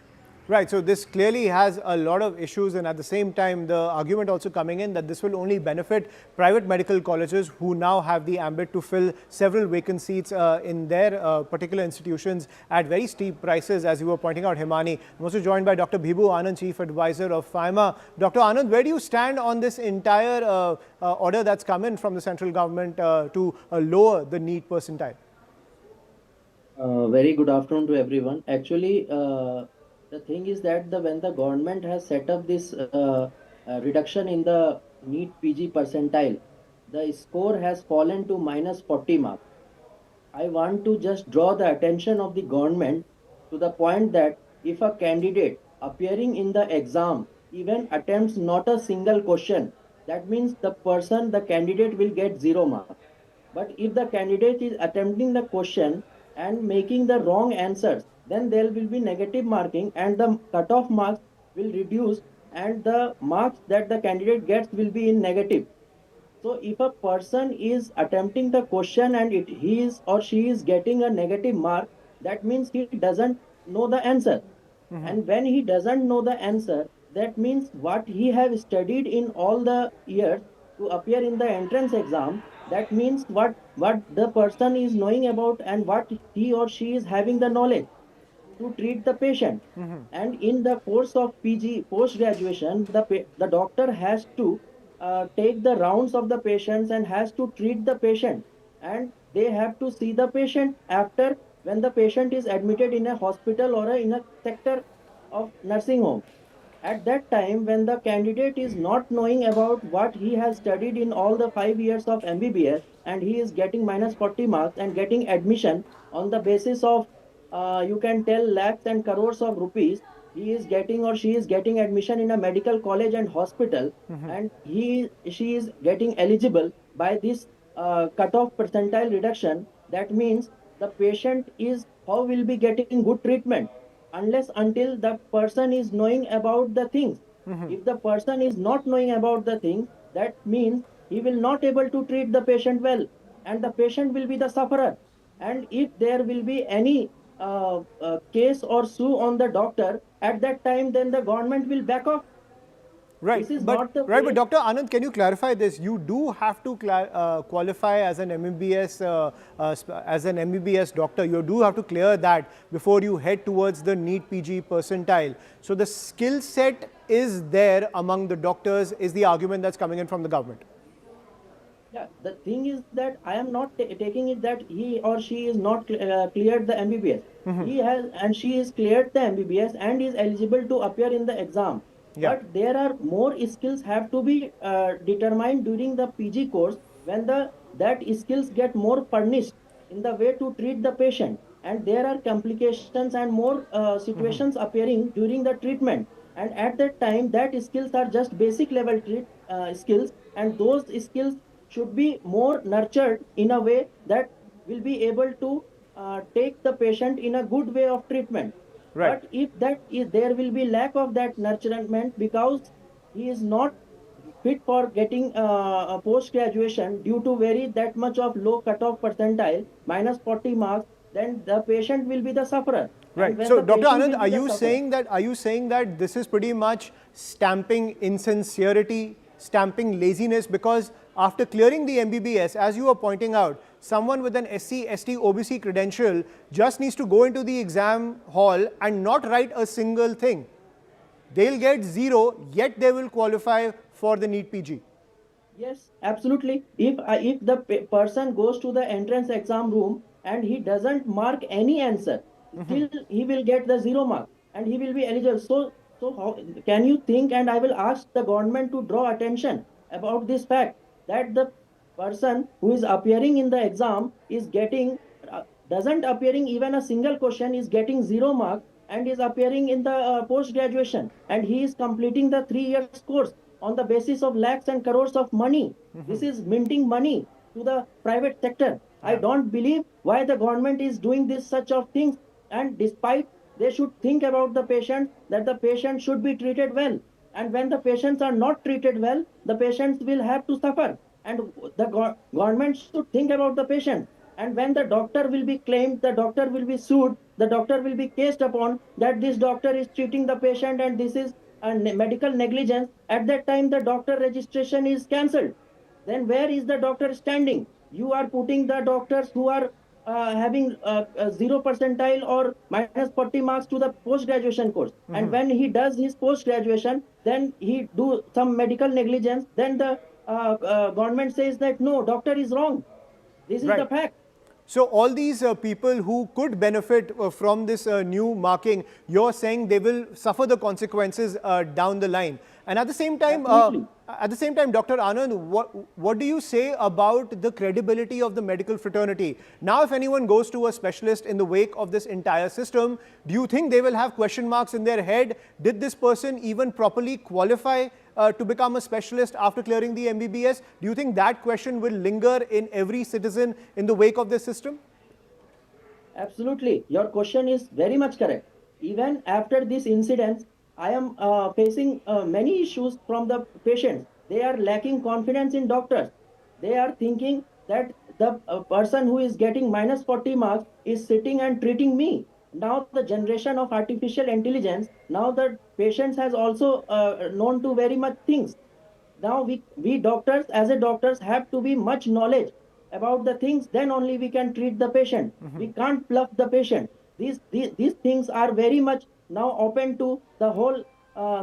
Right, so this clearly has a lot of issues, and at the same time the argument also coming in that this will only benefit private medical colleges who now have the ambit to fill several vacant seats in their particular institutions at very steep prices, as you were pointing out, Himani. I'm also joined by Dr. Bhibu Anand, Chief Advisor of FIMA. Dr. Anand, where do you stand on this entire order that's come in from the central government to lower the NEET percentile? Very good afternoon to everyone. Actually, the thing is that when the government has set up this reduction in the NEET PG percentile, the score has fallen to minus 40 marks. I want to just draw the attention of the government to the point that if a candidate appearing in the exam even attempts not a single question, that means the candidate will get 0 marks. But if the candidate is attempting the question and making the wrong answers, then there will be negative marking and the cutoff marks will reduce and the marks that the candidate gets will be in negative. So if a person is attempting the question and he is or she is getting a negative mark, that means he doesn't know the answer. And when he doesn't know the answer, that means what he have studied in all the years to appear in the entrance exam, that means what the person is knowing about and what he or she is having the knowledge to treat the patient. And in the course of PG, post-graduation, the doctor has to take the rounds of the patients and has to treat the patient. And they have to see the patient after when the patient is admitted in a hospital or in a sector of nursing home. At that time, when the candidate is not knowing about what he has studied in all the 5 years of MBBS and he is getting minus 40 marks and getting admission on the basis of you can tell lakhs and crores of rupees, he is getting or she is getting admission in a medical college and hospital, and she is getting eligible by this cutoff percentile reduction. That means the patient will be getting good treatment unless until the person is knowing about the things. If the person is not knowing about the thing, that means he will not able to treat the patient well, and the patient will be the sufferer. And if there will be any case or sue on the doctor, at that time, then the government will back off. Right, This is but not the way. Dr. Anand, can you clarify this? You do have to qualify as an MBBS doctor. You do have to clear that before you head towards the NEET PG percentile. So the skill set is there among the doctors, is the argument that's coming in from the government. Yeah, the thing is that I am not taking it that he or she is not cleared the MBBS. He has and she is cleared the MBBS and is eligible to appear in the exam. Yeah. But there are more skills have to be determined during the PG course when that skills get more furnished in the way to treat the patient, and there are complications and more situations appearing during the treatment. And at that time, that skills are just basic level skills, and those skills should be more nurtured in a way that will be able to take the patient in a good way of treatment. Right. But if there will be lack of that nurturement because he is not fit for getting a post graduation due to that much of low cutoff percentile, minus 40 marks, then the patient will be the sufferer. Right. when So, the Dr. patient Anand, will are be the you sufferer. saying that this is pretty much stamping insincerity, stamping laziness? Because after clearing the MBBS, as you were pointing out, someone with an SC, ST, OBC credential just needs to go into the exam hall and not write a single thing. They'll get 0, yet they will qualify for the NEET PG. Yes, absolutely. If the person goes to the entrance exam room and he doesn't mark any answer, still he will get the 0 mark and he will be eligible. So how can you think? And I will ask the government to draw attention about this fact that the person who is appearing in the exam is getting doesn't appearing even a single question, is getting 0 mark and is appearing in the post graduation, and he is completing the 3 years course on the basis of lakhs and crores of money. This is minting money to the private sector. I don't believe why the government is doing this such of things, and despite they should think about the patient, that the patient should be treated well, and when the patients are not treated well, the patients will have to suffer, and the government should think about the patient. And when the doctor will be claimed, the doctor will be sued, the doctor will be cased upon that this doctor is treating the patient and this is a medical negligence. At that time, the doctor registration is cancelled. Then where is the doctor standing? You are putting the doctors who are having 0 percentile or minus 40 marks to the post-graduation course. And when he does his post-graduation, then he do some medical negligence, then the government says that no, doctor is wrong. This is the fact. So all these people who could benefit from this new marking, you're saying they will suffer the consequences down the line. And at the same time, Dr. Anand, what do you say about the credibility of the medical fraternity? Now, if anyone goes to a specialist in the wake of this entire system, do you think they will have question marks in their head? Did this person even properly qualify to become a specialist after clearing the MBBS? Do you think that question will linger in every citizen in the wake of this system? Absolutely. Your question is very much correct. Even after this incident, I am facing many issues from the patients. They are lacking confidence in doctors. They are thinking that the person who is getting minus 40 marks is sitting and treating me. Now the generation of artificial intelligence, now the patients has also known to very much things. Now we doctors, as a doctors, have to be much knowledge about the things, then only we can treat the patient. We can't bluff the patient. These things are very much now open to the whole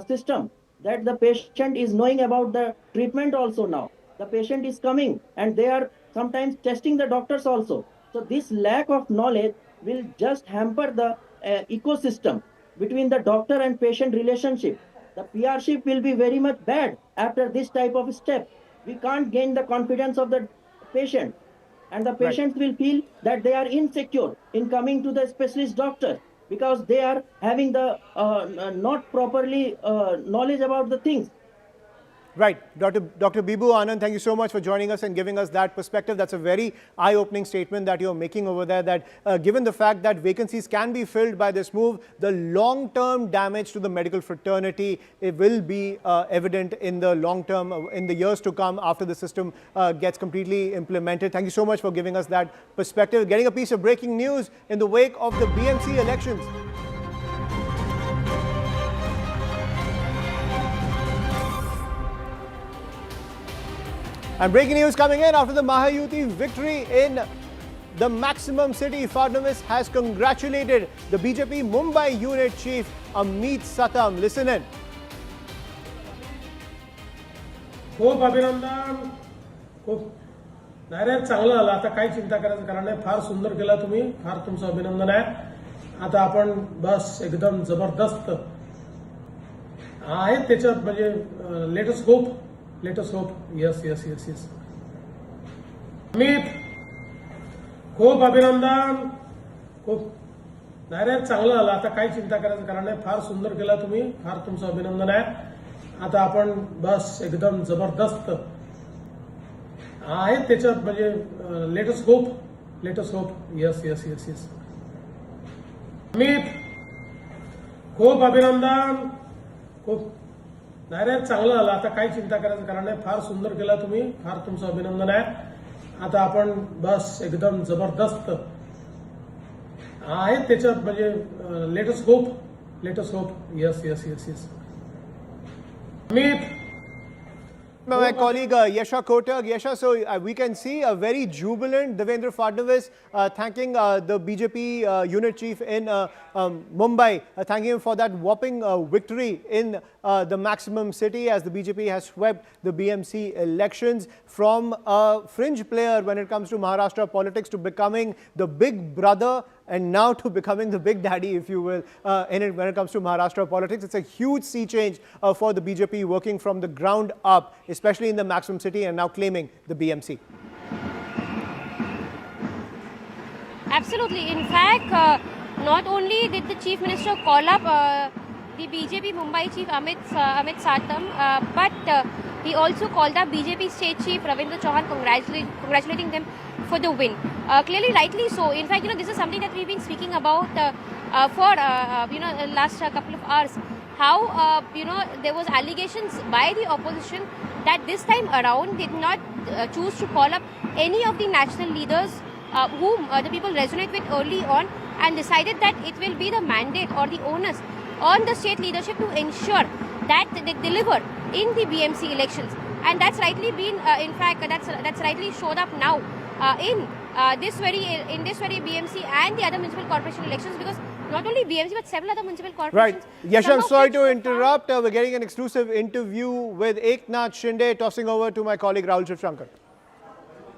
system, that the patient is knowing about the treatment also now. The patient is coming and they are sometimes testing the doctors also. So this lack of knowledge will just hamper the ecosystem between the doctor and patient relationship. The PR-ship will be very much bad after this type of step. We can't gain the confidence of the patient, and the patients will feel that they are insecure in coming to the specialist doctor because they are having the not properly knowledge about the things. Right. Dr. Bibu Anand, thank you so much for joining us and giving us that perspective. That's a very eye-opening statement that you're making over there, that given the fact that vacancies can be filled by this move, the long-term damage to the medical fraternity, it will be evident in the long term, in the years to come after the system gets completely implemented. Thank you so much for giving us that perspective. Getting a piece of breaking news in the wake of the BMC elections. And breaking news coming in after the Mahayuti victory in the maximum city. Fadnavis has congratulated the BJP Mumbai unit chief Amit Satam. Listen in. खूप अभिनंदन. खूप direct चांगलं झालं. आता काही चिंता करायचं कारण नाही. फार सुंदर केला तुम्ही. फार तुमचं अभिनंदन आहे. आता आपण बस एकदम जबरदस्त आहे त्याच्यात म्हणजे Let us hope. Yes. Amit, खूप अभिनंदन. खूप डायरेक्ट चांगलं झालं. आता काही चिंता करायचं कारण नाही. फार सुंदर केला तुम्ही. फार तुमचं अभिनंदन आहे. आता आपण बस एकदम जबरदस्त आहे त्याच्यात म्हणजे let us hope. Yes. Amit, खूप अभिनंदन. खूप डायरेक्ट चांगलं झालं. आता काही चिंता करायचं कारण नाही. फार सुंदर केला तुम्ही. फार तुमचं अभिनंदन आहे. आता आपण बस एकदम जबरदस्त आहे त्याच्यात म्हणजे let us hope. Yes. Amit, My colleague Yasha Kotak. Yasha, so we can see a very jubilant Devendra Fadnavis thanking the BJP unit chief in Mumbai, thanking him for that whopping victory in the maximum city as the BJP has swept the BMC elections from a fringe player when it comes to Maharashtra politics to becoming the big brother and now to becoming the big daddy, if you will, when it comes to Maharashtra politics. It's a huge sea change for the BJP working from the ground up, especially in the maximum city, and now claiming the BMC. Absolutely. In fact, not only did the Chief Minister call up the BJP Mumbai Chief Amit Satam, but he also called up BJP State Chief Ravindra Chauhan, congratulating them for the win. Clearly, rightly so. In fact, this is something that we've been speaking about for last couple of hours. How there was allegations by the opposition that this time around they did not choose to call up any of the national leaders whom the people resonate with early on, and decided that it will be the mandate or the onus on the state leadership to ensure that they deliver in the BMC elections. And that's rightly been, in fact, that's rightly showed up now in this very BMC and the other municipal corporation elections, because not only BMC but several other municipal corporations. Right. Yes, I'm sorry to interrupt. We're getting an exclusive interview with Eknath Shinde. Tossing over to my colleague Rahul Shivshankar.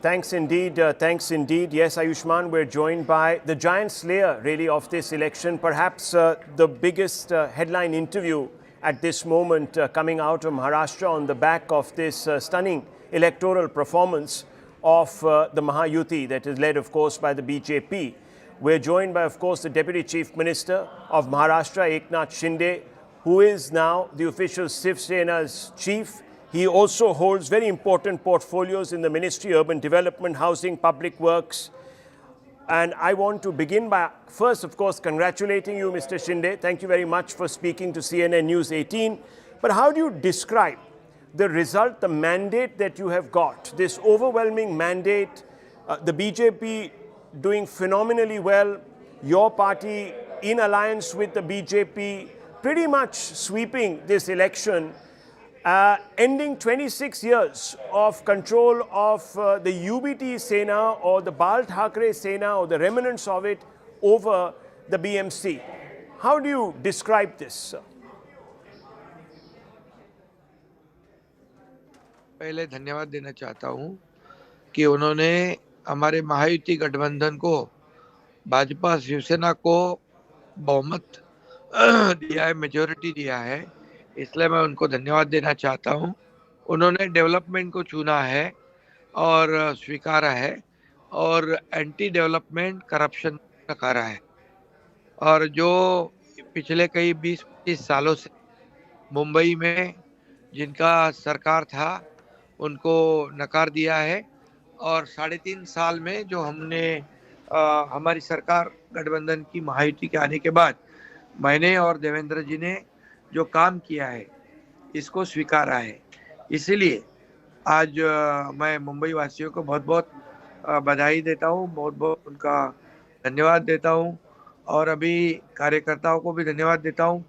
Thanks indeed. Yes, Ayushman, we're joined by the giant slayer, really, of this election. Perhaps the biggest headline interview at this moment coming out of Maharashtra on the back of this stunning electoral performance of the Mahayuti that is led, of course, by the BJP. We're joined by, of course, the Deputy Chief Minister of Maharashtra, Eknath Shinde, who is now the official Shiv Sena's chief. He also holds very important portfolios in the Ministry of Urban Development, Housing, Public Works. And I want to begin by first, of course, congratulating you, Mr. Shinde. Thank you very much for speaking to CNN News 18. But how do you describe the result, the mandate that you have got, this overwhelming mandate, the BJP doing phenomenally well, your party in alliance with the BJP, pretty much sweeping this election, ending 26 years of control of the UBT Sena or the Thackeray Sena or the remnants of it over the BMC. How do you describe this, sir? पहले धन्यवाद देना चाहता हूं कि उन्होंने हमारे महायुति गठबंधन को, भाजपा शिवसेना को बहुमत दिया है, मेजॉरिटी दिया है, इसलिए मैं उनको धन्यवाद देना चाहता हूं। उन्होंने डेवलपमेंट को चुना है और स्वीकारा है और एंटी डेवलपमेंट करप्शन नकारा है। और जो पिछले कई 20-25 सालों से मुंबई में जिनका सरकार था उनको नकार दिया है। और 3.5 साल में जो हमने हमारी सरकार गठबंधन की महायुति के आने के बाद मैंने और देवेंद्र जी ने जो काम किया है इसको स्वीकारा है। इसीलिए आज मैं मुंबई वासियों को बहुत बहुत बधाई देता हूँ, बहुत बहुत उनका धन्यवाद देता हूँ और अभी कार्यकर्ताओं को भी धन्यवाद देता हूँ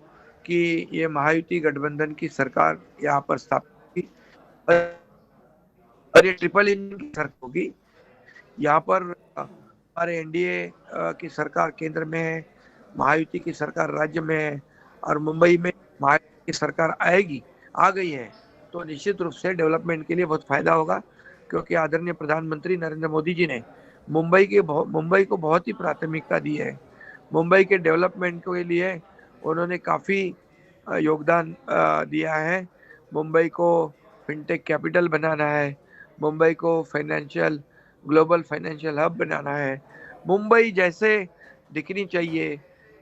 कि ये महायुति गठबंधन की सरकार यहाँ पर स्थापित की और ये ट्रिपल इंजन की सरकार होगी। यहाँ पर हमारे एनडीए की सरकार केंद्र में है, महायुति की सरकार राज्य में है और मुंबई में महायुति की सरकार आ गई है तो निश्चित रूप से डेवलपमेंट के लिए बहुत फायदा होगा, क्योंकि आदरणीय प्रधानमंत्री नरेंद्र मोदी जी ने मुंबई को बहुत ही प्राथमिकता दी है। मुंबई के डेवलपमेंट के लिए उन्होंने काफ़ी योगदान दिया है। मुंबई को फिनटेक कैपिटल बनाना है, मुंबई को ग्लोबल फाइनेंशियल हब बनाना है, मुंबई जैसे दिखनी चाहिए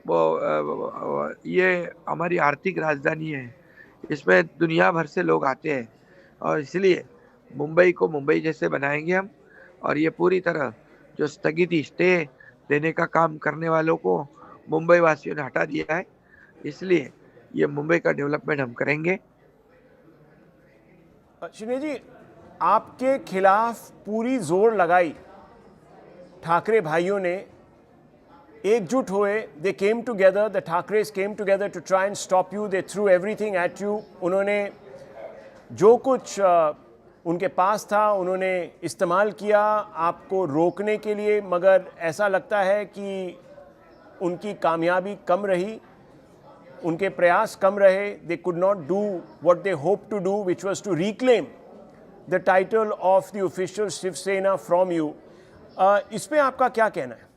वो ये हमारी आर्थिक राजधानी है, इसमें दुनिया भर से लोग आते हैं और इसलिए मुंबई को मुंबई जैसे बनाएंगे हम। और ये पूरी तरह जो स्टे देने का काम करने वालों को मुंबई वासियों ने हटा दिया है, इसलिए ये मुंबई का डेवलपमेंट हम करेंगे। शिंदे जी, आपके खिलाफ पूरी जोर लगाई ठाकरे भाइयों ने, एकजुट हुए, they came together, the Thackerays came together to try and stop you, they threw everything at you. उन्होंने जो कुछ उनके पास था उन्होंने इस्तेमाल किया आपको रोकने के लिए, मगर ऐसा लगता है कि उनकी कामयाबी कम रही, उनके प्रयास कम रहे। They could not do what they hope to do, which was to reclaim the title of the official Shiv Sena from you. इस पे आपका क्या कहना है?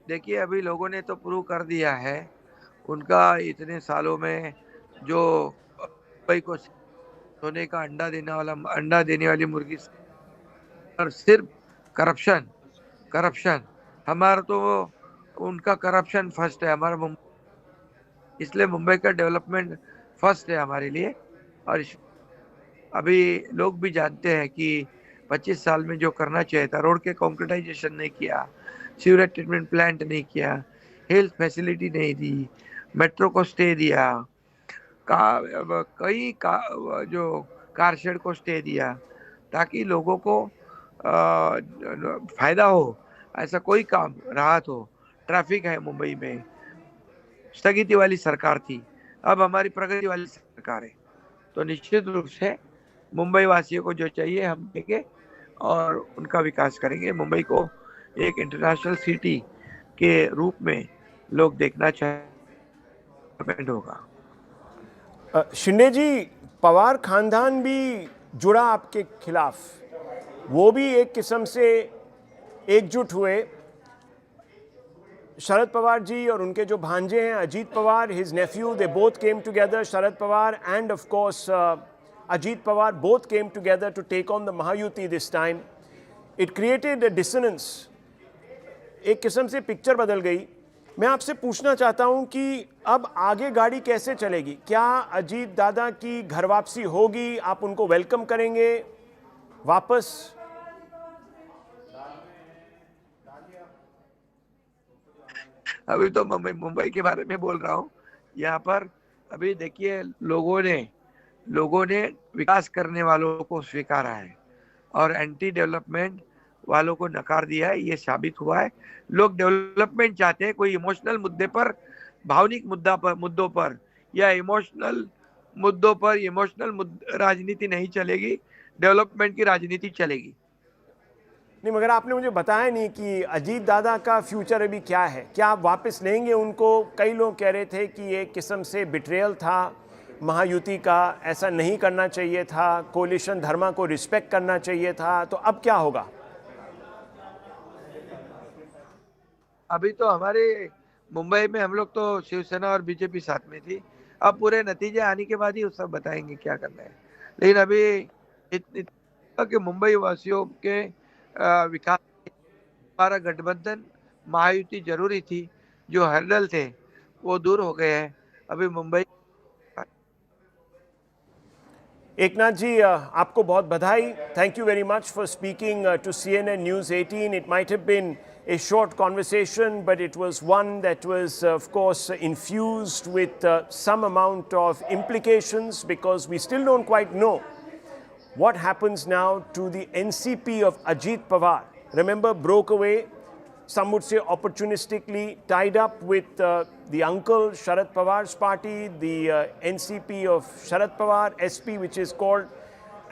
देखिए, अभी लोगों ने तो प्रूव कर दिया है, उनका इतने सालों में जो मुंबई को सोने का अंडा देने वाली मुर्गी और सिर्फ करप्शन हमारा तो उनका करप्शन फर्स्ट है हमारा मुंबई, इसलिए मुंबई का डेवलपमेंट फर्स्ट है हमारे लिए। और अभी लोग भी जानते हैं कि 25 साल में जो करना चाहिए था, रोड के कॉन्क्रीटाइजेशन नहीं किया, सीवरेज ट्रीटमेंट प्लांट नहीं किया, हेल्थ फैसिलिटी नहीं दी, मेट्रो को स्टे दिया, जो कार शेड को स्टे दिया ताकि लोगों को फायदा हो, ऐसा कोई काम राहत हो। ट्रैफिक है मुंबई में, स्थगिति वाली सरकार थी, अब हमारी प्रगति वाली सरकार है, तो निश्चित रूप से मुंबई वासियों को जो चाहिए हम देंगे और उनका विकास करेंगे। मुंबई को एक इंटरनेशनल सिटी के रूप में लोग देखना चाहेंगे होगा। शिंदे जी, पवार खानदान भी जुड़ा आपके खिलाफ, वो भी एक किस्म से एकजुट हुए। शरद पवार जी और उनके जो भांजे हैं Ajit Pawar, his Neiphiu, they both came together, Sharad Pawar end of course Ajit Pawar both came together to take on the Mahayuti this time. It created a dissonance. एक किस्म से पिक्चर बदल गई। मैं आपसे पूछना चाहता हूं कि अब आगे गाड़ी कैसे चलेगी? क्या अजीत दादा की घर वापसी होगी? आप उनको वेलकम करेंगे वापस? अभी तो मुंबई के बारे में बोल रहा हूँ। यहाँ पर अभी देखिए, लोगों ने विकास करने वालों को स्वीकारा है और एंटी डेवलपमेंट वालों को नकार दिया है। ये साबित हुआ है लोग डेवलपमेंट चाहते हैं। कोई इमोशनल मुद्दे पर, भावनिक मुद्दों पर या इमोशनल मुद्दों पर राजनीति नहीं चलेगी, डेवलपमेंट की राजनीति चलेगी। नहीं, मगर आपने मुझे बताया नहीं कि अजीत दादा का फ्यूचर अभी क्या है। क्या आप वापस लेंगे उनको? कई लोग कह रहे थे कि एक किस्म से बिट्रेयल था महायुति का, ऐसा नहीं करना चाहिए था, कोलिशन धर्मा को रिस्पेक्ट करना चाहिए था, तो अब क्या होगा? अभी तो हमारे मुंबई में हम लोग तो शिवसेना और बीजेपी साथ में थी, अब पूरे नतीजे आने के बाद ही वो सब बताएंगे क्या करना है। लेकिन अभी कि मुंबई वासियों के विकास, हमारा गठबंधन महायुति जरूरी थी, जो हर्डल थे वो दूर हो गए हैं। अभी Mumbai Eknath ji, aapko bahut badhai. Thank you very much for speaking to CNN News 18. It might have been a short conversation, but it was one that was, of course, infused with some amount of implications, because we still don't quite know what happens now to the NCP of Ajit Pawar. Remember, broke away, some would say opportunistically, tied up with the uncle Sharad Pawar's party, the NCP of Sharad Pawar, SP which is called,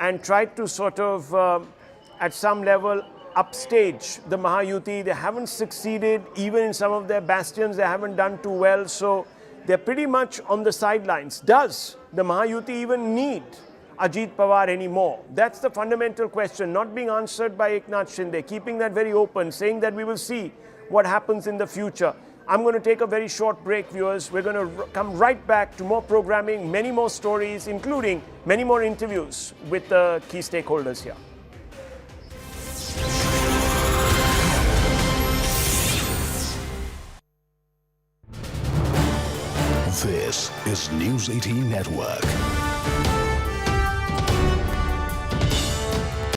and tried to sort of, at some level, upstage the Mahayuti. They haven't succeeded. Even in some of their bastions, they haven't done too well. So they're pretty much on the sidelines. Does the Mahayuti even need Ajit Pawar anymore? That's the fundamental question, not being answered by Eknath Shinde, keeping that very open, saying that we will see what happens in the future. I'm going to take a very short break, viewers. We're going to come right back to more programming, many more stories, including many more interviews with the key stakeholders here. This is News 18 Network.